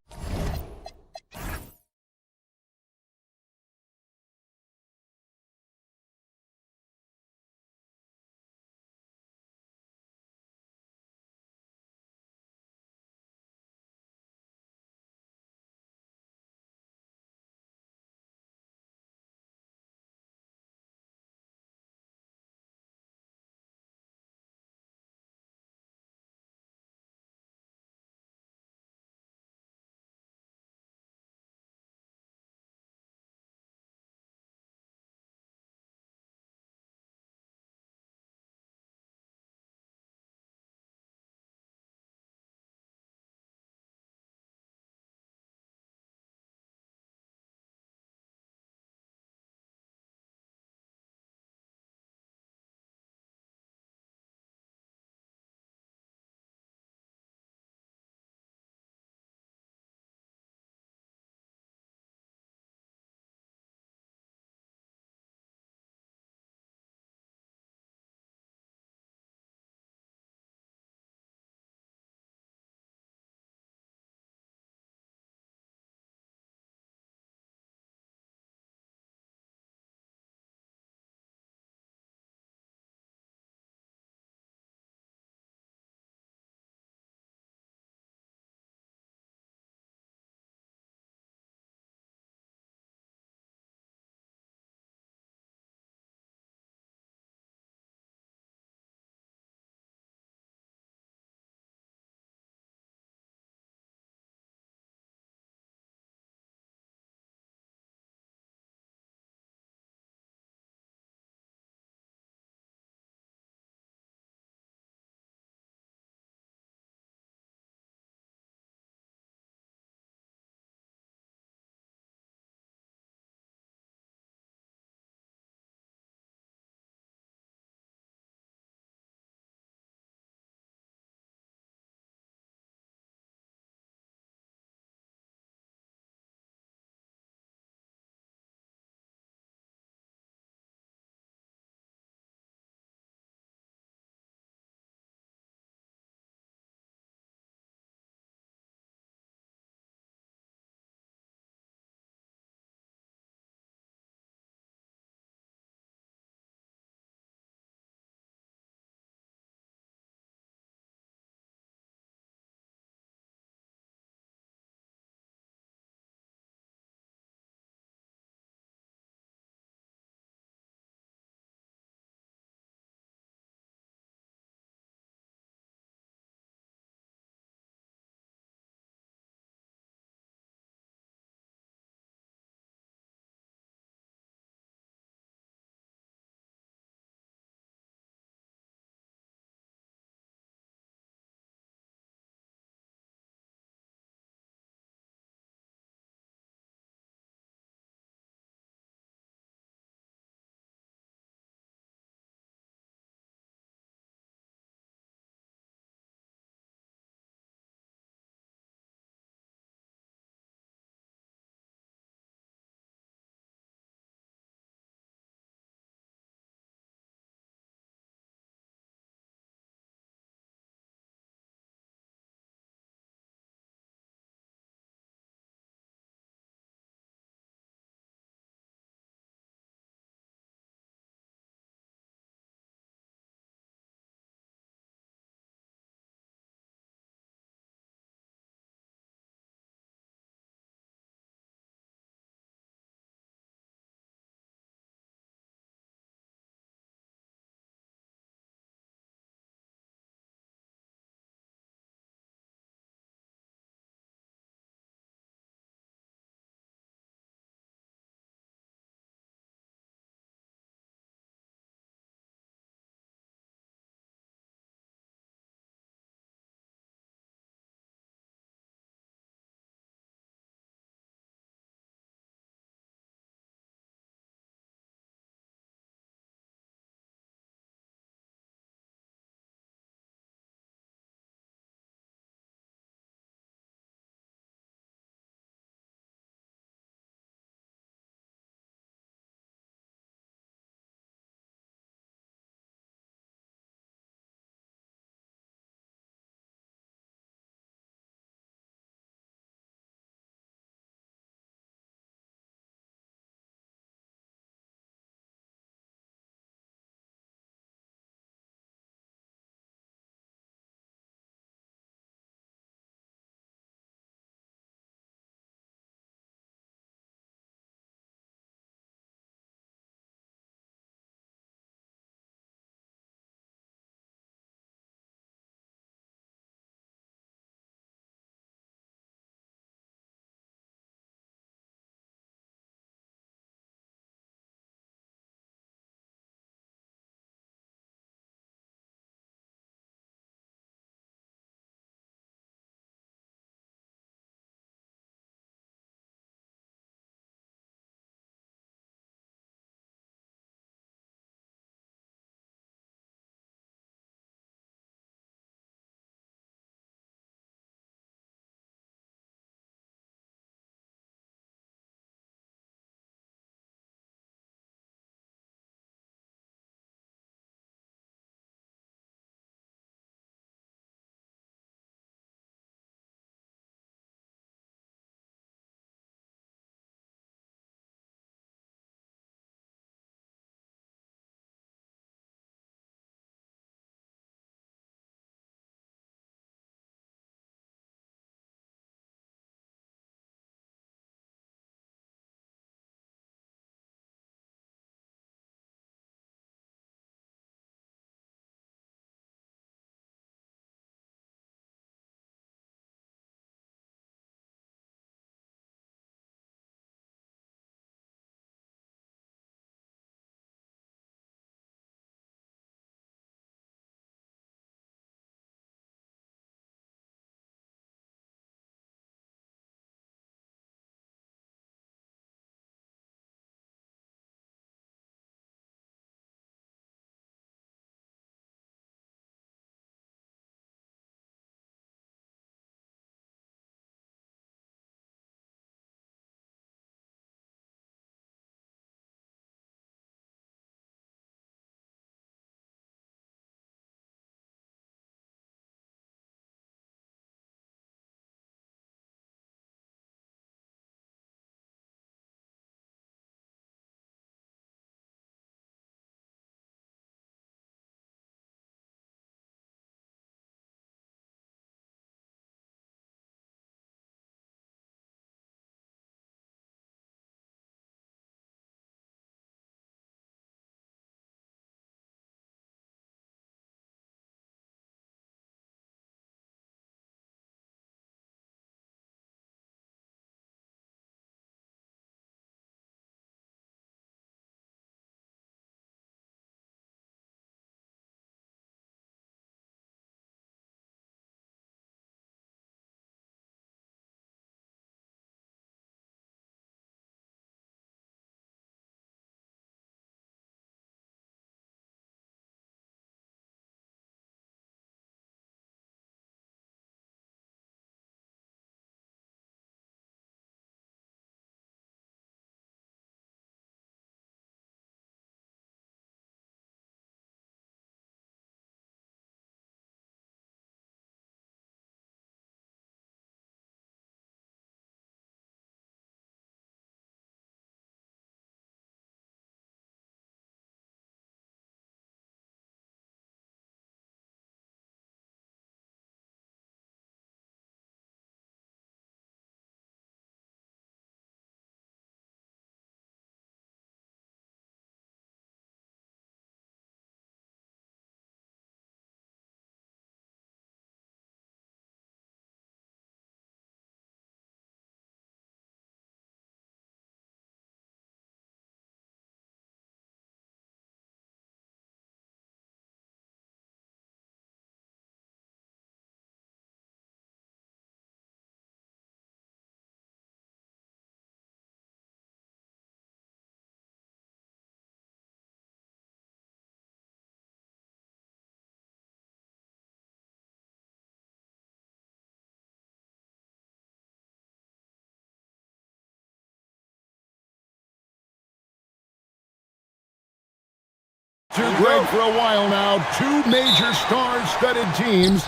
to Greg for a while now. Two major star-studded teams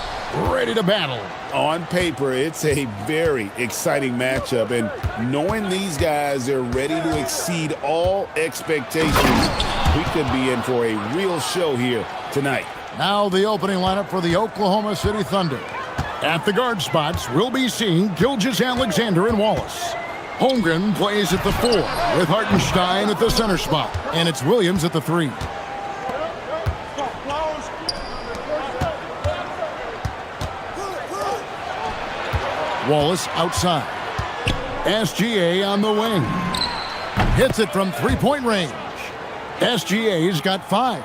ready to battle. On paper, it's a very exciting matchup, and knowing these guys are ready to exceed all expectations, we could be in for a real show here tonight. Now the opening lineup for the Oklahoma City Thunder. At the guard spots, we'll be seeing Gilgeous-Alexander and Wallace. Holmgren plays at the 4, with Hartenstein at the center spot, and it's Williams at the 3. Wallace outside. SGA on the wing. Hits it from three-point range. SGA's got 5.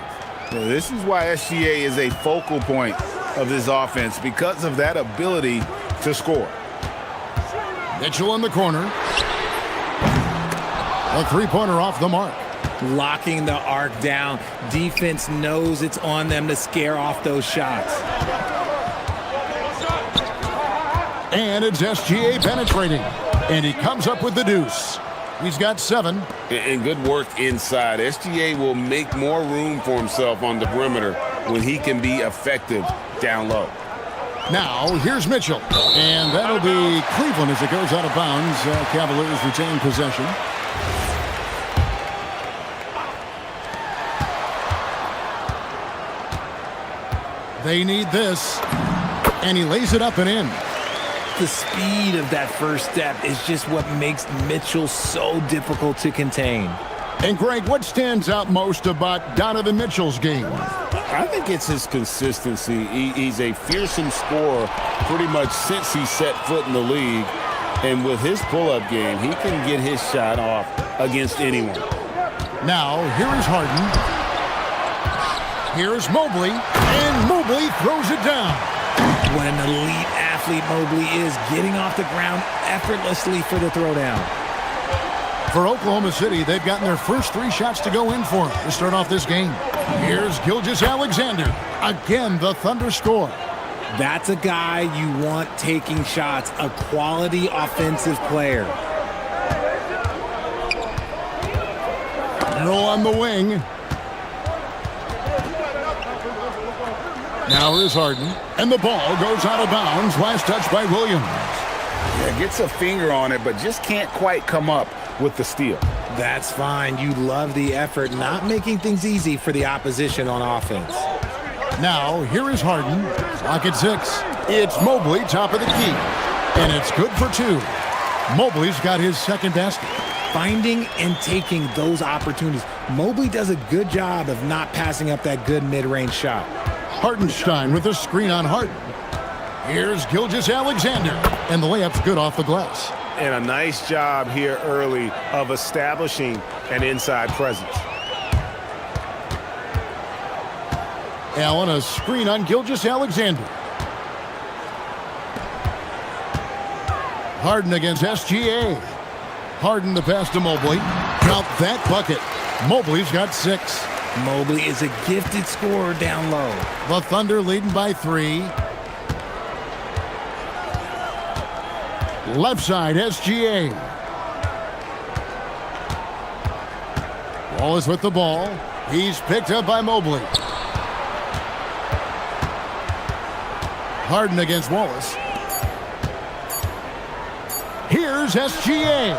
Well, this is why SGA is a focal point of this offense, because of that ability to score. Mitchell in the corner. A three-pointer off the mark. Locking the arc down. Defense knows it's on them to scare off those shots. And it's SGA penetrating. And he comes up with the deuce. He's got 7. And good work inside. SGA will make more room for himself on the perimeter when he can be effective down low. Now, here's Mitchell. And that'll be Cleveland as it goes out of bounds. Cavaliers retain possession. They need this. And he lays it up and in. The speed of that first step is just what makes Mitchell so difficult to contain. And Greg, what stands out most about Donovan Mitchell's game? I think it's his consistency. He's a fearsome scorer pretty much since he set foot in the league. And with his pull-up game, he can get his shot off against anyone. Now, here is Harden. Here's Mobley. And Mobley throws it down. What an elite athlete Mobley is, getting off the ground effortlessly for the throwdown. For Oklahoma City, they've gotten their first 3 shots to go in for him to start off this game. Here's Gilgeous-Alexander. Again, the Thunder score. That's a guy you want taking shots, a quality offensive player. Earl on the wing. Now is Harden, and the ball goes out of bounds. Last touch by Williams. Yeah, gets a finger on it, but just can't quite come up with the steal. That's fine. You love the effort, not making things easy for the opposition on offense. Now, here is Harden. Clock at 6. It's Mobley, top of the key. And it's good for 2. Mobley's got his second basket. Finding and taking those opportunities. Mobley does a good job of not passing up that good mid-range shot. Hartenstein with a screen on Harden. Here's Gilgeous-Alexander. And the layup's good off the glass. And a nice job here early of establishing an inside presence. Allen, a screen on Gilgeous-Alexander. Harden against SGA. Harden the pass to Mobley. Count that bucket. Mobley's got 6. Mobley is a gifted scorer down low. The Thunder leading by 3. Left side, SGA. Wallace with the ball. He's picked up by Mobley. Harden against Wallace. Here's SGA.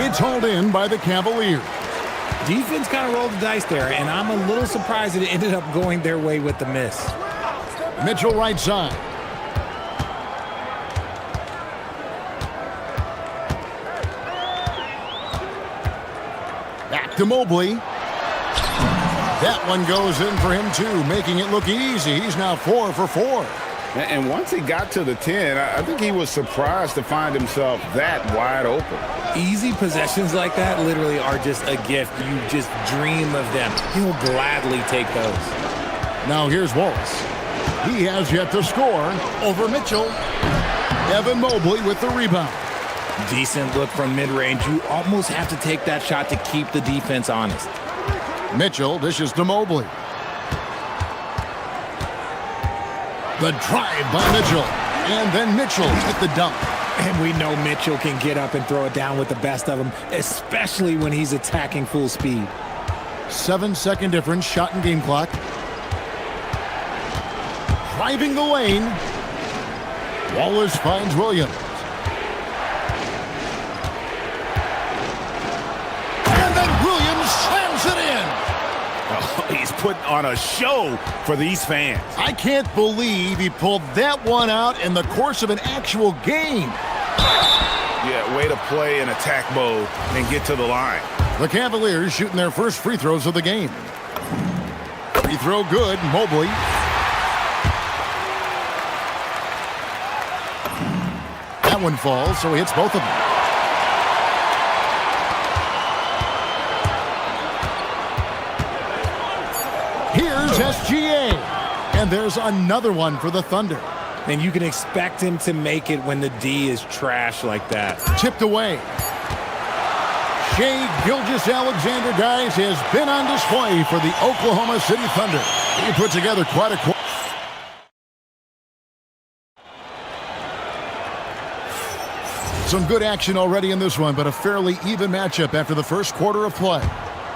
It's hauled in by the Cavaliers. Defense kind of rolled the dice there, and I'm a little surprised that it ended up going their way with the miss. Mitchell right side. Back to Mobley. That one goes in for him too, making it look easy. He's now 4 for 4. And once he got to the 10, I think he was surprised to find himself that wide open. Easy possessions like that literally are just a gift. You just dream of them. He'll gladly take those. Now here's Wallace. He has yet to score over Mitchell. Evan Mobley with the rebound. Decent look from mid-range. You almost have to take that shot to keep the defense honest. Mitchell dishes to Mobley. The drive by Mitchell. And then Mitchell with the dunk. And we know Mitchell can get up and throw it down with the best of them, especially when he's attacking full speed. 7-second difference, shot and game clock. Driving the lane. Wallace finds Williams. And then Williams slams it in. Oh, he's putting on a show for these fans. I can't believe he pulled that one out in the course of an actual game. Yeah, way to play in attack mode and get to the line. The Cavaliers shooting their first free throws of the game. Free throw good, Mobley. That one falls, so he hits both of them. Here's SGA. And there's another one for the Thunder. And you can expect him to make it when the D is trash like that. Tipped away. Shai Gilgeous-Alexander, guys, has been on display for the Oklahoma City Thunder. He put together quite a... Some good action already in this one, but a fairly even matchup after the first quarter of play.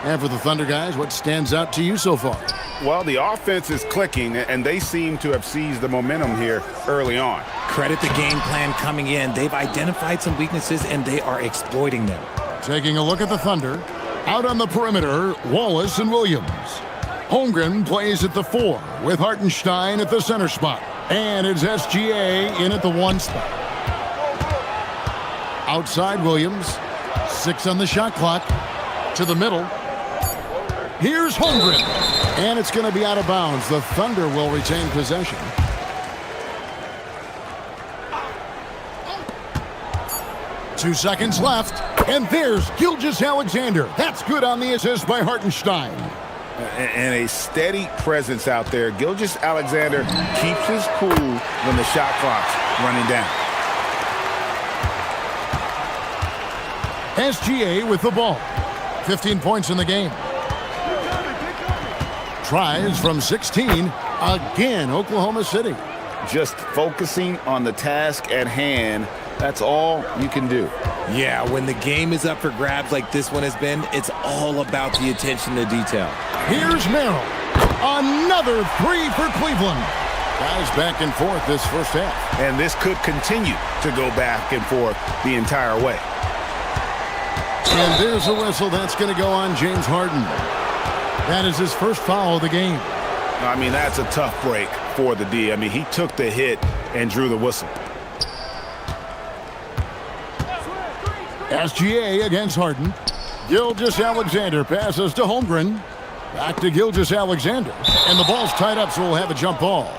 And for the Thunder, guys, what stands out to you so far? Well, the offense is clicking, and they seem to have seized the momentum here early on. Credit the game plan coming in. They've identified some weaknesses, and they are exploiting them. Taking a look at the Thunder. Out on the perimeter, Wallace and Williams. Holmgren plays at the 4 with Hartenstein at the center spot. And it's SGA in at the 1 spot. Outside Williams. 6 on the shot clock. To the middle. Here's Holmgren. And it's going to be out of bounds. The Thunder will retain possession. Two seconds left. And there's Gilgeous-Alexander. That's good on the assist by Hartenstein. And a steady presence out there. Gilgeous-Alexander keeps his cool when the shot clock's running down. SGA with the ball. 15 points in the game. Tries from 16. Again, Oklahoma City. Just focusing on the task at hand. That's all you can do. Yeah, when the game is up for grabs like this one has been, it's all about the attention to detail. Here's Merrill. Another 3 for Cleveland. Guys back and forth this first half. And this could continue to go back and forth the entire way. And there's a whistle. That's going to go on James Harden. That is his first foul of the game. I mean, that's a tough break for the D. I mean, he took the hit and drew the whistle. SGA against Harden. Gilgeous-Alexander passes to Holmgren. Back to Gilgeous-Alexander. And the ball's tied up, so we'll have a jump ball.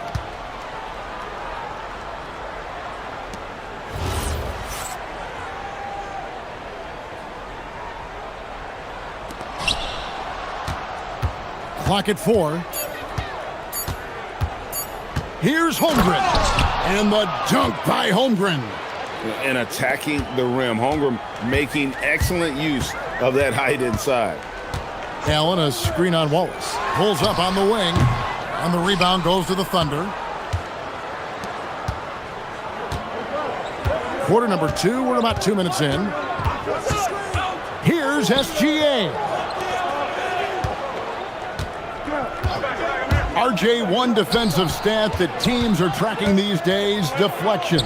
Clock at 4. Here's Holmgren. And the dunk by Holmgren. And attacking the rim. Holmgren making excellent use of that height inside. Allen, a screen on Wallace. Pulls up on the wing. And the rebound goes to the Thunder. Quarter number 2. We're about 2 minutes in. Here's SGA. RJ, one defensive stat that teams are tracking these days, deflections.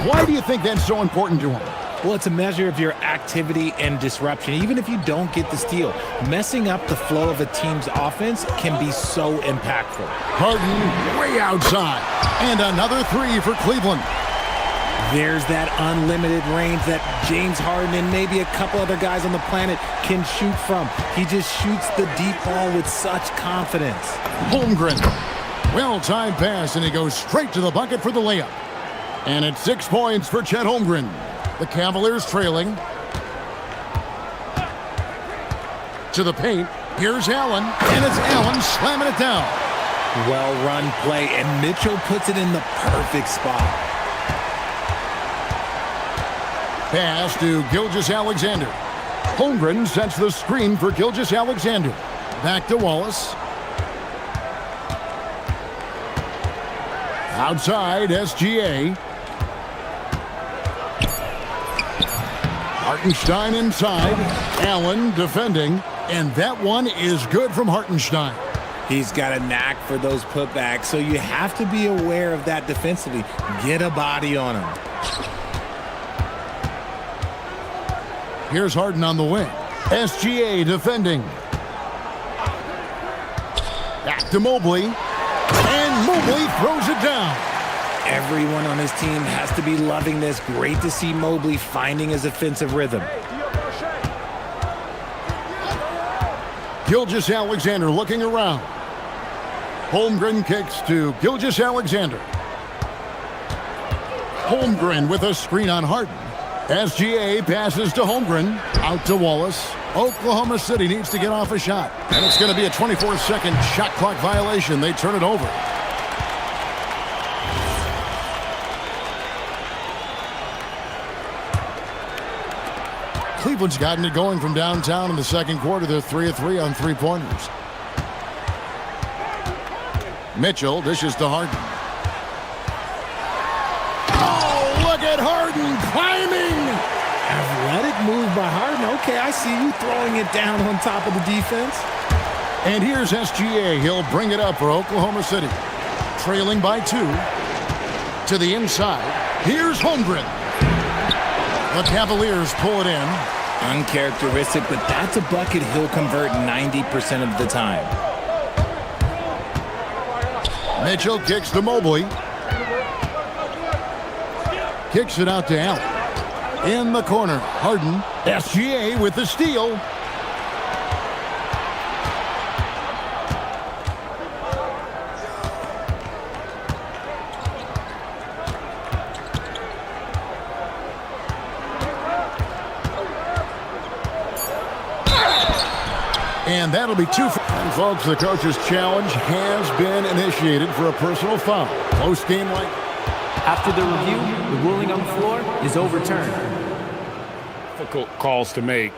Why do you think that's so important to him? Well, it's a measure of your activity and disruption. Even if you don't get the steal, messing up the flow of a team's offense can be so impactful. Harden way outside. And another 3 for Cleveland. There's that unlimited range that James Harden and maybe a couple other guys on the planet can shoot from. He just shoots the deep ball with such confidence. Holmgren. Well-timed pass, and he goes straight to the bucket for the layup. And it's 6 points for Chet Holmgren. The Cavaliers trailing. To the paint. Here's Allen. And it's Allen slamming it down. Well-run play, and Mitchell puts it in the perfect spot. Pass to Gilgeous-Alexander. Holmgren sets the screen for Gilgeous-Alexander. Back to Wallace. Outside, SGA. Hartenstein inside. Allen defending. And that one is good from Hartenstein. He's got a knack for those putbacks, so you have to be aware of that defensively. Get a body on him. Here's Harden on the wing. SGA defending. Back to Mobley. And Mobley throws it down. Everyone on his team has to be loving this. Great to see Mobley finding his offensive rhythm. Gilgeous-Alexander looking around. Holmgren kicks to Gilgeous-Alexander. Holmgren with a screen on Harden. SGA passes to Holmgren. Out to Wallace. Oklahoma City needs to get off a shot. And it's going to be a 24-second shot clock violation. They turn it over. Cleveland's gotten it going from downtown in the second quarter. They're 3 of 3 on three-pointers. Mitchell dishes to Harden. Oh, look at Harden climbing! Athletic move by Harden. Okay, I see you throwing it down on top of the defense. And here's SGA. He'll bring it up for Oklahoma City. Trailing by 2. To the inside. Here's Holmgren. The Cavaliers pull it in. Uncharacteristic, but that's a bucket he'll convert 90% of the time. Mitchell kicks to Mobley. Kicks it out to Allen. In the corner, Harden. SGA with the steal. And that'll be 2. And folks, the coach's challenge has been initiated for a personal foul. Close game like. After the review, the ruling on the floor is overturned. Difficult calls to make.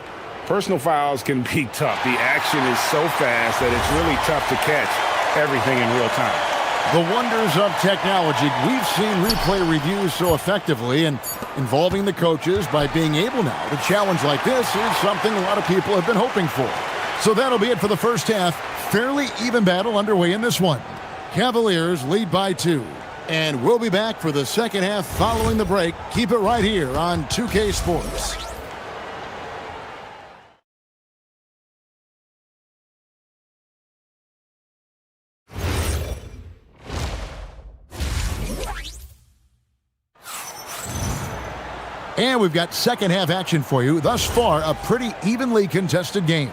Personal fouls can be tough. The action is so fast that it's really tough to catch everything in real time. The wonders of technology. We've seen replay reviews so effectively and involving the coaches by being able now to challenge like this is something a lot of people have been hoping for. So that'll be it for the first half. Fairly even battle underway in this one. Cavaliers lead by 2. And we'll be back for the second half following the break. Keep it right here on 2K Sports. And we've got second half action for you. Thus far, a pretty evenly contested game.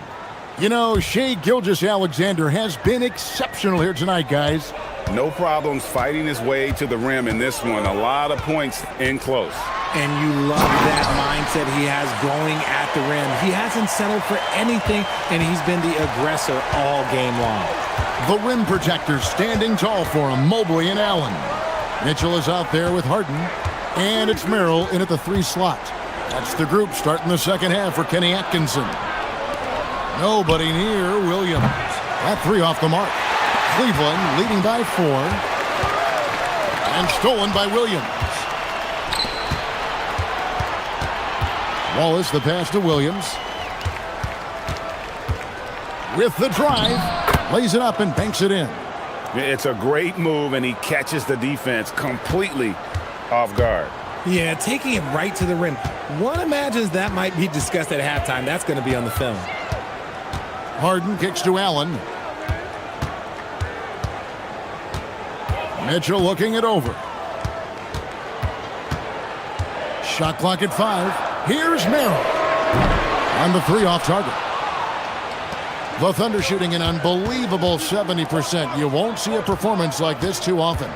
You know, Shai Gilgeous-Alexander has been exceptional here tonight, guys. No problems fighting his way to the rim in this one. A lot of points in close. And you love that mindset he has going at the rim. He hasn't settled for anything, and he's been the aggressor all game long. The rim protectors standing tall for him, Mobley and Allen. Mitchell is out there with Harden. And it's Merrill in at the 3 slot. That's the group starting the second half for Kenny Atkinson. Nobody near Williams. That 3 off the mark. Cleveland leading by 4. And stolen by Williams. Wallace the pass to Williams. With the drive. Lays it up and banks it in. It's a great move, and he catches the defense completely off guard. Yeah, taking it right to the rim. One imagines that might be discussed at halftime. That's going to be on the film. Harden kicks to Allen. Mitchell looking it over. Shot clock at 5. Here's Merrill. On the 3 off target. The Thunder shooting an unbelievable 70%. You won't see a performance like this too often.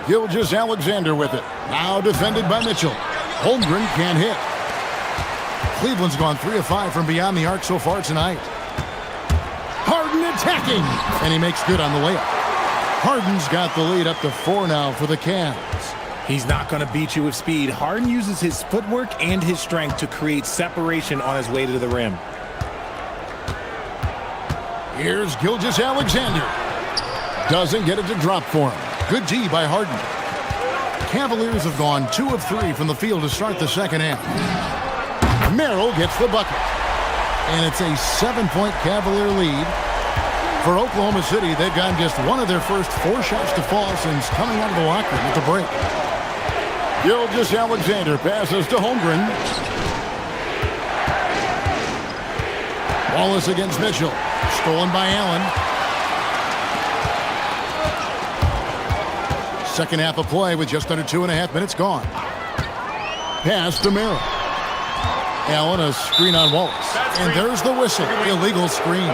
Gilgeous-Alexander with it. Now defended by Mitchell. Holmgren can't hit. Cleveland's gone 3 of 5 from beyond the arc so far tonight. Harden attacking. And he makes good on the layup. Harden's got the lead up to 4 now for the Cavs. He's not going to beat you with speed. Harden uses his footwork and his strength to create separation on his way to the rim. Here's Gilgeous-Alexander. Doesn't get it to drop for him. Good D by Harden. Cavaliers have gone 2 of 3 from the field to start the second half. Merrill gets the bucket. And it's a 7-point Cavalier lead. For Oklahoma City, they've gotten just one of their first 4 shots to fall since coming out of the locker room at the break. Gilgeous-Alexander passes to Holmgren. Wallace against Mitchell. Stolen by Allen. Second half of play with just under 2.5 minutes gone. Pass to Merrill. Allen, a screen on Wallace. And there's the whistle. Illegal screen.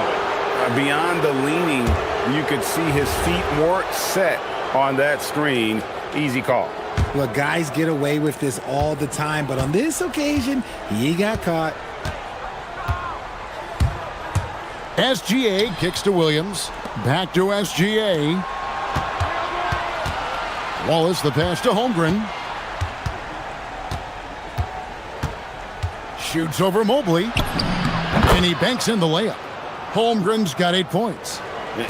Beyond the leaning, you could see his feet more set on that screen. Easy call. Look, guys get away with this all the time, but on this occasion, he got caught. SGA kicks to Williams. Back to SGA. Wallace, the pass to Holmgren. Shoots over Mobley. And he banks in the layup. Holmgren's got 8 points.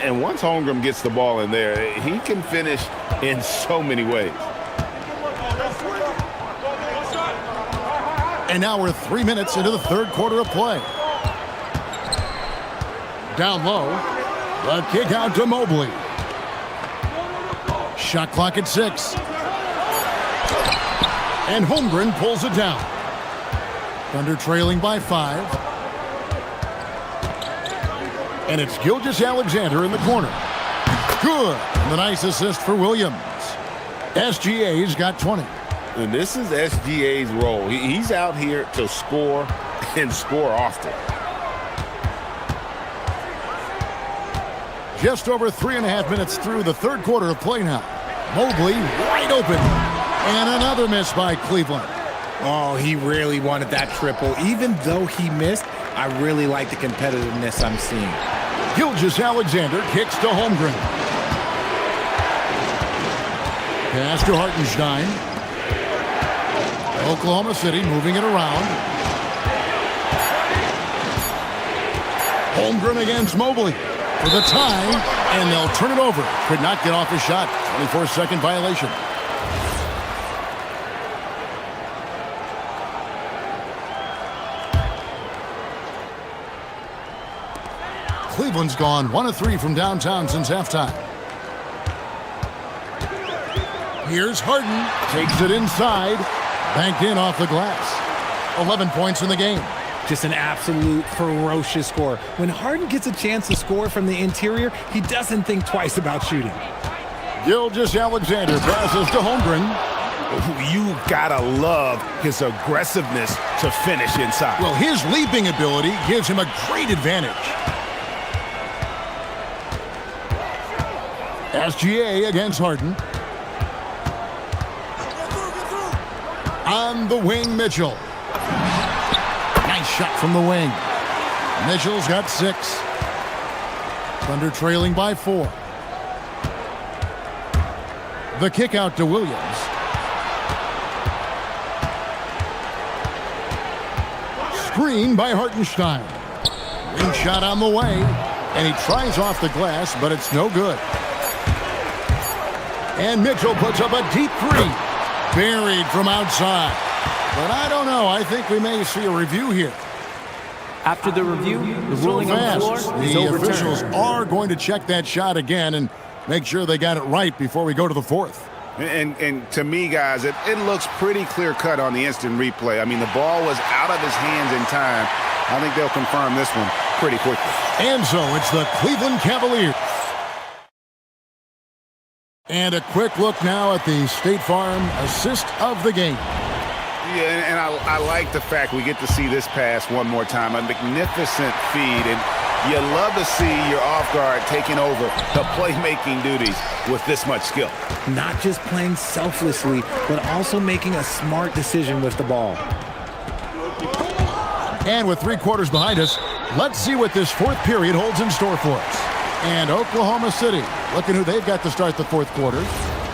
And once Holmgren gets the ball in there, he can finish in so many ways. And now we're 3 minutes into the third quarter of play. Down low. The kick out to Mobley. Shot clock at 6. And Holmgren pulls it down. Thunder trailing by 5. And it's Gilgeous-Alexander in the corner. Good. And the nice assist for Williams. SGA's got 20. And this is SGA's role. He's out here to score and score often. Just over 3.5 minutes through the third quarter of play now. Mobley wide open. And another miss by Cleveland. Oh, he really wanted that triple. Even though he missed, I really like the competitiveness I'm seeing. Gilgeous-Alexander kicks to Holmgren. Pass to Hartenstein. Oklahoma City moving it around. Holmgren against Mobley for the tie, and they'll turn it over. Could not get off his shot. 24-second violation. Cleveland's gone 1 of 3 from downtown since halftime. Here's Harden. Takes it inside. Banked in off the glass. 11 points in the game. Just an absolute ferocious score. When Harden gets a chance to score from the interior, he doesn't think twice about shooting. Gilgeous-Alexander passes to Holmgren. You gotta love his aggressiveness to finish inside. Well, his leaping ability gives him a great advantage. SGA against Harden. On the wing, Mitchell. Nice shot from the wing. Mitchell's got 6. Thunder trailing by 4. The kick out to Williams. Screen by Hartenstein. Wing shot on the way. And he tries off the glass, but it's no good. And Mitchell puts up a deep 3. Buried from outside. But I don't know. I think we may see a review here. After the review, the ruling on the floor is the overturned. officials are going to check that shot again and make sure they got it right before we go to the fourth. And to me, guys, it looks pretty clear-cut on the instant replay. I mean, the ball was out of his hands in time. I think they'll confirm this one pretty quickly. And so it's the Cleveland Cavaliers. And a quick look now at the State Farm assist of the game. Yeah, and I like the fact we get to see this pass one more time. A magnificent feed, and you love to see your off guard taking over the playmaking duties with this much skill. Not just playing selflessly, but also making a smart decision with the ball. And with 3 quarters behind us, let's see what this fourth period holds in store for us. And Oklahoma City, looking who they've got to start the fourth quarter.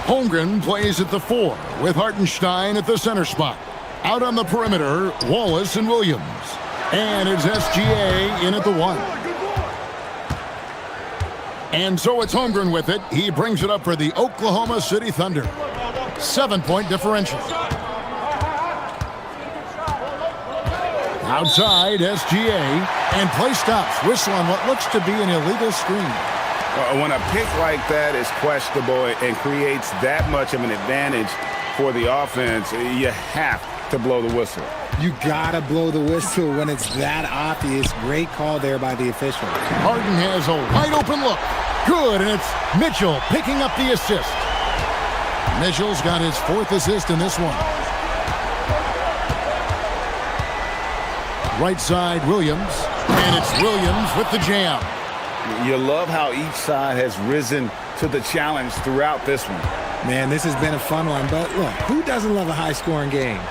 Holmgren plays at the 4 with Hartenstein at the center spot. Out on the perimeter, Wallace and Williams. And it's SGA in at the 1. And so it's Holmgren with it. He brings it up for the Oklahoma City Thunder. 7-point differential. Outside, SGA. And play stops. Whistle on what looks to be an illegal screen. When a pick like that is questionable and creates that much of an advantage for the offense, you have to blow the whistle. You gotta blow the whistle when it's that obvious. Great call there by the official. Harden has a wide open look. Good, and it's Mitchell picking up the assist. Mitchell's got his 4th assist in this one. Right side, Williams. And it's Williams with the jam. You love how each side has risen to the challenge throughout this one. Man, this has been a fun one, but look, who doesn't love a high-scoring game?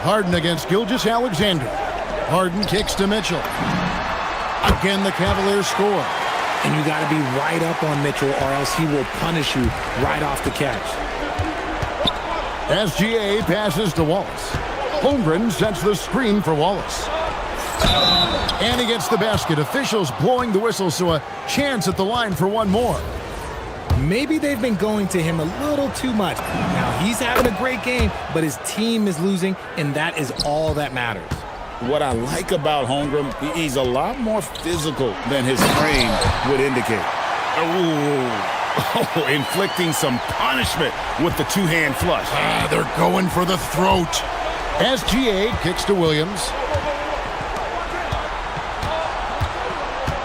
Harden against Gilgeous-Alexander. Harden kicks to Mitchell. Again, the Cavaliers score. And you got to be right up on Mitchell or else he will punish you right off the catch. SGA passes to Wallace. Holmgren sets the screen for Wallace. And he gets the basket. Officials blowing the whistle, so a chance at the line for one more. Maybe they've been going to him a little too much. Now, he's having a great game, but his team is losing, and that is all that matters. What I like about Holmgren, he's a lot more physical than his frame would indicate. Oh, inflicting some punishment with the two-hand flush. They're going for the throat. SGA kicks to Williams.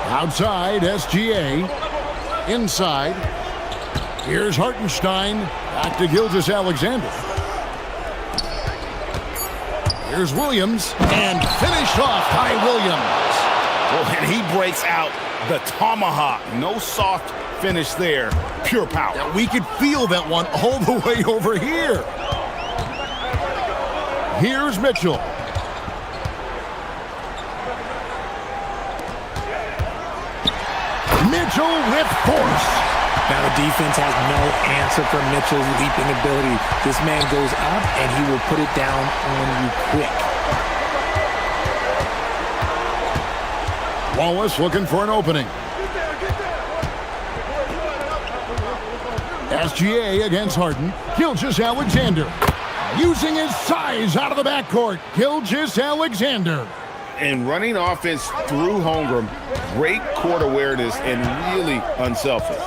Outside, SGA. Inside. Here's Hartenstein. Back to Gilgeous-Alexander. Here's Williams. And finished off by Williams. Well, and he breaks out the tomahawk. No soft finish there. Pure power. Yeah, we could feel that one all the way over here. Here's Mitchell. Mitchell with force. Now the defense has no answer for Mitchell's leaping ability. This man goes up and he will put it down on you quick. Wallace looking for an opening. SGA against Harden. Gilgeous-Alexander using his size out of the backcourt. Gilgeous-Alexander. And running offense through Holmgren, great court awareness and really unselfish.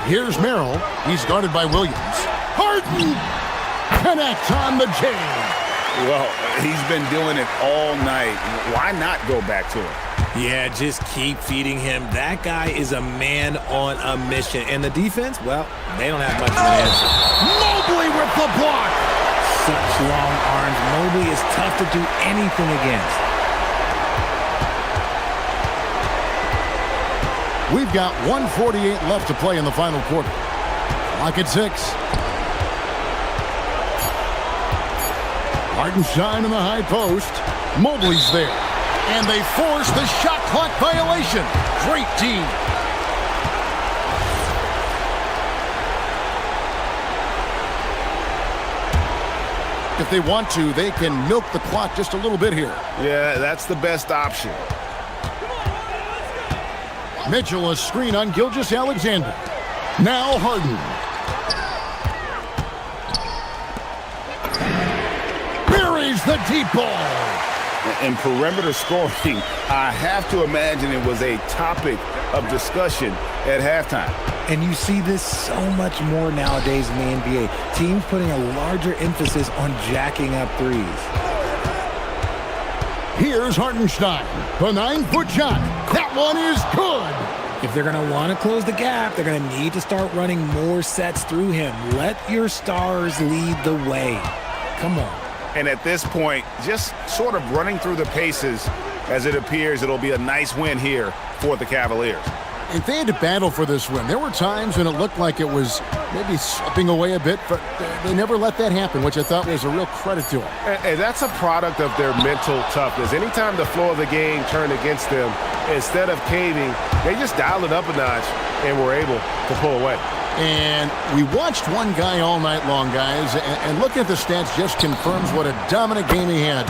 Here's Merrill. He's guarded by Williams. Harden connects on the jam. Well, he's been doing it all night. Why not go back to it? Yeah, just keep feeding him. That guy is a man on a mission. And the defense, well, they don't have much of an answer. Mobley with the block. Such long arms. Mobley is tough to do anything against. We've got 1:48 left to play in the final quarter. Clock at 6. Hartenstein in the high post. Mobley's there. And they force the shot clock violation. Great team. If they want to, they can milk the clock just a little bit here. Yeah, that's the best option. Mitchell, a screen on Gilgeous-Alexander. Now Harden. Buries the deep ball. And perimeter scoring, I have to imagine it was a topic of discussion at halftime. And you see this so much more nowadays in the NBA. Teams putting a larger emphasis on jacking up threes. Here's Hartenstein. The 9-foot shot. That one is good. If they're going to want to close the gap, they're going to need to start running more sets through him. Let your stars lead the way. Come on. And at this point, just sort of running through the paces, as it appears it'll be a nice win here for the Cavaliers. If they had to battle for this win, there were times when it looked like it was maybe slipping away a bit, but they never let that happen, which I thought was a real credit to them. And that's a product of their mental toughness. Anytime the flow of the game turned against them, instead of caving, they just dialed it up a notch and were able to pull away. And we watched one guy all night long, guys, and looking at the stats just confirms what a dominant game he had.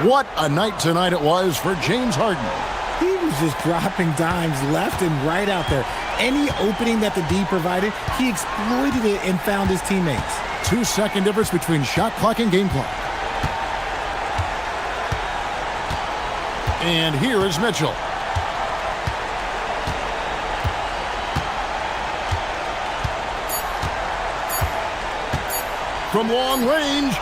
What a night tonight it was for James Harden. He was just dropping dimes left and right out there. Any opening that the D provided, he exploited it and found his teammates. 2-second difference between shot clock and game clock. And here is Mitchell. From long range,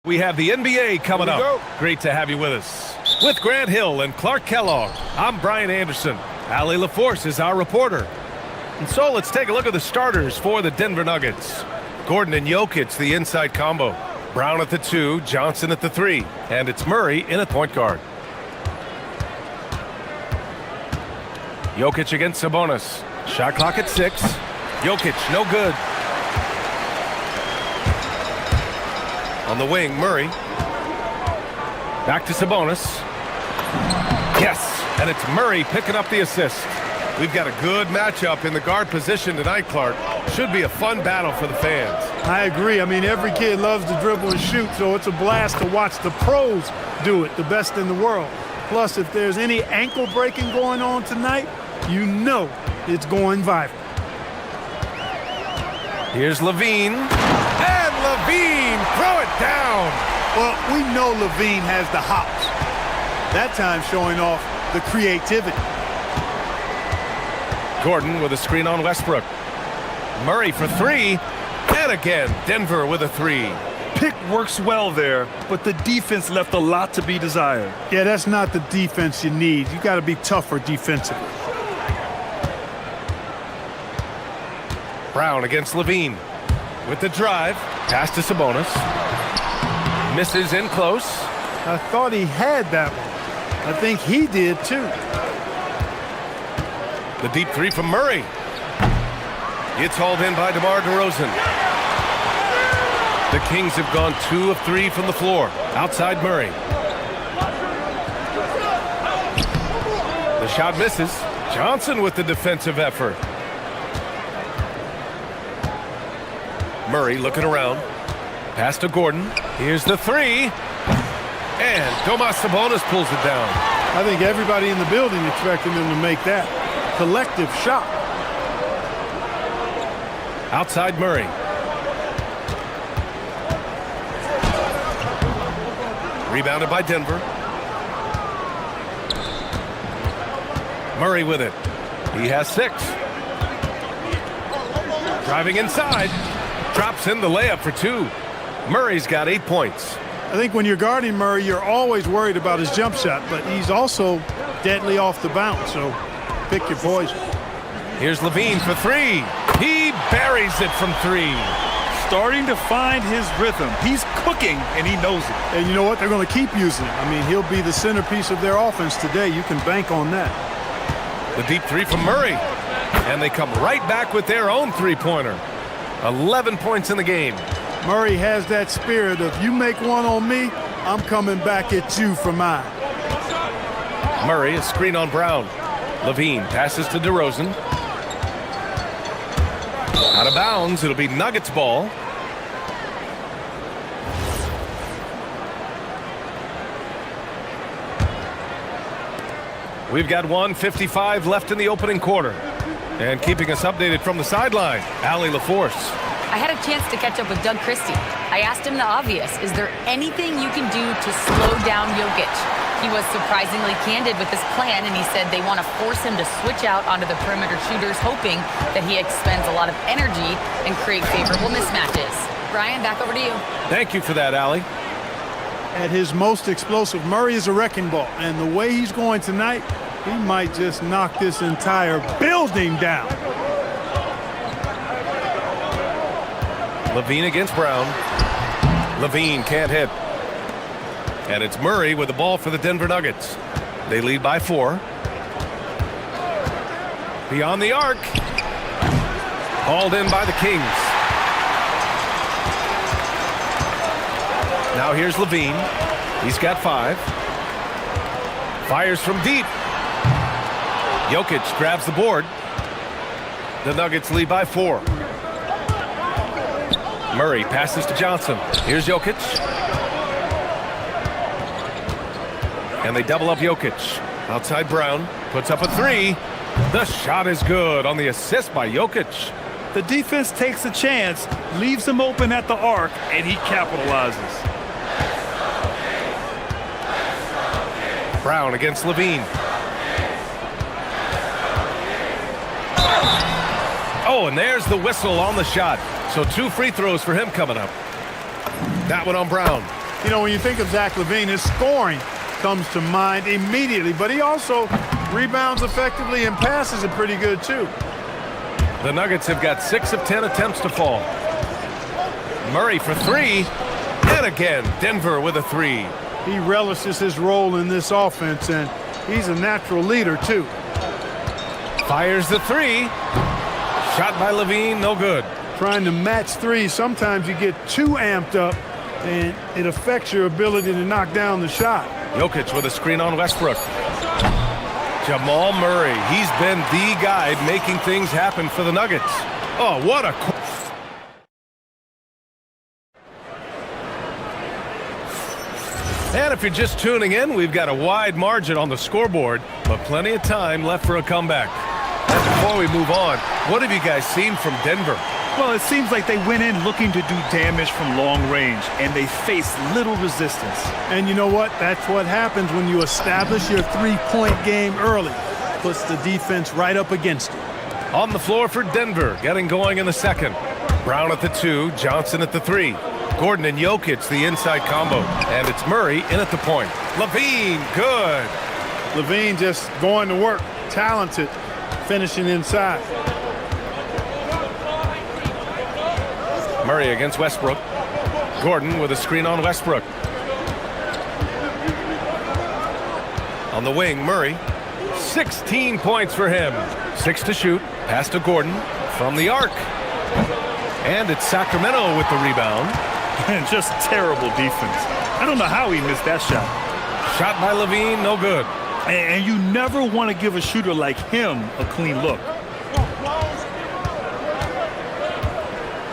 We have the NBA coming up. Great to have you with us. With Grant Hill and Clark Kellogg, I'm Brian Anderson. Allie LaForce is our reporter. And so let's take a look at the starters for the Denver Nuggets. Gordon and Jokic, the inside combo. Brown at the 2, Johnson at the 3. And it's Murray in at point guard. Jokic against Sabonis. Shot clock at 6. Jokic, no good. On the wing, Murray. Back to Sabonis. Yes, and it's Murray picking up the assist. We've got a good matchup in the guard position tonight, Clark. Should be a fun battle for the fans. I agree. I mean, every kid loves to dribble and shoot, so it's a blast to watch the pros do it, the best in the world. Plus, if there's any ankle breaking going on tonight, you know it's going viral. Here's Levine. And Levine, throw it down. Well, we know Levine has the hops. That time showing off the creativity. Gordon with a screen on Westbrook. Murray for 3. And again, Denver with a 3. Pick works well there, but the defense left a lot to be desired. Yeah, that's not the defense you need. You got to be tougher defensively. Brown against Levine. With the drive, pass to Sabonis. Misses in close. I thought he had that one. I think he did too. The deep 3 from Murray. It's hauled in by DeMar DeRozan. The Kings have gone 2 of 3 from the floor. Outside Murray. The shot misses. Johnson with the defensive effort. Murray looking around. Pass to Gordon. Here's the 3. And Domas Sabonis pulls it down. I think everybody in the building expecting them to make that collective shot. Outside Murray. Rebounded by Denver. Murray with it. He has 6. Driving inside. Drops in the layup for 2. Murray's got 8 points. I think when you're guarding Murray, you're always worried about his jump shot, but he's also deadly off the bounce, so pick your poison. Here's Levine for 3. He buries it from 3. Starting to find his rhythm. He's cooking, and he knows it. And you know what? They're going to keep using him. I mean, he'll be the centerpiece of their offense today. You can bank on that. The deep 3 from Murray. And they come right back with their own three-pointer. 11 points in the game. Murray has that spirit of, you make one on me, I'm coming back at you for mine. Murray, a screen on Brown. Levine passes to DeRozan. Out of bounds, it'll be Nuggets ball. We've got 1:55 left in the opening quarter. And keeping us updated from the sideline, Allie LaForce. I had a chance to catch up with Doug Christie. I asked him the obvious. Is there anything you can do to slow down Jokic? He was surprisingly candid with his plan, and he said they want to force him to switch out onto the perimeter shooters, hoping that he expends a lot of energy and create favorable mismatches. Brian, back over to you. Thank you for that, Allie. At his most explosive, Murray is a wrecking ball, and the way he's going tonight, he might just knock this entire building down. Levine against Brown. Levine can't hit. And it's Murray with the ball for the Denver Nuggets. They lead by 4. Beyond the arc. Hauled in by the Kings. Now here's Levine. He's got 5. Fires from deep. Jokic grabs the board. The Nuggets lead by 4. Murray passes to Johnson. Here's Jokic. And they double up Jokic. Outside Brown. Puts up a 3. The shot is good on the assist by Jokic. The defense takes a chance, leaves him open at the arc, and he capitalizes. Brown against Levine. Oh, and there's the whistle on the shot. So 2 free throws for him coming up. That one on Brown. You know, when you think of Zach LaVine, his scoring comes to mind immediately, but he also rebounds effectively and passes it pretty good, too. The Nuggets have got 6 of 10 attempts to fall. Murray for 3. And again, Denver with a 3. He relishes his role in this offense, and he's a natural leader, too. Fires the 3. Shot by LaVine, no good. Trying to match 3, sometimes you get too amped up, and it affects your ability to knock down the shot. Jokic with a screen on Westbrook. Jamal Murray, he's been the guy making things happen for the Nuggets. Oh, what a... And if you're just tuning in, we've got a wide margin on the scoreboard, but plenty of time left for a comeback. And before we move on, what have you guys seen from Denver? Well, it seems like they went in looking to do damage from long range, and they faced little resistance. And you know what? That's what happens when you establish your three-point game early. Puts the defense right up against it. On the floor for Denver, getting going in the second. Brown at the 2, Johnson at the 3. Gordon and Jokic, the inside combo. And it's Murray in at the point. LaVine, good. LaVine just going to work. Talented, finishing inside. Murray against Westbrook. Gordon with a screen on Westbrook. On the wing, Murray. 16 points for him. 6 to shoot. Pass to Gordon from the arc. And it's Sacramento with the rebound. And just terrible defense. I don't know how he missed that shot. Shot by LaVine, no good. And you never want to give a shooter like him a clean look.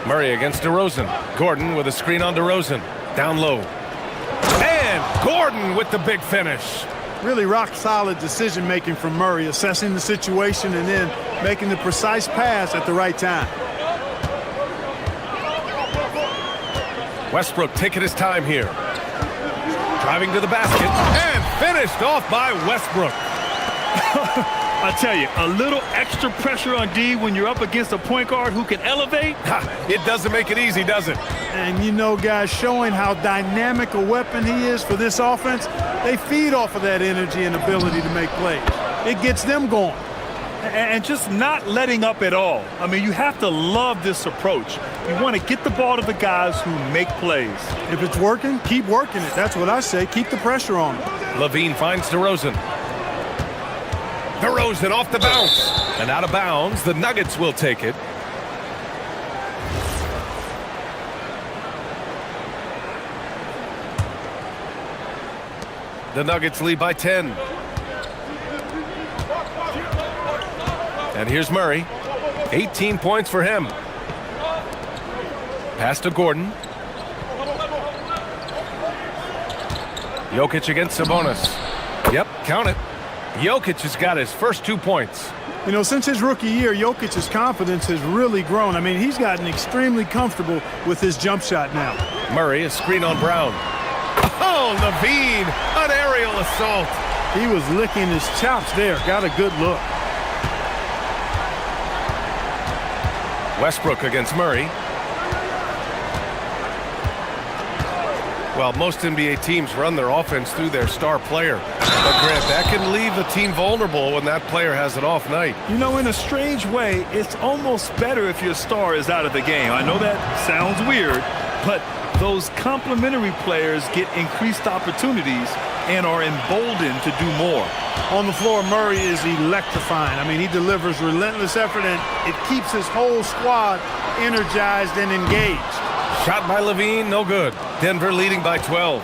Murray against DeRozan. Gordon with a screen on DeRozan. Down low. And Gordon with the big finish. Really rock-solid decision-making from Murray, assessing the situation and then making the precise pass at the right time. Westbrook taking his time here. Driving to the basket and finished off by Westbrook. I tell you, a little extra pressure on D when you're up against a point guard who can elevate. It doesn't make it easy, does it? And you know, guys, showing how dynamic a weapon he is for this offense, they feed off of that energy and ability to make plays. It gets them going. And just not letting up at all. I mean, you have to love this approach. You want to get the ball to the guys who make plays. If it's working, keep working it. That's what I say. Keep the pressure on him. LaVine finds DeRozan. DeRozan off the bounce. And out of bounds, the Nuggets will take it. The Nuggets lead by 10. And here's Murray. 18 points for him. Pass to Gordon. Jokic against Sabonis. Yep, count it. Jokic has got his first 2 points. You know, since his rookie year, Jokic's confidence has really grown. I mean, he's gotten extremely comfortable with his jump shot now. Murray, a screen on Brown. Oh, LaVine, an aerial assault. He was licking his chops there. Got a good look. Westbrook against Murray. Well, most NBA teams run their offense through their star player. But Grant, that can leave a team vulnerable when that player has an off night. You know, in a strange way, it's almost better if your star is out of the game. I know that sounds weird, but those complementary players get increased opportunities and are emboldened to do more. On the floor, Murray is electrifying. I mean, he delivers relentless effort, and it keeps his whole squad energized and engaged. Shot by LaVine, no good. Denver leading by 12.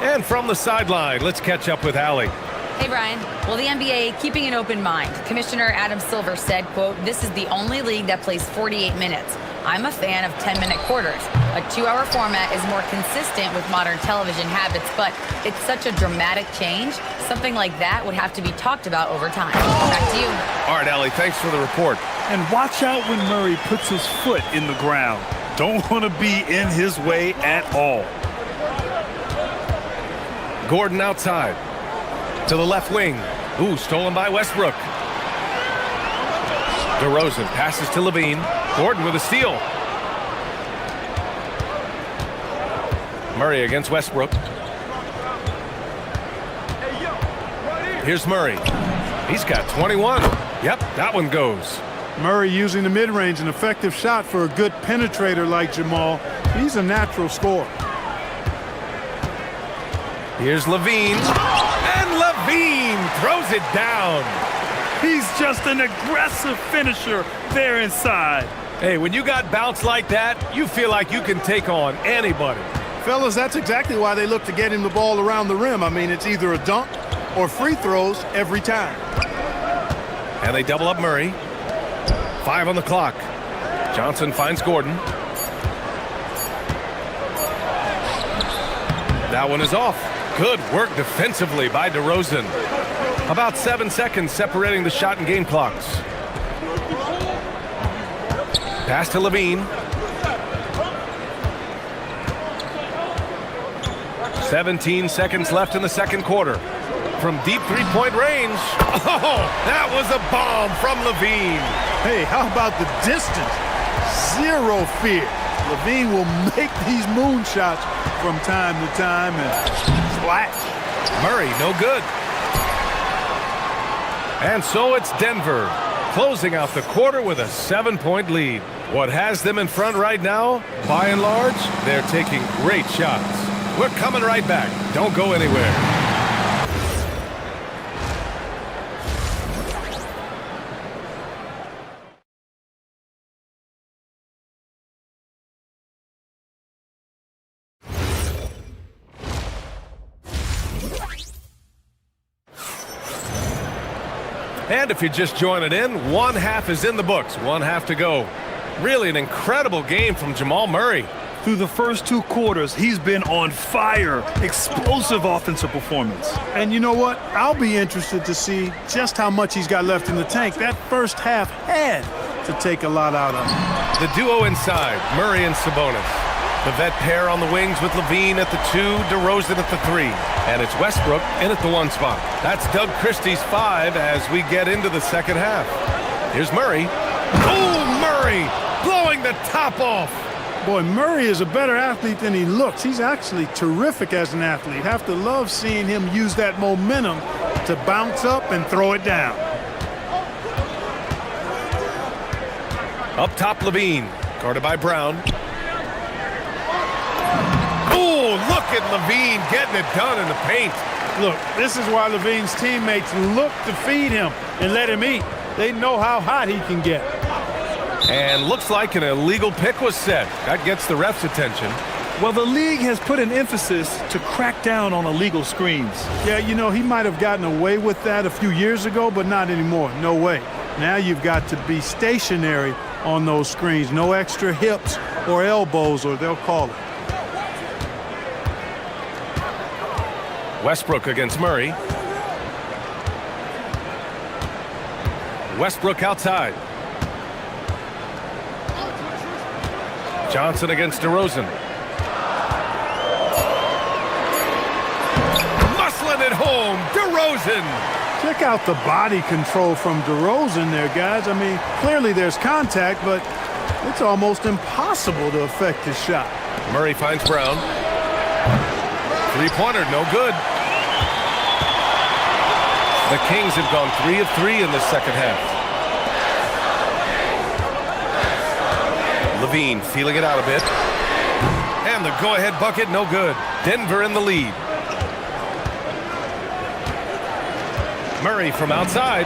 And from the sideline, let's catch up with Allie. Hey, Brian. Well, the NBA keeping an open mind. Commissioner Adam Silver said, quote, "This is the only league that plays 48 minutes. I'm a fan of 10-minute quarters. A 2-hour format is more consistent with modern television habits, but it's such a dramatic change. Something like that would have to be talked about over time." Back to you. All right, Allie, thanks for the report. And watch out when Murray puts his foot in the ground. Don't want to be in his way at all. Gordon outside. To the left wing. Ooh, stolen by Westbrook. DeRozan passes to LaVine. Gordon with a steal. Murray against Westbrook. Here's Murray. He's got 21. Yep, that one goes. Murray using the mid-range, an effective shot for a good penetrator like Jamal. He's a natural scorer. Here's Levine. And Levine throws it down. He's just an aggressive finisher there inside. Hey, when you got bounce like that, you feel like you can take on anybody. Fellas, that's exactly why they look to get him the ball around the rim. I mean, it's either a dunk or free throws every time. And they double up Murray. 5 on the clock. Johnson finds Gordon. That one is off. Good work defensively by DeRozan. About 7 seconds separating the shot and game clocks. Pass to Levine. 17 seconds left in the second quarter. From deep three-point range. Oh, that was a bomb from Levine. Hey, how about the distance? Zero fear. Levine will make these moonshots from time to time and splash. Murray, no good. And so it's Denver, closing out the quarter with a 7-point lead. What has them in front right now, by and large, they're taking great shots. We're coming right back. Don't go anywhere. And if you're just joining in, one half is in the books, one half to go. Really an incredible game from Jamal Murray. Through the first 2 quarters, he's been on fire. Explosive offensive performance. And you know what? I'll be interested to see just how much he's got left in the tank. That first half had to take a lot out of him. The duo inside, Murray and Sabonis. The vet pair on the wings with Levine at the 2, DeRozan at the 3. And it's Westbrook in at the 1 spot. That's Doug Christie's 5 as we get into the second half. Here's Murray. Oh, Murray blowing the top off. Boy, Murray is a better athlete than he looks. He's actually terrific as an athlete. Have to love seeing him use that momentum to bounce up and throw it down. Up top, Levine, guarded by Brown. Oh, look at Levine getting it done in the paint. Look, this is why Levine's teammates look to feed him and let him eat. They know how hot he can get. And looks like an illegal pick was set. That gets the ref's attention. Well, the league has put an emphasis to crack down on illegal screens. Yeah, you know, he might have gotten away with that a few years ago, but not anymore. No way. Now you've got to be stationary on those screens. No extra hips or elbows, or they'll call it. Westbrook against Murray. Westbrook outside. Johnson against DeRozan. Muscling it home, DeRozan. Check out the body control from DeRozan there, guys. I mean, clearly there's contact, but it's almost impossible to affect his shot. Murray finds Brown. Three-pointer, no good. The Kings have gone 3 of 3 in the second half. Levine feeling it out a bit. And the go-ahead bucket, no good. Denver in the lead. Murray from outside.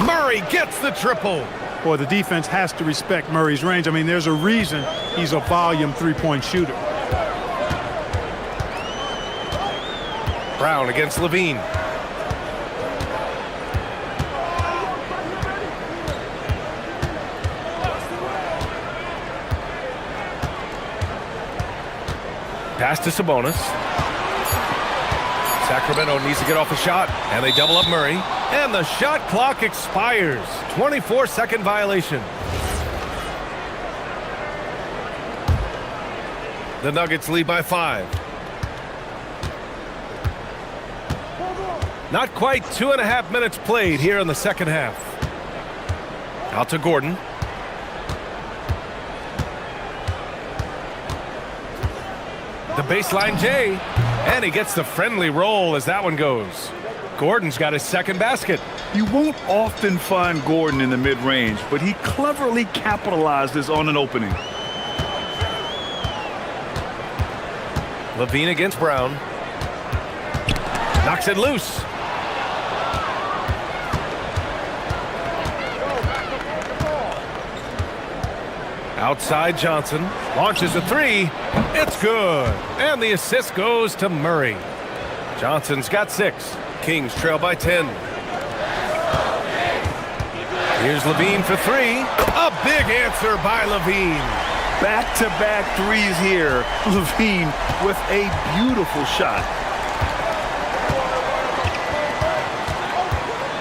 Murray gets the triple. Boy, the defense has to respect Murray's range. I mean, there's a reason he's a volume three-point shooter. Brown against Levine. Pass to Sabonis. Sacramento needs to get off a shot, and they double up Murray. And the shot clock expires. 24-second violation. The Nuggets lead by 5. Not quite 2.5 minutes played here in the second half. Out to Gordon. The baseline J, and he gets the friendly roll as that one goes. Gordon's got his second basket. You won't often find Gordon in the mid-range, but he cleverly capitalizes on an opening. Levine against Brown. Knocks it loose. Outside Johnson. Launches a three. It's good. And the assist goes to Murray. Johnson's got 6. Kings trail by 10. Here's Levine for 3. A big answer by Levine. Back-to-back threes here. Levine with a beautiful shot.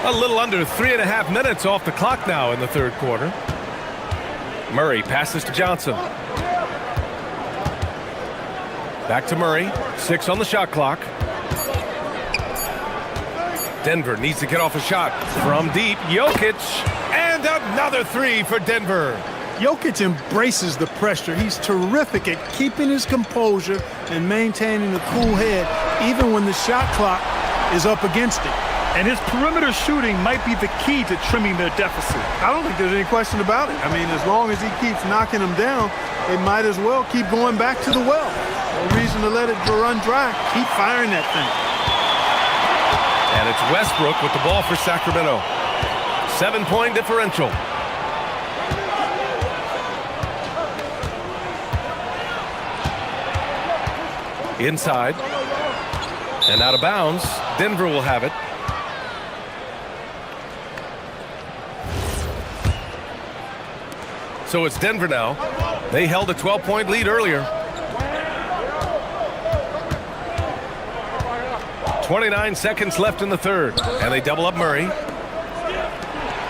A little under 3.5 minutes off the clock now in the third quarter. Murray passes to Johnson. Back to Murray. 6 on the shot clock. Denver needs to get off a shot from deep. Jokic, and another 3 for Denver. Jokic embraces the pressure. He's terrific at keeping his composure and maintaining a cool head, even when the shot clock is up against it. And his perimeter shooting might be the key to trimming their deficit. I don't think there's any question about it. I mean, as long as he keeps knocking them down, they might as well keep going back to the well. No reason to let it run dry. Keep firing that thing. And it's Westbrook with the ball for Sacramento. 7-point differential. Inside. And out of bounds. Denver will have it. So it's Denver now. They held a 12-point lead earlier. 29 seconds left in the third. And they double up Murray.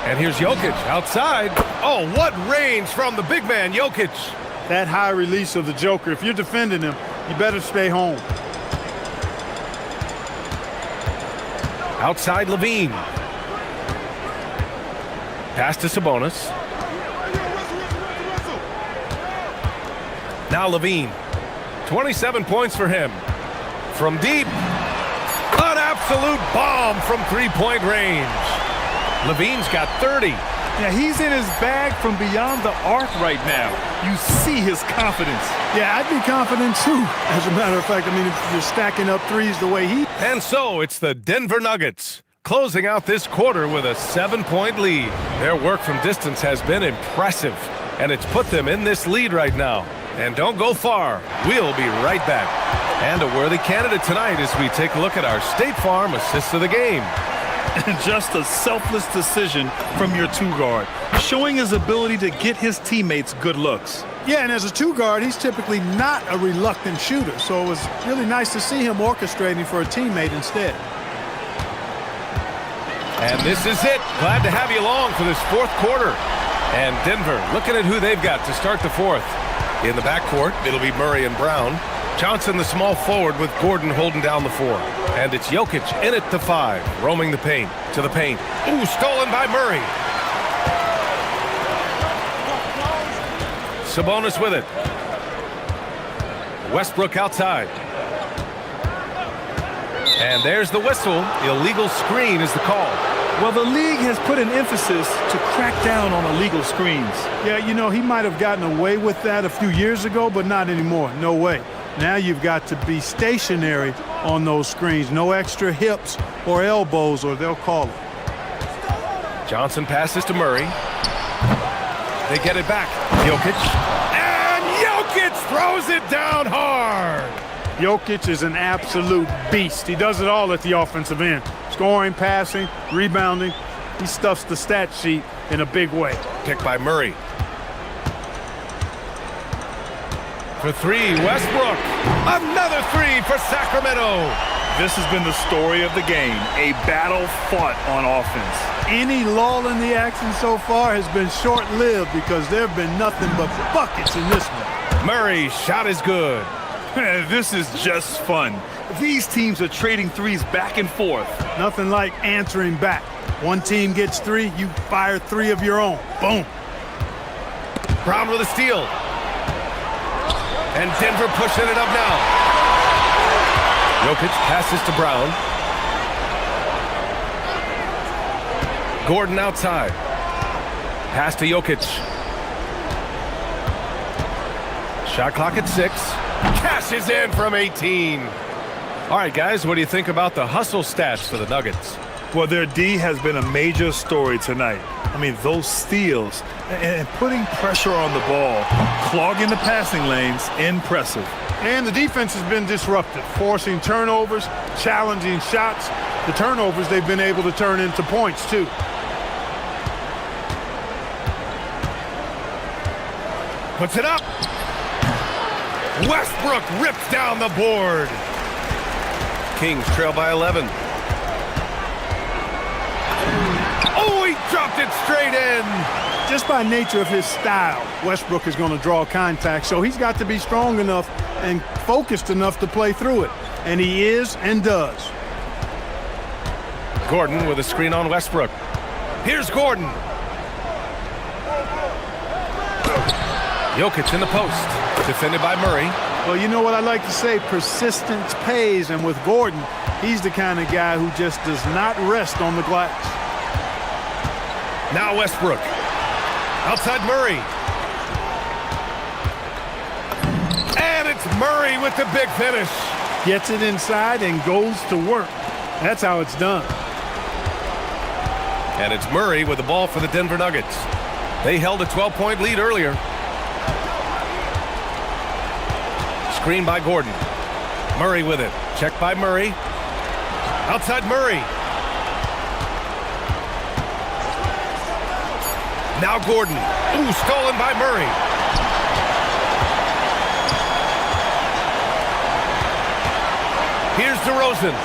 And here's Jokic outside. Oh, what range from the big man, Jokic. That high release of the Joker, if you're defending him, you better stay home. Outside Levine. Pass to Sabonis. Now Levine. 27 points for him. From deep. An absolute bomb from three-point range. Levine's got 30. Yeah, he's in his bag from beyond the arc right now. You see his confidence. Yeah, I'd be confident too. As a matter of fact, I mean, if you're stacking up threes the way he... And so it's the Denver Nuggets closing out this quarter with a 7-point lead. Their work from distance has been impressive, and it's put them in this lead right now. And don't go far. We'll be right back. And a worthy candidate tonight as we take a look at our State Farm assist of the game. Just a selfless decision from your two-guard, showing his ability to get his teammates good looks. Yeah, and as a two-guard, he's typically not a reluctant shooter, so it was really nice to see him orchestrating for a teammate instead. And this is it. Glad to have you along for this fourth quarter. And Denver looking at who they've got to start the fourth. In the backcourt, it'll be Murray and Brown. Johnson, the small forward, with Gordon holding down the 4. And it's Jokic in at the 5, roaming the paint, to the paint. Ooh, stolen by Murray. Sabonis with it. Westbrook outside. And there's the whistle. Illegal screen is the call. Well, the league has put an emphasis to crack down on illegal screens. Yeah, you know, he might have gotten away with that a few years ago, but not anymore. No way. Now you've got to be stationary on those screens. No extra hips or elbows, or they'll call it. Johnson passes to Murray. They get it back. Jokic. And Jokic throws it down hard. Jokic is an absolute beast. He does it all at the offensive end. Scoring, passing, rebounding. He stuffs the stat sheet in a big way. Picked by Murray. For 3, Westbrook. Another 3 for Sacramento. This has been the story of the game, a battle fought on offense. Any lull in the action so far has been short-lived because there have been nothing but buckets in this one. Murray's shot is good. This is just fun. These teams are trading threes back and forth. Nothing like answering back. One team gets 3, you fire 3 of your own. Boom. Brown with a steal. And Denver pushing it up now. Jokic passes to Brown. Gordon outside. Pass to Jokic. Shot clock at 6. Cashes in from 18. All right, guys, what do you think about the hustle stats for the Nuggets? Well, their D has been a major story tonight. I mean, those steals and putting pressure on the ball, clogging the passing lanes, impressive. And the defense has been disruptive, forcing turnovers, challenging shots. The turnovers they've been able to turn into points, too. Puts it up. Westbrook rips down the board. Kings trail by 11. Oh, he dropped it straight in. Just by nature of his style, Westbrook is going to draw contact, so he's got to be strong enough and focused enough to play through it. And he is and does. Gordon with a screen on Westbrook. Here's Gordon. Jokic in the post. Defended by Murray. Well, you know what I like to say? Persistence pays, and with Gordon, he's the kind of guy who just does not rest on the glass. Now Westbrook. Outside Murray. And it's Murray with the big finish. Gets it inside and goes to work. That's how it's done. And it's Murray with the ball for the Denver Nuggets. They held a 12-point lead earlier. Screen by Gordon. Murray with it. Check by Murray. Outside Murray. Now Gordon. Ooh, stolen by Murray. Here's DeRozan.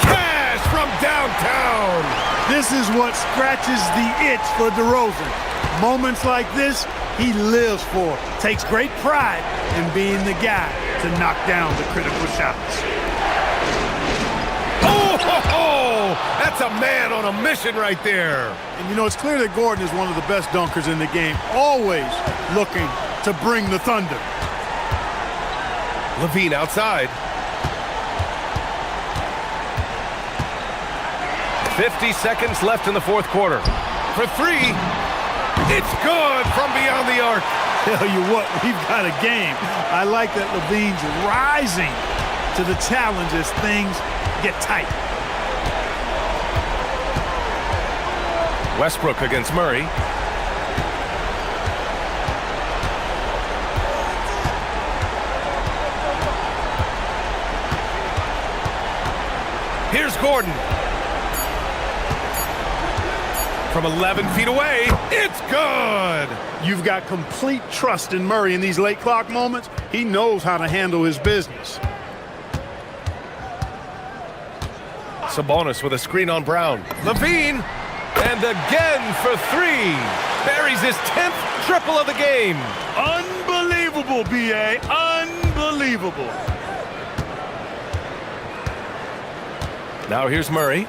Cash from downtown. This is what scratches the itch for DeRozan. Moments like this, he lives for. Takes great pride in being the guy to knock down the critical shots. Oh, that's a man on a mission right there. And you know, it's clear that Gordon is one of the best dunkers in the game, always looking to bring the thunder. Levine outside. 50 seconds left in the fourth quarter. For three, it's good from beyond the arc. Tell you what, we've got a game. I like that Levine's rising to the challenge as things get tight. Westbrook against Murray. Here's Gordon. From 11 feet away, it's good! You've got complete trust in Murray in these late clock moments. He knows how to handle his business. Sabonis with a screen on Brown. Levine, and again for three. Buries his 10th triple of the game. Unbelievable, B.A. Unbelievable. Now here's Murray.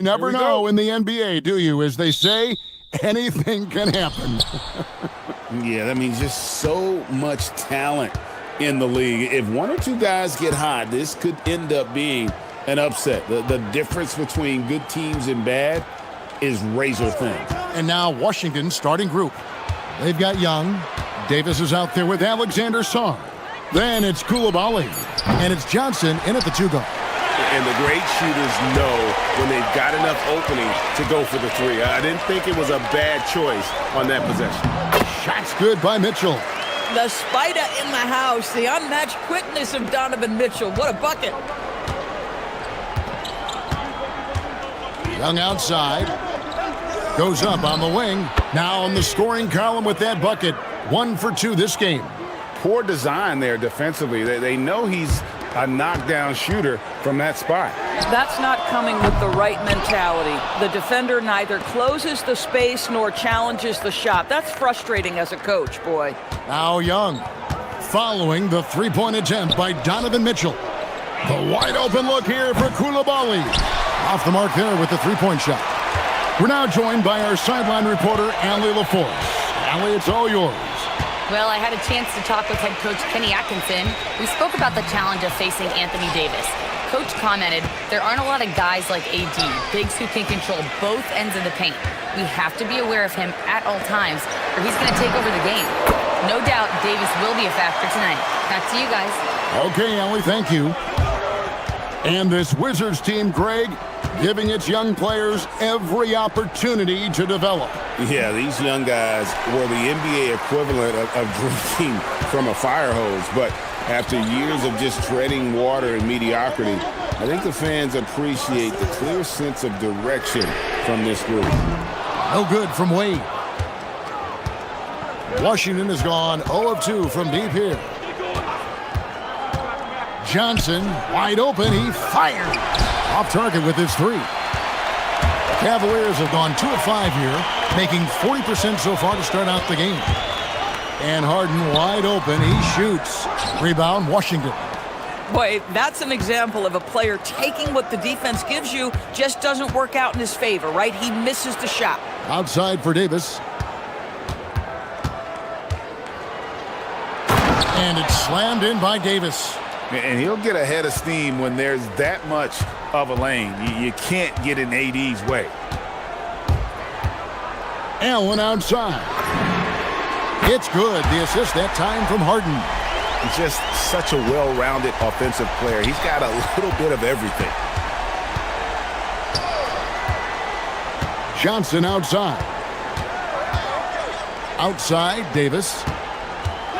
You never know in the NBA, do you? As they say, anything can happen. Yeah, that means just so much talent in the league. If one or two guys get hot, this could end up being an upset. The difference between good teams and bad is razor thin. And now Washington's starting group. They've got Young. Davis is out there with Alexander Sarr. Then it's Koulibaly. And it's Johnson in at the 2-guard. And the great shooters know when they've got enough opening to go for the 3. I didn't think it was a bad choice on that possession. Shot's good by Mitchell. The spider in the house, the unmatched quickness of Donovan Mitchell. What a bucket. Young outside. Goes up on the wing. Now on the scoring column with that bucket. 1 for 2 this game. Poor design there defensively. They know he's a knockdown shooter from that spot. That's not coming with the right mentality. The defender neither closes the space nor challenges the shot. That's frustrating as a coach, boy. Now Young, following the three-point attempt by Donovan Mitchell. The wide open look here for Koulibaly. Off the mark there with the three-point shot. We're now joined by our sideline reporter, Allie LaForce. Allie, it's all yours. Well, I had a chance to talk with head coach Kenny Atkinson. We spoke about the challenge of facing Anthony Davis. Coach commented, there aren't a lot of guys like AD, bigs who can control both ends of the paint. We have to be aware of him at all times, or he's going to take over the game. No doubt Davis will be a factor tonight. Back to you guys. Okay, Allie, thank you. And this Wizards team, Greg, giving its young players every opportunity to develop. Yeah, these young guys were the NBA equivalent of drinking from a fire hose. But after years of just treading water and mediocrity, I think the fans appreciate the clear sense of direction from this group. No good from Wade. Washington has gone 0 of 2 from deep here. Johnson, wide open, he fired. Off target with his 3. Cavaliers have gone 2 of 5 here, making 40% so far to start out the game. And Harden wide open, he shoots. Rebound, Washington. Boy, that's an example of a player taking what the defense gives you, just doesn't work out in his favor, right? He misses the shot. Outside for Davis. And it's slammed in by Davis. And he'll get ahead of steam when there's that much of a lane. You can't get in AD's way. Allen outside. It's good. The assist that time from Harden. He's just such a well-rounded offensive player. He's got a little bit of everything. Johnson outside. Outside, Davis.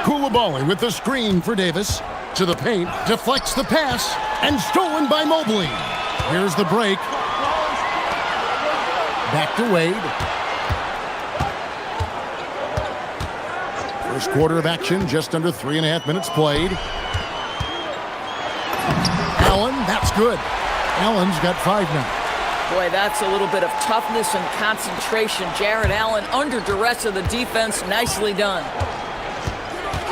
Koulibaly with the screen for Davis. To the paint, deflects the pass, and stolen by Mobley. Here's the break. Back to Wade. First quarter of action, just under 3.5 minutes played. Allen, that's good. Allen's got 5 now. Boy, that's a little bit of toughness and concentration. Jarrett Allen under duress of the defense. Nicely done.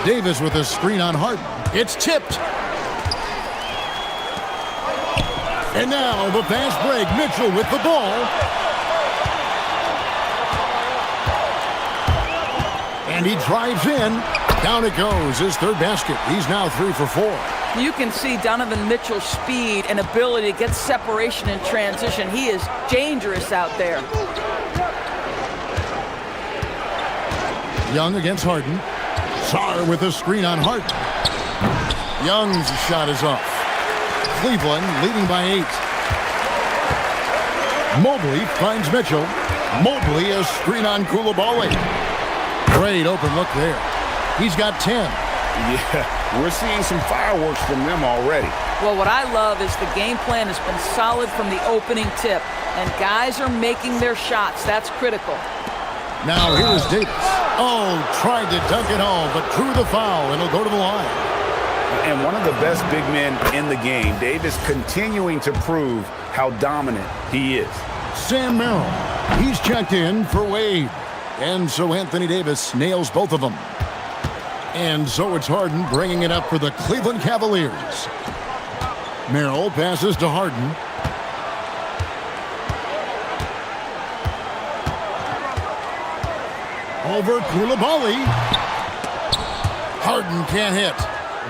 Davis with a screen on Harden. It's tipped. And now the fast break. Mitchell with the ball. And he drives in. Down it goes. His 3rd basket. He's now 3 for 4. You can see Donovan Mitchell's speed and ability to get separation in transition. He is dangerous out there. Young against Harden. Sarr with a screen on Harden. Young's shot is off. Cleveland leading by 8. Mobley finds Mitchell. Mobley a screen on Koulibaly. Great open look there. He's got 10. Yeah, we're seeing some fireworks from them already. Well, what I love is the game plan has been solid from the opening tip, and guys are making their shots. That's critical. Now here's Davis. Oh, tried to dunk it home, but drew the foul. It'll go to the line. And one of the best big men in the game, Davis continuing to prove how dominant he is. Sam Merrill, he's checked in for Wade. And so Anthony Davis nails both of them. And so it's Harden bringing it up for the Cleveland Cavaliers. Merrill passes to Harden. Over Koulibaly. Harden can't hit.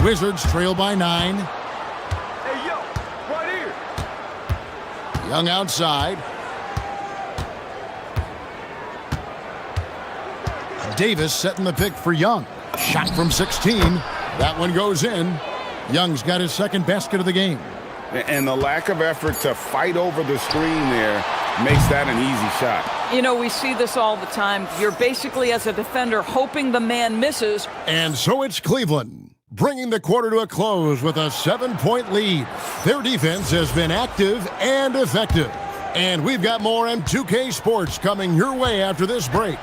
Wizards trail by 9. Hey, yo, right here. Young outside. Davis setting the pick for Young. Shot from 16. That one goes in. Young's got his second basket of the game. And the lack of effort to fight over the screen there makes that an easy shot. You know, we see this all the time. You're basically, as a defender, hoping the man misses. And so it's Cleveland, bringing the quarter to a close with a 7-point lead. Their defense has been active and effective. And we've got more M2K Sports coming your way after this break.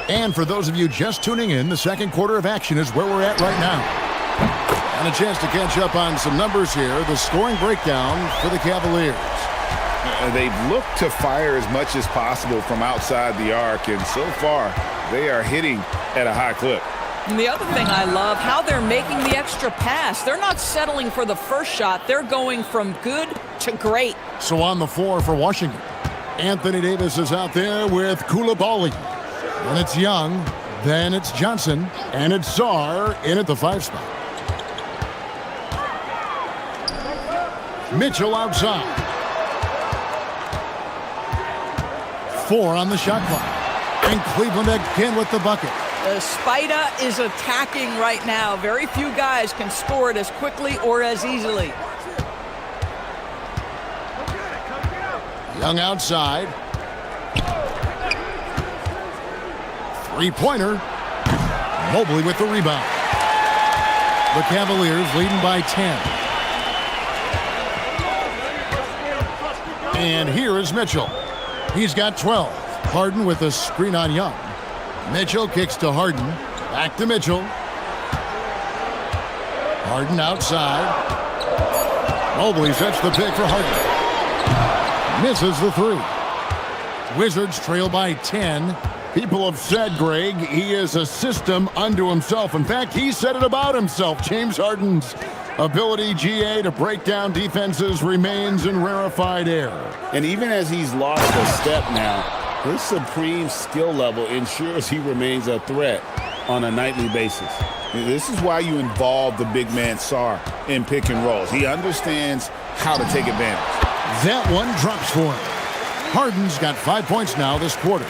And for those of you just tuning in, the second quarter of action is where we're at right now. And a chance to catch up on some numbers here. The scoring breakdown for the Cavaliers. They've looked to fire as much as possible from outside the arc, and so far they are hitting at a high clip. And the other thing I love, how they're making the extra pass. They're not settling for the first shot. They're going from good to great. So on the floor for Washington, Anthony Davis is out there with Koulibaly. Then it's Young, then it's Johnson, and it's Sarr in at the 5 spot. Mitchell outside. 4 on the shot clock. And Cleveland again with the bucket. Spida is attacking right now. Very few guys can score it as quickly or as easily. Young outside. 3-pointer. Mobley with the rebound. The Cavaliers leading by 10. And here is Mitchell. He's got 12. Harden with a screen on Young. Mitchell kicks to Harden. Back to Mitchell. Harden outside. Mobley sets the pick for Harden. Misses the 3. Wizards trail by 10. People have said, Greg, he is a system unto himself. In fact, he said it about himself. James Harden's ability, GA, to break down defenses remains in rarefied air. And even as he's lost a step now, his supreme skill level ensures he remains a threat on a nightly basis. This is why you involve the big man Sarr in pick and rolls. He understands how to take advantage. That one drops for him. Harden's got 5 points now this quarter.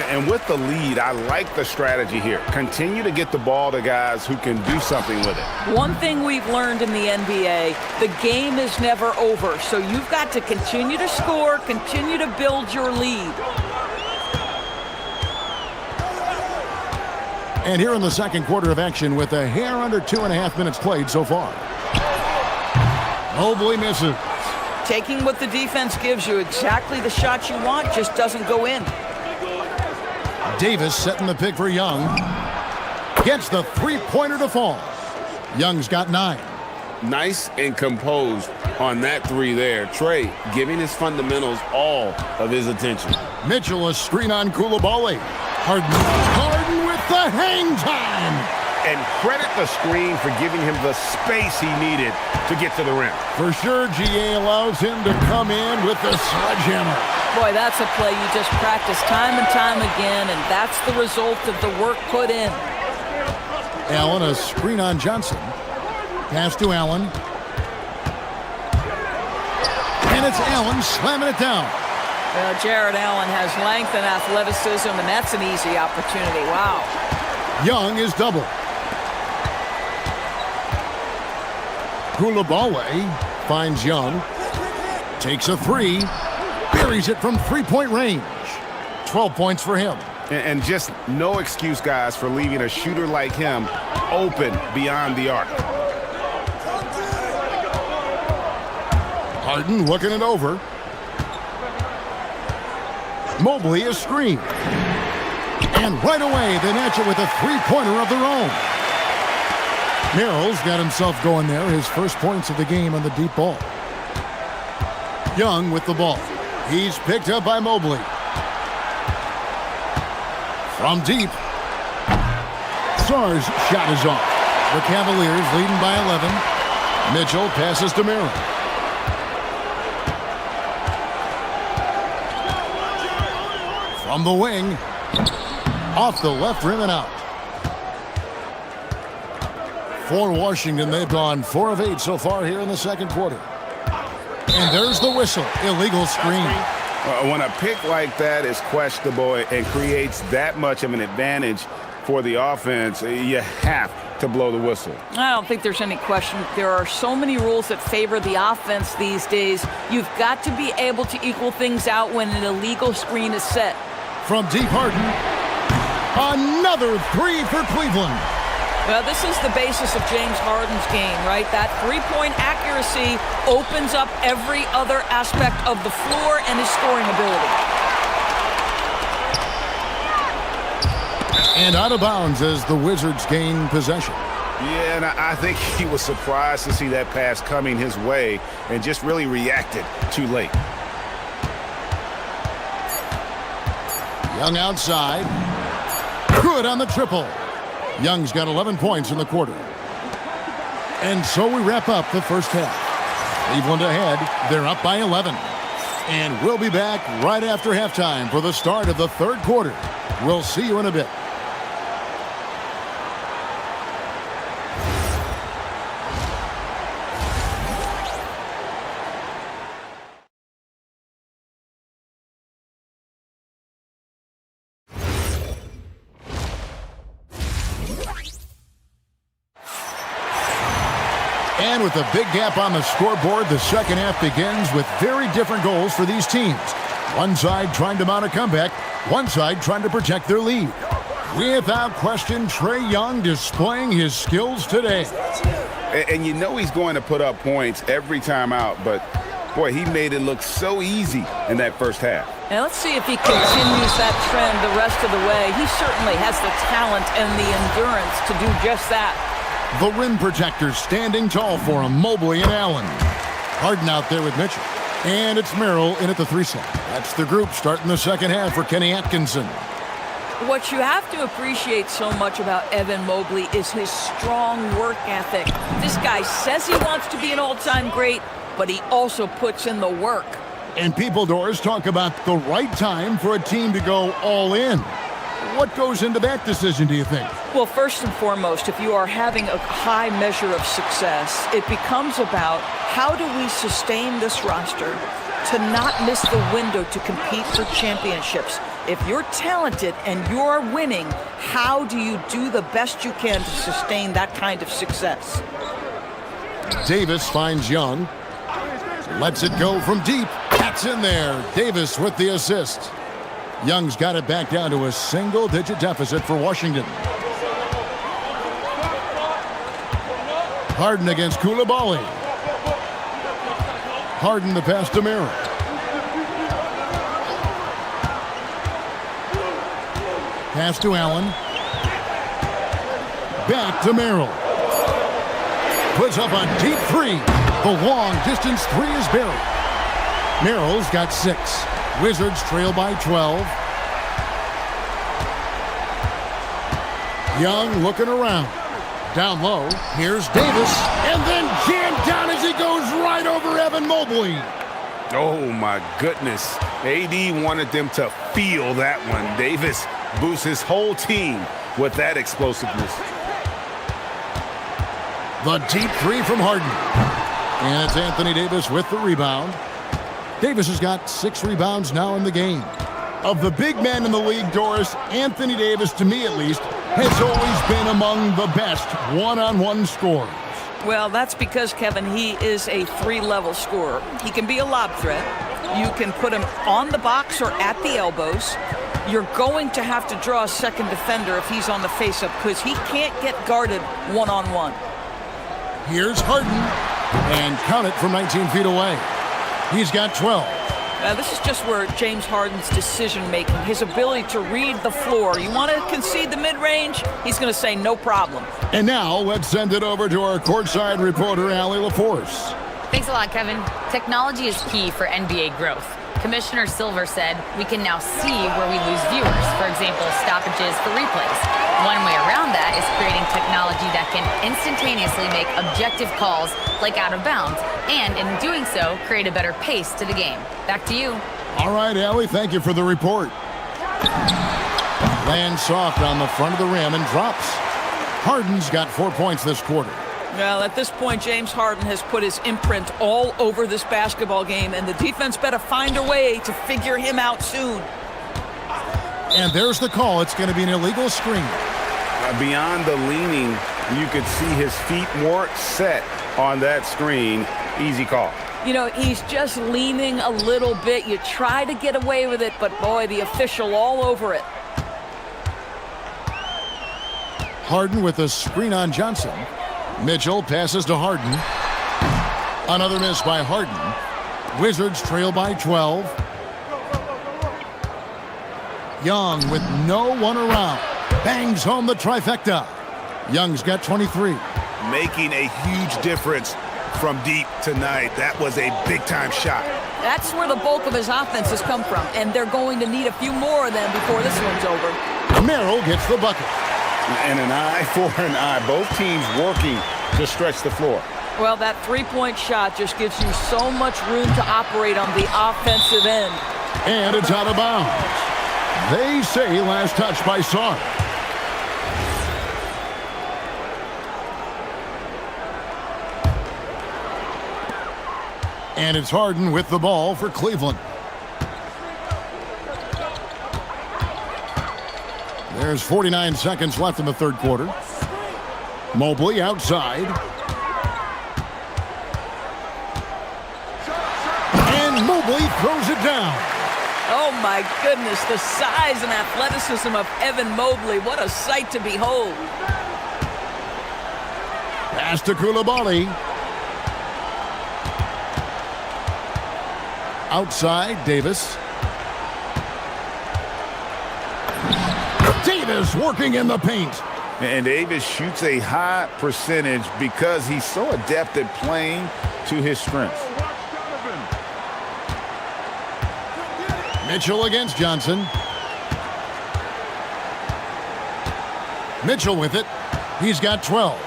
And with the lead, I like the strategy here. Continue to get the ball to guys who can do something with it. One thing we've learned in the NBA, the game is never over. So you've got to continue to score, continue to build your lead. And here in the second quarter of action with a hair under 2.5 minutes played so far. Mobley misses. Taking what the defense gives you, exactly the shot you want, just doesn't go in. Davis setting the pick for Young. Gets the 3-pointer to fall. Young's got 9. Nice and composed on that 3 there. Trey giving his fundamentals all of his attention. Mitchell a screen on Koulibaly. Harden with the hang time. And credit the screen for giving him the space he needed to get to the rim. For sure, GA allows him to come in with the sledgehammer. Boy, that's a play you just practice time and time again, and that's the result of the work put in. Allen, a screen on Johnson. Pass to Allen. And it's Allen slamming it down. Jared Allen has length and athleticism, and that's an easy opportunity. Wow. Young is double. Koulibaly finds Young. Takes a 3. Buries it from 3-point range. 12 points for him. And just no excuse, guys, for leaving a shooter like him open beyond the arc. Harden looking it over. Mobley is screened. And right away, they match it with a 3-pointer of their own. Merrill's got himself going there. His first points of the game on the deep ball. Young with the ball. He's picked up by Mobley. From deep. Sarr's shot is off. The Cavaliers leading by 11. Mitchell passes to Merrill. From the wing. Off the left rim and out. For Washington, they've gone 4 of 8 so far here in the second quarter. And there's the whistle. Illegal screen. When a pick like that is questionable and creates that much of an advantage for the offense, you have to blow the whistle. I don't think there's any question. There are so many rules that favor the offense these days. You've got to be able to equal things out when an illegal screen is set. From deep, Harden. Another 3 for Cleveland. Well, this is the basis of James Harden's game, right? That three-point accuracy opens up every other aspect of the floor and his scoring ability. And out of bounds as the Wizards gain possession. Yeah, and I think he was surprised to see that pass coming his way and just really reacted too late. Young outside. Good on the triple. Young's got 11 points in the quarter. And so we wrap up the first half. Cleveland ahead. They're up by 11. And we'll be back right after halftime for the start of the third quarter. We'll see you in a bit. And with a big gap on the scoreboard, the second half begins with very different goals for these teams. One side trying to mount a comeback, one side trying to protect their lead. Without question, Trae Young displaying his skills today. And you know he's going to put up points every time out, but boy, he made it look so easy in that first half. And let's see if he continues that trend the rest of the way. He certainly has the talent and the endurance to do just that. The rim protectors standing tall for him, Mobley and Allen. Harden out there with Mitchell. And it's Merrill in at the 3 slot. That's the group starting the second half for Kenny Atkinson. What you have to appreciate so much about Evan Mobley is his strong work ethic. This guy says he wants to be an all-time great, but he also puts in the work. And people, Doris, talk about the right time for a team to go all in. What goes into that decision, do you think? Well, first and foremost, if you are having a high measure of success, it becomes about how do we sustain this roster to not miss the window to compete for championships. If you're talented and you're winning, how do you do the best you can to sustain that kind of success? Davis finds Young. Lets it go from deep. That's in there. Davis with the assist. Young's got it back down to a single-digit deficit for Washington. Harden against Koulibaly. Harden the pass to Merrill. Pass to Allen. Back to Merrill. Puts up a deep 3. The long-distance 3 is buried. Merrill's got 6. Wizards trail by 12. Young looking around. Down low, here's Davis, and then jammed down as he goes right over Evan Mobley. Oh, my goodness. AD wanted them to feel that one. Davis boosts his whole team with that explosiveness. The deep 3 from Harden. And it's Anthony Davis with the rebound. Davis has got 6 rebounds now in the game. Of the big men in the league, Doris, Anthony Davis, to me at least, has always been among the best one-on-one scorers. Well, that's because, Kevin, he is a 3-level scorer. He can be a lob threat. You can put him on the box or at the elbows. You're going to have to draw a second defender if he's on the face-up because he can't get guarded one-on-one. Here's Harden, and count it from 19 feet away. He's got 12. This is just where James Harden's decision-making, his ability to read the floor. You want to concede the mid-range? He's going to say no problem. And now let's send it over to our courtside reporter, Allie LaForce. Thanks a lot, Kevin. Technology is key for NBA growth. Commissioner Silver said we can now see where we lose viewers, for example, stoppages for replays. One way around that is creating technology that can instantaneously make objective calls like out of bounds, and in doing so, create a better pace to the game. Back to you. All right, Allie, thank you for the report. Lands soft on the front of the rim and drops. Harden's got 4 points this quarter. Well, at this point, James Harden has put his imprint all over this basketball game, and the defense better find a way to figure him out soon. And there's the call. It's going to be an illegal screen. Beyond the leaning, you could see his feet more set on that screen. Easy call. You know, he's just leaning a little bit. You try to get away with it, but boy, the official all over it. Harden with a screen on Johnson. Mitchell passes to Harden. Another miss by Harden. Wizards trail by 12. Young with no one around. Bangs home the trifecta. Young's got 23. Making a huge difference from deep tonight. That was a big-time shot. That's where the bulk of his offense has come from, and they're going to need a few more of them before this one's over. Merrill gets the bucket. And an eye for an eye. Both teams working to stretch the floor. Well, that three-point shot just gives you so much room to operate on the offensive end. And it's out of bounds. They say last touch by Sarr. And it's Harden with the ball for Cleveland. There's 49 seconds left in the third quarter. Mobley outside. And Mobley throws it down. Oh my goodness, the size and athleticism of Evan Mobley. What a sight to behold. Pass to Koulibaly. Outside, Davis. Davis working in the paint. And Davis shoots a high percentage because he's so adept at playing to his strengths. Mitchell against Johnson. Mitchell with it. He's got 12.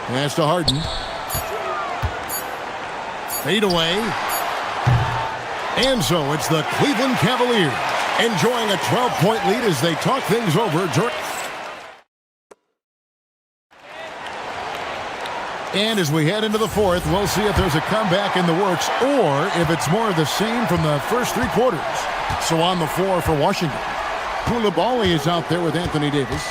Pass to Harden. Fade away. And so it's the Cleveland Cavaliers enjoying a 12-point lead as they talk things over. And as we head into the fourth, we'll see if there's a comeback in the works or if it's more of the same from the first three quarters. So on the floor for Washington, Koulibaly is out there with Anthony Davis.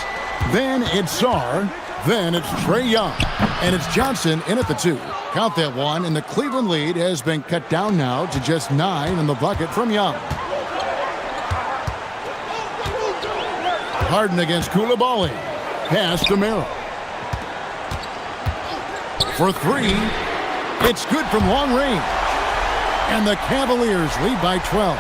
Then it's Sarr. Then it's Trae Young. And it's Johnson in at the 2. Count that one, and the Cleveland lead has been cut down now to just 9 in the bucket from Young. Harden against Koulibaly. Pass to Merrill. For 3, it's good from long range. And the Cavaliers lead by 12.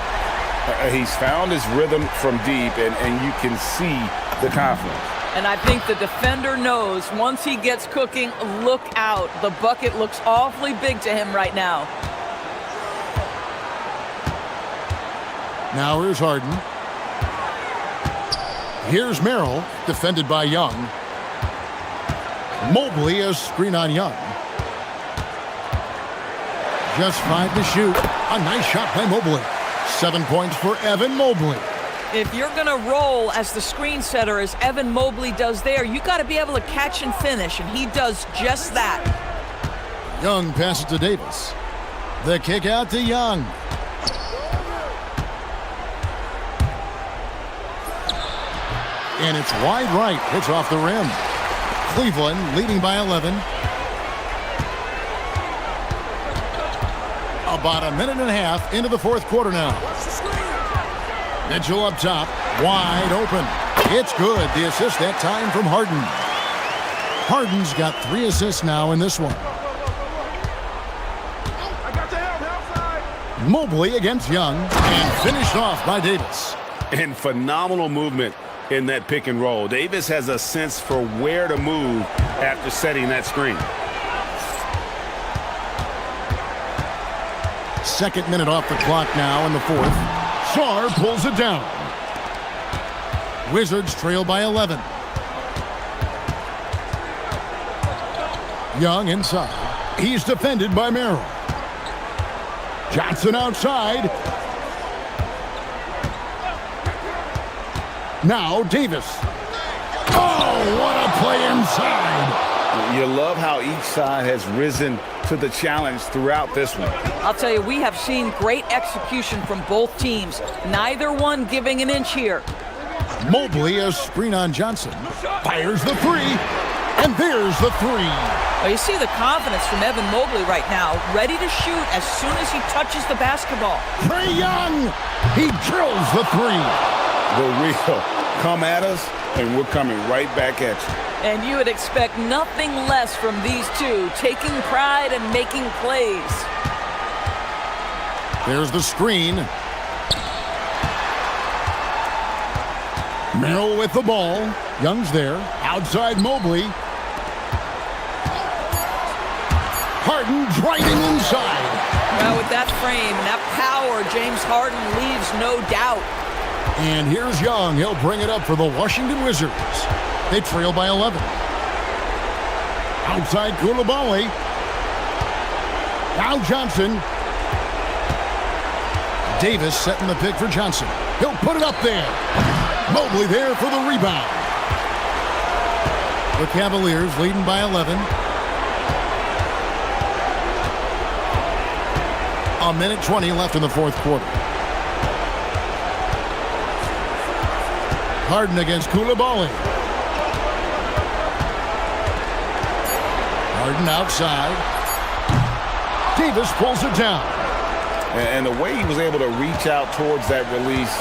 He's found his rhythm from deep, and you can see the confidence. And I think the defender knows once he gets cooking, look out. The bucket looks awfully big to him right now. Now here's Harden. Here's Merrill, defended by Young. Mobley a screen on Young. Just 5 to shoot. A nice shot by Mobley. 7 points for Evan Mobley. If you're going to roll as the screen setter as Evan Mobley does there, you got to be able to catch and finish, and he does just that. Young passes to Davis. The kick out to Young. And it's wide right. It's off the rim. Cleveland leading by 11. About a minute and a half into the fourth quarter now. Mitchell up top, wide open. It's good. The assist that time from Harden. Harden's got 3 assists now in this one. Mobley against Young, and finished off by Davis. And phenomenal movement in that pick and roll. Davis has a sense for where to move after setting that screen. Second minute off the clock now in the fourth. Sarr pulls it down. Wizards trail by 11. Young inside. He's defended by Merrill. Johnson outside. Now Davis. Oh, what a play inside. You love how each side has risen to the challenge throughout this one. I'll tell you, we have seen great execution from both teams. Neither one giving an inch here. Mobley, a screen on Johnson. Fires the three. And there's the three. Well, you see the confidence from Evan Mobley right now, ready to shoot as soon as he touches the basketball. Trae Young. He drills the three. The real come at us, and we're coming right back at you. And you would expect nothing less from these two, taking pride and making plays. There's the screen. Merrill with the ball. Young's there. Outside Mobley. Harden driving inside. Well, with that frame and that power, James Harden leaves no doubt. And here's Young. He'll bring it up for the Washington Wizards. They trail by 11. Outside Koulibaly. Now Johnson. Davis setting the pick for Johnson. He'll put it up there. Mobley there for the rebound. The Cavaliers leading by 11. A minute 20 left in the fourth quarter. Harden against Koulibaly. Harden outside. Davis pulls it down. And the way he was able to reach out towards that release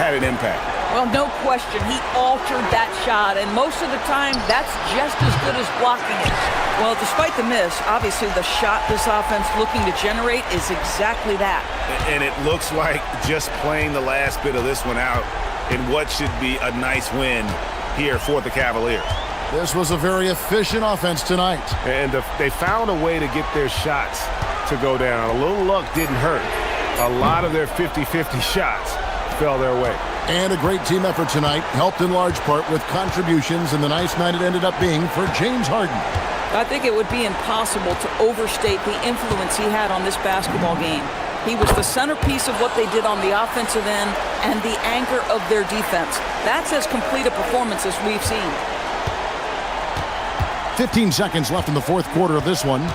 had an impact. Well, no question, he altered that shot, and most of the time, that's just as good as blocking it. Well, despite the miss, obviously the shot this offense looking to generate is exactly that. And it looks like just playing the last bit of this one out in what should be a nice win here for the Cavaliers. This was a very efficient offense tonight. And they found a way to get their shots to go down. A little luck didn't hurt. A lot of their 50-50 shots fell their way. And a great team effort tonight, helped in large part with contributions, and the nice night it ended up being for James Harden. I think it would be impossible to overstate the influence he had on this basketball game. He was the centerpiece of what they did on the offensive end and the anchor of their defense. That's as complete a performance as we've seen. 15 seconds left in the fourth quarter of this one.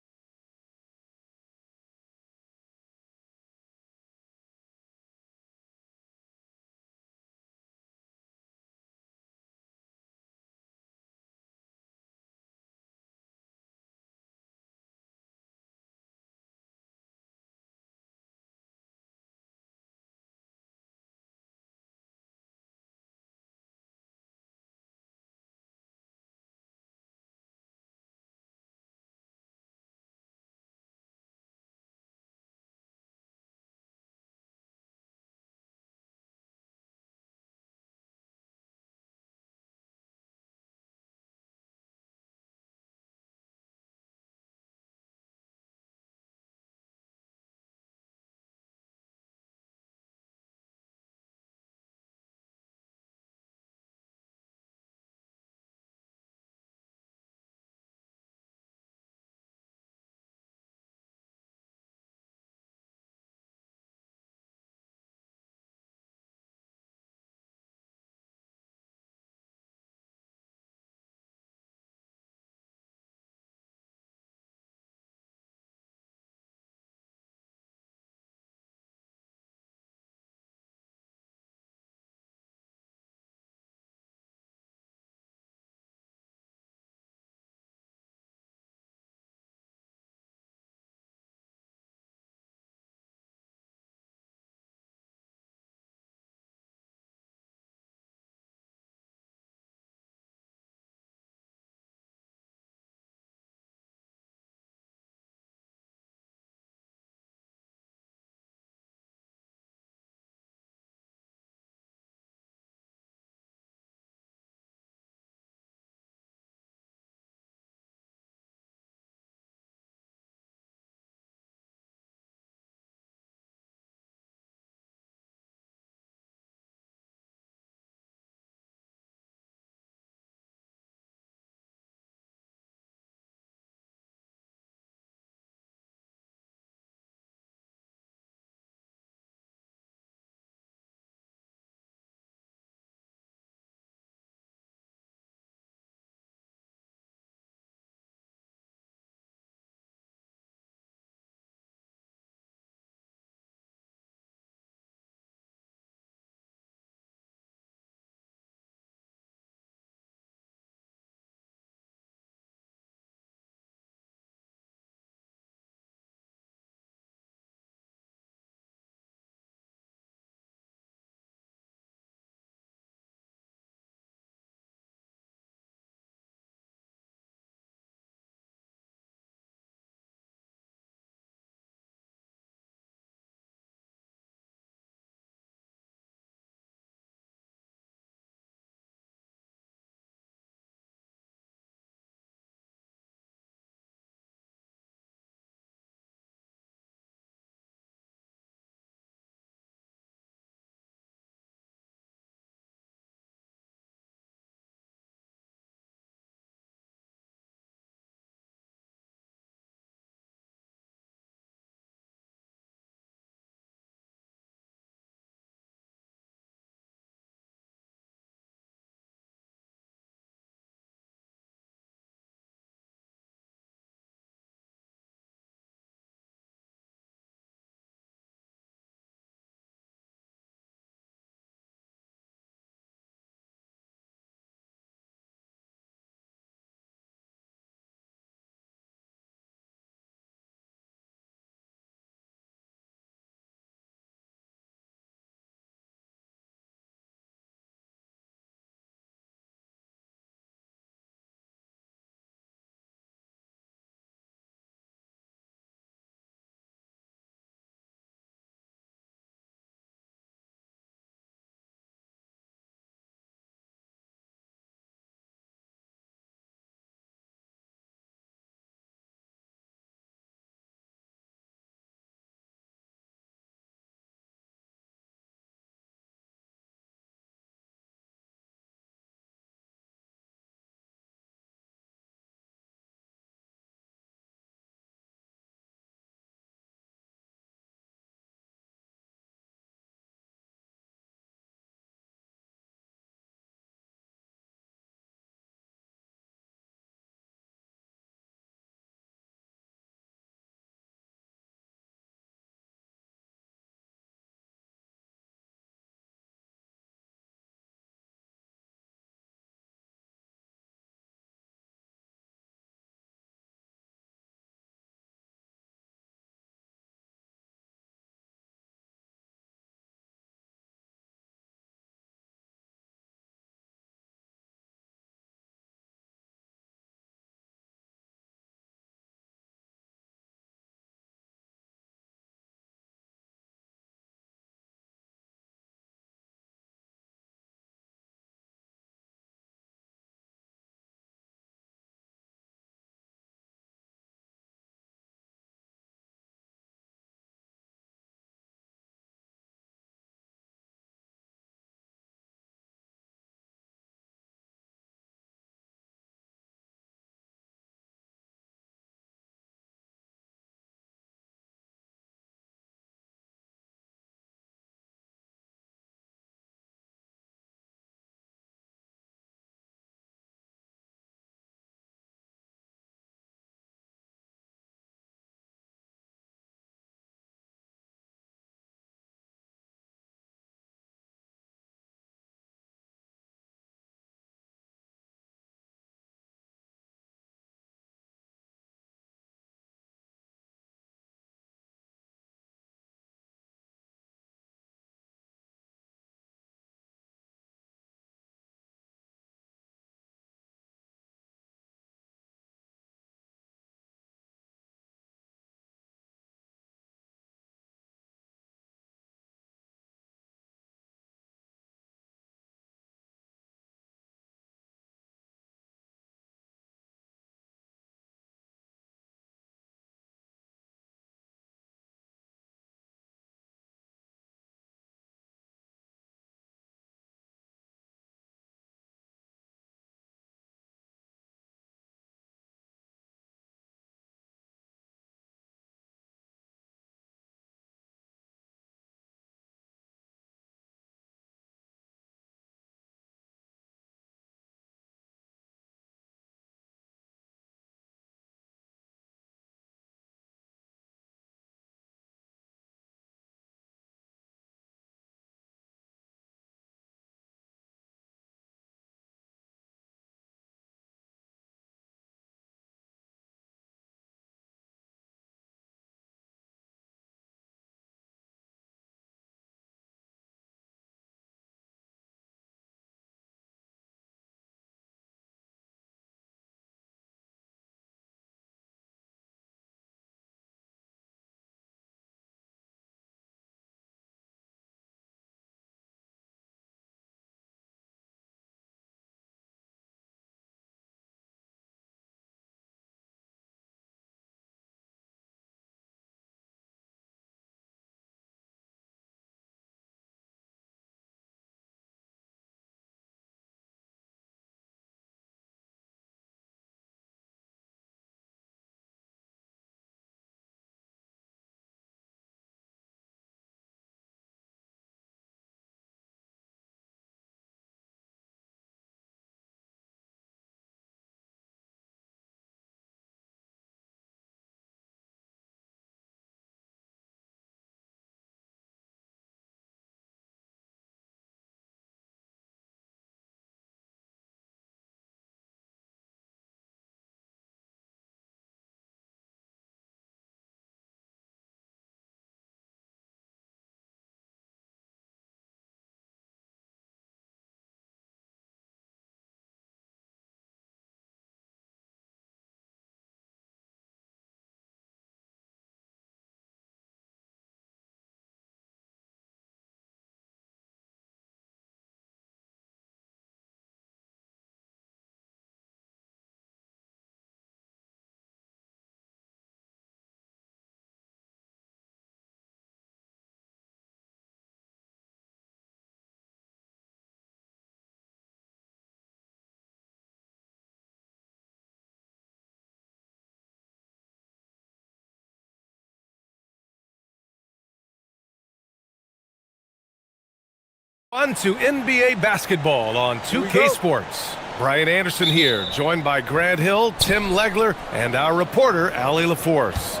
On to NBA basketball on 2K Sports. Brian Anderson here, joined by Grant Hill, Tim Legler, and our reporter, Allie LaForce.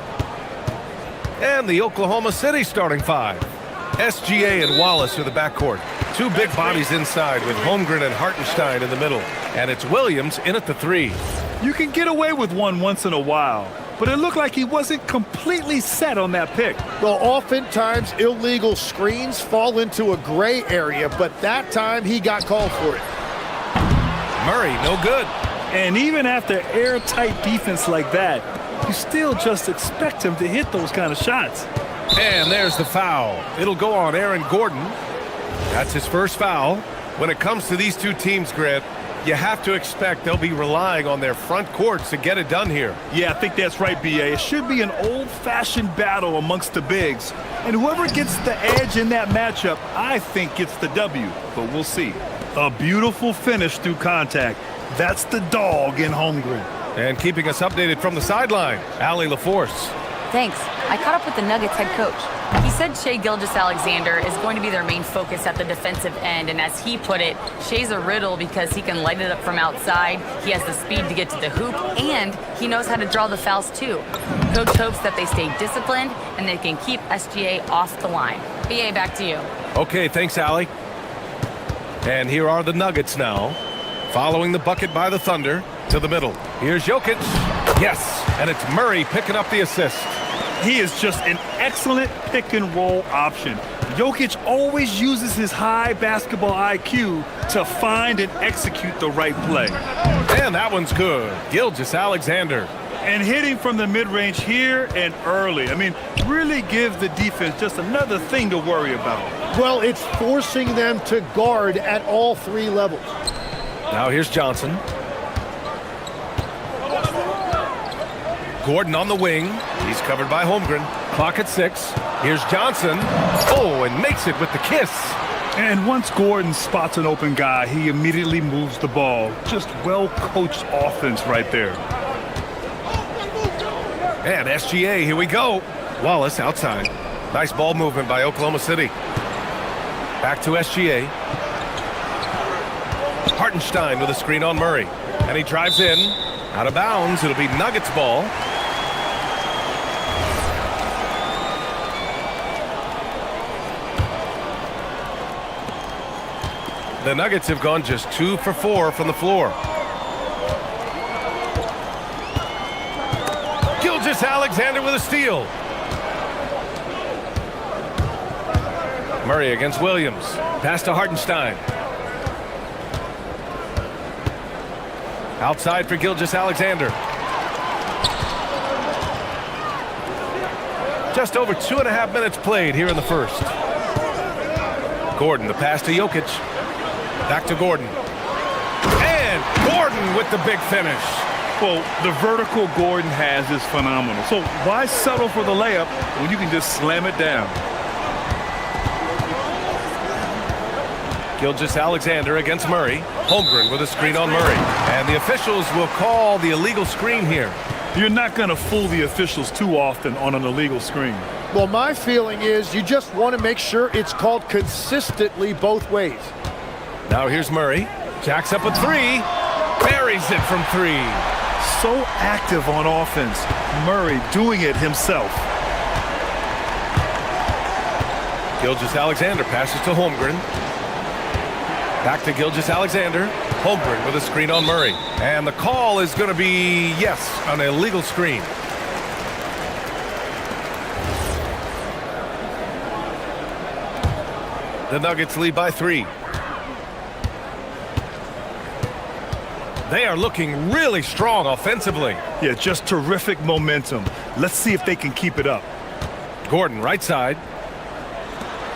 And the Oklahoma City starting five. SGA and Wallace are the backcourt. Two big bodies inside with Holmgren and Hartenstein in the middle. And it's Williams in at the three. You can get away with one once in a while, but it looked like he wasn't completely set on that pick. Well, oftentimes illegal screens fall into a gray area, but that time he got called for it. Murray, no good. And even after airtight defense like that, you still just expect him to hit those kind of shots. And there's the foul. It'll go on Aaron Gordon. That's his first foul. When it comes to these two teams, Grant, you have to expect they'll be relying on their front courts to get it done here. Yeah, I think that's right, B.A. It should be an old-fashioned battle amongst the bigs. And whoever gets the edge in that matchup, I think gets the W. But we'll see. A beautiful finish through contact. That's the dog in Holmgren. And keeping us updated from the sideline, Allie LaForce. Thanks. I caught up with the Nuggets head coach. He said Shai Gilgeous-Alexander is going to be their main focus at the defensive end, and as he put it, Shai's a riddle because he can light it up from outside, he has the speed to get to the hoop, and he knows how to draw the fouls too. Coach hopes that they stay disciplined and they can keep SGA off the line. BA, back to you. Okay, thanks, Allie. And here are the Nuggets now, following the bucket by the Thunder to the middle. Here's Jokic. Yes, and it's Murray picking up the assist. He is just an excellent pick-and-roll option. Jokic always uses his high basketball IQ to find and execute the right play. And that one's good. Gilgeous-Alexander. And hitting from the mid-range here and early. I mean, really give the defense just another thing to worry about. Well, it's forcing them to guard at all three levels. Now here's Johnson. Gordon on the wing. He's covered by Holmgren. Clock at 6. Here's Johnson. Oh, and makes it with the kiss. And once Gordon spots an open guy, he immediately moves the ball. Just well-coached offense right there. And SGA, here we go. Wallace outside. Nice ball movement by Oklahoma City. Back to SGA. Hartenstein with a screen on Murray. And he drives in. Out of bounds. It'll be Nuggets ball. The Nuggets have gone just 2 for 4 from the floor. Gilgeous-Alexander with a steal. Murray against Williams. Pass to Hartenstein. Outside for Gilgeous-Alexander. Just over 2.5 minutes played here in the first. Gordon, the pass to Jokic. Back to Gordon. And Gordon with the big finish. Well, the vertical Gordon has is phenomenal. So why settle for the layup when you can just slam it down? Gilgeous-Alexander against Murray. Holmgren with a screen on Murray. And the officials will call the illegal screen here. You're not going to fool the officials too often on an illegal screen. Well, my feeling is you just want to make sure it's called consistently both ways. Now here's Murray. Jacks up a 3. Buries it from 3. So active on offense. Murray doing it himself. Gilgeous-Alexander passes to Holmgren. Back to Gilgeous-Alexander. Holmgren with a screen on Murray. And the call is going to be, yes, an illegal screen. The Nuggets lead by 3. They are looking really strong offensively. Yeah, just terrific momentum. Let's see if they can keep it up. Gordon, right side.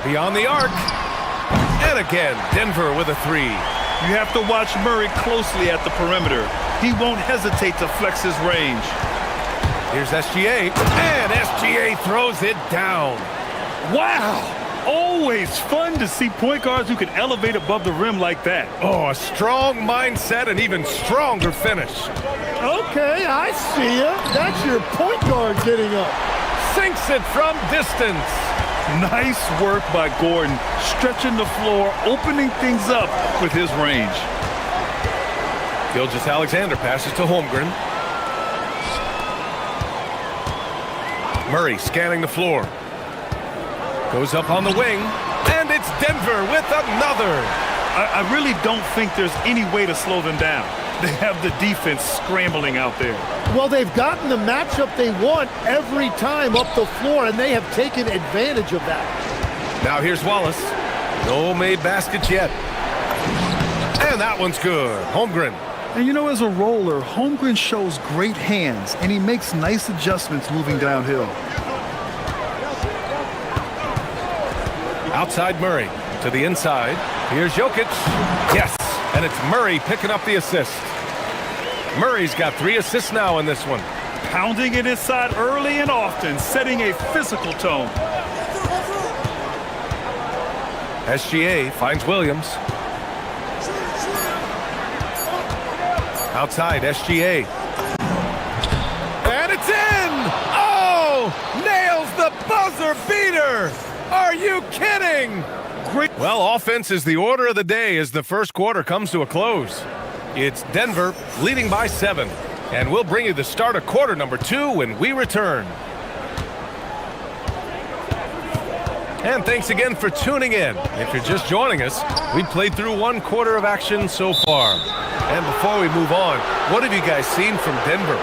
Beyond the arc. And again, Denver with a 3. You have to watch Murray closely at the perimeter. He won't hesitate to flex his range. Here's SGA. And SGA throws it down. Wow! Always fun to see point guards who can elevate above the rim like that. Oh, a strong mindset and even stronger finish. Okay, I see ya. That's your point guard getting up. Sinks it from distance. Nice work by Gordon, stretching the floor, opening things up with his range. Gilgeous-Alexander passes to Holmgren. Murray scanning the floor. Goes up on the wing, and it's Denver with another. I really don't think there's any way to slow them down. They have the defense scrambling out there. Well, they've gotten the matchup they want every time up the floor, and they have taken advantage of that. Now here's Wallace. No made baskets yet. And that one's good. Holmgren. And you know, as a roller, Holmgren shows great hands, and he makes nice adjustments moving downhill. Outside Murray to the inside. Here's Jokic. Yes. And it's Murray picking up the assist. Murray's got 3 assists now in this one. Pounding it inside early and often, setting a physical tone. SGA finds Williams. Outside, SGA. And it's in! Oh! Nails the buzzer beater! Are you kidding? Great. Well, offense is the order of the day as the first quarter comes to a close. It's Denver leading by 7. And we'll bring you the start of quarter number 2 when we return. And thanks again for tuning in. If you're just joining us, we played through 1 quarter of action so far. And before we move on, what have you guys seen from Denver?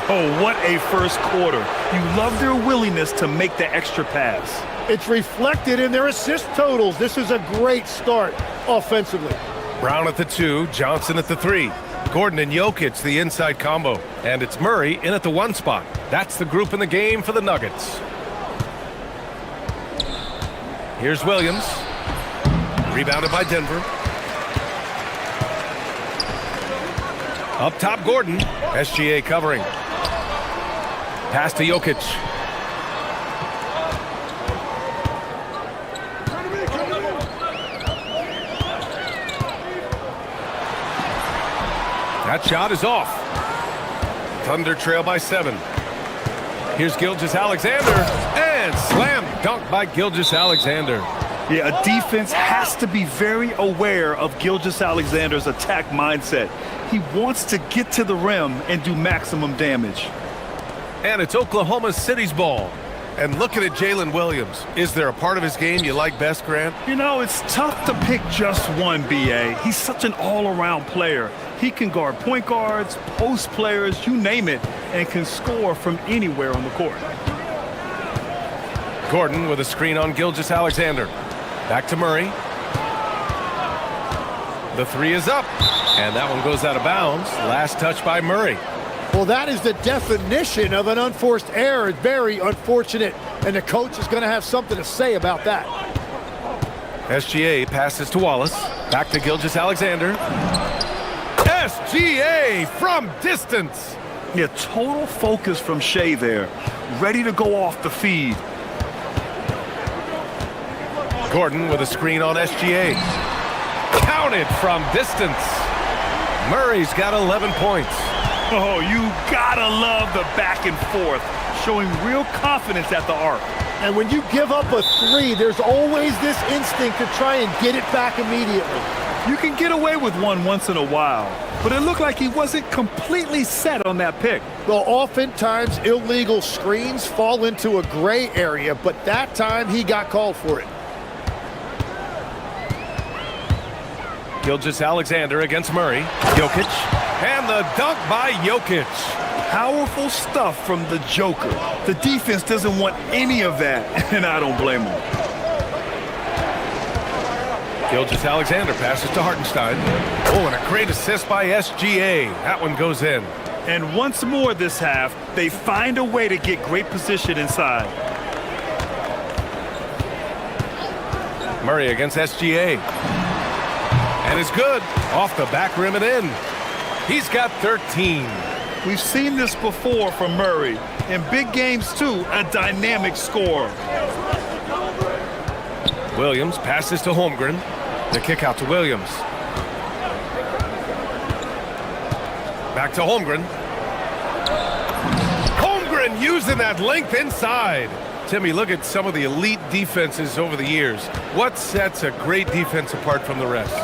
Oh, what a first quarter. You love their willingness to make the extra pass. It's reflected in their assist totals. This is a great start offensively. Brown at the 2, Johnson at the 3. Gordon and Jokic the inside combo. And it's Murray in at the 1 spot. That's the group in the game for the Nuggets. Here's Williams. Rebounded by Denver. Up top, Gordon. SGA covering. Pass to Jokic. That shot is off. Thunder trail by 7. Here's Gilgeous-Alexander. And slam dunk by Gilgeous-Alexander. Yeah, a defense has to be very aware of Gilgeous-Alexander's attack mindset. He wants to get to the rim and do maximum damage. And it's Oklahoma City's ball. And looking at Jalen Williams, is there a part of his game you like best, Grant? You know, it's tough to pick just one, B.A. He's such an all-around player. He can guard point guards, post players, you name it, and can score from anywhere on the court. Gordon with a screen on Gilgeous-Alexander. Back to Murray. The 3 is up, and that one goes out of bounds. Last touch by Murray. Well, that is the definition of an unforced error. Very unfortunate, and the coach is going to have something to say about that. SGA passes to Wallace. Back to Gilgeous-Alexander. SGA from distance. Yeah, total focus from Shea there. Ready to go off the feed. Gordon with a screen on SGA. Counted from distance. Murray's got 11 points. Oh, you gotta love the back and forth, showing real confidence at the arc. And when you give up a 3, there's always this instinct to try and get it back immediately. You can get away with one once in a while, but it looked like he wasn't completely set on that pick. Well, oftentimes illegal screens fall into a gray area, but that time he got called for it. Gilgeous-Alexander against Murray. Jokic. And the dunk by Jokic. Powerful stuff from the Joker. The defense doesn't want any of that, and I don't blame him. Gilgeous-Alexander passes to Hartenstein. Oh, and a great assist by SGA. That one goes in. And once more this half, they find a way to get great position inside. Murray against SGA. And it's good. Off the back rim and in. He's got 13. We've seen this before from Murray. In big games, too, a dynamic scorer. Williams passes to Holmgren. The kick out to Williams. Back to Holmgren. Holmgren using that length inside. Timmy, look at some of the elite defenses over the years. What sets a great defense apart from the rest?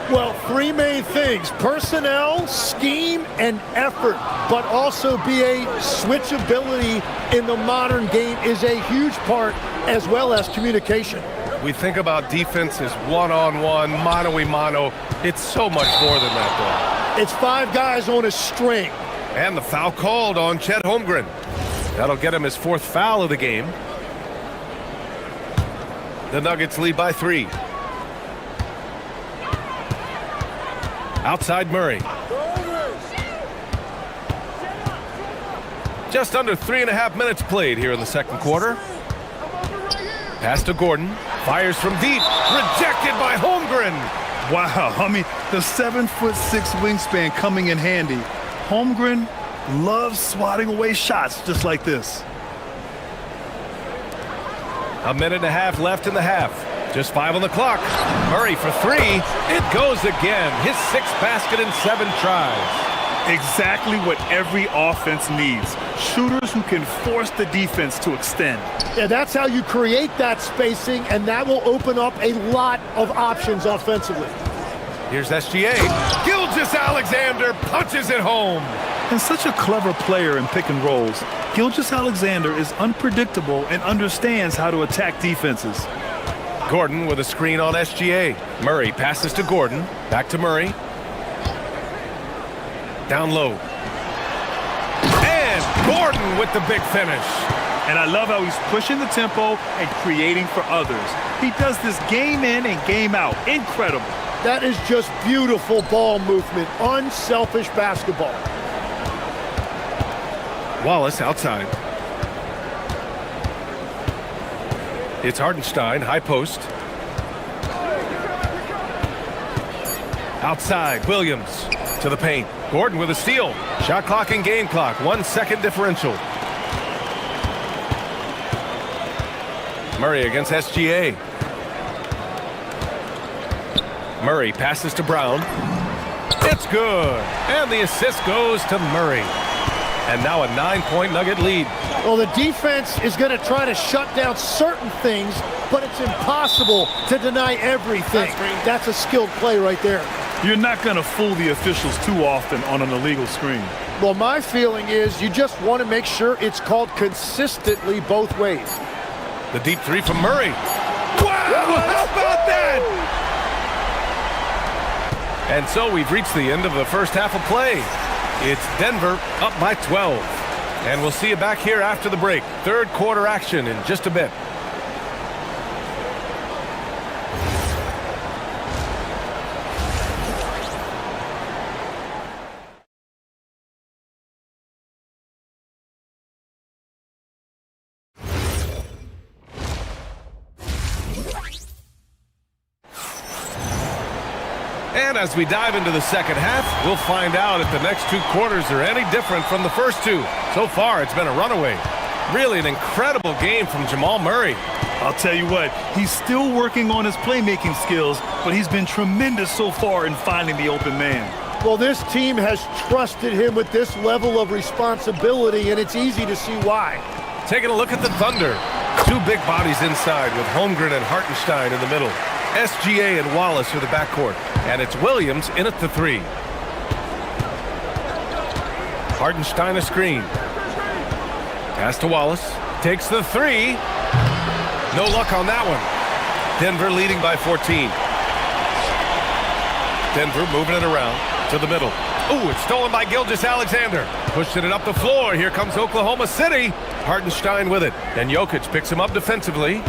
Well, three main things: personnel, scheme, and effort. But also BA, switchability in the modern game is a huge part, as well as communication. We think about defense as one-on-one, mano-a-mano. It's so much more than that, though. It's five guys on a string. And the foul called on Chet Holmgren. That'll get him his fourth foul of the game. The Nuggets lead by 3. Outside Murray. Just under 3.5 minutes played here in the second quarter. Pass to Gordon. Fires from deep. Rejected by Holmgren. Wow, I mean, the 7'6" wingspan coming in handy. Holmgren loves swatting away shots just like this. A minute and a half left in the half. Just 5 on the clock. Murray for 3. It goes again. His 6th basket in 7 tries. Exactly what every offense needs. Shooters who can force the defense to extend. Yeah, that's how you create that spacing, and that will open up a lot of options offensively. Here's SGA. Gilgeous-Alexander punches it home. And such a clever player in pick and rolls, Gilgeous-Alexander is unpredictable and understands how to attack defenses. Gordon with a screen on SGA. Murray passes to Gordon. Back to Murray. Down low. And Gordon with the big finish. And I love how he's pushing the tempo and creating for others. He does this game in and game out. Incredible. That is just beautiful ball movement. Unselfish basketball. Wallace outside. It's Hartenstein, high post. Outside, Williams to the paint. Gordon with a steal. Shot clock and game clock, 1 second differential. Murray against SGA. Murray passes to Brown. It's good. And the assist goes to Murray. And now a 9-point Nugget lead. Well, the defense is going to try to shut down certain things, but it's impossible to deny everything. That's a skilled play right there. You're not going to fool the officials too often on an illegal screen. Well, my feeling is you just want to make sure it's called consistently both ways. The deep 3 from Murray. Wow, how about that? And so we've reached the end of the first half of play. It's Denver up by 12. And we'll see you back here after the break. Third quarter action in just a bit. And as we dive into the second half, we'll find out if the next 2 quarters are any different from the first 2. So far, it's been a runaway. Really an incredible game from Jamal Murray. I'll tell you what, he's still working on his playmaking skills, but he's been tremendous so far in finding the open man. Well, this team has trusted him with this level of responsibility, and it's easy to see why. Taking a look at the Thunder. 2 big bodies inside with Holmgren and Hartenstein in the middle. SGA and Wallace are the backcourt, and it's Williams in at the 3. Hartenstein a screen. Pass to Wallace. Takes the 3. No luck on that one. Denver leading by 14. Denver moving it around to the middle. Ooh, it's stolen by Gilgeous-Alexander. Pushing it up the floor. Here comes Oklahoma City. Hartenstein with it. And Jokic picks him up defensively.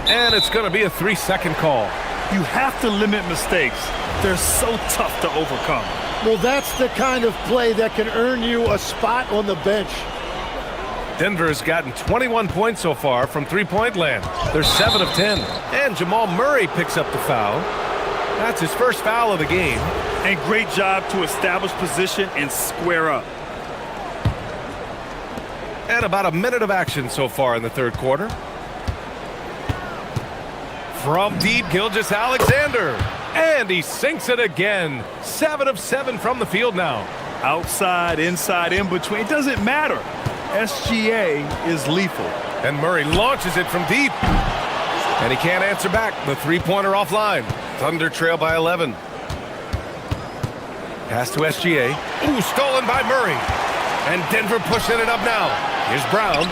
And it's going to be a 3-second call. You have to limit mistakes. They're so tough to overcome. Well, that's the kind of play that can earn you a spot on the bench. Denver has gotten 21 points so far from three-point land. They're 7 of 10. And Jamal Murray picks up the foul. That's his first foul of the game. And great job to establish position and square up. And about a minute of action so far in the third quarter. From deep, Gilgeous-Alexander. And he sinks it again. 7 of 7 from the field now. Outside, inside, in between. It doesn't matter. SGA is lethal. And Murray launches it from deep. And he can't answer back. The three-pointer offline. Thunder trail by 11. Pass to SGA. Ooh, stolen by Murray. And Denver pushing it up now. Here's Brown.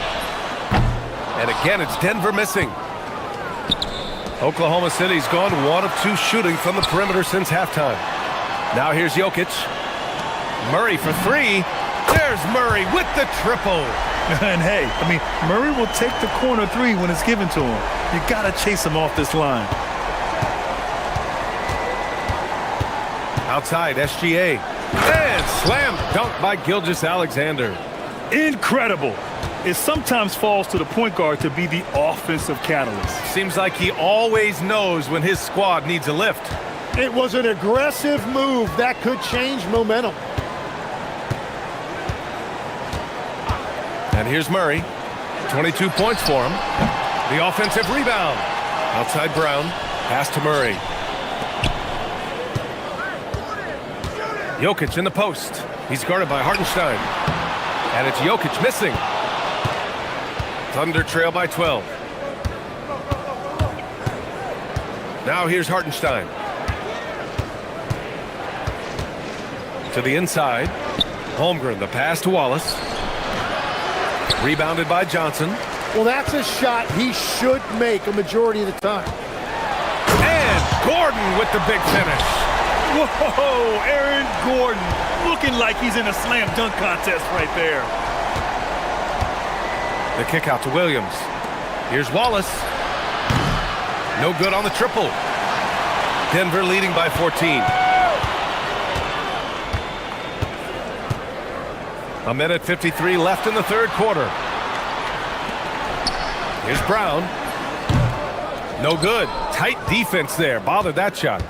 And again, it's Denver missing. Oklahoma City's gone 1 of 2 shooting from the perimeter since halftime. Now here's Jokic. Murray for 3. There's Murray with the triple. And hey, I mean, Murray will take the corner 3 when it's given to him. You got to chase him off this line. Outside, SGA. And slam dunk by Gilgeous-Alexander. Incredible. It sometimes falls to the point guard to be the offensive catalyst. Seems like he always knows when his squad needs a lift. It was an aggressive move that could change momentum. And here's Murray. 22 points for him. The offensive rebound. Outside Brown. Pass to Murray. Jokic in the post. He's guarded by Hartenstein. And it's Jokic missing. Thunder trail by 12. Now here's Hartenstein. To the inside. Holmgren, the pass to Wallace. Rebounded by Johnson. Well, that's a shot he should make a majority of the time. And Gordon with the big finish. Whoa, Aaron Gordon looking like he's in a slam dunk contest right there. The kick out to Williams. Here's Wallace. No good on the triple. Denver leading by 14. A minute 53 left in the third quarter. Here's Brown. No good. Tight defense there. Bothered that shot.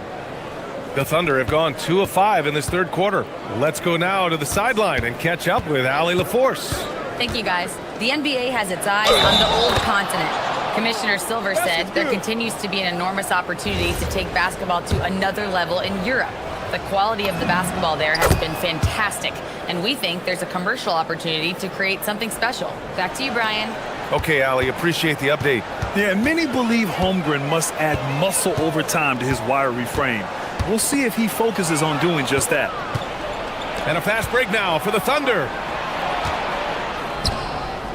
The Thunder have gone 2 of 5 in this third quarter. Let's go now to the sideline and catch up with Allie LaForce. Thank you, guys. The NBA has its eyes on the old continent. Commissioner Silver said there continues to be an enormous opportunity to take basketball to another level in Europe. The quality of the basketball there has been fantastic, and we think there's a commercial opportunity to create something special. Back to you, Brian. Okay, Allie, appreciate the update. Yeah, many believe Holmgren must add muscle over time to his wiry frame. We'll see if he focuses on doing just that. And a fast break now for the Thunder.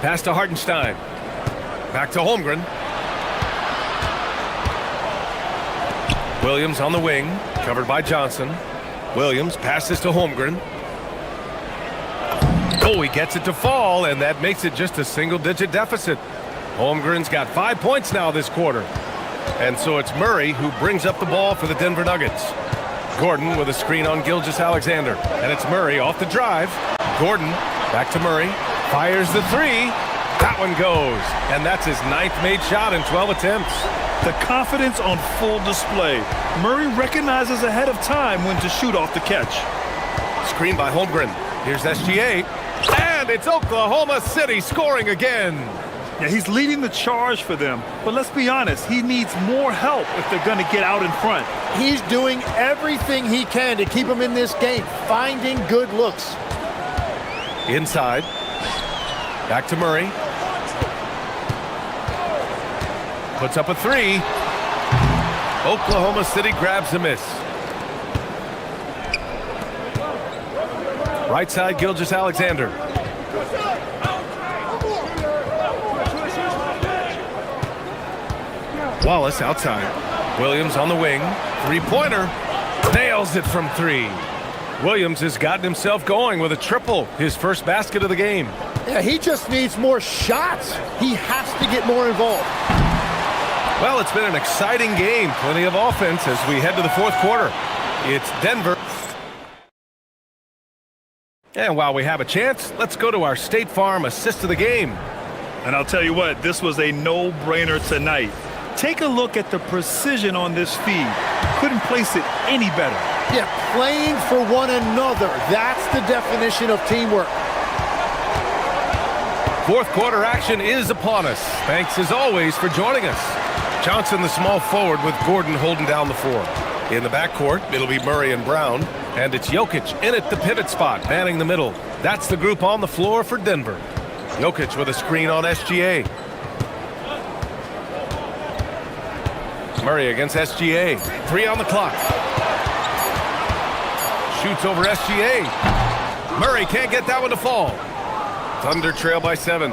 Pass to Hartenstein. Back to Holmgren. Williams on the wing, covered by Johnson. Williams passes to Holmgren. Oh, he gets it to fall, and that makes it just a single-digit deficit. Holmgren's got 5 points now this quarter. And so it's Murray who brings up the ball for the Denver Nuggets. Gordon with a screen on Gilgeous-Alexander. And it's Murray off the drive. Gordon back to Murray. Fires the 3. That one goes. And that's his 9th made shot in 12 attempts. The confidence on full display. Murray recognizes ahead of time when to shoot off the catch. Screen by Holmgren. Here's SGA. And it's Oklahoma City scoring again. Yeah, he's leading the charge for them. But let's be honest, he needs more help if they're going to get out in front. He's doing everything he can to keep them in this game, finding good looks. Inside. Back to Murray. Puts up a 3. Oklahoma City grabs a miss. Right side, Gilgeous-Alexander. Wallace outside. Williams on the wing. Three-pointer. Nails it from 3. Williams has gotten himself going with a triple. His first basket of the game. Yeah, he just needs more shots. He has to get more involved. Well, it's been an exciting game. Plenty of offense as we head to the fourth quarter. It's Denver. And while we have a chance, let's go to our State Farm assist of the game. And I'll tell you what, this was a no-brainer tonight. Take a look at the precision on this feed. Couldn't place it any better. Yeah, playing for one another. That's the definition of teamwork. Fourth quarter action is upon us. Thanks as always for joining us. Johnson, the small forward, with Gordon holding down the 4. In the backcourt, it'll be Murray and Brown. And it's Jokic in at the pivot spot, manning the middle. That's the group on the floor for Denver. Jokic with a screen on SGA. Murray against SGA. 3 on the clock. Shoots over SGA. Murray can't get that one to fall. Thunder trail by 7.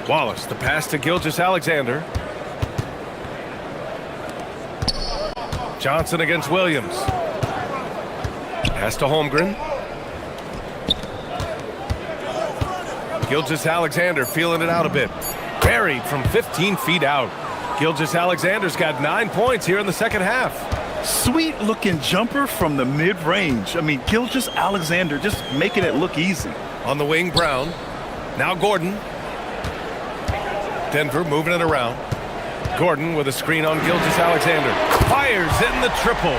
Wallace, the pass to Gilgeous-Alexander. Johnson against Williams. Pass to Holmgren. Gilgeous-Alexander feeling it out a bit. Buried from 15 feet out. Gilgeous-Alexander's got 9 points here in the second half. Sweet looking jumper from the mid-range. I mean, Gilgeous-Alexander just making it look easy. On the wing, Brown. Now Gordon. Denver moving it around. Gordon with a screen on Gilgeous-Alexander. Fires in the triple.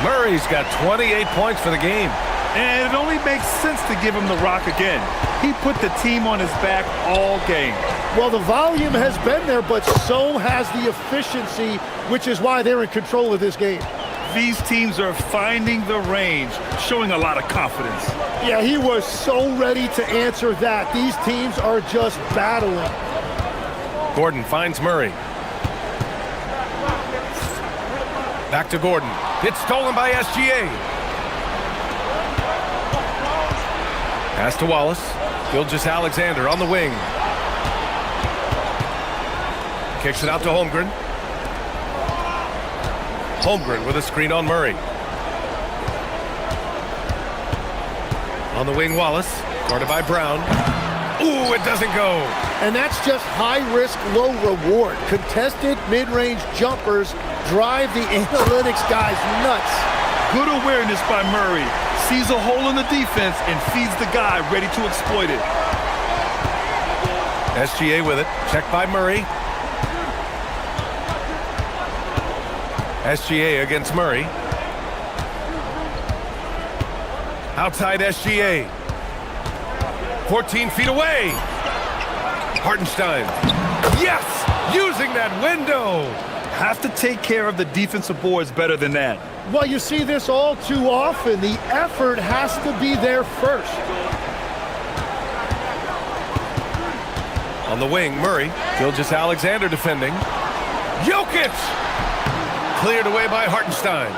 Murray's got 28 points for the game. And it only makes sense to give him the rock again. He put the team on his back all game. Well, the volume has been there, but so has the efficiency, which is why they're in control of this game. These teams are finding the range, showing a lot of confidence. Yeah, he was so ready to answer that. These teams are just battling. Gordon finds Murray. Back to Gordon. It's stolen by SGA. Pass to Wallace. Gilgeous-Alexander on the wing. Kicks it out to Holmgren. Holmgren with a screen on Murray. On the wing, Wallace. Guarded by Brown. Ooh, it doesn't go. And that's just high risk, low reward. Contested mid-range jumpers drive the analytics guys nuts. Good awareness by Murray. Sees a hole in the defense and feeds the guy ready to exploit it. SGA with it. Checked by Murray. SGA against Murray. Outside SGA. 14 feet away. Hartenstein. Yes! Using that window. Have to take care of the defensive boards better than that. Well, you see this all too often. The effort has to be there first. On the wing, Murray. Gilgeous-Alexander defending. Jokic! Cleared away by Hartenstein.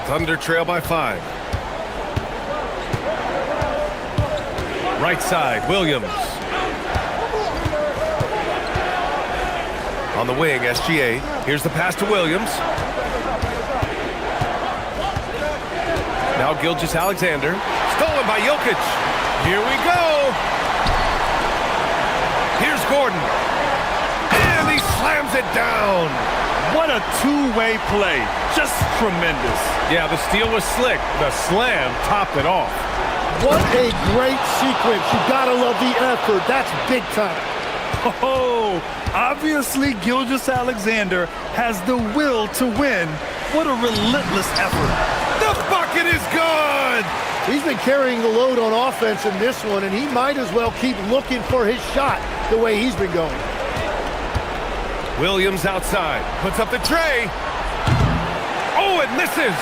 Thunder trail by 5. Right side, Williams. On the wing, SGA. Here's the pass to Williams. Now Gilgeous-Alexander. Stolen by Jokic. Here we go. Here's Gordon. And he slams it down. What a two-way play. Just tremendous. Yeah, the steal was slick. The slam topped it off. What a great sequence. You gotta love the effort. That's big time. Oh, obviously Gilgeous-Alexander has the will to win. What a relentless effort. The bucket is good! He's been carrying the load on offense in this one, and he might as well keep looking for his shot the way he's been going. Williams outside. Puts up the tray. Oh, it misses!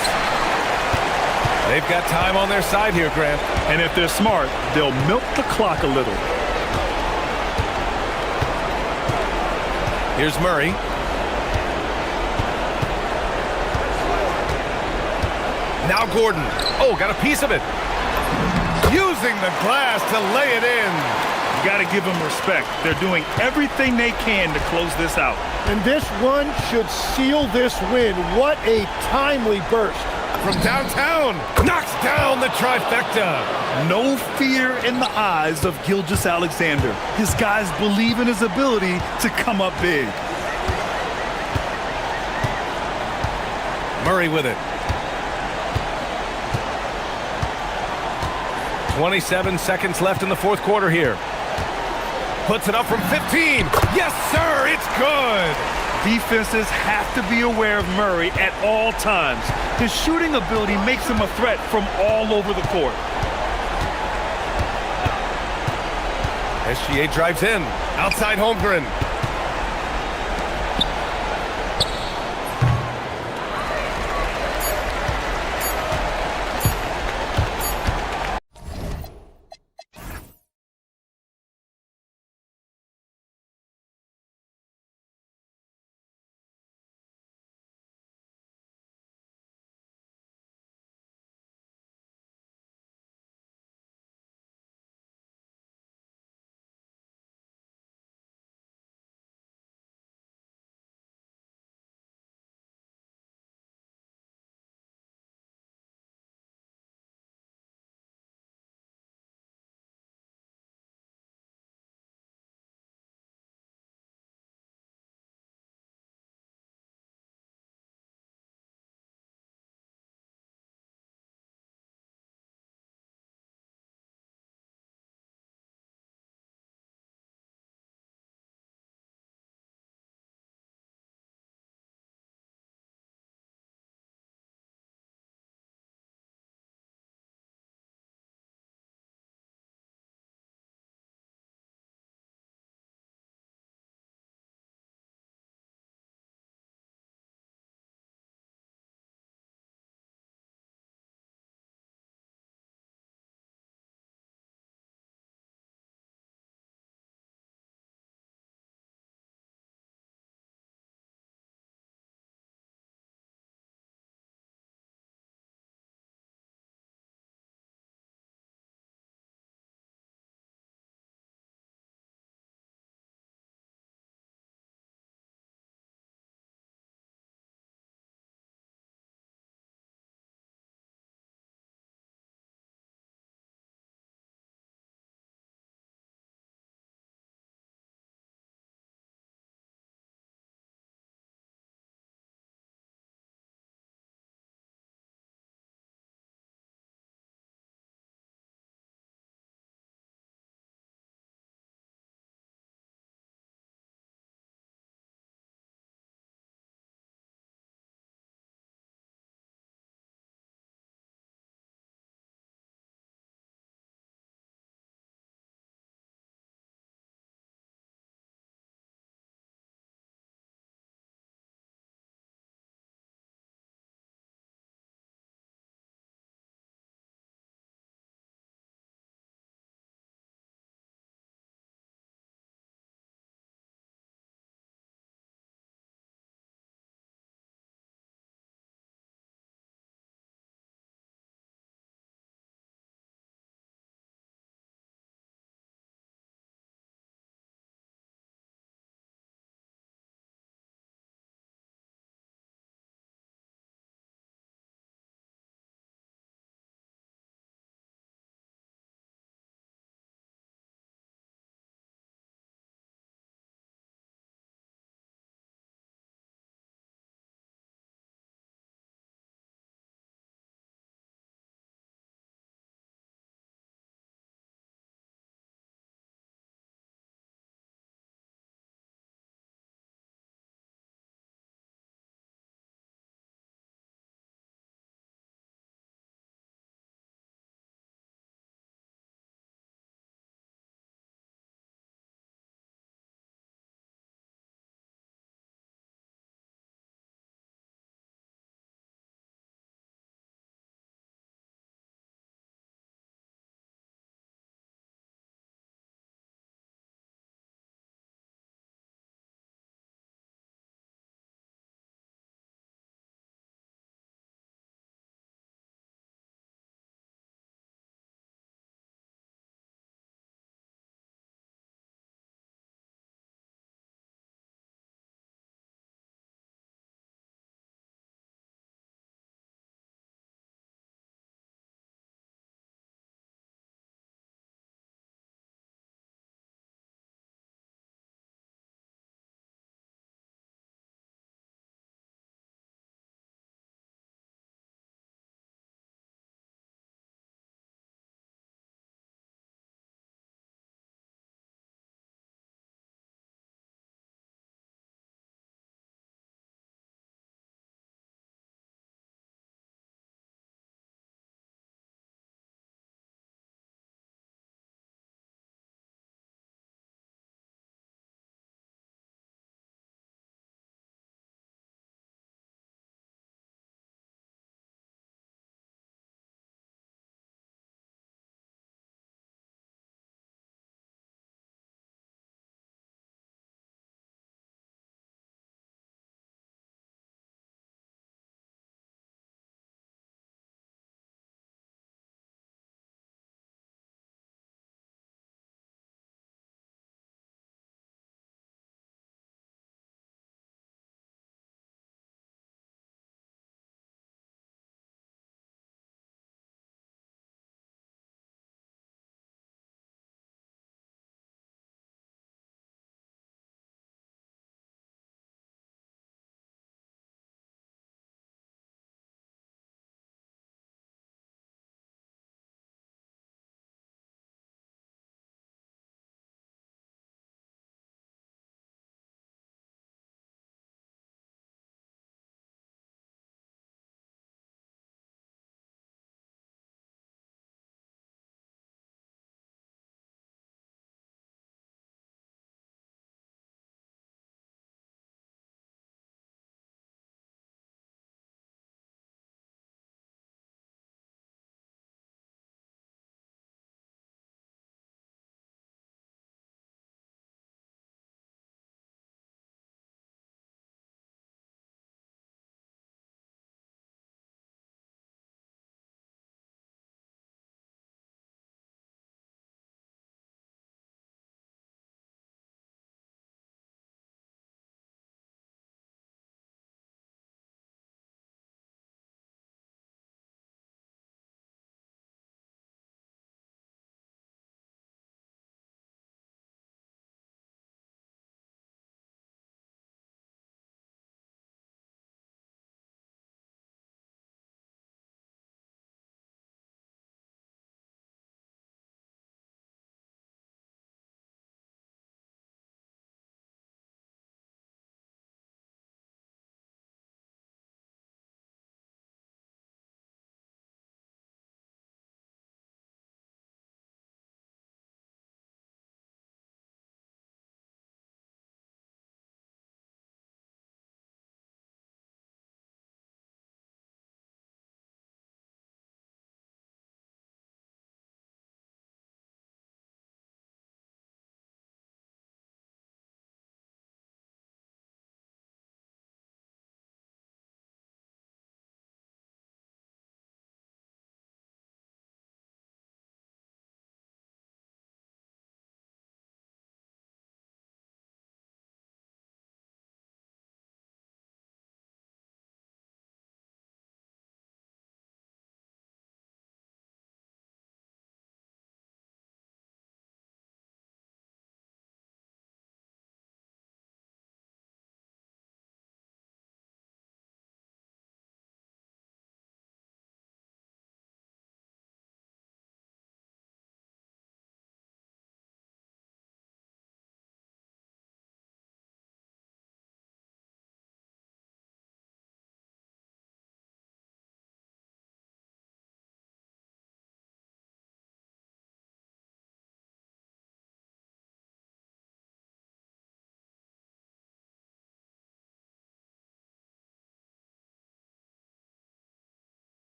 They've got time on their side here, Grant. And if they're smart, they'll milk the clock a little. Here's Murray. Now Gordon. Oh, got a piece of it. Using the glass to lay it in. You got to give them respect. They're doing everything they can to close this out. And this one should seal this win. What a timely burst. From downtown, knocks down the trifecta. No fear in the eyes of Gilgeous-Alexander. His guys believe in his ability to come up big. Murray with it. 27 seconds left in the fourth quarter here. Puts it up from 15. Yes, sir, it's good. Defenses have to be aware of Murray at all times. His shooting ability makes him a threat from all over the court. SGA drives in. Outside Holmgren.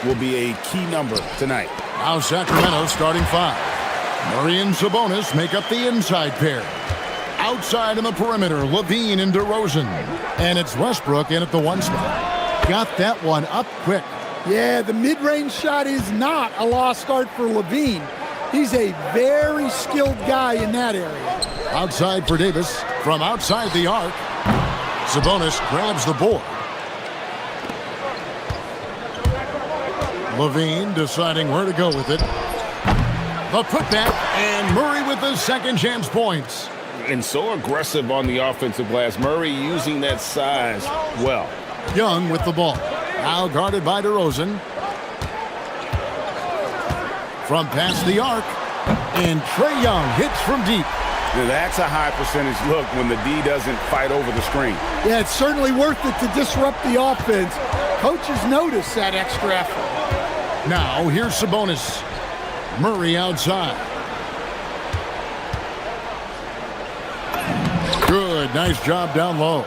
will be a key number tonight. Now Sacramento starting 5. Murray and Sabonis make up the inside pair. Outside in the perimeter, Levine and DeRozan. And it's Westbrook in at the 1 spot. Got that one up quick. Yeah, the mid-range shot is not a lost start for Levine. He's a very skilled guy in that area. Outside for Davis from outside the arc. Sabonis grabs the board. Levine deciding where to go with it. The putback, and Murray with the second chance points. And so aggressive on the offensive glass. Murray using that size well. Young with the ball. Now guarded by DeRozan. From past the arc. And Trae Young hits from deep. Now that's a high percentage look when the D doesn't fight over the screen. Yeah, it's certainly worth it to disrupt the offense. Coaches notice that extra effort. Now here's Sabonis. Murray outside. Good, nice job down low.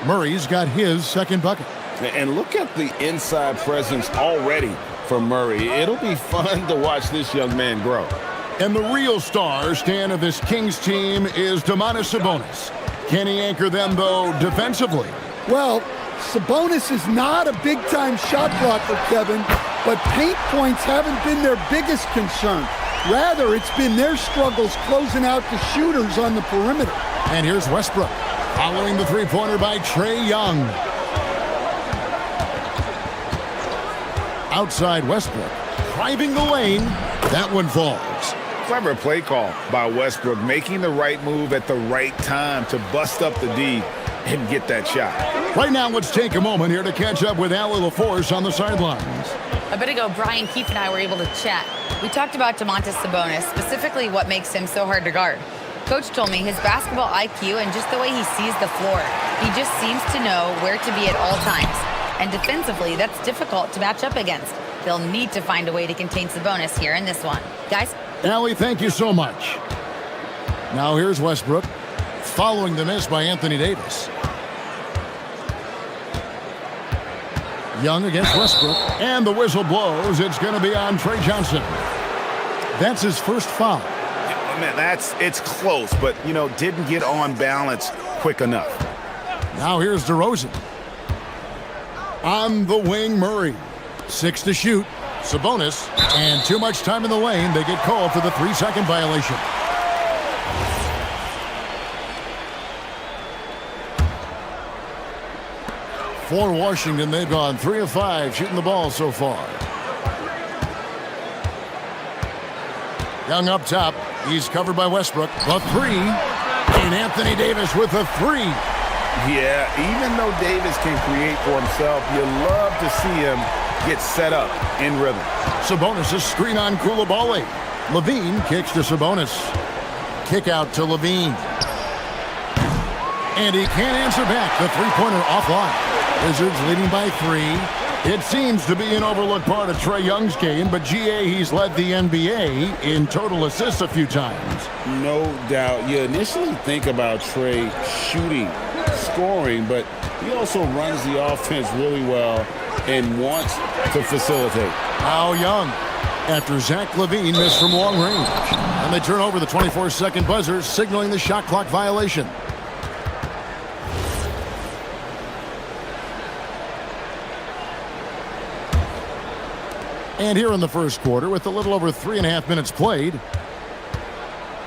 Murray's got his second bucket. And look at the inside presence already for Murray. It'll be fun to watch this young man grow. And the real star stand of this Kings team is Domantas Sabonis. Can he anchor them, though, defensively? Well, Sabonis is not a big-time shot blocker, Kevin, but paint points haven't been their biggest concern. Rather, it's been their struggles closing out the shooters on the perimeter. And here's Westbrook, following the three-pointer by Trae Young. Outside Westbrook, driving the lane. That one falls. Clever play call by Westbrook, making the right move at the right time to bust up the D and get that shot. Right now, let's take a moment here to catch up with Allie LaForce on the sidelines. A bit ago, Brian Keefe and I were able to chat. We talked about Domantas Sabonis, specifically what makes him so hard to guard. Coach told me his basketball IQ and just the way he sees the floor. He just seems to know where to be at all times. And defensively, that's difficult to match up against. They'll need to find a way to contain Sabonis here in this one. Guys? Allie, thank you so much. Now here's Westbrook, following the miss by Anthony Davis. Young against Westbrook, and the whistle blows. It's going to be on Trey Johnson. That's his first foul. Man, it's close, but, didn't get on balance quick enough. Now here's DeRozan. On the wing, Murray. 6 to shoot. Sabonis, and too much time in the lane. They get called for the 3-second violation. For Washington, they've gone 3 of 5 shooting the ball so far. Young up top. He's covered by Westbrook. The 3. And Anthony Davis with a 3. Yeah, even though Davis can create for himself, you love to see him get set up in rhythm. Sabonis a screen on Koulibaly. Levine kicks to Sabonis. Kick out to Levine. And he can't answer back. The three-pointer offline. Wizards leading by 3. It seems to be an overlooked part of Trae Young's game, but GA, he's led the NBA in total assists a few times. No doubt. You initially think about Trae shooting, scoring, but he also runs the offense really well and wants to facilitate. Now Young, after Zach LaVine missed from long range. And they turn over the 24-second buzzer, signaling the shot clock violation. And here in the first quarter, with a little over 3.5 minutes played,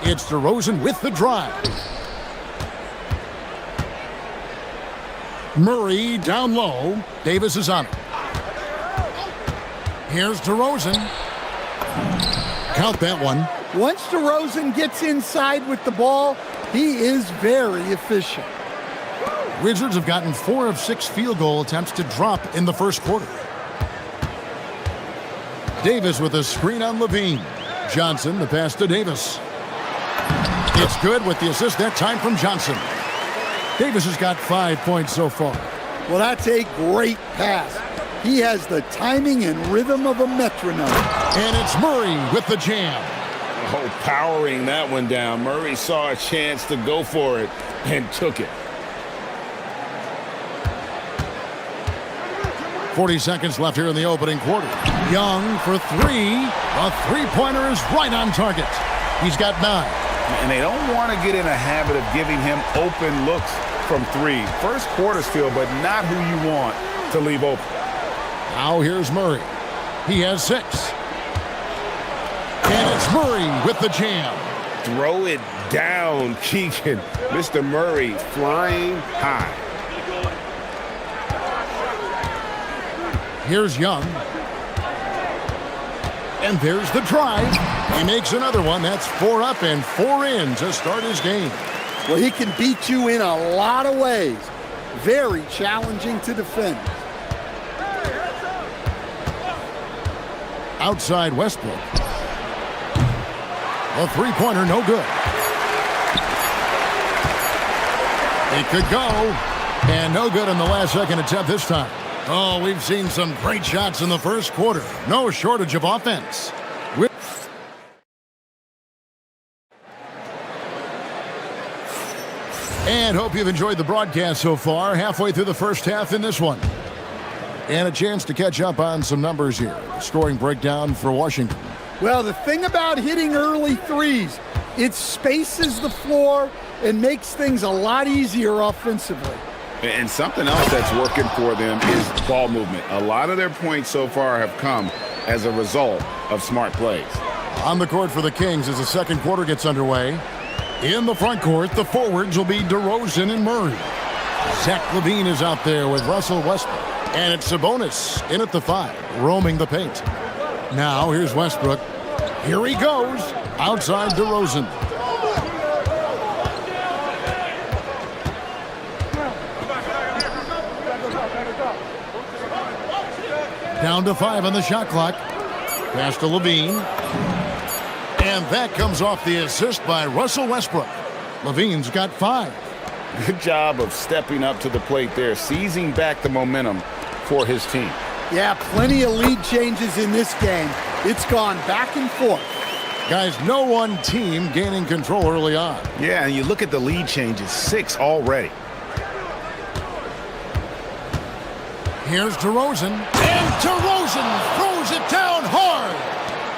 it's DeRozan with the drive. Murray down low. Davis is on it. Here's DeRozan. Count that one. Once DeRozan gets inside with the ball, he is very efficient. Wizards have gotten 4 of 6 field goal attempts to drop in the first quarter. Davis with a screen on Levine. Johnson, the pass to Davis. It's good with the assist that time from Johnson. Davis has got 5 points so far. Well, that's a great pass. He has the timing and rhythm of a metronome. And it's Murray with the jam. Oh, powering that one down. Murray saw a chance to go for it and took it. 40 seconds left here in the opening quarter. Young for three. A three-pointer is right on target. He's got 9. And they don't want to get in a habit of giving him open looks from 3. First quarter still, but not who you want to leave open. Now here's Murray. He has 6. And it's Murray with the jam. Throw it down, Keegan. Mr. Murray flying high. Here's Young. And there's the drive. He makes another one. That's 4 up and 4 in to start his game. Well, he can beat you in a lot of ways. Very challenging to defend. Outside Westbrook. A three-pointer, no good. It could go. And no good in the last second attempt this time. Oh, we've seen some great shots in the first quarter. No shortage of offense. And hope you've enjoyed the broadcast so far. Halfway through the first half in this one. And a chance to catch up on some numbers here. Scoring breakdown for Washington. Well, the thing about hitting early threes, it spaces the floor and makes things a lot easier offensively. And something else that's working for them is ball movement. A lot of their points so far have come as a result of smart plays. On the court for the Kings as the second quarter gets underway. In the front court, the forwards will be DeRozan and Murray. Zach LaVine is out there with Russell Westbrook. And it's Sabonis in at the 5, roaming the paint. Now here's Westbrook. Here he goes, outside DeRozan. Down to 5 on the shot clock. Pass to LaVine. And that comes off the assist by Russell Westbrook. LaVine's got 5. Good job of stepping up to the plate there, seizing back the momentum for his team. Yeah, plenty of lead changes in this game. It's gone back and forth. Guys, no one team gaining control early on. Yeah, and you look at the lead changes, 6 already. Here's DeRozan, and DeRozan throws it down hard.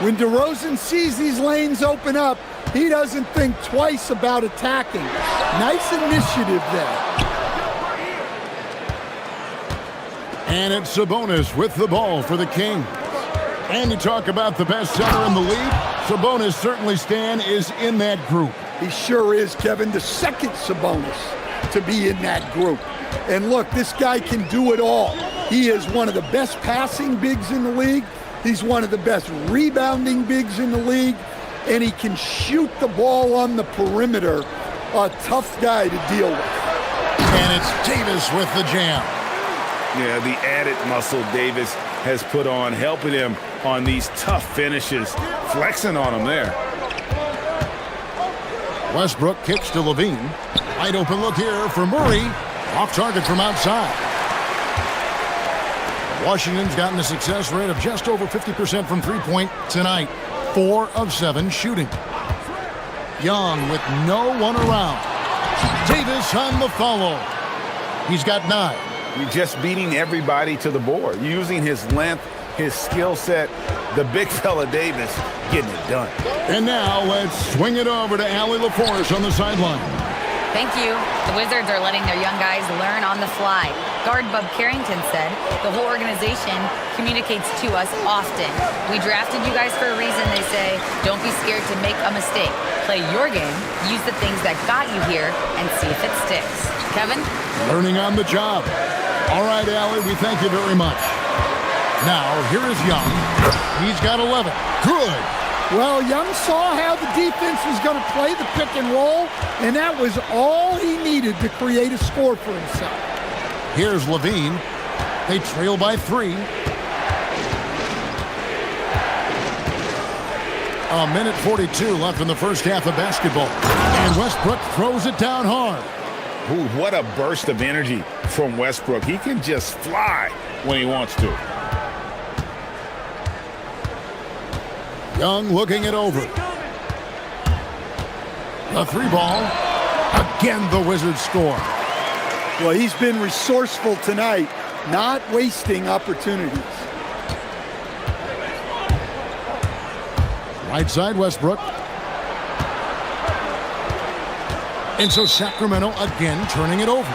When DeRozan sees these lanes open up, he doesn't think twice about attacking. Nice initiative there. And it's Sabonis with the ball for the Kings. And you talk about the best center in the league, Sabonis certainly, Stan, is in that group. He sure is, Kevin, the second Sabonis to be in that group. And look, this guy can do it all. He is one of the best passing bigs in the league. He's one of the best rebounding bigs in the league. And he can shoot the ball on the perimeter. A tough guy to deal with. And it's Davis with the jam. Yeah, the added muscle Davis has put on, helping him on these tough finishes, flexing on him there. Westbrook kicks to LaVine. Wide open look here for Murray. Off target from outside. Washington's gotten a success rate of just over 50% from three-point tonight. 4 of 7 shooting. Young with no one around. Davis on the follow. He's got 9. You're just beating everybody to the board, using his length, his skill set. The big fella Davis getting it done. And now let's swing it over to Allie LaForce on the sideline. Thank you. The Wizards are letting their young guys learn on the fly. Guard Bub Carrington said, the whole organization communicates to us often. We drafted you guys for a reason, they say. Don't be scared to make a mistake. Play your game, use the things that got you here, and see if it sticks. Kevin? Learning on the job. All right, Allie, we thank you very much. Now, here is Young. He's got 11. Good. Well, Young saw how the defense was going to play the pick and roll, and that was all he needed to create a score for himself. Here's LaVine. They trail by 3. A minute 42 left in the first half of basketball. And Westbrook throws it down hard. Ooh, what a burst of energy from Westbrook. He can just fly when he wants to. Young looking it over. The 3 ball. Again, the Wizards score. Well, he's been resourceful tonight. not wasting opportunities. Right side, Westbrook. And so Sacramento again turning it over.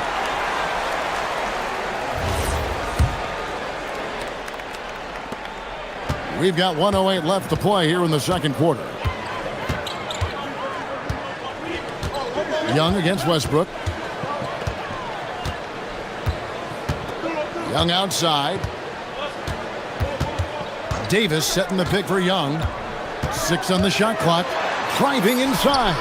We've got 1:08 left to play here in the second quarter. Young against Westbrook. Young outside. Davis setting the pick for Young. 6 on the shot clock. Driving inside.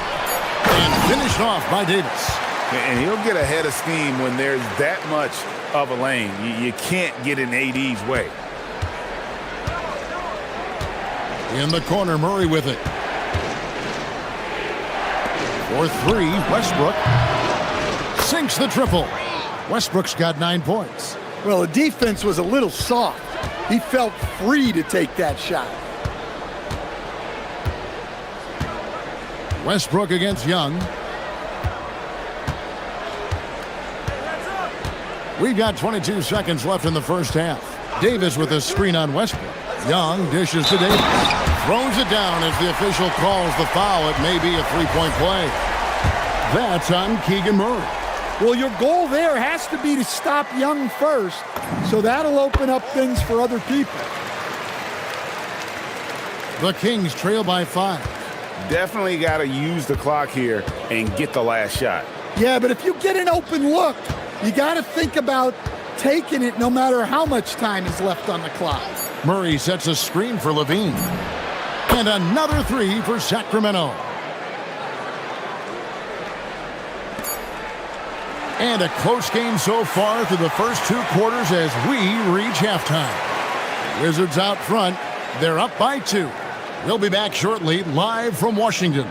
And finished off by Davis. And he'll get ahead of steam when there's that much of a lane. You can't get in AD's way. In the corner, Murray with it. For 3, Westbrook sinks the triple. Westbrook's got 9 points. Well, the defense was a little soft. He felt free to take that shot. Westbrook against Young. We've got 22 seconds left in the first half. Davis with a screen on Westbrook. Young dishes to Davis. Throws it down as the official calls the foul. It may be a three-point play. That's on Keegan Murray. Well, your goal there has to be to stop Young first, so that'll open up things for other people. The Kings trail by 5. Definitely got to use the clock here and get the last shot. Yeah, but if you get an open look, you got to think about taking it no matter how much time is left on the clock. Murray sets a screen for Levine. And another 3 for Sacramento. And a close game so far through the first 2 quarters as we reach halftime. Wizards out front. They're up by 2. We'll be back shortly, live from Washington.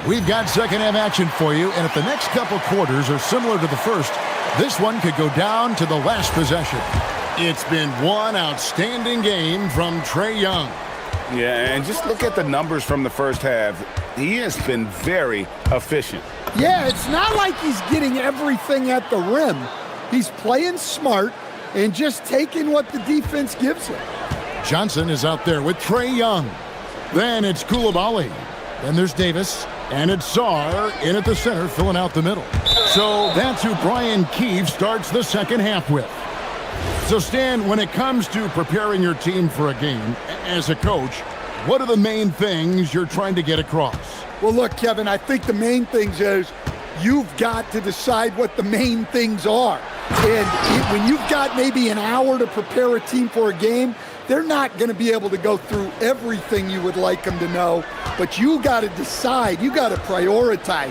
We've got second half action for you, and if the next couple quarters are similar to the first, this one could go down to the last possession. It's been one outstanding game from Trae Young. Yeah, and just look at the numbers from the first half. He has been very efficient. Yeah, it's not like he's getting everything at the rim. He's playing smart and just taking what the defense gives him. Johnson is out there with Trae Young. Then it's Coulibaly. Then there's Davis. And it's Sarr in at the center, filling out the middle. So that's who Brian Keefe starts the second half with. So, Stan, when it comes to preparing your team for a game, as a coach, what are the main things you're trying to get across? Well, look, Kevin, I think the main things is you've got to decide what the main things are. And when you've got maybe an hour to prepare a team for a game, they're not going to be able to go through everything you would like them to know, but you got to decide, you got to prioritize.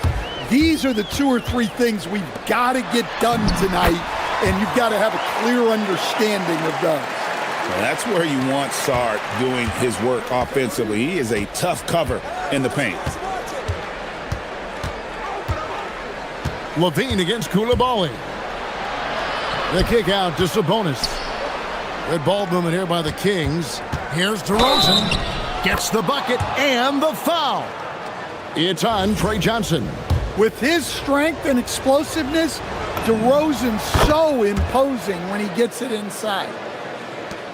These are the 2 or 3 things we've got to get done tonight, and you've got to have a clear understanding of those. Well, that's where you want Sarr doing his work offensively. He is a tough cover in the paint. Levine against Coulibaly. The kick out to Sabonis. Good ball movement here by the Kings. Here's DeRozan. Gets the bucket and the foul. It's on Trae Johnson. With his strength and explosiveness, DeRozan's so imposing when he gets it inside.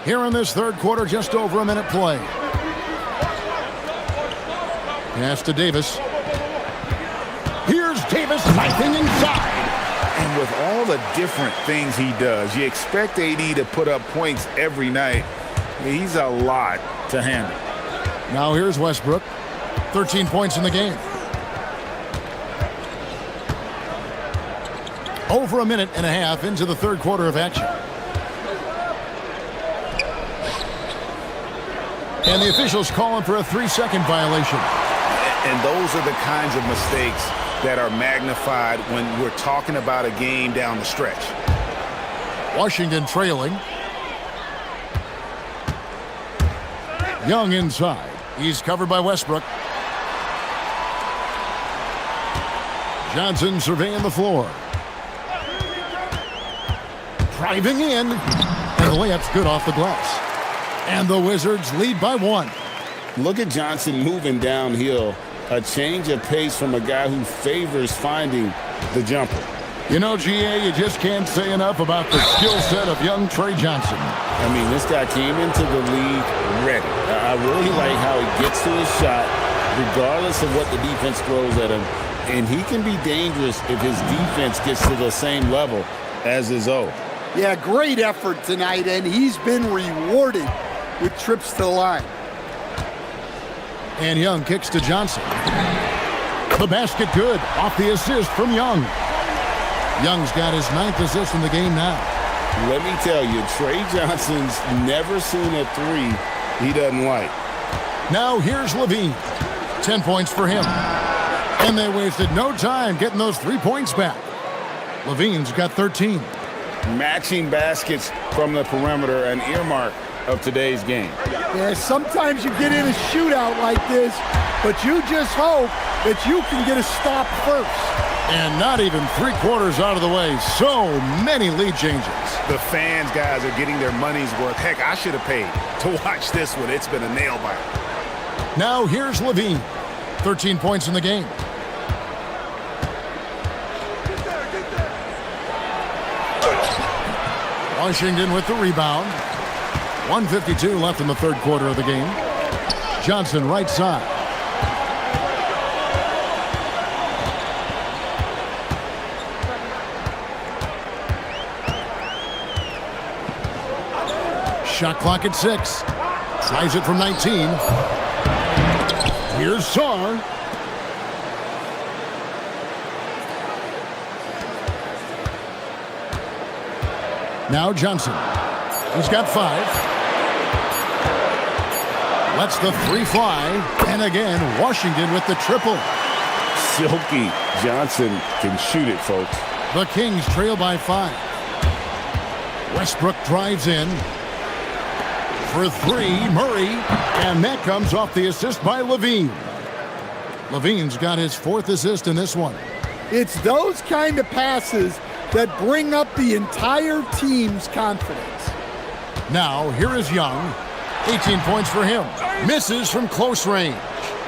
Here in this third quarter, just over a minute play. Pass to Davis. Here's Davis knifing inside. And with all the different things he does, you expect AD to put up points every night. He's a lot to handle. Now here's Westbrook. 13 points in the game. Over a minute and a half into the third quarter of action. And the officials calling for a 3-second violation. And those are the kinds of mistakes that are magnified when we're talking about a game down the stretch. Washington trailing. Young inside. He's covered by Westbrook. Johnson surveying the floor. driving in. And the layup's good off the glass. And the Wizards lead by 1. Look at Johnson moving downhill. A change of pace from a guy who favors finding the jumper. You know, GA, you just can't say enough about the skill set of young Trey Johnson. I mean, this guy came into the league ready. I really like how he gets to his shot, regardless of what the defense throws at him. And he can be dangerous if his defense gets to the same level as his own. Yeah, great effort tonight, and he's been rewarded with trips to the line. And Young kicks to Johnson. The basket good, off the assist from Young. Young's got his 9th assist in the game now. Let me tell you, Trey Johnson's never seen a 3 he doesn't like. Now here's Levine. 10 points for him. And they wasted no time getting those 3 points back. Levine's got 13. Matching baskets from the perimeter, an earmark of today's game. Yeah, sometimes you get in a shootout like this, but you just hope that you can get a stop first. And not even 3/4 out of the way. So many lead changes. The fans, guys, are getting their money's worth. Heck, I should have paid to watch this one. It's been a nail biter. Now here's Levine. 13 points in the game. Washington with the rebound. 1:52 left in the 3rd quarter of the game. Johnson right side. Shot clock at 6. Tries it from 19. Here's Sarr. Now Johnson. He's got 5. Lets the 3 fly. And again, Washington with the triple. Silky Johnson can shoot it, folks. The Kings trail by 5. Westbrook drives in. For 3, Murray. And that comes off the assist by Levine. Levine's got his 4th assist in this one. It's those kind of passes that bring up the entire team's confidence. Now, here is Young. 18 points for him. Misses from close range.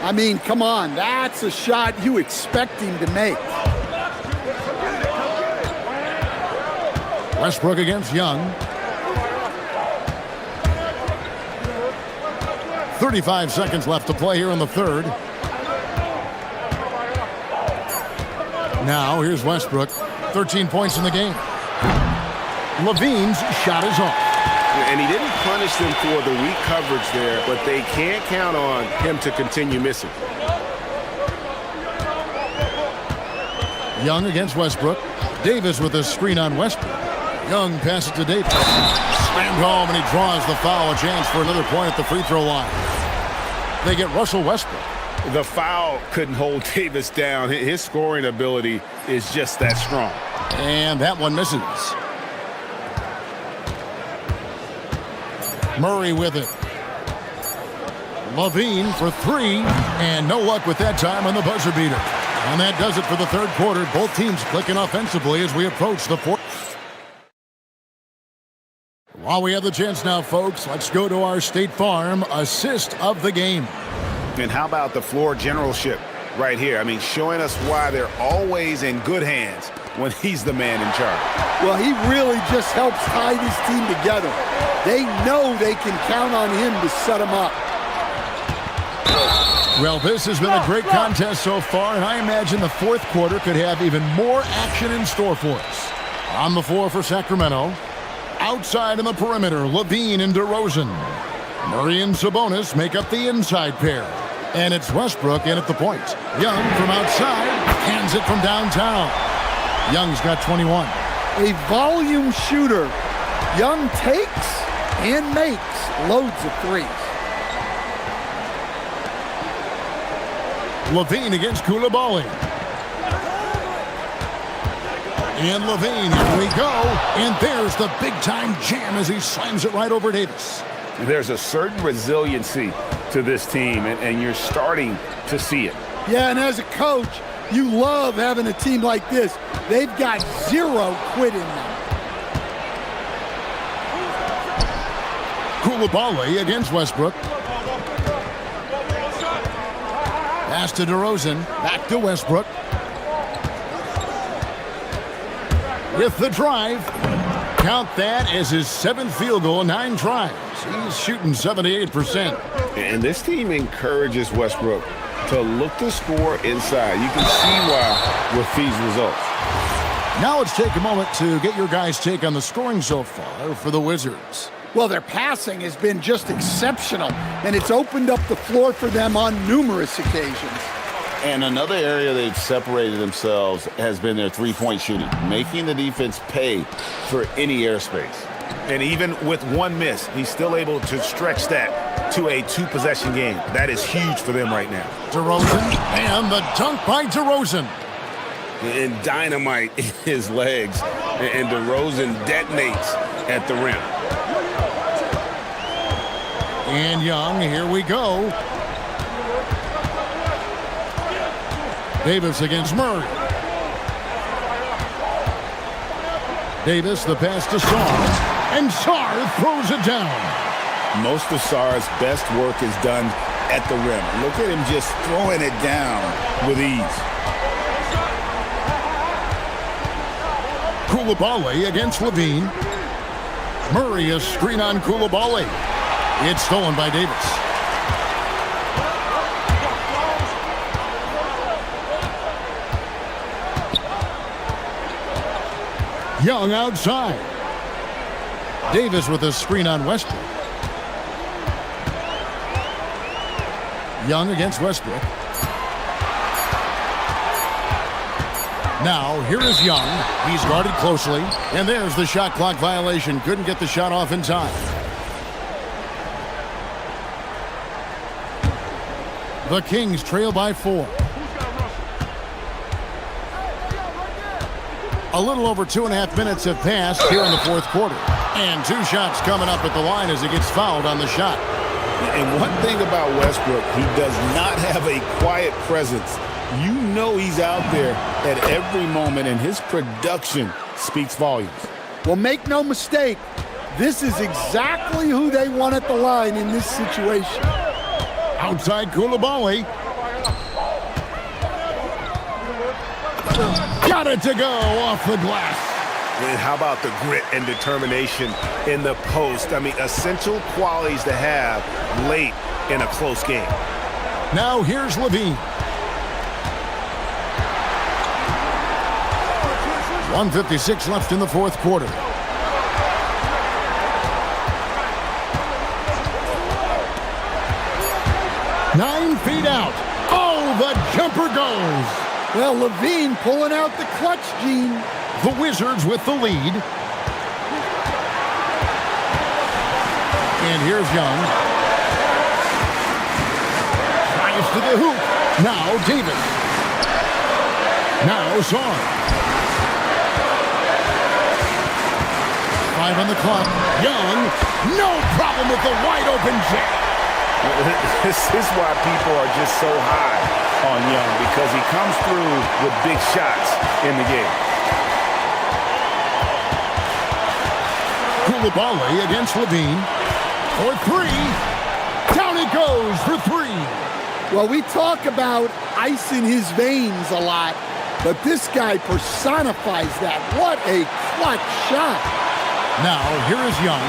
I mean, come on. That's a shot you expect him to make. Westbrook against Young. 35 seconds left to play here in the 3rd. Now, here's Westbrook. 13 points in the game. Levine's shot is off. And he didn't punish them for the weak coverage there, but they can't count on him to continue missing. Young against Westbrook. Davis with a screen on Westbrook. Young passes to Davis. Slammed home, and he draws the foul. A chance for another point at the free throw line. They get Russell Westbrook. The foul couldn't hold Davis down. His scoring ability is just that strong. And that one misses. Murray with it. Levine for 3. And no luck with that time on the buzzer beater. And that does it for the 3rd quarter. Both teams clicking offensively as we approach the 4th. While we have the chance now, folks, let's go to our State Farm assist of the game. And how about the floor generalship right here? I mean, showing us why they're always in good hands when he's the man in charge. Well, he really just helps tie this team together. They know they can count on him to set them up. Well, this has been a great contest so far, and I imagine the 4th quarter could have even more action in store for us. On the floor for Sacramento. Outside in the perimeter, Levine and DeRozan. Murray and Sabonis make up the inside pair. And it's Westbrook in at the point. Young from outside, hands it from downtown. Young's got 21. A volume shooter. Young takes and makes loads of threes. Levine against Koulibaly. And Levine, here we go. And there's the big-time jam as he slams it right over Davis. There's a certain resiliency to this team, and you're starting to see it. Yeah, and as a coach, you love having a team like this. They've got 0 quit in them. Koulibaly against Westbrook. Pass to DeRozan. Back to Westbrook. With the drive. Count that as his 7th field goal in 9 tries. He's shooting 78%. And this team encourages Westbrook to look to score inside. You can see why with these results. Now let's take a moment to get your guys' take on the scoring so far for the Wizards. Well, their passing has been just exceptional, and it's opened up the floor for them on numerous occasions. And another area they've separated themselves has been their three-point shooting, making the defense pay for any airspace. And even with one miss, he's still able to stretch that to a 2-possession game. That is huge for them right now. DeRozan, and the dunk by DeRozan. And dynamite in his legs, and DeRozan detonates at the rim. And Young, here we go. Davis against Murray. Davis, the pass to Sarr. And Sarr throws it down. Most of Sarr's best work is done at the rim. Look at him just throwing it down with ease. Koulibaly against Levine. Murray, a screen on Koulibaly. It's stolen by Davis. Young outside. Davis with a screen on Westbrook. Young against Westbrook. Now, here is Young. He's guarded closely. And there's the shot clock violation. Couldn't get the shot off in time. The Kings trail by 4. A little over 2.5 minutes have passed here in the 4th quarter. And 2 shots coming up at the line as he gets fouled on the shot. And one thing about Westbrook, he does not have a quiet presence. You know he's out there at every moment, and his production speaks volumes. Well, make no mistake, this is exactly who they want at the line in this situation. Outside Koulibaly. Got it to go off the glass. And how about the grit and determination in the post? I mean, essential qualities to have late in a close game. Now here's Levine. 1:56 left in the 4th quarter. Nine feet out. Oh, the jumper goes. Well, Levine pulling out the clutch gene. The Wizards with the lead. And here's Young. Drives to the hoop. Now Davis. Now Sarr. 5 on the clock. Young, no problem with the wide open jam. This is why people are just so high on Young, because he comes through with big shots in the game. Koulibaly against Levine. For 3. Down it goes for 3. Well, we talk about ice in his veins a lot, but this guy personifies that. What a clutch shot. Now, here is Young.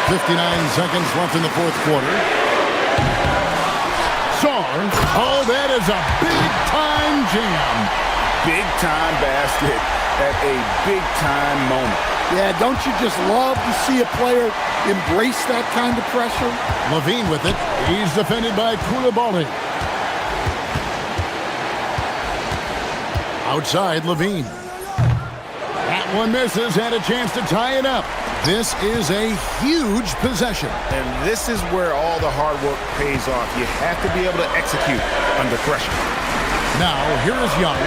59 seconds left in the 4th quarter. Sarr. Oh, that is a big-time jam. Big-time basket at a big-time moment. Yeah, don't you just love to see a player embrace that kind of pressure? Levine with it. He's defended by Koulibaly. Outside, Levine. That one misses, had a chance to tie it up. This is a huge possession. And this is where all the hard work pays off. You have to be able to execute under pressure. Now, here is Young.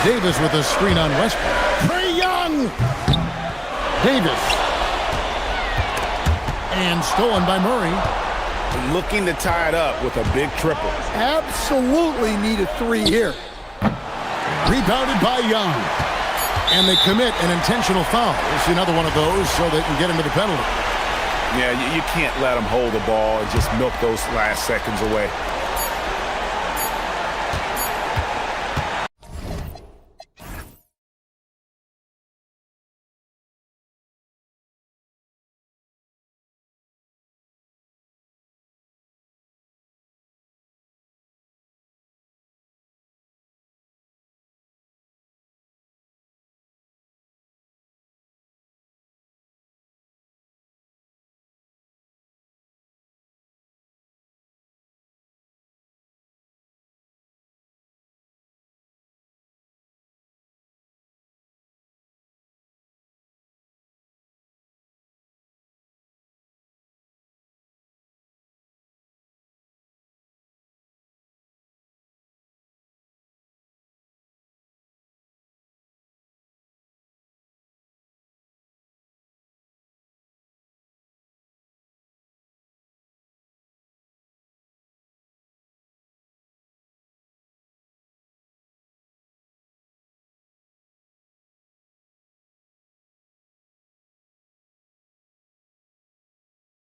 Davis with a screen on Westbrook. Trae Young! Davis. And stolen by Murray. Looking to tie it up with a big triple. Absolutely need a 3 here. Rebounded by Young. And they commit an intentional foul. We'll see another one of those so they can get into the penalty. Yeah, you can't let them hold the ball and just milk those last seconds away.